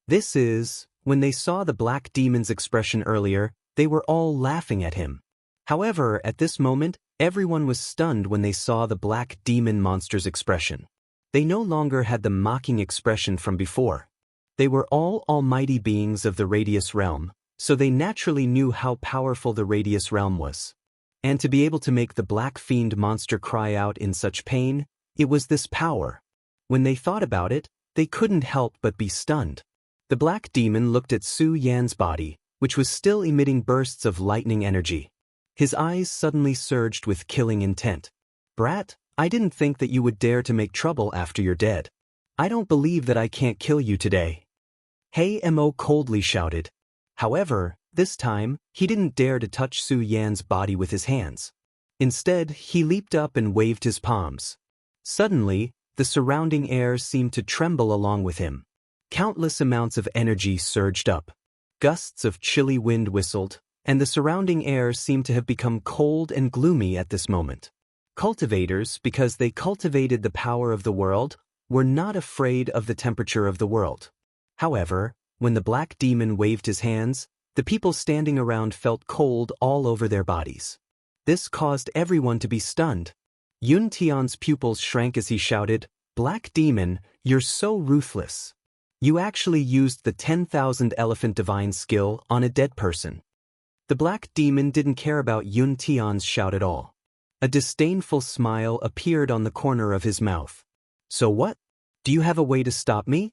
When they saw the black demon's expression earlier, they were all laughing at him. However, at this moment, everyone was stunned when they saw the black demon monster's expression. They no longer had the mocking expression from before. They were all almighty beings of the Radius Realm, so they naturally knew how powerful the Radius Realm was. And to be able to make the black fiend monster cry out in such pain, it was this power. When they thought about it, they couldn't help but be stunned. The black demon looked at Su Yan's body, which was still emitting bursts of lightning energy. His eyes suddenly surged with killing intent. Brat, I didn't think that you would dare to make trouble after you're dead. I don't believe that I can't kill you today. Hey Mo coldly shouted. However, this time, he didn't dare to touch Su Yan's body with his hands. Instead, he leaped up and waved his palms. Suddenly, the surrounding air seemed to tremble along with him. Countless amounts of energy surged up. Gusts of chilly wind whistled, and the surrounding air seemed to have become cold and gloomy at this moment. Cultivators, because they cultivated the power of the world, were not afraid of the temperature of the world. However, when the black demon waved his hands, the people standing around felt cold all over their bodies. This caused everyone to be stunned. Yun Tian's pupils shrank as he shouted, Black Demon, you're so ruthless. You actually used the 10,000 elephant divine skill on a dead person. The black demon didn't care about Yun Tian's shout at all. A disdainful smile appeared on the corner of his mouth. So what? Do you have a way to stop me?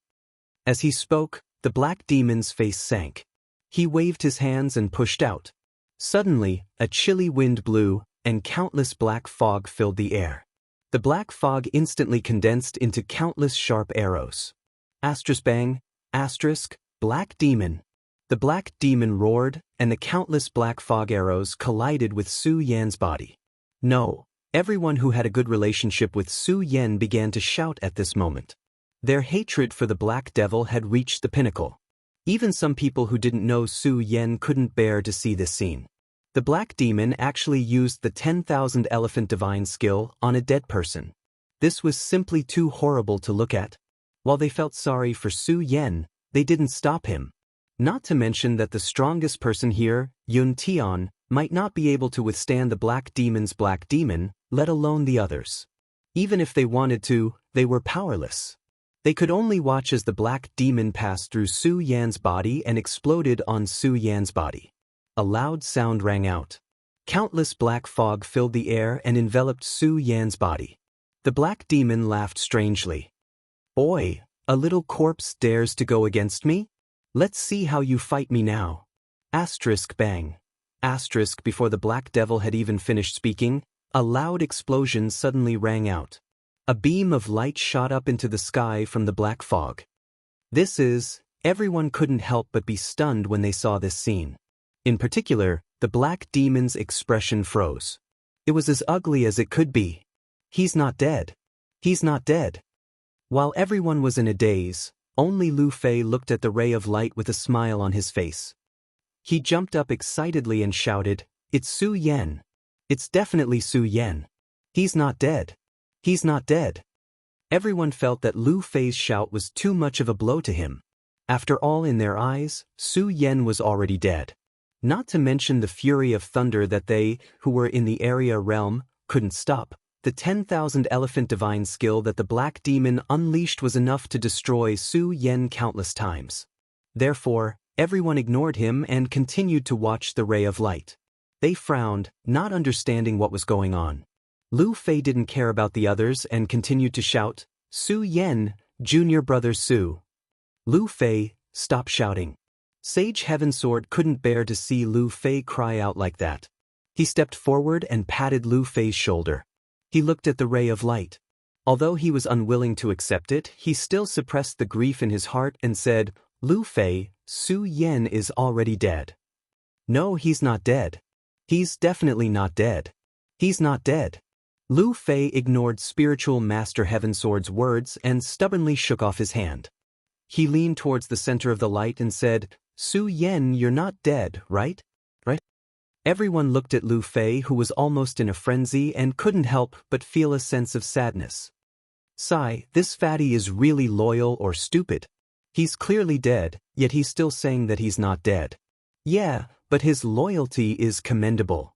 As he spoke, the black demon's face sank. He waved his hands and pushed out. Suddenly, a chilly wind blew, and countless black fog filled the air. The black fog instantly condensed into countless sharp arrows. Asterisk bang, asterisk, black demon. The black demon roared, and the countless black fog arrows collided with Su Yan's body. No, everyone who had a good relationship with Su Yan began to shout at this moment. Their hatred for the Black Devil had reached the pinnacle. Even some people who didn't know Su Yan couldn't bear to see this scene. The Black Demon actually used the 10,000 Elephant Divine skill on a dead person. This was simply too horrible to look at. While they felt sorry for Su Yan, they didn't stop him. Not to mention that the strongest person here, Yun Tian, might not be able to withstand the Black Demon's Black Demon, let alone the others. Even if they wanted to, they were powerless. They could only watch as the Black Demon passed through Su Yan's body and exploded on Su Yan's body. A loud sound rang out. Countless black fog filled the air and enveloped Su Yan's body. The Black Demon laughed strangely. "Boy, a little corpse dares to go against me? Let's see how you fight me now." Asterisk bang. Asterisk before the Black Devil had even finished speaking, a loud explosion suddenly rang out. A beam of light shot up into the sky from the black fog. Everyone couldn't help but be stunned when they saw this scene. In particular, the Black Demon's expression froze. It was as ugly as it could be. "He's not dead. He's not dead." While everyone was in a daze, only Lu Fei looked at the ray of light with a smile on his face. He jumped up excitedly and shouted, "It's Su Yan. It's definitely Su Yan. He's not dead. He's not dead." Everyone felt that Lu Fei's shout was too much of a blow to him. After all, in their eyes, Su Yan was already dead. Not to mention the fury of thunder that they, who were in the area realm, couldn't stop. The 10,000 Elephant Divine skill that the Black Demon unleashed was enough to destroy Su Yan countless times. Therefore, everyone ignored him and continued to watch the ray of light. They frowned, not understanding what was going on. Lu Fei didn't care about the others and continued to shout, "Su Yan, junior brother Su." Lu Fei, stop shouting. Sage Heavensword couldn't bear to see Lu Fei cry out like that. He stepped forward and patted Lu Fei's shoulder. He looked at the ray of light. Although he was unwilling to accept it, he still suppressed the grief in his heart and said, "Lu Fei, Su Yan is already dead." "No, he's not dead. He's definitely not dead. He's not dead." Lu Fei ignored Spiritual Master Heavensword's words and stubbornly shook off his hand. He leaned towards the center of the light and said, "Su Yan, you're not dead, right? Right?" Everyone looked at Lu Fei, who was almost in a frenzy and couldn't help but feel a sense of sadness. "Sigh, this fatty is really loyal or stupid. He's clearly dead, yet he's still saying that he's not dead. Yeah, but his loyalty is commendable."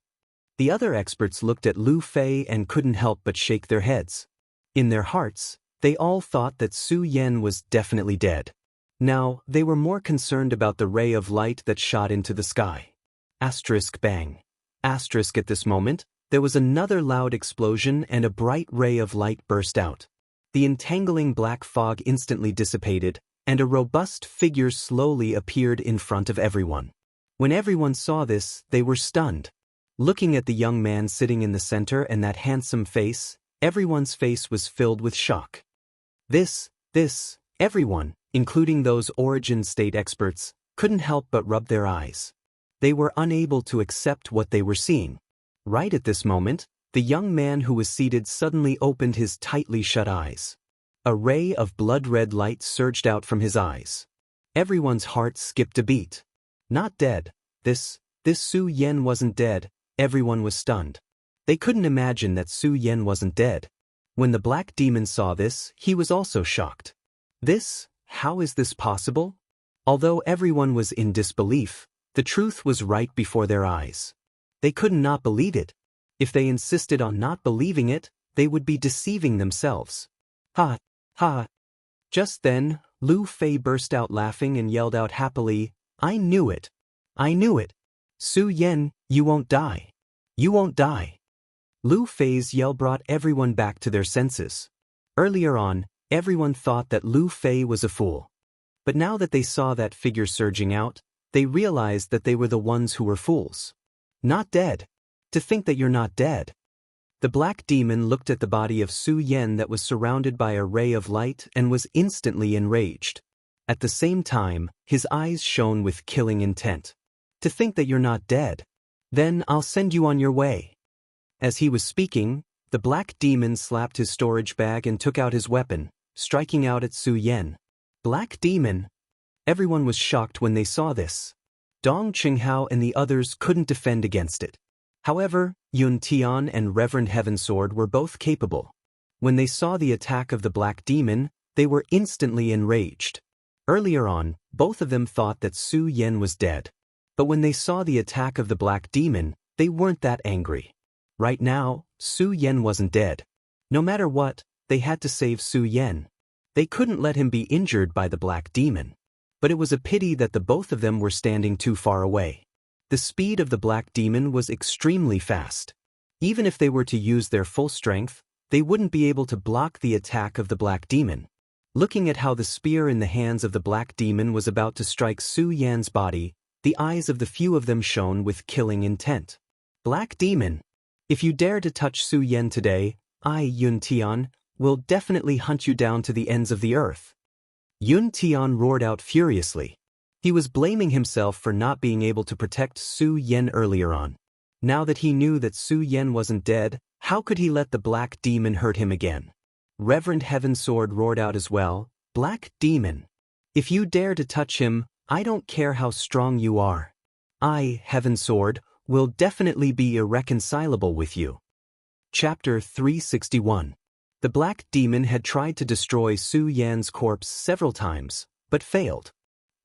The other experts looked at Lu Fei and couldn't help but shake their heads. In their hearts, they all thought that Su Yan was definitely dead. Now, they were more concerned about the ray of light that shot into the sky. Asterisk bang. Asterisk at this moment, there was another loud explosion and a bright ray of light burst out. The entangling black fog instantly dissipated, and a robust figure slowly appeared in front of everyone. When everyone saw this, they were stunned. Looking at the young man sitting in the center and that handsome face, everyone's face was filled with shock. Everyone, including those Origin State experts, couldn't help but rub their eyes. They were unable to accept what they were seeing. Right at this moment, the young man who was seated suddenly opened his tightly shut eyes. A ray of blood-red light surged out from his eyes. Everyone's heart skipped a beat. Not dead. This Su Yan wasn't dead. Everyone was stunned. They couldn't imagine that Su Yan wasn't dead. When the Black Demon saw this, he was also shocked. How is this possible? Although everyone was in disbelief, the truth was right before their eyes. They could not believe it. If they insisted on not believing it, they would be deceiving themselves. Ha, ha. Just then, Lu Fei burst out laughing and yelled out happily, "I knew it. I knew it. Su Yan, you won't die. You won't die." Lu Fei's yell brought everyone back to their senses. Earlier on, everyone thought that Lu Fei was a fool. But now that they saw that figure surging out, they realized that they were the ones who were fools. Not dead. To think that you're not dead. The black demon looked at the body of Su Yan that was surrounded by a ray of light and was instantly enraged. At the same time, his eyes shone with killing intent. To think that you're not dead. Then I'll send you on your way. As he was speaking, the black demon slapped his storage bag and took out his weapon, striking out at Su Yan. Black demon? Everyone was shocked when they saw this. Dong Qinghao and the others couldn't defend against it. However, Yun Tian and Reverend Heavensword were both capable. When they saw the attack of the black demon, they were instantly enraged. Earlier on, both of them thought that Su Yan was dead. But when they saw the attack of the black demon, they weren't that angry. Right now, Su Yan wasn't dead. No matter what, they had to save Su Yan. They couldn't let him be injured by the black demon. But it was a pity that the both of them were standing too far away. The speed of the black demon was extremely fast. Even if they were to use their full strength, they wouldn't be able to block the attack of the black demon. Looking at how the spear in the hands of the black demon was about to strike Su Yan's body, the eyes of the few of them shone with killing intent. Black demon! If you dare to touch Su Yan today, I, Yun Tian, will definitely hunt you down to the ends of the earth. Yun Tian roared out furiously. He was blaming himself for not being able to protect Su Yan earlier on. Now that he knew that Su Yan wasn't dead, how could he let the black demon hurt him again? Reverend Heavensword roared out as well, Black demon! If you dare to touch him, I don't care how strong you are. I, Heavensword, will definitely be irreconcilable with you. Chapter 361. The black demon had tried to destroy Su Yan's corpse several times, but failed.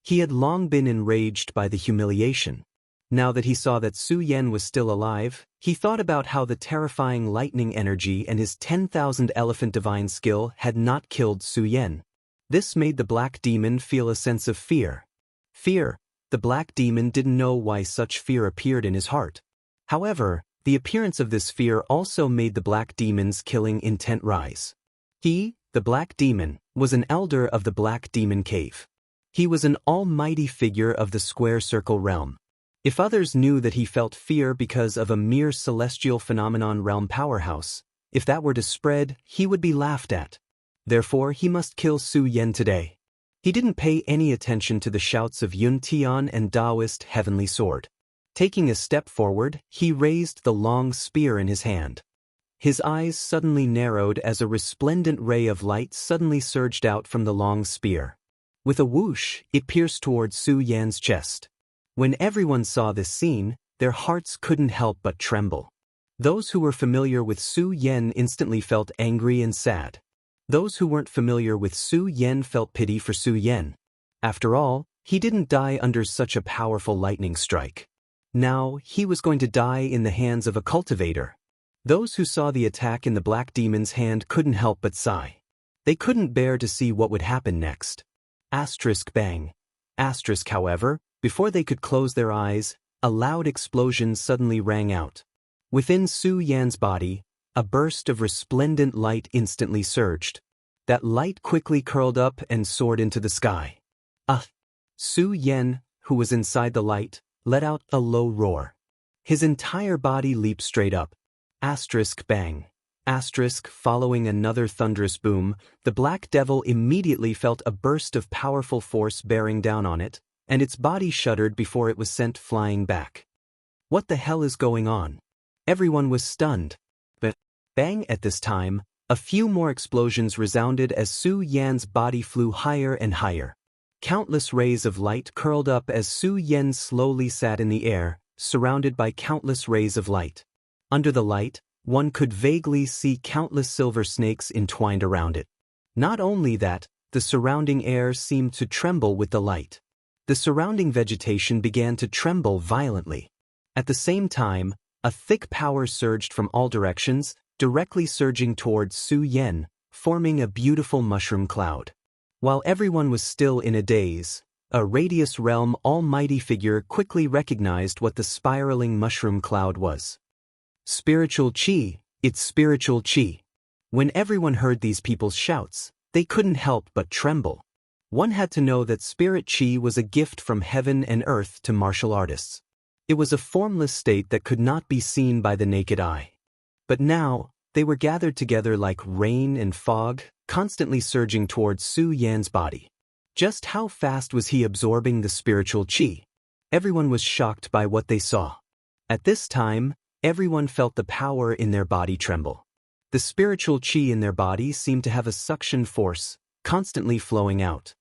He had long been enraged by the humiliation. Now that he saw that Su Yan was still alive, he thought about how the terrifying lightning energy and his 10,000 elephant divine skill had not killed Su Yan. This made the black demon feel a sense of fear. Fear. The black demon didn't know why such fear appeared in his heart. However, the appearance of this fear also made the black demon's killing intent rise. He, the black demon, was an elder of the Black Demon Cave. He was an almighty figure of the square circle realm. If others knew that he felt fear because of a mere celestial phenomenon realm powerhouse, if that were to spread, he would be laughed at. Therefore, he must kill Su Yan today. He didn't pay any attention to the shouts of Yun Tian and Taoist Heavenly Sword. Taking a step forward, he raised the long spear in his hand. His eyes suddenly narrowed as a resplendent ray of light suddenly surged out from the long spear. With a whoosh, it pierced towards Su Yan's chest. When everyone saw this scene, their hearts couldn't help but tremble. Those who were familiar with Su Yan instantly felt angry and sad. Those who weren't familiar with Su Yan felt pity for Su Yan. After all, he didn't die under such a powerful lightning strike. Now, he was going to die in the hands of a cultivator. Those who saw the attack in the black demon's hand couldn't help but sigh. They couldn't bear to see what would happen next. Asterisk bang. Asterisk, however, before they could close their eyes, a loud explosion suddenly rang out. Within Su Yan's body, a burst of resplendent light instantly surged. That light quickly curled up and soared into the sky. Su Yan, who was inside the light, let out a low roar. His entire body leaped straight up. Asterisk bang. Asterisk, following another thunderous boom, the black devil immediately felt a burst of powerful force bearing down on it, and its body shuddered before it was sent flying back. What the hell is going on? Everyone was stunned. But, bang, at this time, a few more explosions resounded as Su Yan's body flew higher and higher. Countless rays of light curled up as Su Yan slowly sat in the air, surrounded by countless rays of light. Under the light, one could vaguely see countless silver snakes entwined around it. Not only that, the surrounding air seemed to tremble with the light. The surrounding vegetation began to tremble violently. At the same time, a thick power surged from all directions, directly surging towards Su Yan, forming a beautiful mushroom cloud. While everyone was still in a daze, a Radius Realm almighty figure quickly recognized what the spiraling mushroom cloud was. Spiritual Qi, it's spiritual Qi. When everyone heard these people's shouts, they couldn't help but tremble. One had to know that spirit Qi was a gift from heaven and earth to martial artists. It was a formless state that could not be seen by the naked eye. But now, they were gathered together like rain and fog, constantly surging towards Su Yan's body. Just how fast was he absorbing the spiritual qi? Everyone was shocked by what they saw. At this time, everyone felt the power in their body tremble. The spiritual qi in their body seemed to have a suction force, constantly flowing out.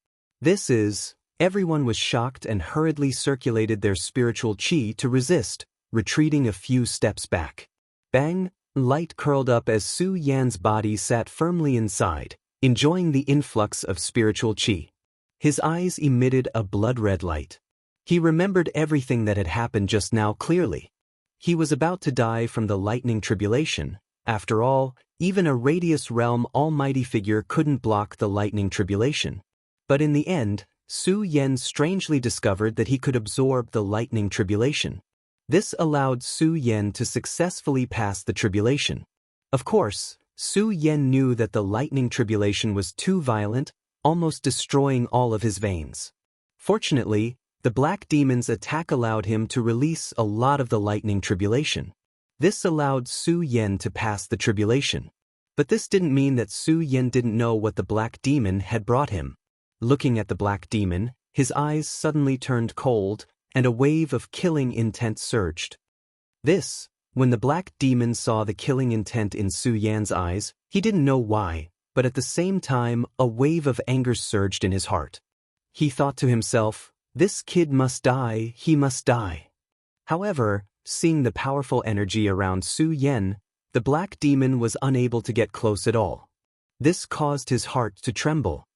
Everyone was shocked and hurriedly circulated their spiritual qi to resist, retreating a few steps back. Bang! Light curled up as Su Yan's body sat firmly inside, enjoying the influx of spiritual qi. His eyes emitted a blood-red light. He remembered everything that had happened just now clearly. He was about to die from the lightning tribulation. After all, even a radius realm almighty figure couldn't block the lightning tribulation. But in the end, Su Yan strangely discovered that he could absorb the lightning tribulation. This allowed Su Yan to successfully pass the tribulation. Of course, Su Yan knew that the lightning tribulation was too violent, almost destroying all of his veins. Fortunately, the black demon's attack allowed him to release a lot of the lightning tribulation. This allowed Su Yan to pass the tribulation. But this didn't mean that Su Yan didn't know what the black demon had brought him. Looking at the black demon, his eyes suddenly turned cold, and a wave of killing intent surged. When the black demon saw the killing intent in Su Yan's eyes, he didn't know why, but at the same time, a wave of anger surged in his heart. He thought to himself, "This kid must die, he must die." However, seeing the powerful energy around Su Yan, the black demon was unable to get close at all. This caused his heart to tremble.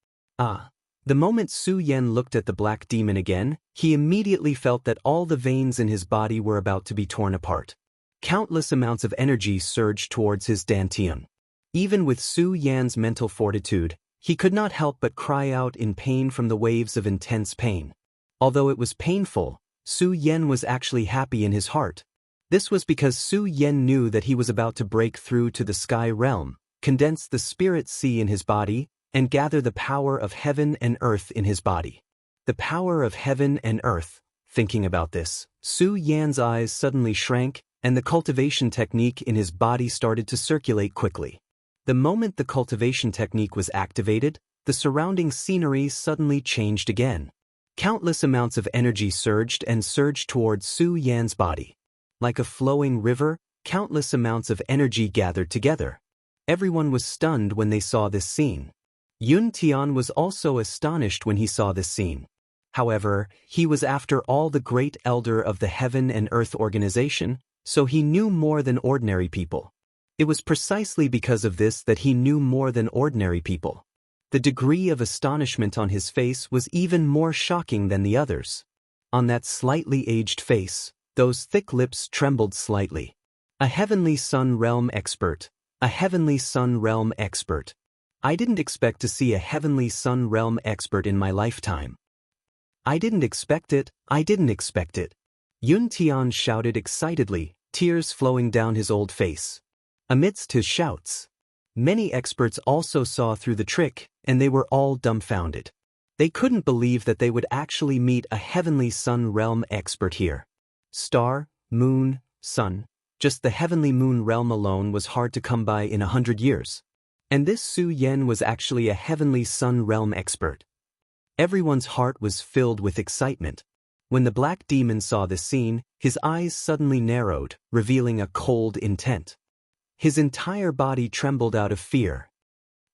The moment Su Yan looked at the black demon again, he immediately felt that all the veins in his body were about to be torn apart. Countless amounts of energy surged towards his dantian. Even with Su Yan's mental fortitude, he could not help but cry out in pain from the waves of intense pain. Although it was painful, Su Yan was actually happy in his heart. This was because Su Yan knew that he was about to break through to the sky realm, condense the spirit sea in his body, and gather the power of heaven and earth in his body. The power of heaven and earth. Thinking about this, Su Yan's eyes suddenly shrank, and the cultivation technique in his body started to circulate quickly. The moment the cultivation technique was activated, the surrounding scenery suddenly changed again. Countless amounts of energy surged towards Su Yan's body. Like a flowing river, countless amounts of energy gathered together. Everyone was stunned when they saw this scene. Yun Tian was also astonished when he saw this scene. However, he was after all the great elder of the Heaven and Earth organization, so he knew more than ordinary people. It was precisely because of this that he knew more than ordinary people. The degree of astonishment on his face was even more shocking than the others. On that slightly aged face, those thick lips trembled slightly. A heavenly sun realm expert. A heavenly sun realm expert. I didn't expect to see a heavenly sun realm expert in my lifetime. I didn't expect it. Yun Tian shouted excitedly, tears flowing down his old face. Amidst his shouts, many experts also saw through the trick, and they were all dumbfounded. They couldn't believe that they would actually meet a heavenly sun realm expert here. Star, moon, sun, just the heavenly moon realm alone was hard to come by in 100 years. And this Su Yan was actually a heavenly sun realm expert. Everyone's heart was filled with excitement. When the black demon saw this scene, his eyes suddenly narrowed, revealing a cold intent. His entire body trembled out of fear.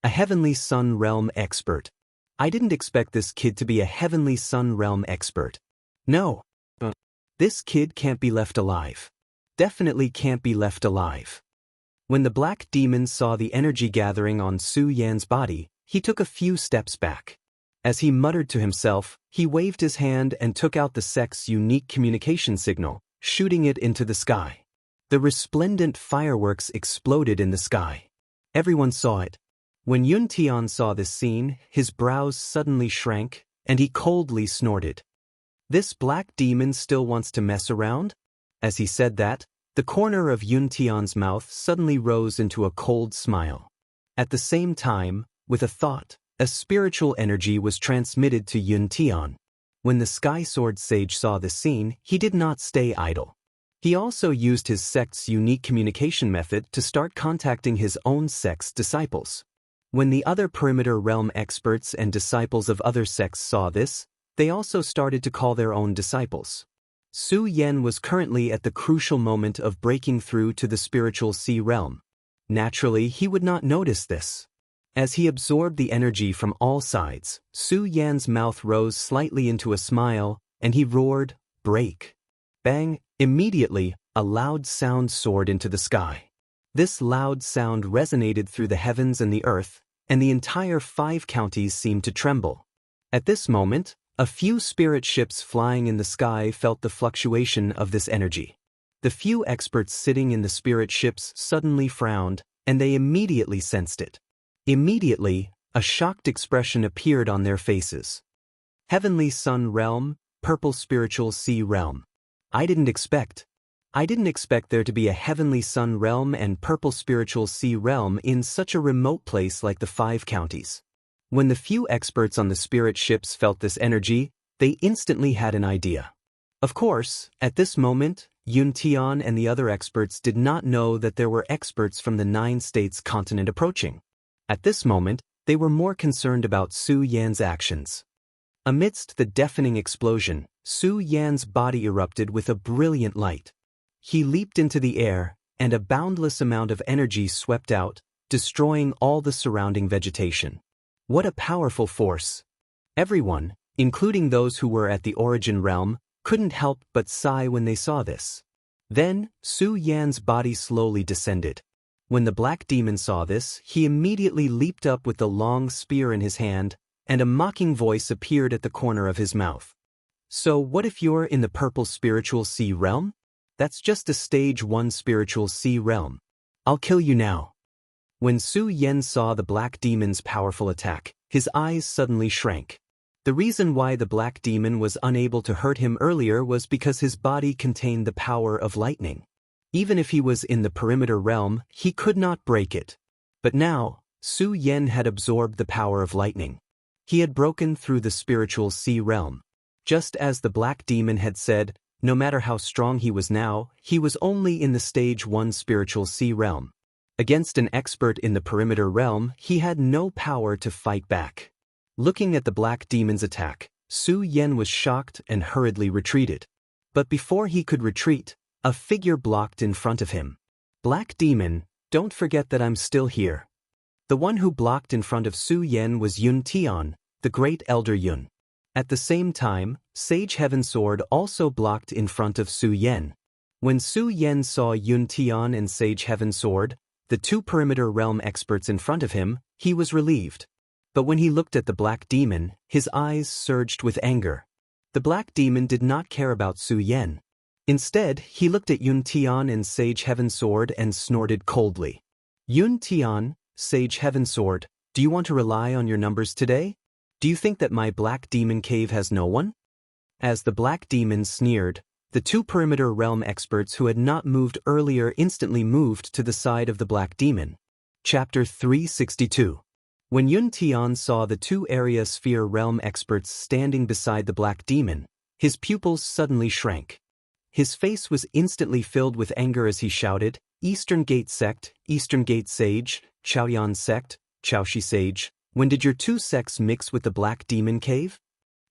A heavenly sun realm expert. I didn't expect this kid to be a heavenly sun realm expert. No. This kid can't be left alive. Definitely can't be left alive. When the black demon saw the energy gathering on Su Yan's body, he took a few steps back. As he muttered to himself, he waved his hand and took out the sect's unique communication signal, shooting it into the sky. The resplendent fireworks exploded in the sky. Everyone saw it. When Yun Tian saw this scene, his brows suddenly shrank, and he coldly snorted. This black demon still wants to mess around? As he said that, the corner of Yun Tian's mouth suddenly rose into a cold smile. At the same time, with a thought, a spiritual energy was transmitted to Yun Tian. When the Sky Sword Sage saw this scene, he did not stay idle. He also used his sect's unique communication method to start contacting his own sect's disciples. When the other Perimeter Realm experts and disciples of other sects saw this, they also started to call their own disciples. Su Yan was currently at the crucial moment of breaking through to the spiritual sea realm. Naturally, he would not notice this. As he absorbed the energy from all sides, Su Yan's mouth rose slightly into a smile, and he roared, "Break!" Bang! Immediately, a loud sound soared into the sky. This loud sound resonated through the heavens and the earth, and the entire 5 counties seemed to tremble. At this moment, a few spirit ships flying in the sky felt the fluctuation of this energy. The few experts sitting in the spirit ships suddenly frowned, and they immediately sensed it. Immediately, a shocked expression appeared on their faces. Heavenly Sun Realm, Purple Spiritual Sea Realm. I didn't expect there to be a Heavenly Sun Realm and Purple Spiritual Sea Realm in such a remote place like the 5 counties. When the few experts on the spirit ships felt this energy, they instantly had an idea. Of course, at this moment, Yun Tian and the other experts did not know that there were experts from the 9 states continent approaching. At this moment, they were more concerned about Su Yan's actions. Amidst the deafening explosion, Su Yan's body erupted with a brilliant light. He leaped into the air, and a boundless amount of energy swept out, destroying all the surrounding vegetation. What a powerful force! Everyone, including those who were at the origin realm, couldn't help but sigh when they saw this. Then, Su Yan's body slowly descended. When the black demon saw this, he immediately leaped up with the long spear in his hand, and a mocking voice appeared at the corner of his mouth. So what if you're in the Purple Spiritual Sea Realm? That's just a Stage 1 Spiritual Sea Realm. I'll kill you now. When Su Yan saw the black demon's powerful attack, his eyes suddenly shrank. The reason why the black demon was unable to hurt him earlier was because his body contained the power of lightning. Even if he was in the Perimeter Realm, he could not break it. But now, Su Yan had absorbed the power of lightning. He had broken through the Spiritual Sea Realm. Just as the black demon had said, no matter how strong he was now, he was only in the Stage 1 Spiritual Sea Realm. Against an expert in the Perimeter Realm, he had no power to fight back. Looking at the black demon's attack, Su Yan was shocked and hurriedly retreated. But before he could retreat, a figure blocked in front of him. Black demon, don't forget that I'm still here. The one who blocked in front of Su Yan was Yun Tian, the great elder Yun. At the same time, Sage Heaven Sword also blocked in front of Su Yan. When Su Yan saw Yun Tian and Sage Heaven Sword, the 2 Perimeter Realm experts in front of him, he was relieved. But when he looked at the black demon, his eyes surged with anger. The black demon did not care about Su Yan. Instead, he looked at Yun Tian and Sage Heaven Sword and snorted coldly. Yun Tian, Sage Heaven Sword, do you want to rely on your numbers today? Do you think that my black demon cave has no one? As the black demon sneered, the 2 Perimeter Realm experts who had not moved earlier instantly moved to the side of the black demon. Chapter 362. When Yun Tian saw the 2 Area Sphere Realm experts standing beside the black demon, his pupils suddenly shrank. His face was instantly filled with anger as he shouted, Eastern Gate Sect, Eastern Gate Sage, Chaoyan Sect, Chaoshi Sage, when did your 2 sects mix with the Black Demon Cave?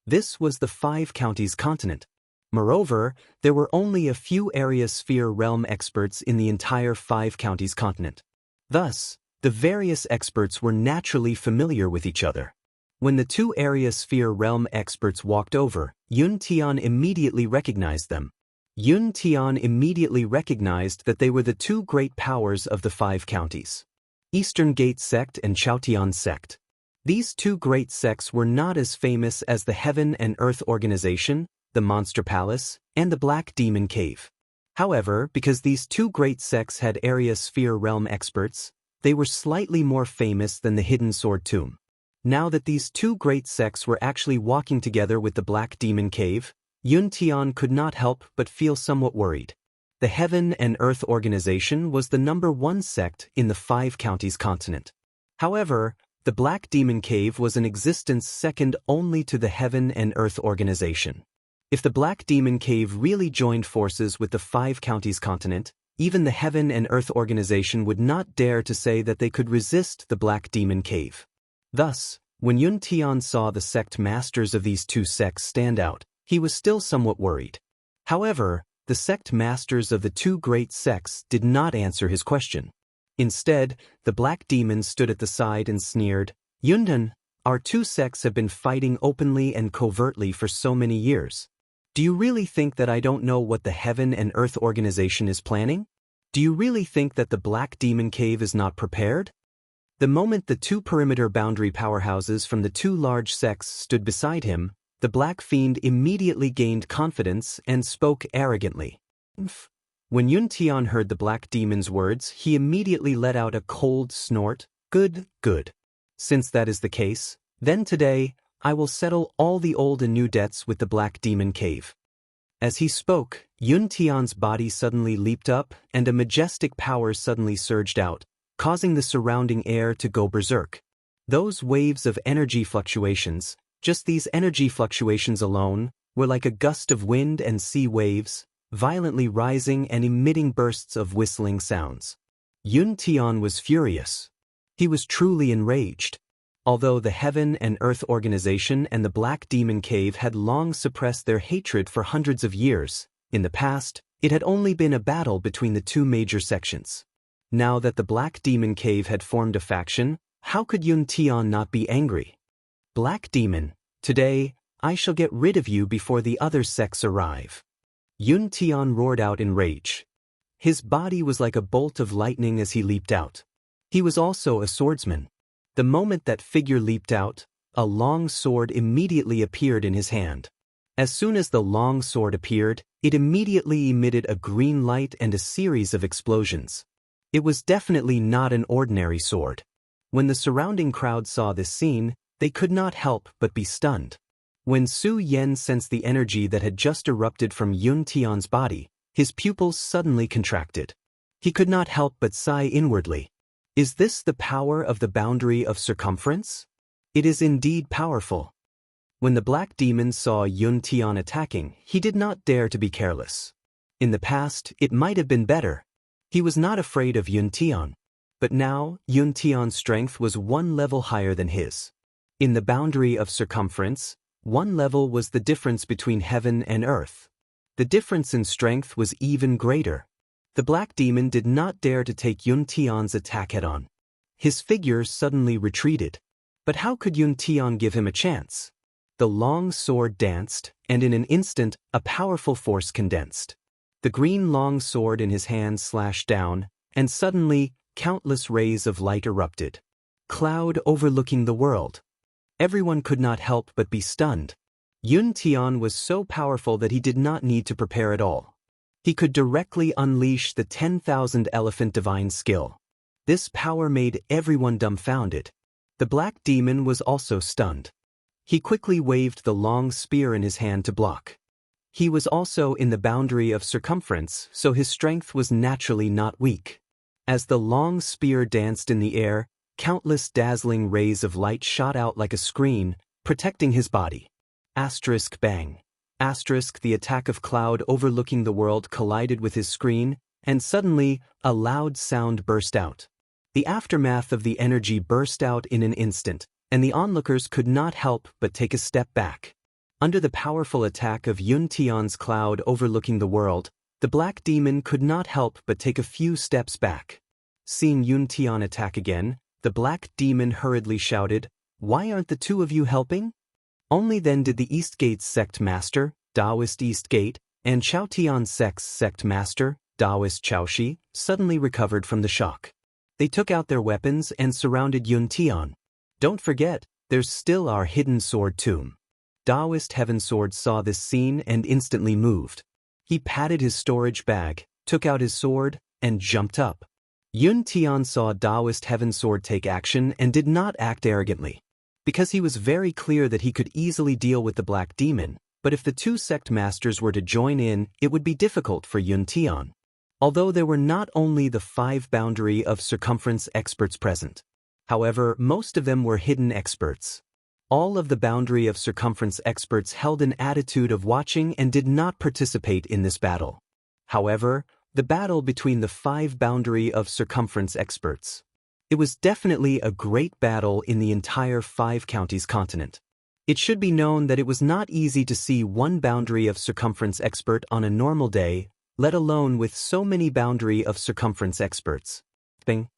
This was the 5 counties continent. Moreover, there were only a few Area Sphere Realm experts in the entire 5 counties continent. Thus, the various experts were naturally familiar with each other. When the 2 Area Sphere Realm experts walked over, Yun Tian immediately recognized them. Yun Tian immediately recognized that they were the 2 great powers of the 5 counties. Eastern Gate Sect and Chaotian Sect. These 2 great sects were not as famous as the Heaven and Earth Organization, the Monster Palace, and the Black Demon Cave. However, because these 2 great sects had Area Sphere Realm experts, they were slightly more famous than the Hidden Sword Tomb. Now that these 2 great sects were actually walking together with the Black Demon Cave, Yun Tian could not help but feel somewhat worried. The Heaven and Earth Organization was the #1 sect in the 5 counties continent. However, The Black Demon Cave was an existence second only to the Heaven and Earth organization. If the Black Demon Cave really joined forces with the Five Counties continent, even the Heaven and Earth organization would not dare to say that they could resist the Black Demon Cave. Thus, when Yun Tian saw the sect masters of these two sects stand out, he was still somewhat worried. However, the sect masters of the two great sects did not answer his question. Instead, the Black Demon stood at the side and sneered, "Yundan, our two sects have been fighting openly and covertly for so many years. Do you really think that I don't know what the Heaven and Earth organization is planning? Do you really think that the Black Demon Cave is not prepared?" The moment the two perimeter boundary powerhouses from the two large sects stood beside him, the Black Fiend immediately gained confidence and spoke arrogantly. When Yun Tian heard the Black Demon's words, he immediately let out a cold snort. "Good, good. Since that is the case, then today, I will settle all the old and new debts with the Black Demon Cave." As he spoke, Yun Tian's body suddenly leaped up and a majestic power suddenly surged out, causing the surrounding air to go berserk. Those waves of energy fluctuations, just these energy fluctuations alone, were like a gust of wind and sea waves, violently rising and emitting bursts of whistling sounds. Yun Tian was furious. He was truly enraged. Although the Heaven and Earth organization and the Black Demon Cave had long suppressed their hatred for hundreds of years, in the past, it had only been a battle between the two major sections. Now that the Black Demon Cave had formed a faction, how could Yun Tian not be angry? "Black Demon, today, I shall get rid of you before the other sects arrive." Yun Tian roared out in rage. His body was like a bolt of lightning as he leaped out. He was also a swordsman. The moment that figure leaped out, a long sword immediately appeared in his hand. As soon as the long sword appeared, it immediately emitted a green light and a series of explosions. It was definitely not an ordinary sword. When the surrounding crowd saw this scene, they could not help but be stunned. When Su Yan sensed the energy that had just erupted from Yun Tian's body, his pupils suddenly contracted. He could not help but sigh inwardly. Is this the power of the boundary of circumference? It is indeed powerful. When the Black Demon saw Yun Tian attacking, he did not dare to be careless. In the past, it might have been better. He was not afraid of Yun Tian. But now, Yun Tian's strength was one level higher than his. In the boundary of circumference, one level was the difference between heaven and earth. The difference in strength was even greater. The Black Demon did not dare to take Yun Tian's attack head-on. His figure suddenly retreated. But how could Yun Tian give him a chance? The long sword danced, and in an instant, a powerful force condensed. The green long sword in his hand slashed down, and suddenly, countless rays of light erupted. Cloud overlooking the world. Everyone could not help but be stunned. Yun Tian was so powerful that he did not need to prepare at all. He could directly unleash the 10,000 elephant divine skill. This power made everyone dumbfounded. The Black Demon was also stunned. He quickly waved the long spear in his hand to block. He was also in the boundary of circumference, so his strength was naturally not weak. As the long spear danced in the air, countless dazzling rays of light shot out like a screen, protecting his body. Asterisk bang. Asterisk the attack of cloud overlooking the world collided with his screen, and suddenly, a loud sound burst out. The aftermath of the energy burst out in an instant, and the onlookers could not help but take a step back. Under the powerful attack of Yun Tian's cloud overlooking the world, the Black Demon could not help but take a few steps back. Seeing Yun Tian attack again, the Black Demon hurriedly shouted, "Why aren't the two of you helping?" Only then did the Eastgate's sect master, Taoist Eastgate, and Chaotian sect's sect master, Taoist Chaoshi, suddenly recovered from the shock. They took out their weapons and surrounded Yun Tian. "Don't forget, there's still our hidden sword tomb." Taoist Heaven Sword saw this scene and instantly moved. He patted his storage bag, took out his sword, and jumped up. Yun Tian saw Taoist Heaven Sword take action and did not act arrogantly. Because he was very clear that he could easily deal with the Black Demon, but if the two sect masters were to join in, it would be difficult for Yun Tian. Although there were not only the 5 boundary of circumference experts present. However, most of them were hidden experts. All of the boundary of circumference experts held an attitude of watching and did not participate in this battle. However, the battle between the 5 boundary of circumference experts. It was definitely a great battle in the entire 5 counties continent. It should be known that it was not easy to see one boundary of circumference expert on a normal day, let alone with so many boundary of circumference experts. Bing.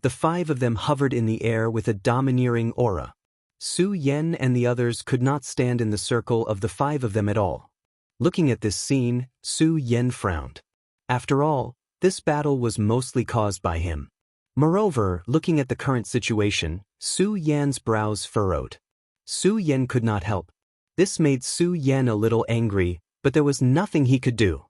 The 5 of them hovered in the air with a domineering aura. Su Yen and the others could not stand in the circle of the 5 of them at all. Looking at this scene, Su Yen frowned. After all, this battle was mostly caused by him. Moreover, looking at the current situation, Su Yan's brows furrowed. Su Yen could not help. This made Su Yen a little angry, but there was nothing he could do.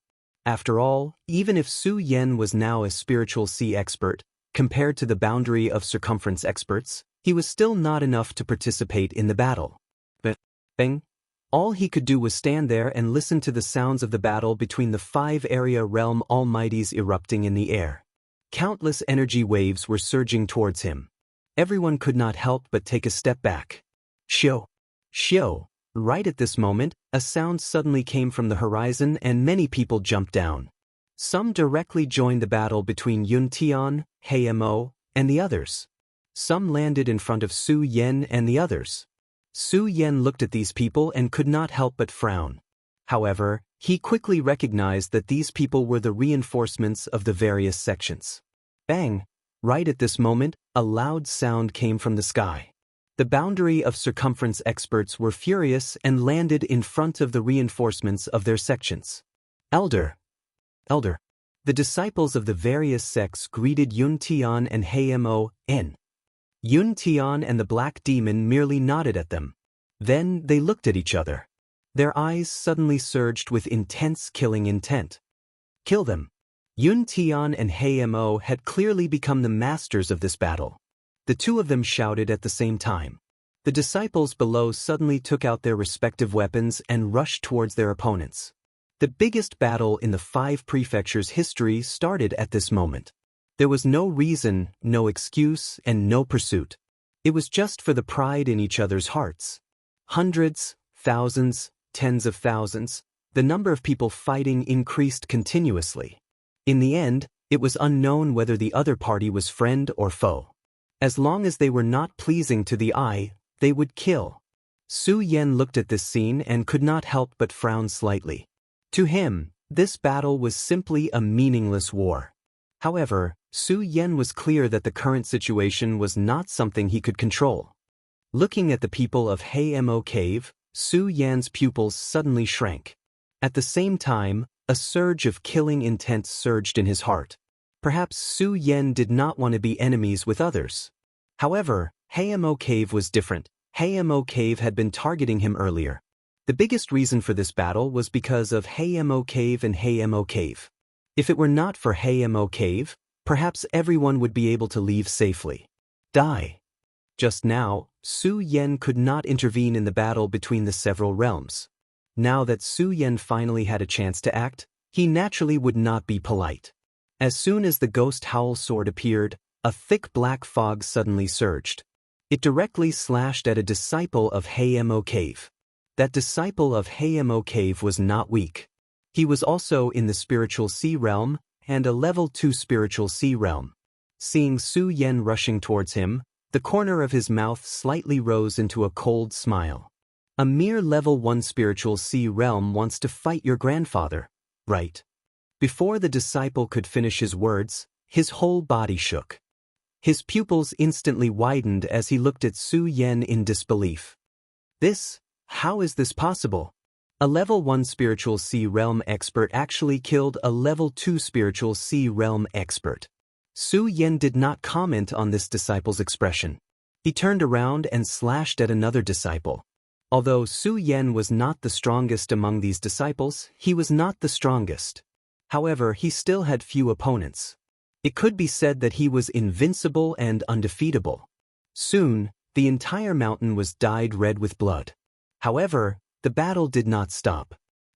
After all, even if Su Yen was now a spiritual sea expert, compared to the boundary of circumference experts, he was still not enough to participate in the battle. But, bang! All he could do was stand there and listen to the sounds of the battle between the 5 area realm almighties erupting in the air. Countless energy waves were surging towards him. Everyone could not help but take a step back. Shio! Shio! Right at this moment, a sound suddenly came from the horizon and many people jumped down. Some directly joined the battle between Yun Tian, Heimo, and the others. Some landed in front of Su Yen and the others. Su Yen looked at these people and could not help but frown. However, he quickly recognized that these people were the reinforcements of the various sections. Bang! Right at this moment, a loud sound came from the sky. The boundary of circumference experts were furious and landed in front of the reinforcements of their sections. Elder! Elder! The disciples of the various sects greeted Yun Tian and Heimo N. Yun Tian and the Black Demon merely nodded at them. Then they looked at each other. Their eyes suddenly surged with intense killing intent. Kill them! Yun Tian and Heimo had clearly become the masters of this battle. The 2 of them shouted at the same time. The disciples below suddenly took out their respective weapons and rushed towards their opponents. The biggest battle in the 5 prefectures' history started at this moment. There was no reason, no excuse, and no pursuit. It was just for the pride in each other's hearts. Hundreds, thousands, tens of thousands, the number of people fighting increased continuously. In the end, it was unknown whether the other party was friend or foe. As long as they were not pleasing to the eye, they would kill. Su Yen looked at this scene and could not help but frown slightly. To him, this battle was simply a meaningless war. However, Su Yen was clear that the current situation was not something he could control. Looking at the people of Heimo Cave, Su Yan's pupils suddenly shrank. At the same time, a surge of killing intent surged in his heart. Perhaps Su Yen did not want to be enemies with others. However, Heimo Cave was different. Heimo Cave had been targeting him earlier. The biggest reason for this battle was because of Heimo Cave and Heimo Cave. If it were not for Heimo Cave, perhaps everyone would be able to leave safely. Die. Just now, Su Yen could not intervene in the battle between the several realms. Now that Su Yen finally had a chance to act, he naturally would not be polite. As soon as the ghost howl sword appeared, a thick black fog suddenly surged. It directly slashed at a disciple of Heimo Cave. That disciple of Heimo Cave was not weak. He was also in the spiritual sea realm and a level 2 spiritual sea realm. Seeing Su Yen rushing towards him, the corner of his mouth slightly rose into a cold smile. A mere level 1 spiritual sea realm wants to fight your grandfather, right? Before the disciple could finish his words, his whole body shook. His pupils instantly widened as he looked at Su Yen in disbelief. How is this possible? A level 1 spiritual sea realm expert actually killed a level 2 spiritual sea realm expert. Su Yen did not comment on this disciple's expression. He turned around and slashed at another disciple. Although Su Yen was not the strongest among these disciples, he was not the strongest. However, he still had few opponents. It could be said that he was invincible and undefeatable. Soon, the entire mountain was dyed red with blood. However, the battle did not stop.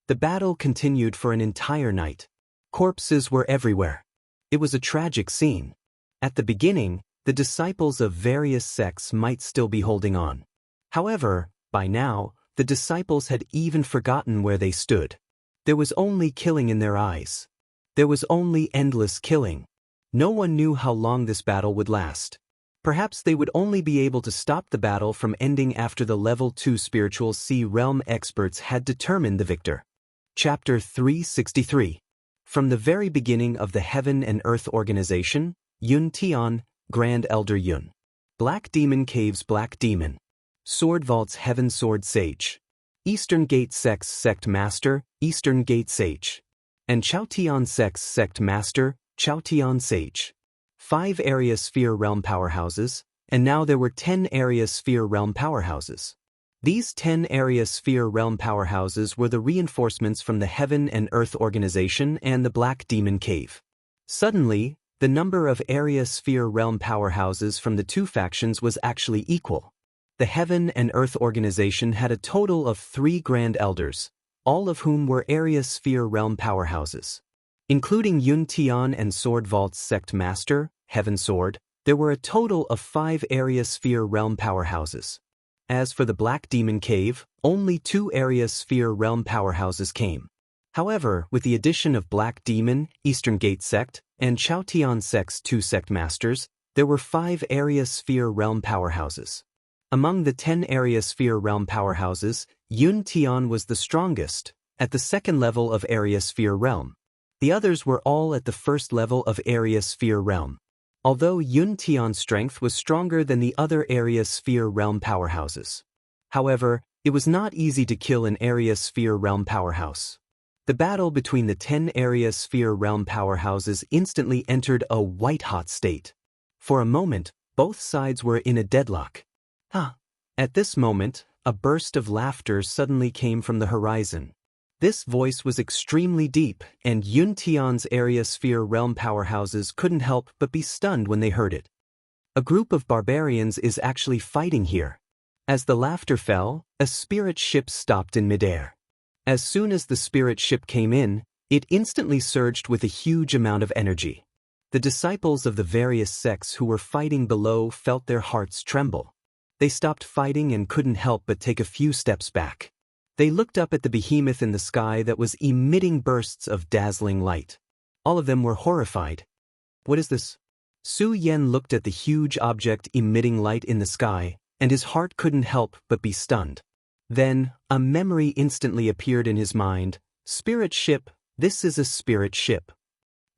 The battle continued for an entire night. Corpses were everywhere. It was a tragic scene. At the beginning, the disciples of various sects might still be holding on. However, by now, the disciples had even forgotten where they stood. There was only killing in their eyes. There was only endless killing. No one knew how long this battle would last. Perhaps they would only be able to stop the battle from ending after the Level 2 Spiritual Sea Realm experts had determined the victor. Chapter 363. From the very beginning of the Heaven and Earth Organization, Yun Tian, Grand Elder Yun. Black Demon Caves Black Demon. Sword Vaults Heaven Sword Sage. Eastern Gate Sects Sect Master, Eastern Gate Sage. And Chaotian Sects Sect Master, Chaotian Sage. 5 Area Sphere Realm Powerhouses, and now there were 10 Area Sphere Realm Powerhouses. These 10 Area Sphere Realm Powerhouses were the reinforcements from the Heaven and Earth Organization and the Black Demon Cave. Suddenly, the number of Area Sphere Realm Powerhouses from the two factions was actually equal. The Heaven and Earth Organization had a total of 3 Grand Elders, all of whom were Area Sphere Realm Powerhouses. Including Yun Tian and Sword Vault's Sect Master, Heaven Sword, there were a total of 5 Area Sphere Realm Powerhouses. As for the Black Demon Cave, only 2 Area Sphere Realm Powerhouses came. However, with the addition of Black Demon, Eastern Gate Sect, and Chaotian Sect's 2 Sect Masters, there were 5 Area Sphere Realm Powerhouses. Among the 10 Area Sphere Realm Powerhouses, Yun Tian was the strongest, at the second level of Area Sphere Realm. The others were all at the first level of Area Sphere Realm. Although Yun Tian's strength was stronger than the other Area Sphere Realm Powerhouses. However, it was not easy to kill an Area Sphere Realm Powerhouse. The battle between the 10 Area Sphere Realm Powerhouses instantly entered a white-hot state. For a moment, both sides were in a deadlock. At this moment, a burst of laughter suddenly came from the horizon. This voice was extremely deep, and Yun Tian's Area Sphere Realm Powerhouses couldn't help but be stunned when they heard it. A group of barbarians is actually fighting here. As the laughter fell, a spirit ship stopped in midair. As soon as the spirit ship came in, it instantly surged with a huge amount of energy. The disciples of the various sects who were fighting below felt their hearts tremble. They stopped fighting and couldn't help but take a few steps back. They looked up at the behemoth in the sky that was emitting bursts of dazzling light. All of them were horrified. What is this? Su Yan looked at the huge object emitting light in the sky, and his heart couldn't help but be stunned. Then, a memory instantly appeared in his mind. Spirit ship, this is a spirit ship.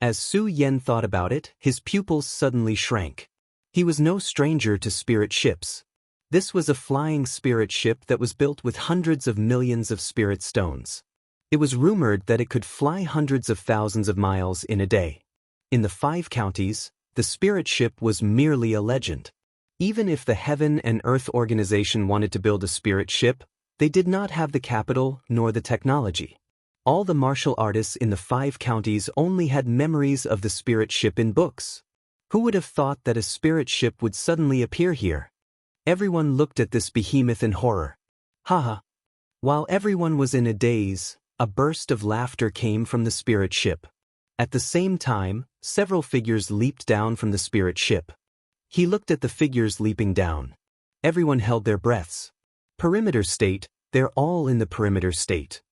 As Su Yan thought about it, his pupils suddenly shrank. He was no stranger to spirit ships. This was a flying spirit ship that was built with hundreds of millions of spirit stones. It was rumored that it could fly hundreds of thousands of miles in a day. In the 5 counties, the spirit ship was merely a legend. Even if the Heaven and Earth Organization wanted to build a spirit ship, they did not have the capital nor the technology. All the martial artists in the 5 counties only had memories of the spirit ship in books. Who would have thought that a spirit ship would suddenly appear here? Everyone looked at this behemoth in horror. Haha. While everyone was in a daze, a burst of laughter came from the spirit ship. At the same time, several figures leaped down from the spirit ship. He looked at the figures leaping down. Everyone held their breaths. Perimeter state, they're all in the perimeter state.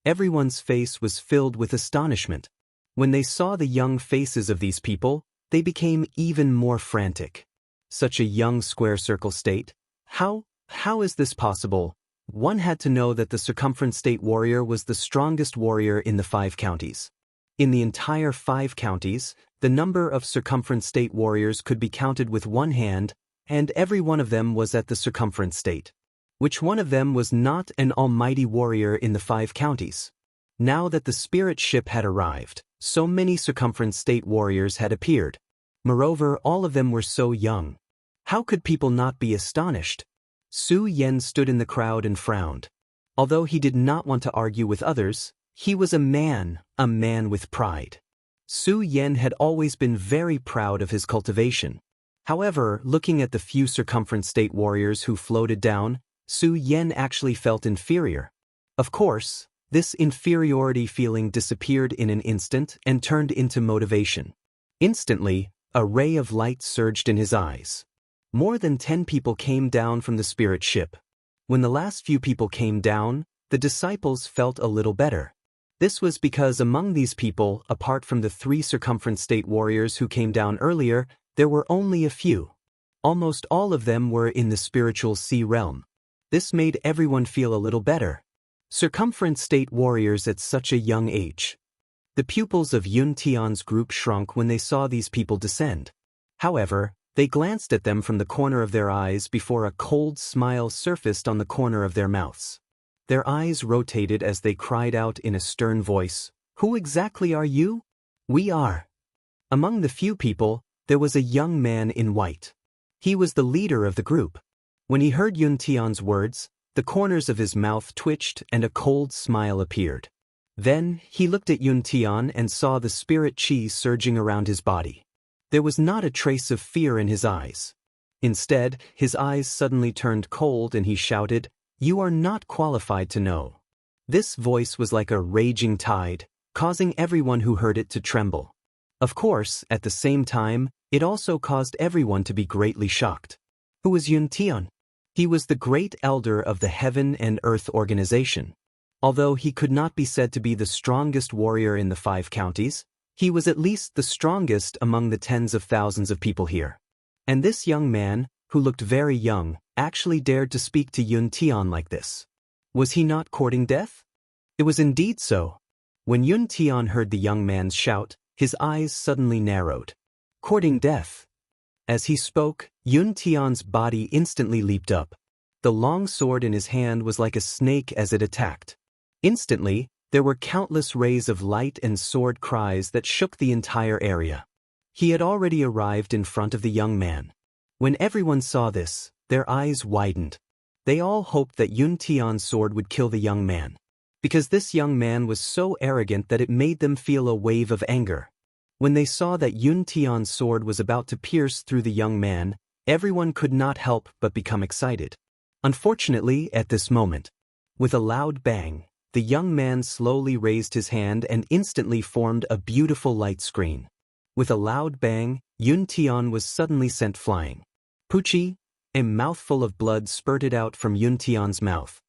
Everyone's face was filled with astonishment. When they saw the young faces of these people, they became even more frantic. Such a young square circle state? How is this possible? One had to know that the Circumference State Warrior was the strongest warrior in the 5 counties. In the entire 5 counties, the number of Circumference State Warriors could be counted with one hand, and every one of them was at the Circumference State. Which one of them was not an almighty warrior in the 5 counties? Now that the spirit ship had arrived, so many Circumference State Warriors had appeared. Moreover, all of them were so young. How could people not be astonished? Su Yan stood in the crowd and frowned. Although he did not want to argue with others, he was a man with pride. Su Yan had always been very proud of his cultivation. However, looking at the few Circumference State Warriors who floated down, Su Yan actually felt inferior. Of course, this inferiority feeling disappeared in an instant and turned into motivation. Instantly, A ray of light surged in his eyes. More than 10 people came down from the spirit ship. When the last few people came down, the disciples felt a little better. This was because among these people, apart from the 3 circumference state warriors who came down earlier, there were only a few. Almost all of them were in the spiritual sea realm. This made everyone feel a little better. Circumference state warriors at such a young age. The pupils of Yun Tian's group shrunk when they saw these people descend. However, they glanced at them from the corner of their eyes before a cold smile surfaced on the corner of their mouths. Their eyes rotated as they cried out in a stern voice, "Who exactly are you?" "We are." Among the few people, there was a young man in white. He was the leader of the group. When he heard Yun Tian's words, the corners of his mouth twitched and a cold smile appeared. Then, he looked at Yun Tian and saw the spirit chi surging around his body. There was not a trace of fear in his eyes. Instead, his eyes suddenly turned cold and he shouted, "You are not qualified to know." This voice was like a raging tide, causing everyone who heard it to tremble. Of course, at the same time, it also caused everyone to be greatly shocked. Who was Yun Tian? He was the great elder of the Heaven and Earth organization. Although he could not be said to be the strongest warrior in the 5 counties, he was at least the strongest among the tens of thousands of people here. And this young man, who looked very young, actually dared to speak to Yun Tian like this. Was he not courting death? It was indeed so. When Yun Tian heard the young man's shout, his eyes suddenly narrowed. Courting death. As he spoke, Yun Tian's body instantly leaped up. The long sword in his hand was like a snake as it attacked. Instantly, there were countless rays of light and sword cries that shook the entire area. He had already arrived in front of the young man. When everyone saw this, their eyes widened. They all hoped that Yun Tian's sword would kill the young man. Because this young man was so arrogant that it made them feel a wave of anger. When they saw that Yun Tian's sword was about to pierce through the young man, everyone could not help but become excited. Unfortunately, at this moment, with a loud bang, the young man slowly raised his hand and instantly formed a beautiful light screen. With a loud bang, Yun Tian was suddenly sent flying. Puchi, a mouthful of blood spurted out from Yun Tian's mouth.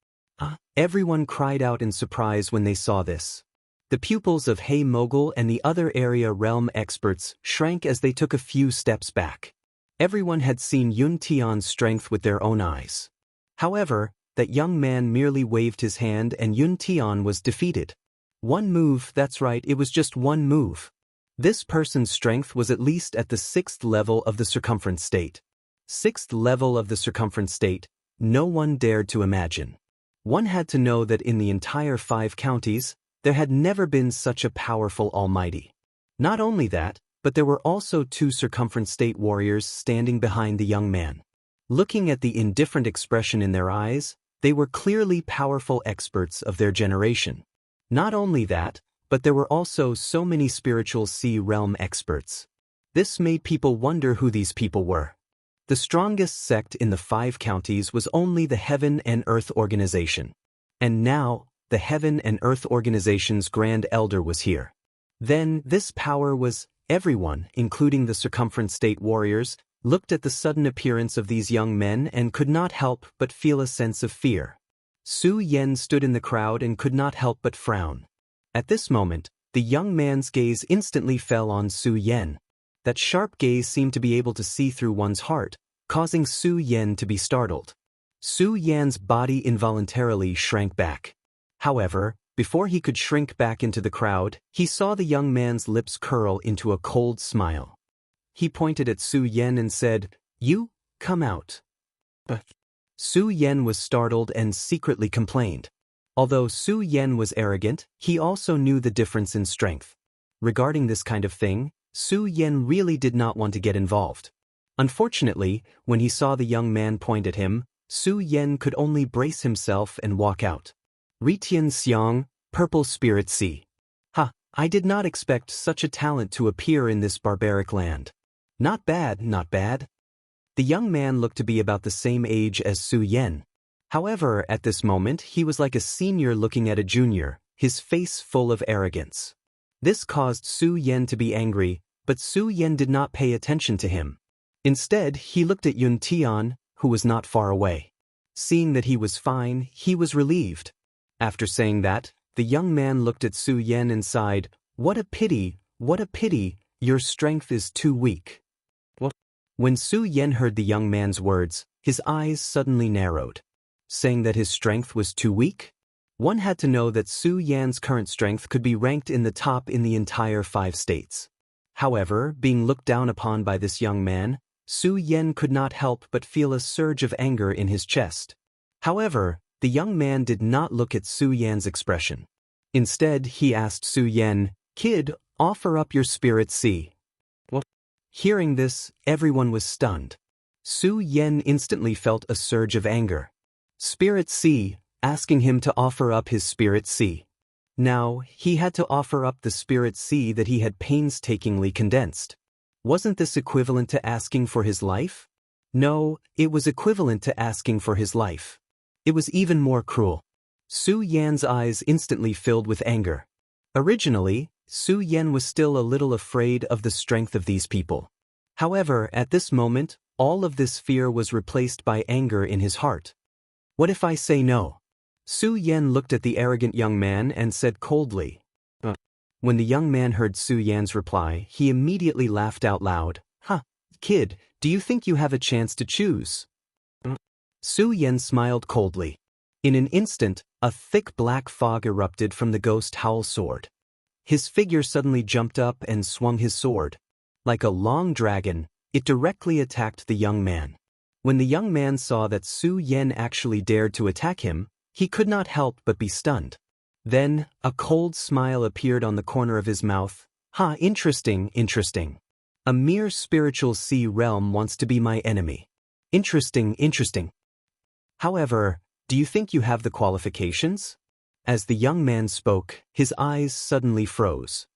Everyone cried out in surprise when they saw this. The pupils of Hey Mogul and the other area realm experts shrank as they took a few steps back. Everyone had seen Yun Tian's strength with their own eyes. However, that young man merely waved his hand and Yun Tian was defeated. One move, that's right, it was just one move. This person's strength was at least at the 6th level of the circumference state. 6th level of the circumference state, no one dared to imagine. One had to know that in the entire 5 counties, there had never been such a powerful almighty. Not only that, but there were also 2 circumference state warriors standing behind the young man. Looking at the indifferent expression in their eyes, they were clearly powerful experts of their generation. Not only that, but there were also so many spiritual sea realm experts. This made people wonder who these people were. The strongest sect in the 5 counties was only the Heaven and Earth organization. And now, the Heaven and Earth organization's Grand Elder was here. Then, this power was, everyone, including the circumference state warriors, looked at the sudden appearance of these young men and could not help but feel a sense of fear. Su Yen stood in the crowd and could not help but frown. At this moment, the young man's gaze instantly fell on Su Yen. That sharp gaze seemed to be able to see through one's heart, causing Su Yen to be startled. Su Yan's body involuntarily shrank back. However, before he could shrink back into the crowd, he saw the young man's lips curl into a cold smile. He pointed at Su Yen and said, "You, come out." But Su Yen was startled and secretly complained. Although Su Yen was arrogant, he also knew the difference in strength. Regarding this kind of thing, Su Yen really did not want to get involved. Unfortunately, when he saw the young man point at him, Su Yen could only brace himself and walk out. Ritian Xiang, Purple Spirit Sea. I did not expect such a talent to appear in this barbaric land. Not bad, not bad. The young man looked to be about the same age as Su Yen. However, at this moment he was like a senior looking at a junior, his face full of arrogance. This caused Su Yen to be angry, But Su Yan did not pay attention to him. Instead, he looked at Yun Tian, who was not far away. Seeing that he was fine, he was relieved. After saying that, the young man looked at Su Yan and sighed, what a pity, your strength is too weak. What? When Su Yan heard the young man's words, his eyes suddenly narrowed. Saying that his strength was too weak? One had to know that Su Yan's current strength could be ranked in the top in the entire 5 states. However, being looked down upon by this young man, Su Yan could not help but feel a surge of anger in his chest. However, the young man did not look at Su Yan's expression. Instead, he asked Su Yan, "Kid, offer up your spirit sea." What? Hearing this, everyone was stunned. Su Yan instantly felt a surge of anger. Spirit sea, asking him to offer up his spirit sea. Now, he had to offer up the spirit sea that he had painstakingly condensed. Wasn't this equivalent to asking for his life? No, it was equivalent to asking for his life. It was even more cruel. Su Yan's eyes instantly filled with anger. Originally, Su Yan was still a little afraid of the strength of these people. However, at this moment, all of this fear was replaced by anger in his heart. What if I say no? Su Yan looked at the arrogant young man and said coldly. When the young man heard Su Yan's reply, he immediately laughed out loud. Kid, do you think you have a chance to choose? Su Yan smiled coldly. In an instant, a thick black fog erupted from the ghost Howl sword. His figure suddenly jumped up and swung his sword. Like a long dragon, it directly attacked the young man. When the young man saw that Su Yan actually dared to attack him, he could not help but be stunned. Then, a cold smile appeared on the corner of his mouth. Interesting. A mere spiritual sea realm wants to be my enemy. Interesting. However, do you think you have the qualifications? As the young man spoke, his eyes suddenly froze.